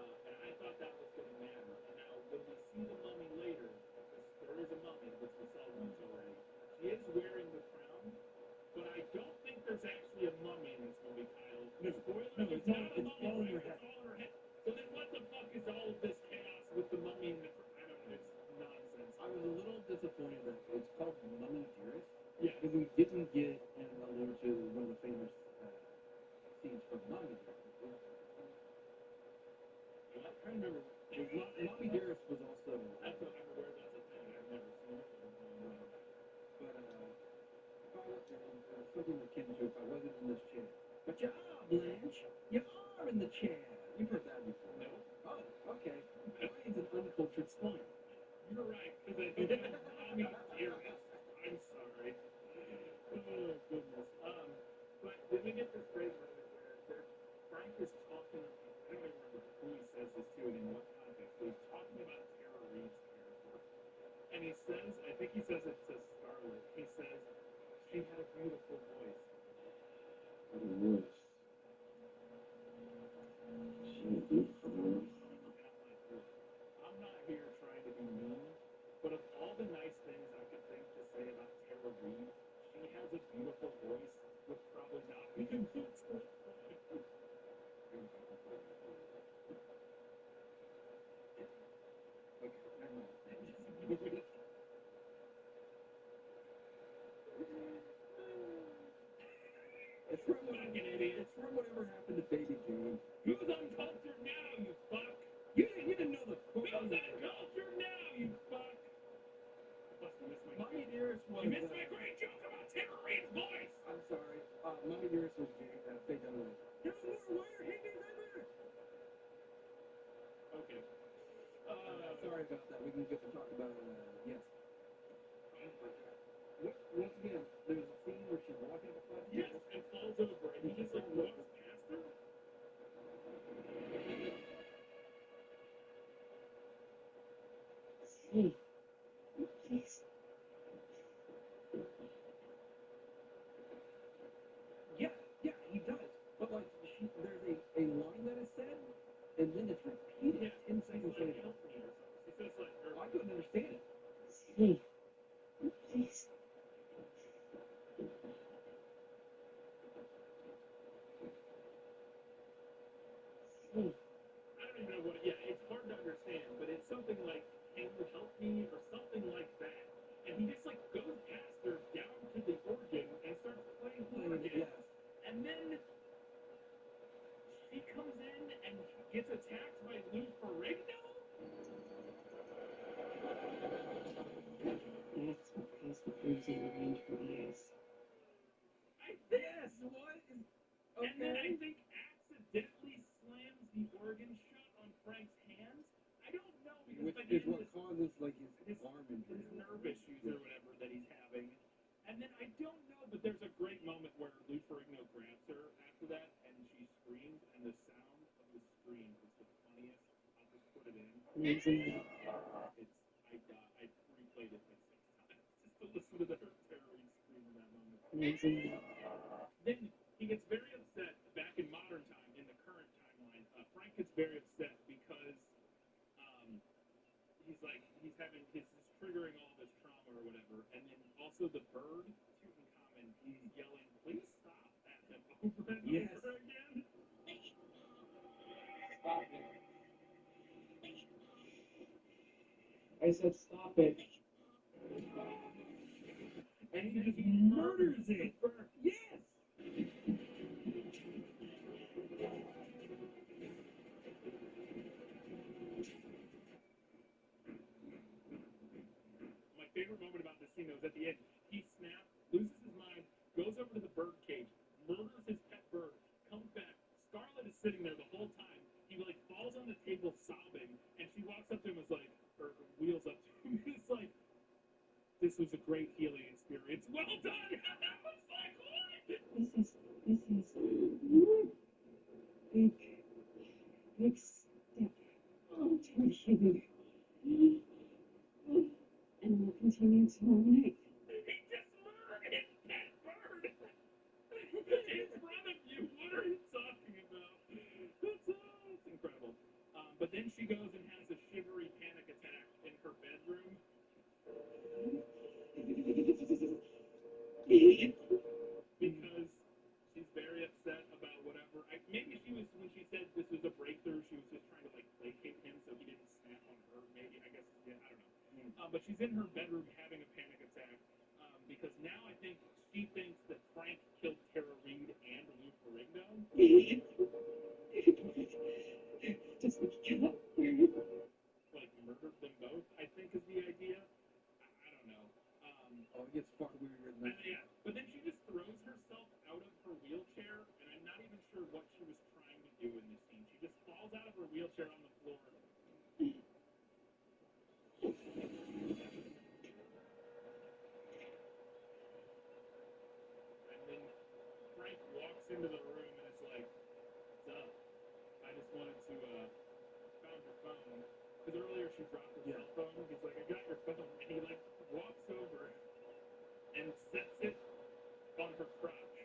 K: And I thought that was going to matter. And now when we see the mummy later, because there is a mummy, which we saw once already, she is wearing the crown. But I don't think there's actually a mummy in this movie, Kyle.
F: No,
K: spoiler,
F: it's
K: not a
F: all
K: mummy,
F: in her
K: right?
F: head.
K: It's all in her head. So then what the fuck is all of this chaos with the mummy and the I don't know, it's nonsense.
F: I was a little disappointed that it's called Mummy Dearest.
K: Yeah.
F: Because we didn't get an allude to one of the famous scenes from Mummy Dearest. I'm trying to remember. Mummy Dearest was also.
K: That's what I'm aware that's a thing. I've never seen it.
F: But if I was something akin to if I wasn't in this chair. But you are, Blanche. You are in the chair. You've heard that before.
K: No.
F: Oh, okay. Brian's an uncultured swine.
K: You're right, because I don't know Mommy Dearest. I'm sorry. Oh, goodness. But then we get this great moment where Frank is talking, I don't even remember who he says this to and in what context, but he's talking about Tara Reid's character. And he says, I think he says it to Scarlett, he says, she had a beautiful voice.
F: What a voice. She had a beautiful voice.
K: I'm not here trying to be mean, but of all the nice things I could think to say about Tara Reid, she has a beautiful voice would probably not be the most.
N: week.
A: It's from
N: Fucking idiot.
A: It's from whatever happened to Baby Jane.
N: Who's uncultured now, you fuck?
A: You didn't know the
N: Who's uncultured now, you fuck? Must have missed my
A: Mommy Dearest was.
N: You missed my great joke about Tara Reid's voice.
A: I'm sorry. Mommy Dearest was Faye Dunaway. No more wire hanging ever.
N: Okay.
A: Sorry about that. We can get to talk about yes. Once again, there's a scene where she's walking up a flight of
N: Yes,
A: stairs
N: and falls over, and he just like walks past her.
T: Hey, please.
A: Yeah, he does. But like, there's a line that is said, and then it's repeated 10 seconds later.
N: She says like,
A: I couldn't understand it.
T: Hey, please. Hey.
N: I don't even know what. Yeah, it's hard to understand, but it's something like, "Can you help me?" or something like that. And he just like goes past her down to the organ and starts playing the organ.
A: Yes.
N: And then she comes in and gets attacked by Lou Ferrigno.
T: That's what caused the bruising around her eyes.
N: Yes, what? Okay. And then I think accidentally slams the organ shut on Frank's hands. I don't know because
A: Which is what causes like his arm injury.
N: His nerve issues or whatever that he's having. And then I don't know, but there's a great moment where Lou Ferrigno grabs her after that and she screams, and the sound of the scream is the funniest. I'll just put it in.
T: Amazing.
N: I replayed it like 6 times just to listen to her terror scream in that moment.
T: Amazing.
N: Then he gets very upset back in modern time, in the current timeline. Frank gets very upset because he's having he's triggering all this trauma or whatever, and then also the bird, Tutankhamun, he's yelling, "Please stop!" at him over and over again.
U: Stop it. I said stop it.
N: And he just murders it. Yes. My favorite moment about this scene though is at the end. He snaps, loses his mind, goes over to the bird cage, murders his pet bird, comes back. Scarlett is sitting there the whole time. He like falls on the table sobbing, and she walks up to him and is like, or wheels up to him and is like, "This was a great healing experience. Well done." I was like, what?
T: This is big step toward healing. And we'll continue tomorrow night.
N: He just murdered his pet bird in front of you. What are you talking about? That's incredible. But then she goes and has a shivery panic attack in her bedroom. Because she's very upset about whatever. Maybe she was, when she said this was a breakthrough, she was just trying to like placate him so he didn't snap on her. Maybe, I guess, yeah, I don't know. But she's in her bedroom having a panic attack because now I think she thinks that Frank killed Tara Reid and Lou Ferrigno.
T: Just kill up.
N: Like murdered them both, I think is the idea. I don't know.
A: It gets far weirder than that.
N: Yeah, but then she just throws herself out of her wheelchair, and I'm not even sure what she was trying to do in this scene. She just falls out of her wheelchair on the floor. And then Frank walks into the room and it's like, "What's up? I just wanted to found your phone." Because earlier she dropped her cell phone. He's like, "I got your phone," and he like walks over and sets it on her crotch,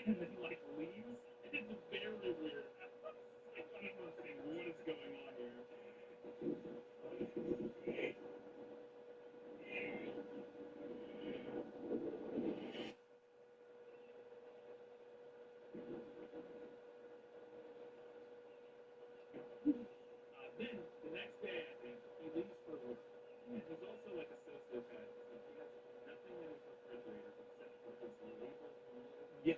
N: and then like leaves. It's very weird. I don't understand what is going on here. Then the next day, I think he leaves for work, and he's also like a
A: Yes.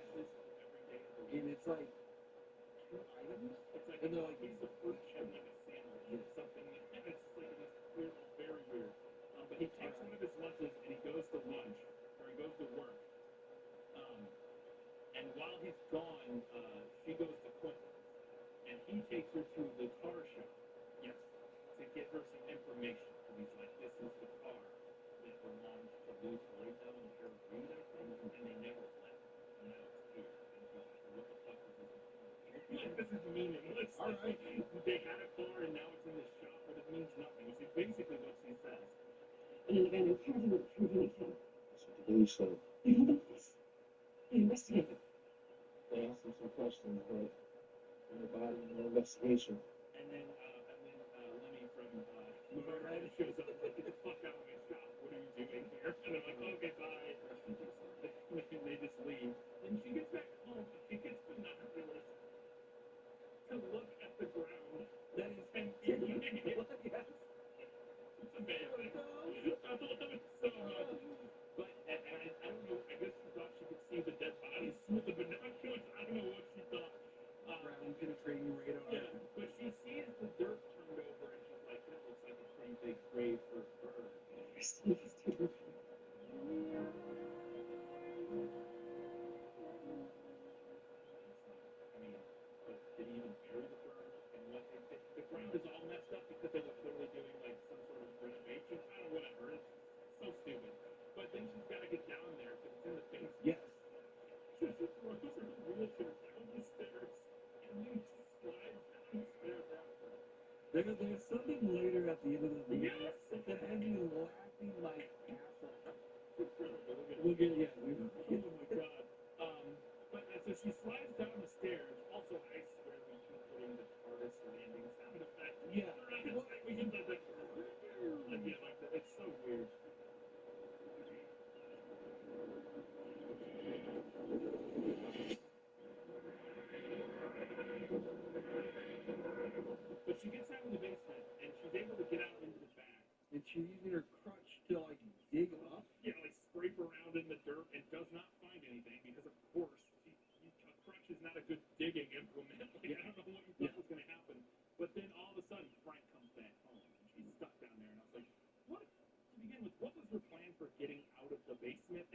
A: And it's like 2 items.
H: It's like,
A: and they're like,
H: he's the fruit and like a sandwich or something. And it's just like this weird, very weird. But he takes one of his lunches and he goes to lunch, or he goes to work. And while he's gone, she goes to Quentin's, and he takes her to the car shop. Yes. To get her some information. And he's like, this is the car that belongs to Lou Ferrigno and Harold Reed, I think, and they never left. And now it's here. And he's like, what the fuck does this mean? Like, this is meaningless. All right. They had a car and now it's in this shop, but it means nothing. It's basically what she says.
T: And an abandoned car didn't prove anything.
U: I believe so.
T: They held up this. They investigated.
U: They asked him some questions, but in the body, no investigation.
H: And then Lemmy from Motorhead shows up like, get the fuck out of my shop. What are you doing here? And they're like, okay, bye. And they just leave. Then she gets back home and she gets binoculars to look at the ground that is empty. Yes. It's amazing. I love it so much. But, and I don't know, I guess she thought she could see the dead bodies with the binoculars. I don't know what she thought.
A: Ground penetrating radar.
H: Yeah, but she sees the dirt turned over and she's like, that looks like a pretty big grave for a bird. I mean, but did he even bury the bird? And what the ground is all messed up because they were clearly doing like some sort of renovation. I don't know, whatever. It's so stupid. But then she's got to get down there because it's in the basement.
A: Yes.
H: So she throws her wheelchair down the stairs and then slides down the stairs after.
A: There's something later at the end of the movie
H: Yes!
A: that has me laughing my ass off.
H: We'll get yeah. Oh my god. But so she slides down the stairs. Also, I swear we keep putting the hardest landing sound effect.
A: Yeah.
H: We get like yeah, like that. It's so weird. But she gets down in the basement and she's able to get out into the back.
A: And she's using her crutch to like dig up.
H: Yeah, like scrape around in the dirt and does not find anything because of course a crutch is not a good digging implement. Like I don't know what you thought was gonna happen. But then all of a sudden Frank comes back home and she's stuck down there and I was like, what to begin with, what was her plan for getting out of the basement?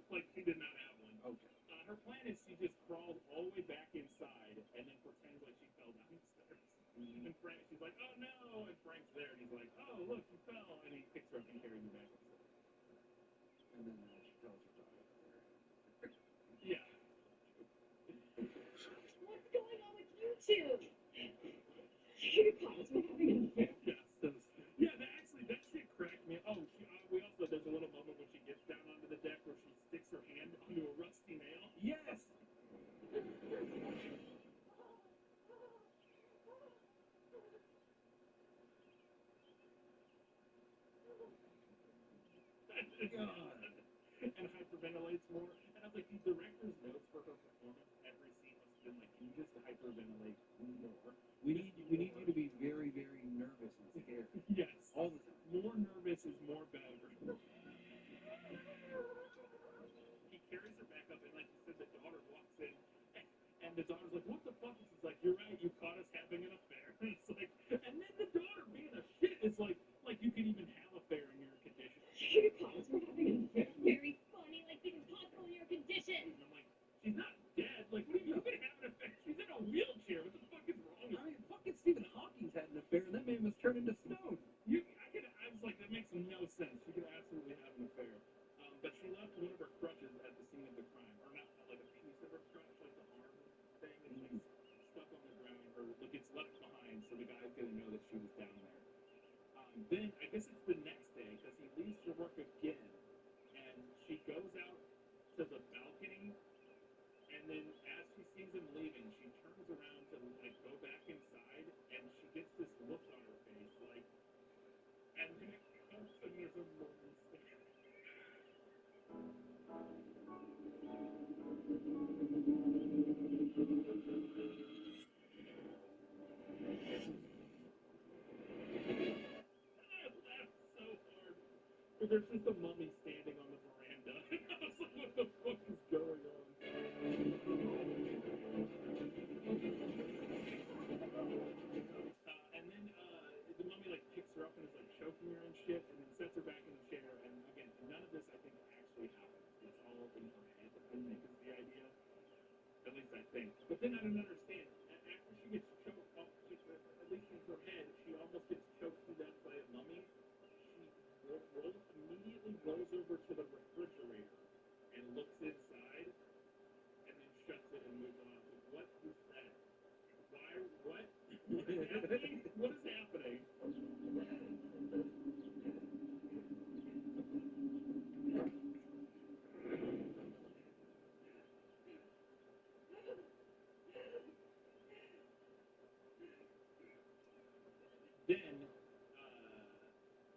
H: Like she did not have one.
A: Okay.
H: Her plan is she just crawls all the way back inside and then pretends like she fell down the stairs. And Frank, she's like, oh no, and Frank's there and he's like, oh look, you fell, and he picks her up and carries her back upstairs.
A: And then she tells her daughter.
H: Yeah.
T: What's going on with you two? You guys were having an affair.
H: Yes. Yeah, that shit cracked me. Oh, we also, there's a little moment when she gets down onto the deck where she sticks her hand onto a rusty nail.
A: Yes.
H: God. And hyperventilates more. And I was like, the director's notes for her performance, every scene must have been like, can you just hyperventilate more?
A: We need you to be very, very nervous and scared.
H: Yes.
A: All the time.
H: More nervous is more better. He carries her back up, and like you said, the daughter walks in, and the daughter's like, what the fuck? And she's like, you're right, you caught us having an affair. And it's like, and then the daughter being a shit is like you can even have an affair in your condition.
T: You guys were having an affair. Very funny, like it's possible in your condition.
H: And I'm like, she's not dead. Like, what do you mean you can have an affair? She's in a wheelchair. What the fuck is wrong with her?
A: I mean, fucking Stephen Hawking's had an affair, and that man was turned into stone.
H: I was like, that makes no sense. She could absolutely have an affair. But she left one of her crutches at the scene of the crime. Or not, like a piece of her crutch, like the arm thing is like stuck on the ground, or like it's left behind, so the guy's gonna know that she was down there. Then, I guess it's the next day, because he leaves for work again, and she goes out to the balcony, and then as she sees him leaving, she turns around to like go back inside, and she gets this look on her face, like, and then it cuts, and there's a woman standing. I laughed so hard. But there's just a mummy standing on the veranda. And I was like, what the fuck is going
N: Right. But then I don't understand. After she gets choked up, at least in her head, she almost gets choked to death by a mummy. She immediately rolls over to the refrigerator and looks inside and then shuts it and moves on. What is that? Why? What? What is happening? What is happening? Then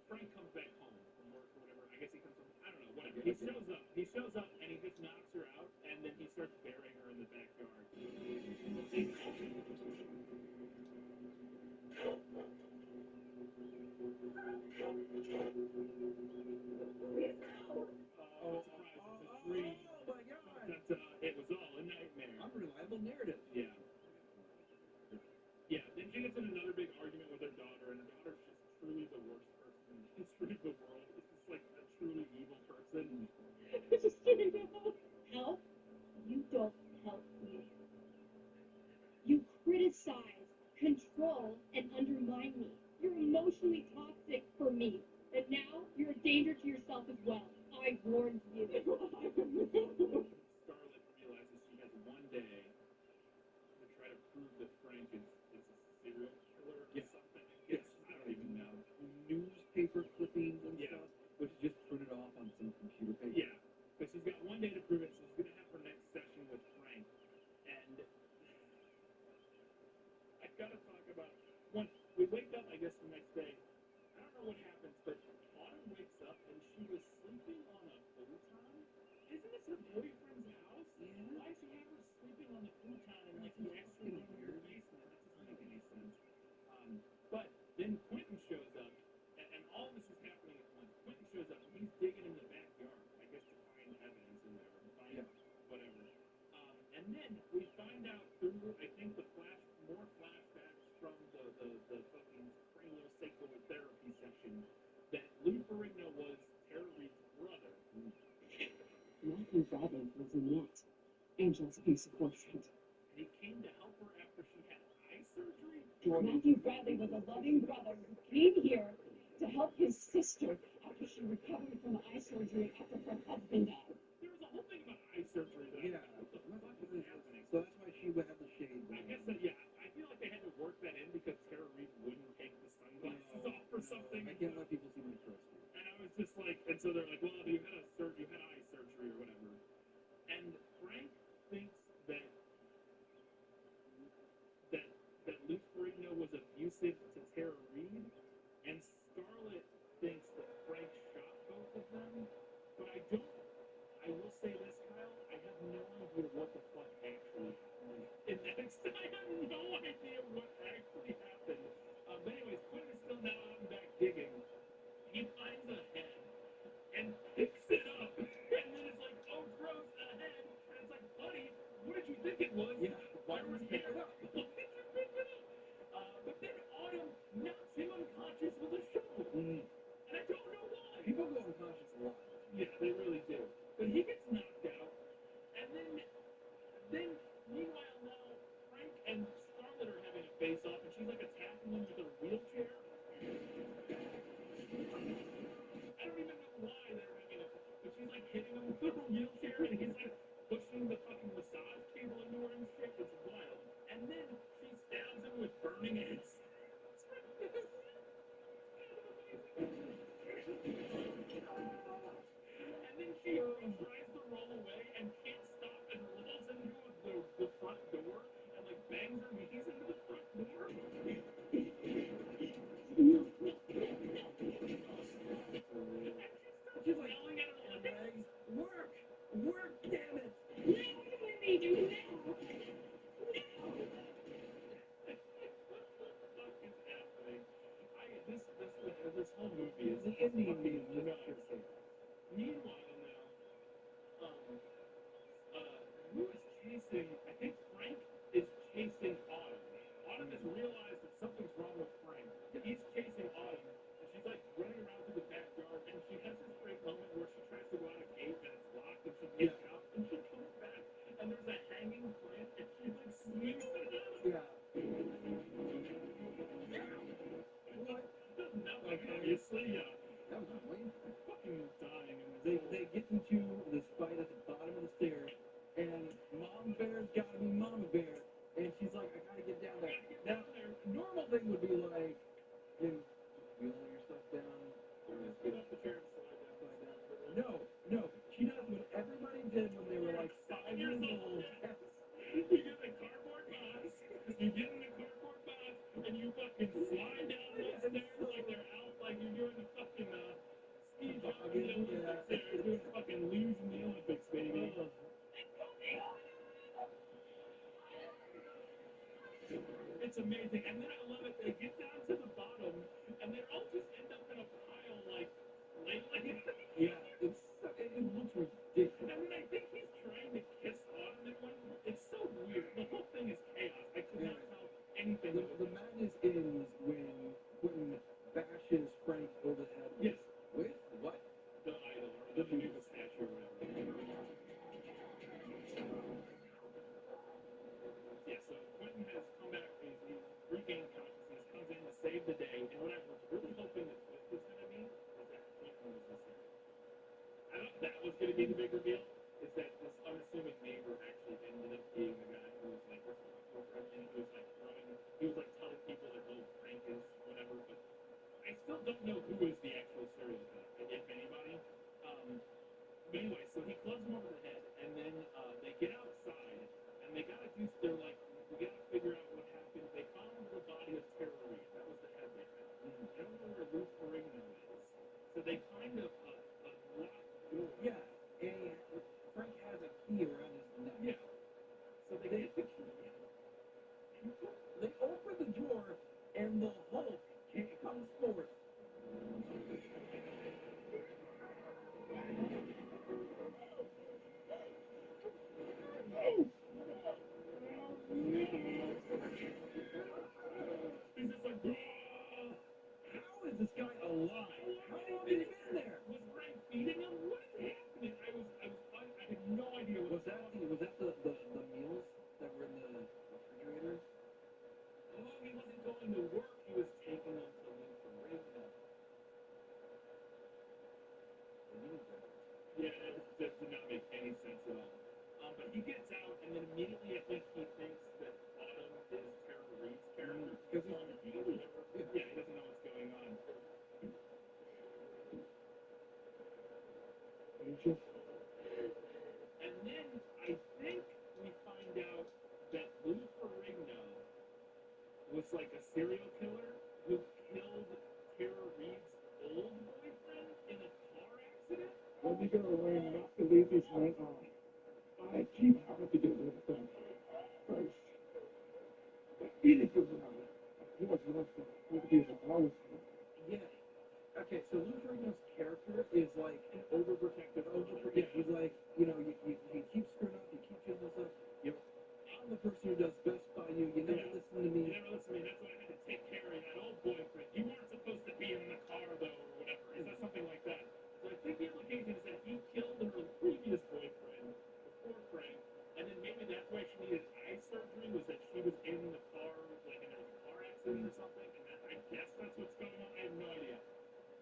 N: Frank comes back home from work or whatever. I guess he comes home. I don't know. Whatever. He shows up. He shows up and he just knocks her out, and then he starts burying her in the backyard. Oh, surprise! It's a dream.
R: Oh my God!
N: It was all a nightmare.
R: Unreliable narrative.
N: Yeah. Yeah. Then she gets in another big argument with her daughter, and her daughter's just truly the worst person in the history of the world. It's just like a truly evil person.
T: Just kidding. Help? You don't help me. You criticize, control, and undermine me. You're emotionally toxic for me. And now you're a danger to yourself as well. I warned you.
N: Scarlett realizes she has one day to try to prove that Frank is a serial killer or something. I guess. I don't even know.
H: Newspaper clippings and
N: Yeah.
H: stuff, which is just printed off on some computer paper.
N: Yeah. But she's got one day to prove it, so she's gonna have her next session with Frank. And I gotta talk about when we wake up. I guess the next day. I don't know what happens, but Autumn wakes up and she was sleeping on a futon. Isn't this her boyfriend's house? Yeah. Why does she have her sleeping on the futon in like the extra room in the basement? That doesn't make any sense. But then Quentin shows up, and all of this is happening at once. Quentin shows up and he's digging in the backyard, I guess to find evidence or whatever, to find whatever. And then we find out through, I think, more flashbacks from the fucking craniosacral therapy session that Lou Ferrigno was Tara Reid's brother.
J: Matthew Bradley was in it. Angel's abusive boyfriend.
N: He came to help her after she had eye surgery.
J: Matthew Bradley was a loving brother who came here to help his sister after she recovered from the eye surgery after her husband died.
N: There was a whole thing about eye surgery that what the fuck is happening?
H: So that's why she would have the shades.
N: I guess that, yeah, I feel like they had to work that in because Tara Reid wouldn't take the sunglasses off or something.
H: I can't let people see my crusty.
N: And I was just like, and so they're like, well, you had eye surgery or whatever. And Frank thinks that Lou Ferrigno was abusive to Tara Reid, and Scarlett thinks that Frank shot both of them. But I will say this, Kyle, I have no idea what the fuck actually happened. And that's, I have no idea what actually happened. But anyways, Quentin is still now out and back digging. He finds a head and picks it up. And then it's like, oh, gross, a head. And it's like, buddy, what did you think it was?
H: Yeah, why would you pick it up?
N: Why did you pick it up? But then Autumn knocks him unconscious with a shovel. And I don't know why.
H: People go unconscious a lot.
N: Yeah, they really do. But he gets knocked out. And then meanwhile now, Frank and Scarlett are having a face-off, and she's like attacking him with her wheelchair. I don't even know why they're having it, but she's like hitting him with her wheelchair, and he's like pushing the fucking massage table into her and shit. It's wild. And then she stabs him with burning ants. And then she tries to roll away and can't stop and rolls into the front door and like bangs her knees into the front door. She's like yelling at her legs.
H: Work! Work, damn it!
T: Now what do we do now?
N: What the fuck is happening? This whole movie is
H: The ending
N: fucking
H: is
N: nuts.
H: just pure chaos.
N: Meanwhile now, who is chasing? I think Frank is chasing Autumn. Autumn has realized that something's wrong with Frank. He's chasing Autumn, and she's like running around through the backyard, and she has this great moment where she tries to go out a gate and it's locked, and she gets out, and she comes back, and there's a hanging plant, and she like
K: You get in the cardboard box and you fucking slide down those stairs like they're out, like you're doing a fucking ski jump in the Olympics. There, you're doing fucking luge in the Olympics, baby. It's amazing, and then I love it. They get down to the bottom, and they all just end up in a pile, like lately.
A: Yeah, it looks ridiculous.
K: And then I think he's trying to kiss Autumn in one. It's so weird. The whole thing is chaos. I could not tell anything.
A: The madness ends when Quentin bashes Frank over the head.
K: Yes.
A: With what?
K: The idol or the Nuka statue or whatever. Yeah, so Quentin has come back. He's regained consciousness, comes in to save the day. And what I was really hoping the twist was going to be is that Quentin was the serial. I thought that was going to be the big reveal. Is that this unassuming neighbor actually ended up being the guy who was like responsible for everything? He was like telling people that Frank is whatever. But I still don't know who is the actual serial killer, if anybody. But anyway, so he clubs him over the head, and then they get outside, and they gotta do. They're like, we gotta figure out what happened. They found the body of Tara Reid. That was the head they found. They don't know where Lou Ferrigno is, so they find a locked door.
A: Yeah, and Frank has a key around his neck.
K: Yeah. So they get the key.
A: They open the door, and the Hulk comes forth.
K: He's just like,
A: how is this guy alive? How long has he been there?
K: Was Frank feeding him? What is happening? I had no idea what
A: was that. The meals that were in the refrigerator?
K: Oh, he wasn't going to work. He was taking them to Lou Ferrigno. Yeah, that did not make any sense at all. But he gets out, and then immediately I think he thinks that Autumn is Tara Reid's character. Because he doesn't know what's going on. And then I think we find out that Lou Ferrigno was like a serial killer who killed Tara Reid's old boyfriend in a car accident.
U: When you go away not to leave this man on, I keep having to get rid of them first. Eating good enough. He was left to be as a always.
A: Yeah. Okay, so Lou Ferrigno's character is like an overprotective. Yeah, he's like, he keeps screwing up, he keeps doing this stuff. I'm the person who does best by you. You never listen to me.
K: You never listen to me. That's why I had to take care of that old boyfriend. You weren't supposed to be in the car though, or whatever. Is that something like that? So I think the implication is that he killed her previous boyfriend before Frank, and then maybe that's why she needed eye surgery. Was that she was in the car, like, and there was a car accident or something? And that, I guess that's what's going on. I have no idea.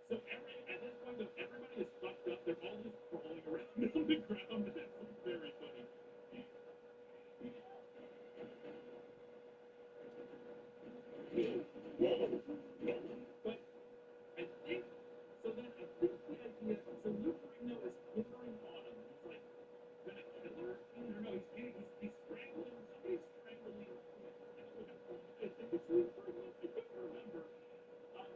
K: So at this point, though, everybody is fucked up. They're all just crawling around on the ground. It's very funny. But I think so. Then I think the idea. So Lou Ferrigno is cornering Autumn. He's like gonna kill her. Or no, he's strangling. Somebody's strangling. I think it's Lou Ferrigno. I couldn't remember.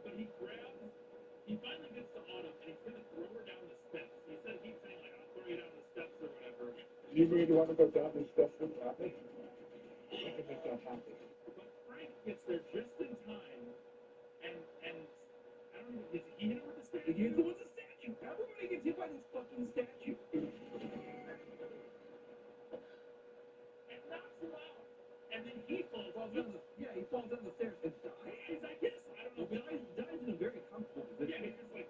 K: But he finally gets to Autumn, and he's gonna throw her down the steps. He keeps saying like, "I'll throw you down the steps" or whatever.
U: You really want to go down these steps and tap me? I can make that happen.
K: But Frank gets there just in time, and I don't know, does he hit him with the statue?
A: He hits him with the statue. Everybody gets hit by this fucking statue.
K: And knocks him out. And then he falls down
A: the stairs and dies.
K: I guess. I don't know.
A: He dies in a very comfortable position.
K: Yeah, he's just like.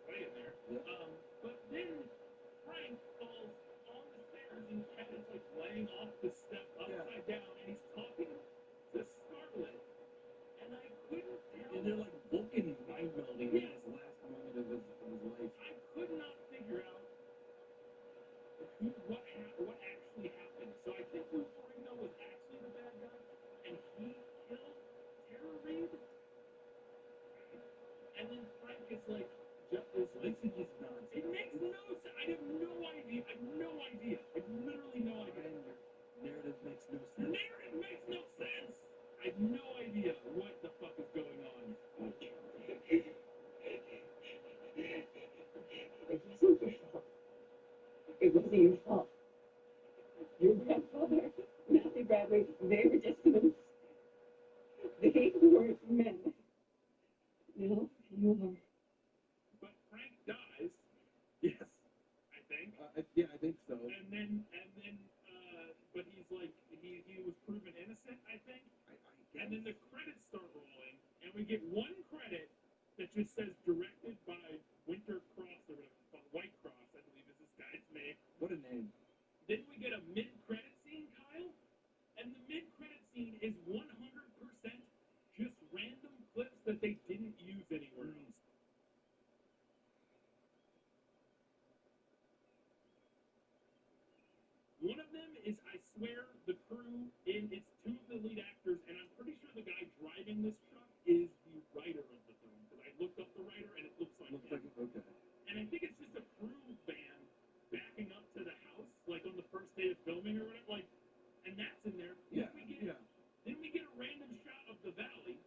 K: Laying there.
A: Yeah.
K: But then Frank falls on the stairs, and Cat is like laying off the step upside down, and he's talking to Scarlet. And I couldn't tell.
A: And they're like Vulcan mind melding in his last moment of his life.
K: I could not figure out what actually happened. So I think Lou Ferrigno was actually the bad guy, and he killed Tara Reid. And then Frank is like,
A: This is just nonsense.
K: it makes no sense. I have
F: It wasn't your fault. Your grandfather, Matthew Bradley, they were dissidents. They were men. No, you are.
K: But Frank dies. Yes. I think.
E: Yeah, I think so.
K: But he's like, he was proven innocent, I think. And then the credits start rolling, and we get one credit that just says directed by Winter Cross or whatever, White Cross, I believe is this guy's name.
E: What a name.
K: Then we get a mid-credit scene, Kyle, and the mid-credit scene is 100% just random clips that they didn't use anywhere else. One of them is, I swear, the crew it's two of the lead actors, and I'm pretty sure the guy driving this truck is the writer of the film, because I looked up the writer, and it looks like him.
E: Okay.
K: And I think it's just a crew van backing up to the house, like on the first day of filming or whatever, and that's in there.
E: Yeah,
K: Then we get a random shot of the valley.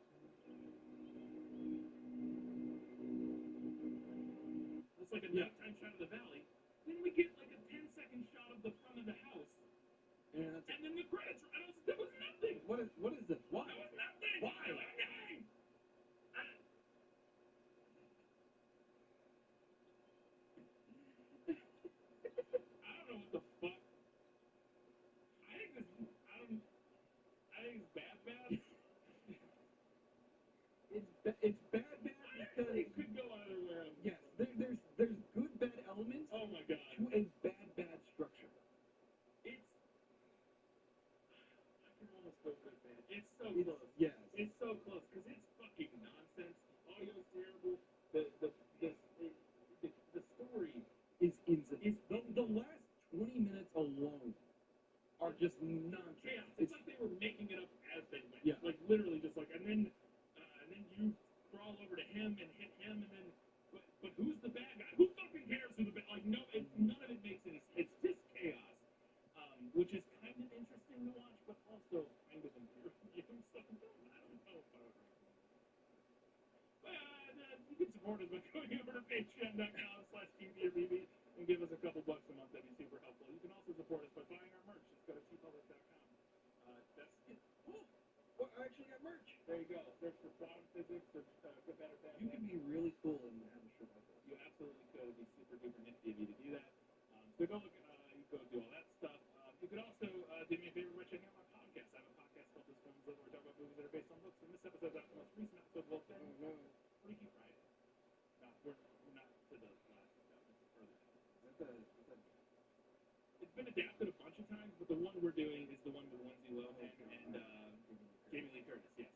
K: It's like a nighttime shot of the valley. Then we get like a 10-second shot of the front of the house. And then the credits. There was nothing.
E: What is this? Why?
K: There was nothing.
E: Why?
K: There was nothing. I don't know what the fuck. I think it's bad.
E: It's bad because
K: It could go either way.
E: yes, there's good bad elements.
K: Oh my god.
E: To a bad structure.
K: I can almost go good, man. It's so close.
E: Yes.
K: It's so close because it's fucking nonsense. The audio's terrible. The story
E: is insane. The last 20 minutes alone are just nonsense.
K: Chaos. It's like they were making it up as they went.
E: Yeah.
K: Like literally just like and then you crawl over to him and hit him and then but who's the bad guy? Who fucking cares who the bad? Like no, none of it makes any. It's just chaos, which is kind of interesting to watch, but also kind of infuriating. So I don't know if I would recommend. You can support us by going over to patreon.com/tvRBB and give us a couple bucks a month. That'd be super helpful. You can also support us by buying our merch. Just go to tpublic.com. That's it.
E: Oh, well, I actually got merch.
K: There you go. Search for Quantum Physics or Good, Better, Bad.
E: You can be really cool and have a shirt like that.
K: You absolutely could. It'd be super duper nifty of you to do that. So go look. You go do all that stuff. You could also do me a favor by checking out my podcast. I have a podcast called This Film's Lit, where I talk about movies that are based on books. And this episode's out the most recent episode will have been Freaky Friday. No, we're not to the last episode. It's been adapted a bunch of times, but the one we're doing is the one with Lindsay Lohan and Jamie Lee Curtis. Yes.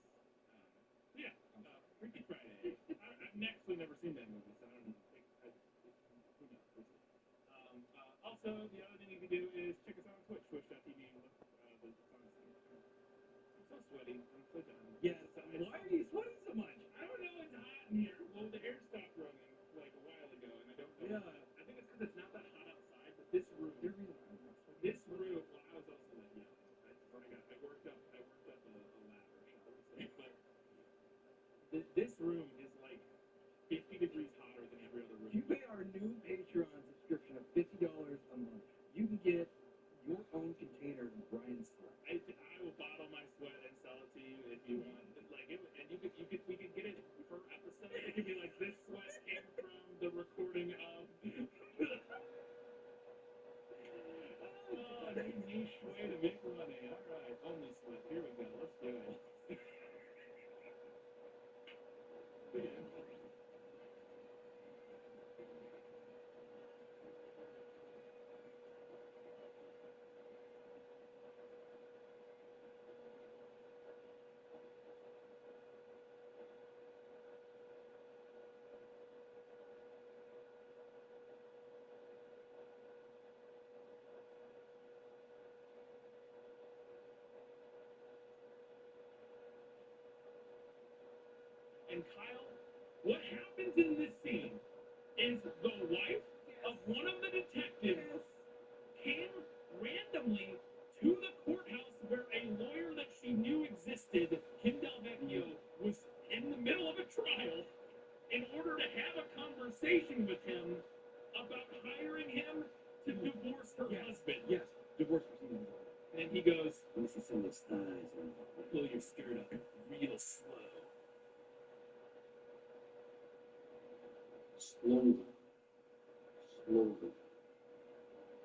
K: Freaky Friday. I've actually never seen that movie, so I don't think. Who knows? Also, the other thing you can do is check us out on Twitch, twitch.tv. I'm so sweaty. I'm so done.
E: Yes. Why are you sweating so much?
K: I don't know. It's hot in here. Well, the air stopped running like a while ago, and I don't know.
E: Yeah.
K: I think it's because it's not that hot outside, but this room. Well, I was also like, yeah. I worked up a ladder, shall we say, but this room is like 50 degrees hotter than every other room.
E: If you pay our new Patreon subscription of $50 a month, you can get your own container of Brian's sweat.
K: I will bottle my sweat and sell it to you if you want. We could get it per episode. It could be like this sweat came from the recording of. Oh, niche way to make money. All right, only sweat. Here we go. Let's do it. And Kyle, what happens in this scene is the wife of one of the detectives came randomly to the courthouse where a lawyer that she knew existed, Kim Delvecchio, was in the middle of a trial in order to have a conversation with him about hiring him to divorce
A: he goes, let me see some of those thighs, and pull your skirt up real slow.
H: Slowly. Slowly.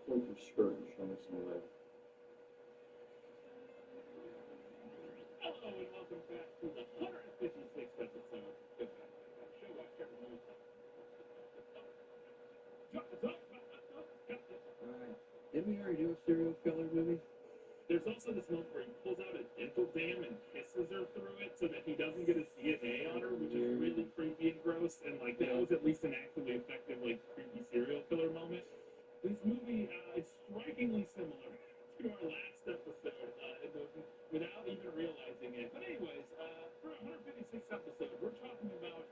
H: Pull your skirt and show me some leg.
A: Hello and welcome back to the 156th episode of Good Bad Show Watch Every News.
H: Didn't we already do a serial killer movie?
A: There's also this moment where he pulls out a dental dam and kisses her through it so that he doesn't get his DNA on her, which is really creepy and gross. And like that was at least an actually effective, like creepy serial killer moment. This movie is strikingly similar to our last episode, without even realizing it. But anyways, for our 156th episode, we're talking about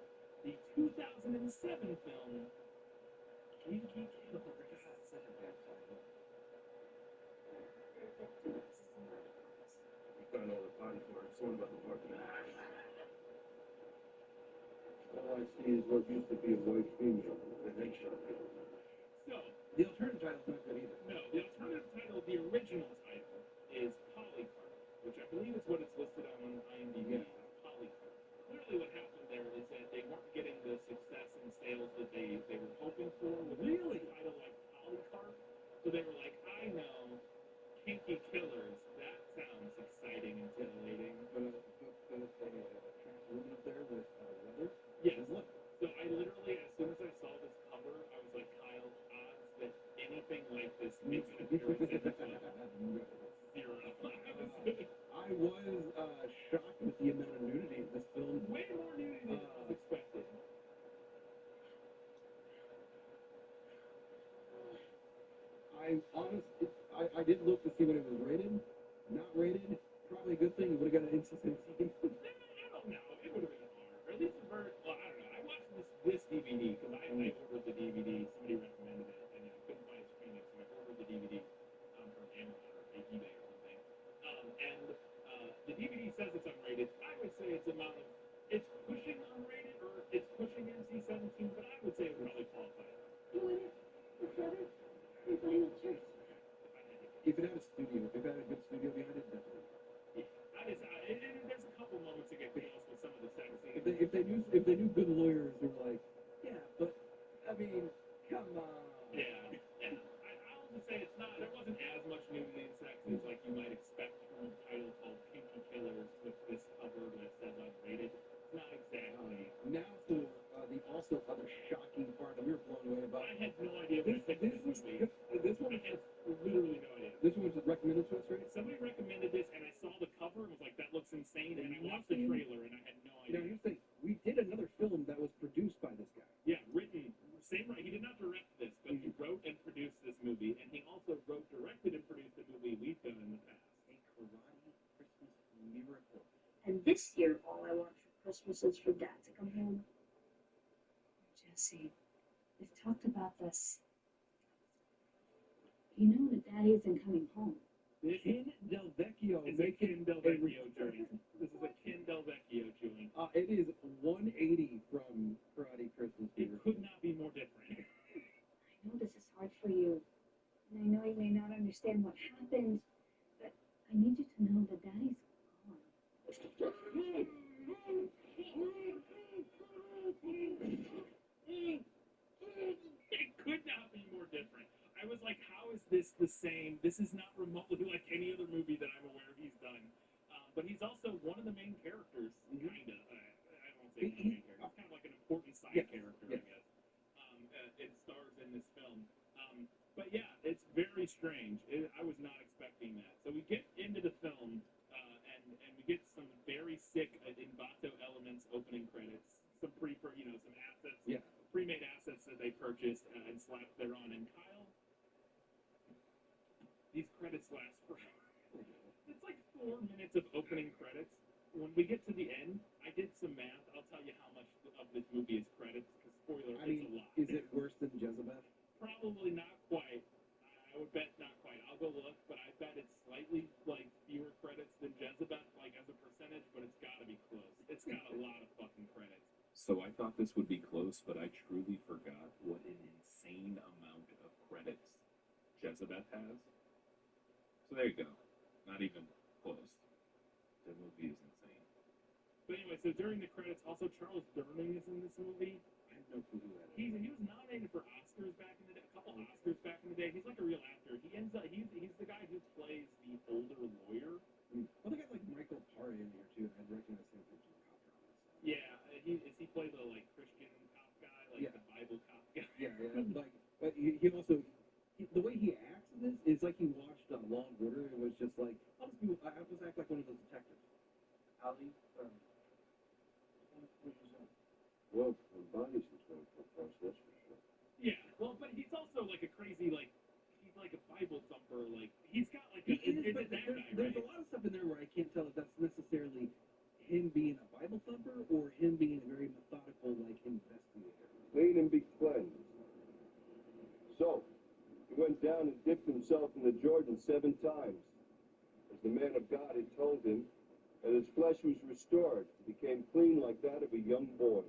A: the 2007 film Kinky Killers.
H: God, such a bad title.
A: You found all the body parts. What about the part that?
H: All I see is what used to be a white female. The headshot.
A: So,
H: the alternative title's not good either.
A: No, the alternative title, the original title, is Polycarp, which I believe is what it's listed on IMDb. Yeah. Polycarp. Clearly what happened there is that they weren't getting the success and sales that they were hoping for with a title like Polycarp. So they were like, I know, Kinky Killers, that sounds exciting and titillating.
H: But a trans woman up there with leather?
A: Yes. So I literally, as soon as I saw this cover, I was like, Kyle, odds that anything like this makes an appearance in the film. Zero.
H: I was shocked with the amount of nudity in this film.
A: Way more nudity than I was expecting.
H: I did look to see what it was rated. Not rated. Probably a good thing. It would have got an NC-17.
A: I don't know. It would have been hard. Or at least the version. Well, I don't know. I watched this DVD because I ordered the DVD. Somebody recommended it, and I couldn't find it streaming, so I ordered the DVD from Amazon or eBay or something. The DVD says it's unrated. I would say it's pushing unrated or it's pushing NC-17, but I would say it would probably qualify.
V: You want it? Your brother? Your final church?
H: If it had a studio, if it had a good studio behind it, definitely.
A: There's a couple moments that get close with some of the sex scenes.
H: If they knew good lawyers who were like, yeah, but I mean, come on.
A: Yeah. I'll just say there wasn't as much nudity and sex as like you might expect from a title called Kinky Killers with this cover that says unrated. It's not exactly.
H: Now for the also other shocking part that we were blown away about.
A: I had no idea what I picked this movie.
H: This one
A: I had literally no idea.
H: This one was recommended to us, right?
A: Somebody recommended this, and I saw the cover and was like, "That looks insane." And I watched the trailer, and I had no idea.
H: Now here's the thing: we did another film that was produced by this guy.
A: Yeah, written. He did not direct this, but he wrote and produced this movie, and he also wrote, directed, and produced a movie we've done in the past.
H: A Karate Christmas Miracle.
V: And this year, all I want for Christmas is for Dad to come home.
J: Jesse, we've talked about this. You know that Daddy isn't coming home.
H: Kin Del Vecchio.
A: It's a Kin Del Vecchio joint. This is a Kin Del Vecchio joint.
H: It is 180 from Karate Christmas Miracle.
A: It could not be more different.
J: I know this is hard for you, and I know you may not understand what happened, but I need you to know that Daddy's gone.
A: It could not be more different. I was like, how is this the same? This is not remotely like any other movie that I'm aware of he's done. But he's also one of the main characters, kind of. I won't say one of the main characters. Kind of like an important side character, I guess. It stars in this film. But yeah, it's very strange. I was not expecting that. So we get into the film, and we get some very sick Envato Elements opening credits. Some some assets, pre-made assets that they purchased and slapped thereon. And Kyle, these credits last forever. It's like 4 minutes of opening credits. When we get to the end, I did some math. I'll tell you how much of this movie is credits, because spoiler, it's a lot.
H: Is it worse than Jezebel?
A: Probably not quite. I would bet not quite. I'll go look, but I bet it's slightly like fewer credits than Jezebel, like as a percentage, but it's got to be close. It's got a lot of fucking credits. So I thought this would be close, but I truly forgot what an insane amount of credits Jezebel has. So there you go.
D: Not even close. The movie is insane. But anyway, so during the credits, also Charles Durning is in this movie.
I: I have no clue who that is.
D: He was nominated for Oscars back in the day, a couple Oscars back in the day. He's like a real actor. He's the guy who plays the older lawyer.
I: Well, they got like Michael Paré in there too. I recognize him from some cop dramas.
D: Yeah, he played the like Christian cop guy, like the Bible cop guy.
I: Yeah. Like, but he also the way he acts in this is like he watched Law and Order. It was just like I'll just act like one of those detectives. Ali,
S: Well, the body's going for first, that's for sure.
D: Yeah, well, but he's also like a crazy he's like a Bible thumper. Like he's got like a
I: there's a lot of stuff in there where I can't tell if that's necessarily him being a Bible thumper or him being a very methodical like investigator.
S: Clean and be cleansed. So, he went down and dipped himself in the Jordan 7 times. As the man of God had told him, and his flesh was restored. He became clean like that of a young boy.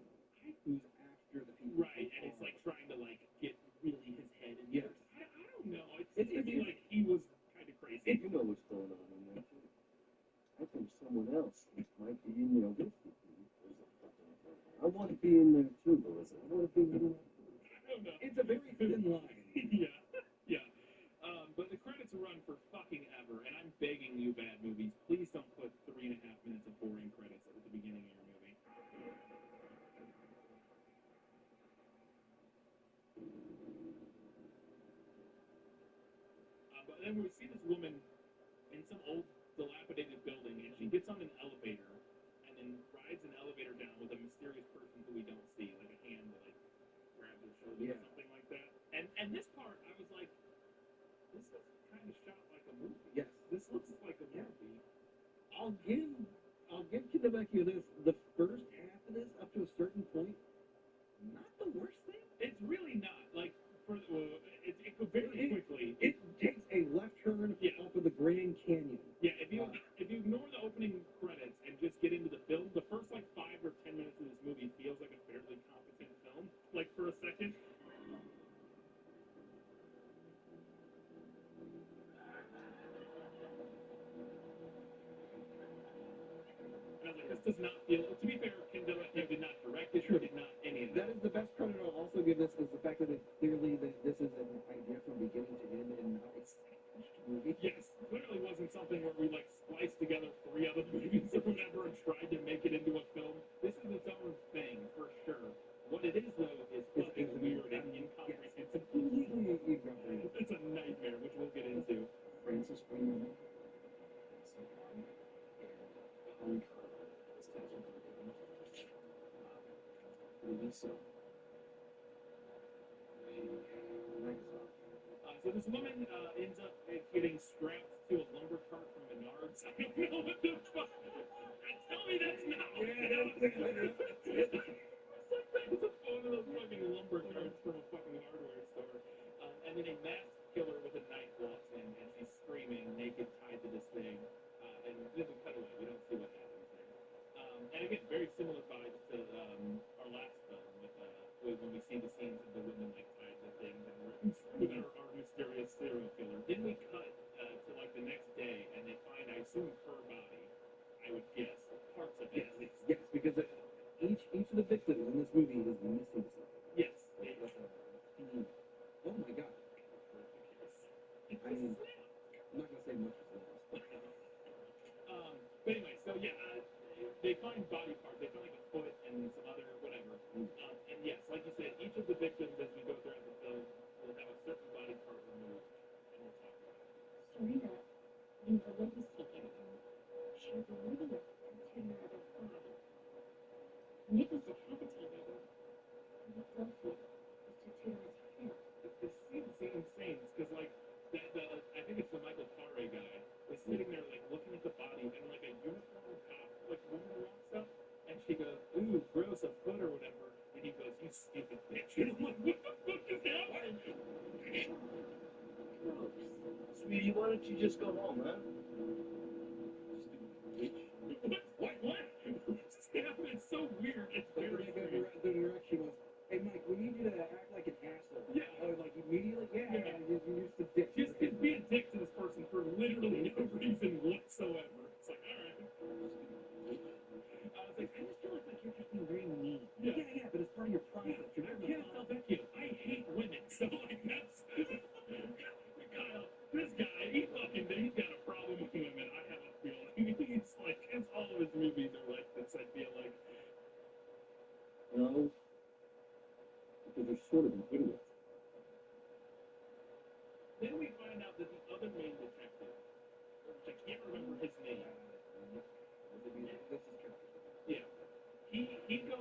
I: Who's after the people.
D: Right, and it's like trying to like get really his head in there. I don't know. It seems to me like he was kind of crazy.
S: You know what's going on in there too. I think someone else might be in there with you. I want to be in there too, Melissa. I want to be in there.
D: I don't know.
I: It's a very thin line.
D: yeah. But the credits run for fucking ever, and I'm begging you, bad movies, please don't put 3.5 minutes of boring credits at the beginning of your movie. But then we see this woman in some old dilapidated building, and she gets on an elevator and then rides an elevator down with a mysterious person who we don't see, like a hand that like grabs her shoulder or something like that. And this part, I was like, this is kind of shot like a movie.
I: Yes,
D: this looks like a movie.
I: I'll give Kidabecchio this. The first half of this, up to a certain point, not the worst thing.
D: It's really not. Like, it goes very quickly.
I: It takes a left turn off of the Grand Canyon.
D: Yeah, if you ignore the opening credits and just get into the film, the first like 5 or 10 minutes of this movie feels like a fairly competent film. Like for a second. And I was like, this does not feel. To be fair, Ken did not direct it. He did not any of that.
I: That is the best credit I'll also give this is the fact that it clearly this is an idea from beginning to end and not a sandwiched movie.
D: Yes, clearly wasn't something where we like spliced together 3 other movies or whatever and tried to make it into a film. This is its own thing for sure. What it is though is fucking weird and incomprehensible.
I: Completely incomprehensible.
D: It's a nightmare, which we'll get into.
I: Francis Freeman.
D: So this woman ends up getting strapped to a lumber cart from Menards. I don't know what the fuck. Tell me that's not what it's one of those fucking lumber carts from a fucking hardware store. And then a masked killer with a knife walks in, and she's screaming, naked, tied to this thing. And then we cut away. We don't see what happens there. And again, very similar vibes to our last film with when we see the scenes of the women like tied to things and with our mysterious serial killer. Then we cut to like the next day, and they find, I assume, her body. I would guess parts of it.
I: Yes, because each of the victims in this movie is missing something.
D: Yes.
I: Oh my god. I mean, I'm not gonna say much as this.
D: But anyway, so yeah, they find body parts. They find like a foot and some other whatever. And yes, like you said, each of the victims as we go throughout the film will have a certain body part removed, and we'll talk about it.
T: Serena, when the load was taken, she was removing a container of her body. Nick was decapitated, and what drove him was tattooed on his head.
D: This seems insane because like I think it's the Michael Paré guy is sitting there like looking at the body and like a uniform cop like woman walks up and she goes, ooh, gross, a foot or whatever, and he goes, you stupid bitch. And I'm like, what the fuck is happening?
S: Gross. Sweetie, why don't you just go home, huh?
D: What? It's so weird. It's very strange.
I: The direction was, hey Mike, we need you to act like an asshole.
D: Yeah.
I: Like immediately, you're just a dick.
D: Just be a dick to this person for literally no reason whatsoever. This guy, he's got a problem with women. I have a feeling. He's like, it's all of his movies are like this. I feel like.
H: No, because you're sort of an idiot.
D: Then we find out that the other main detective, which I can't remember his name. Yeah. He goes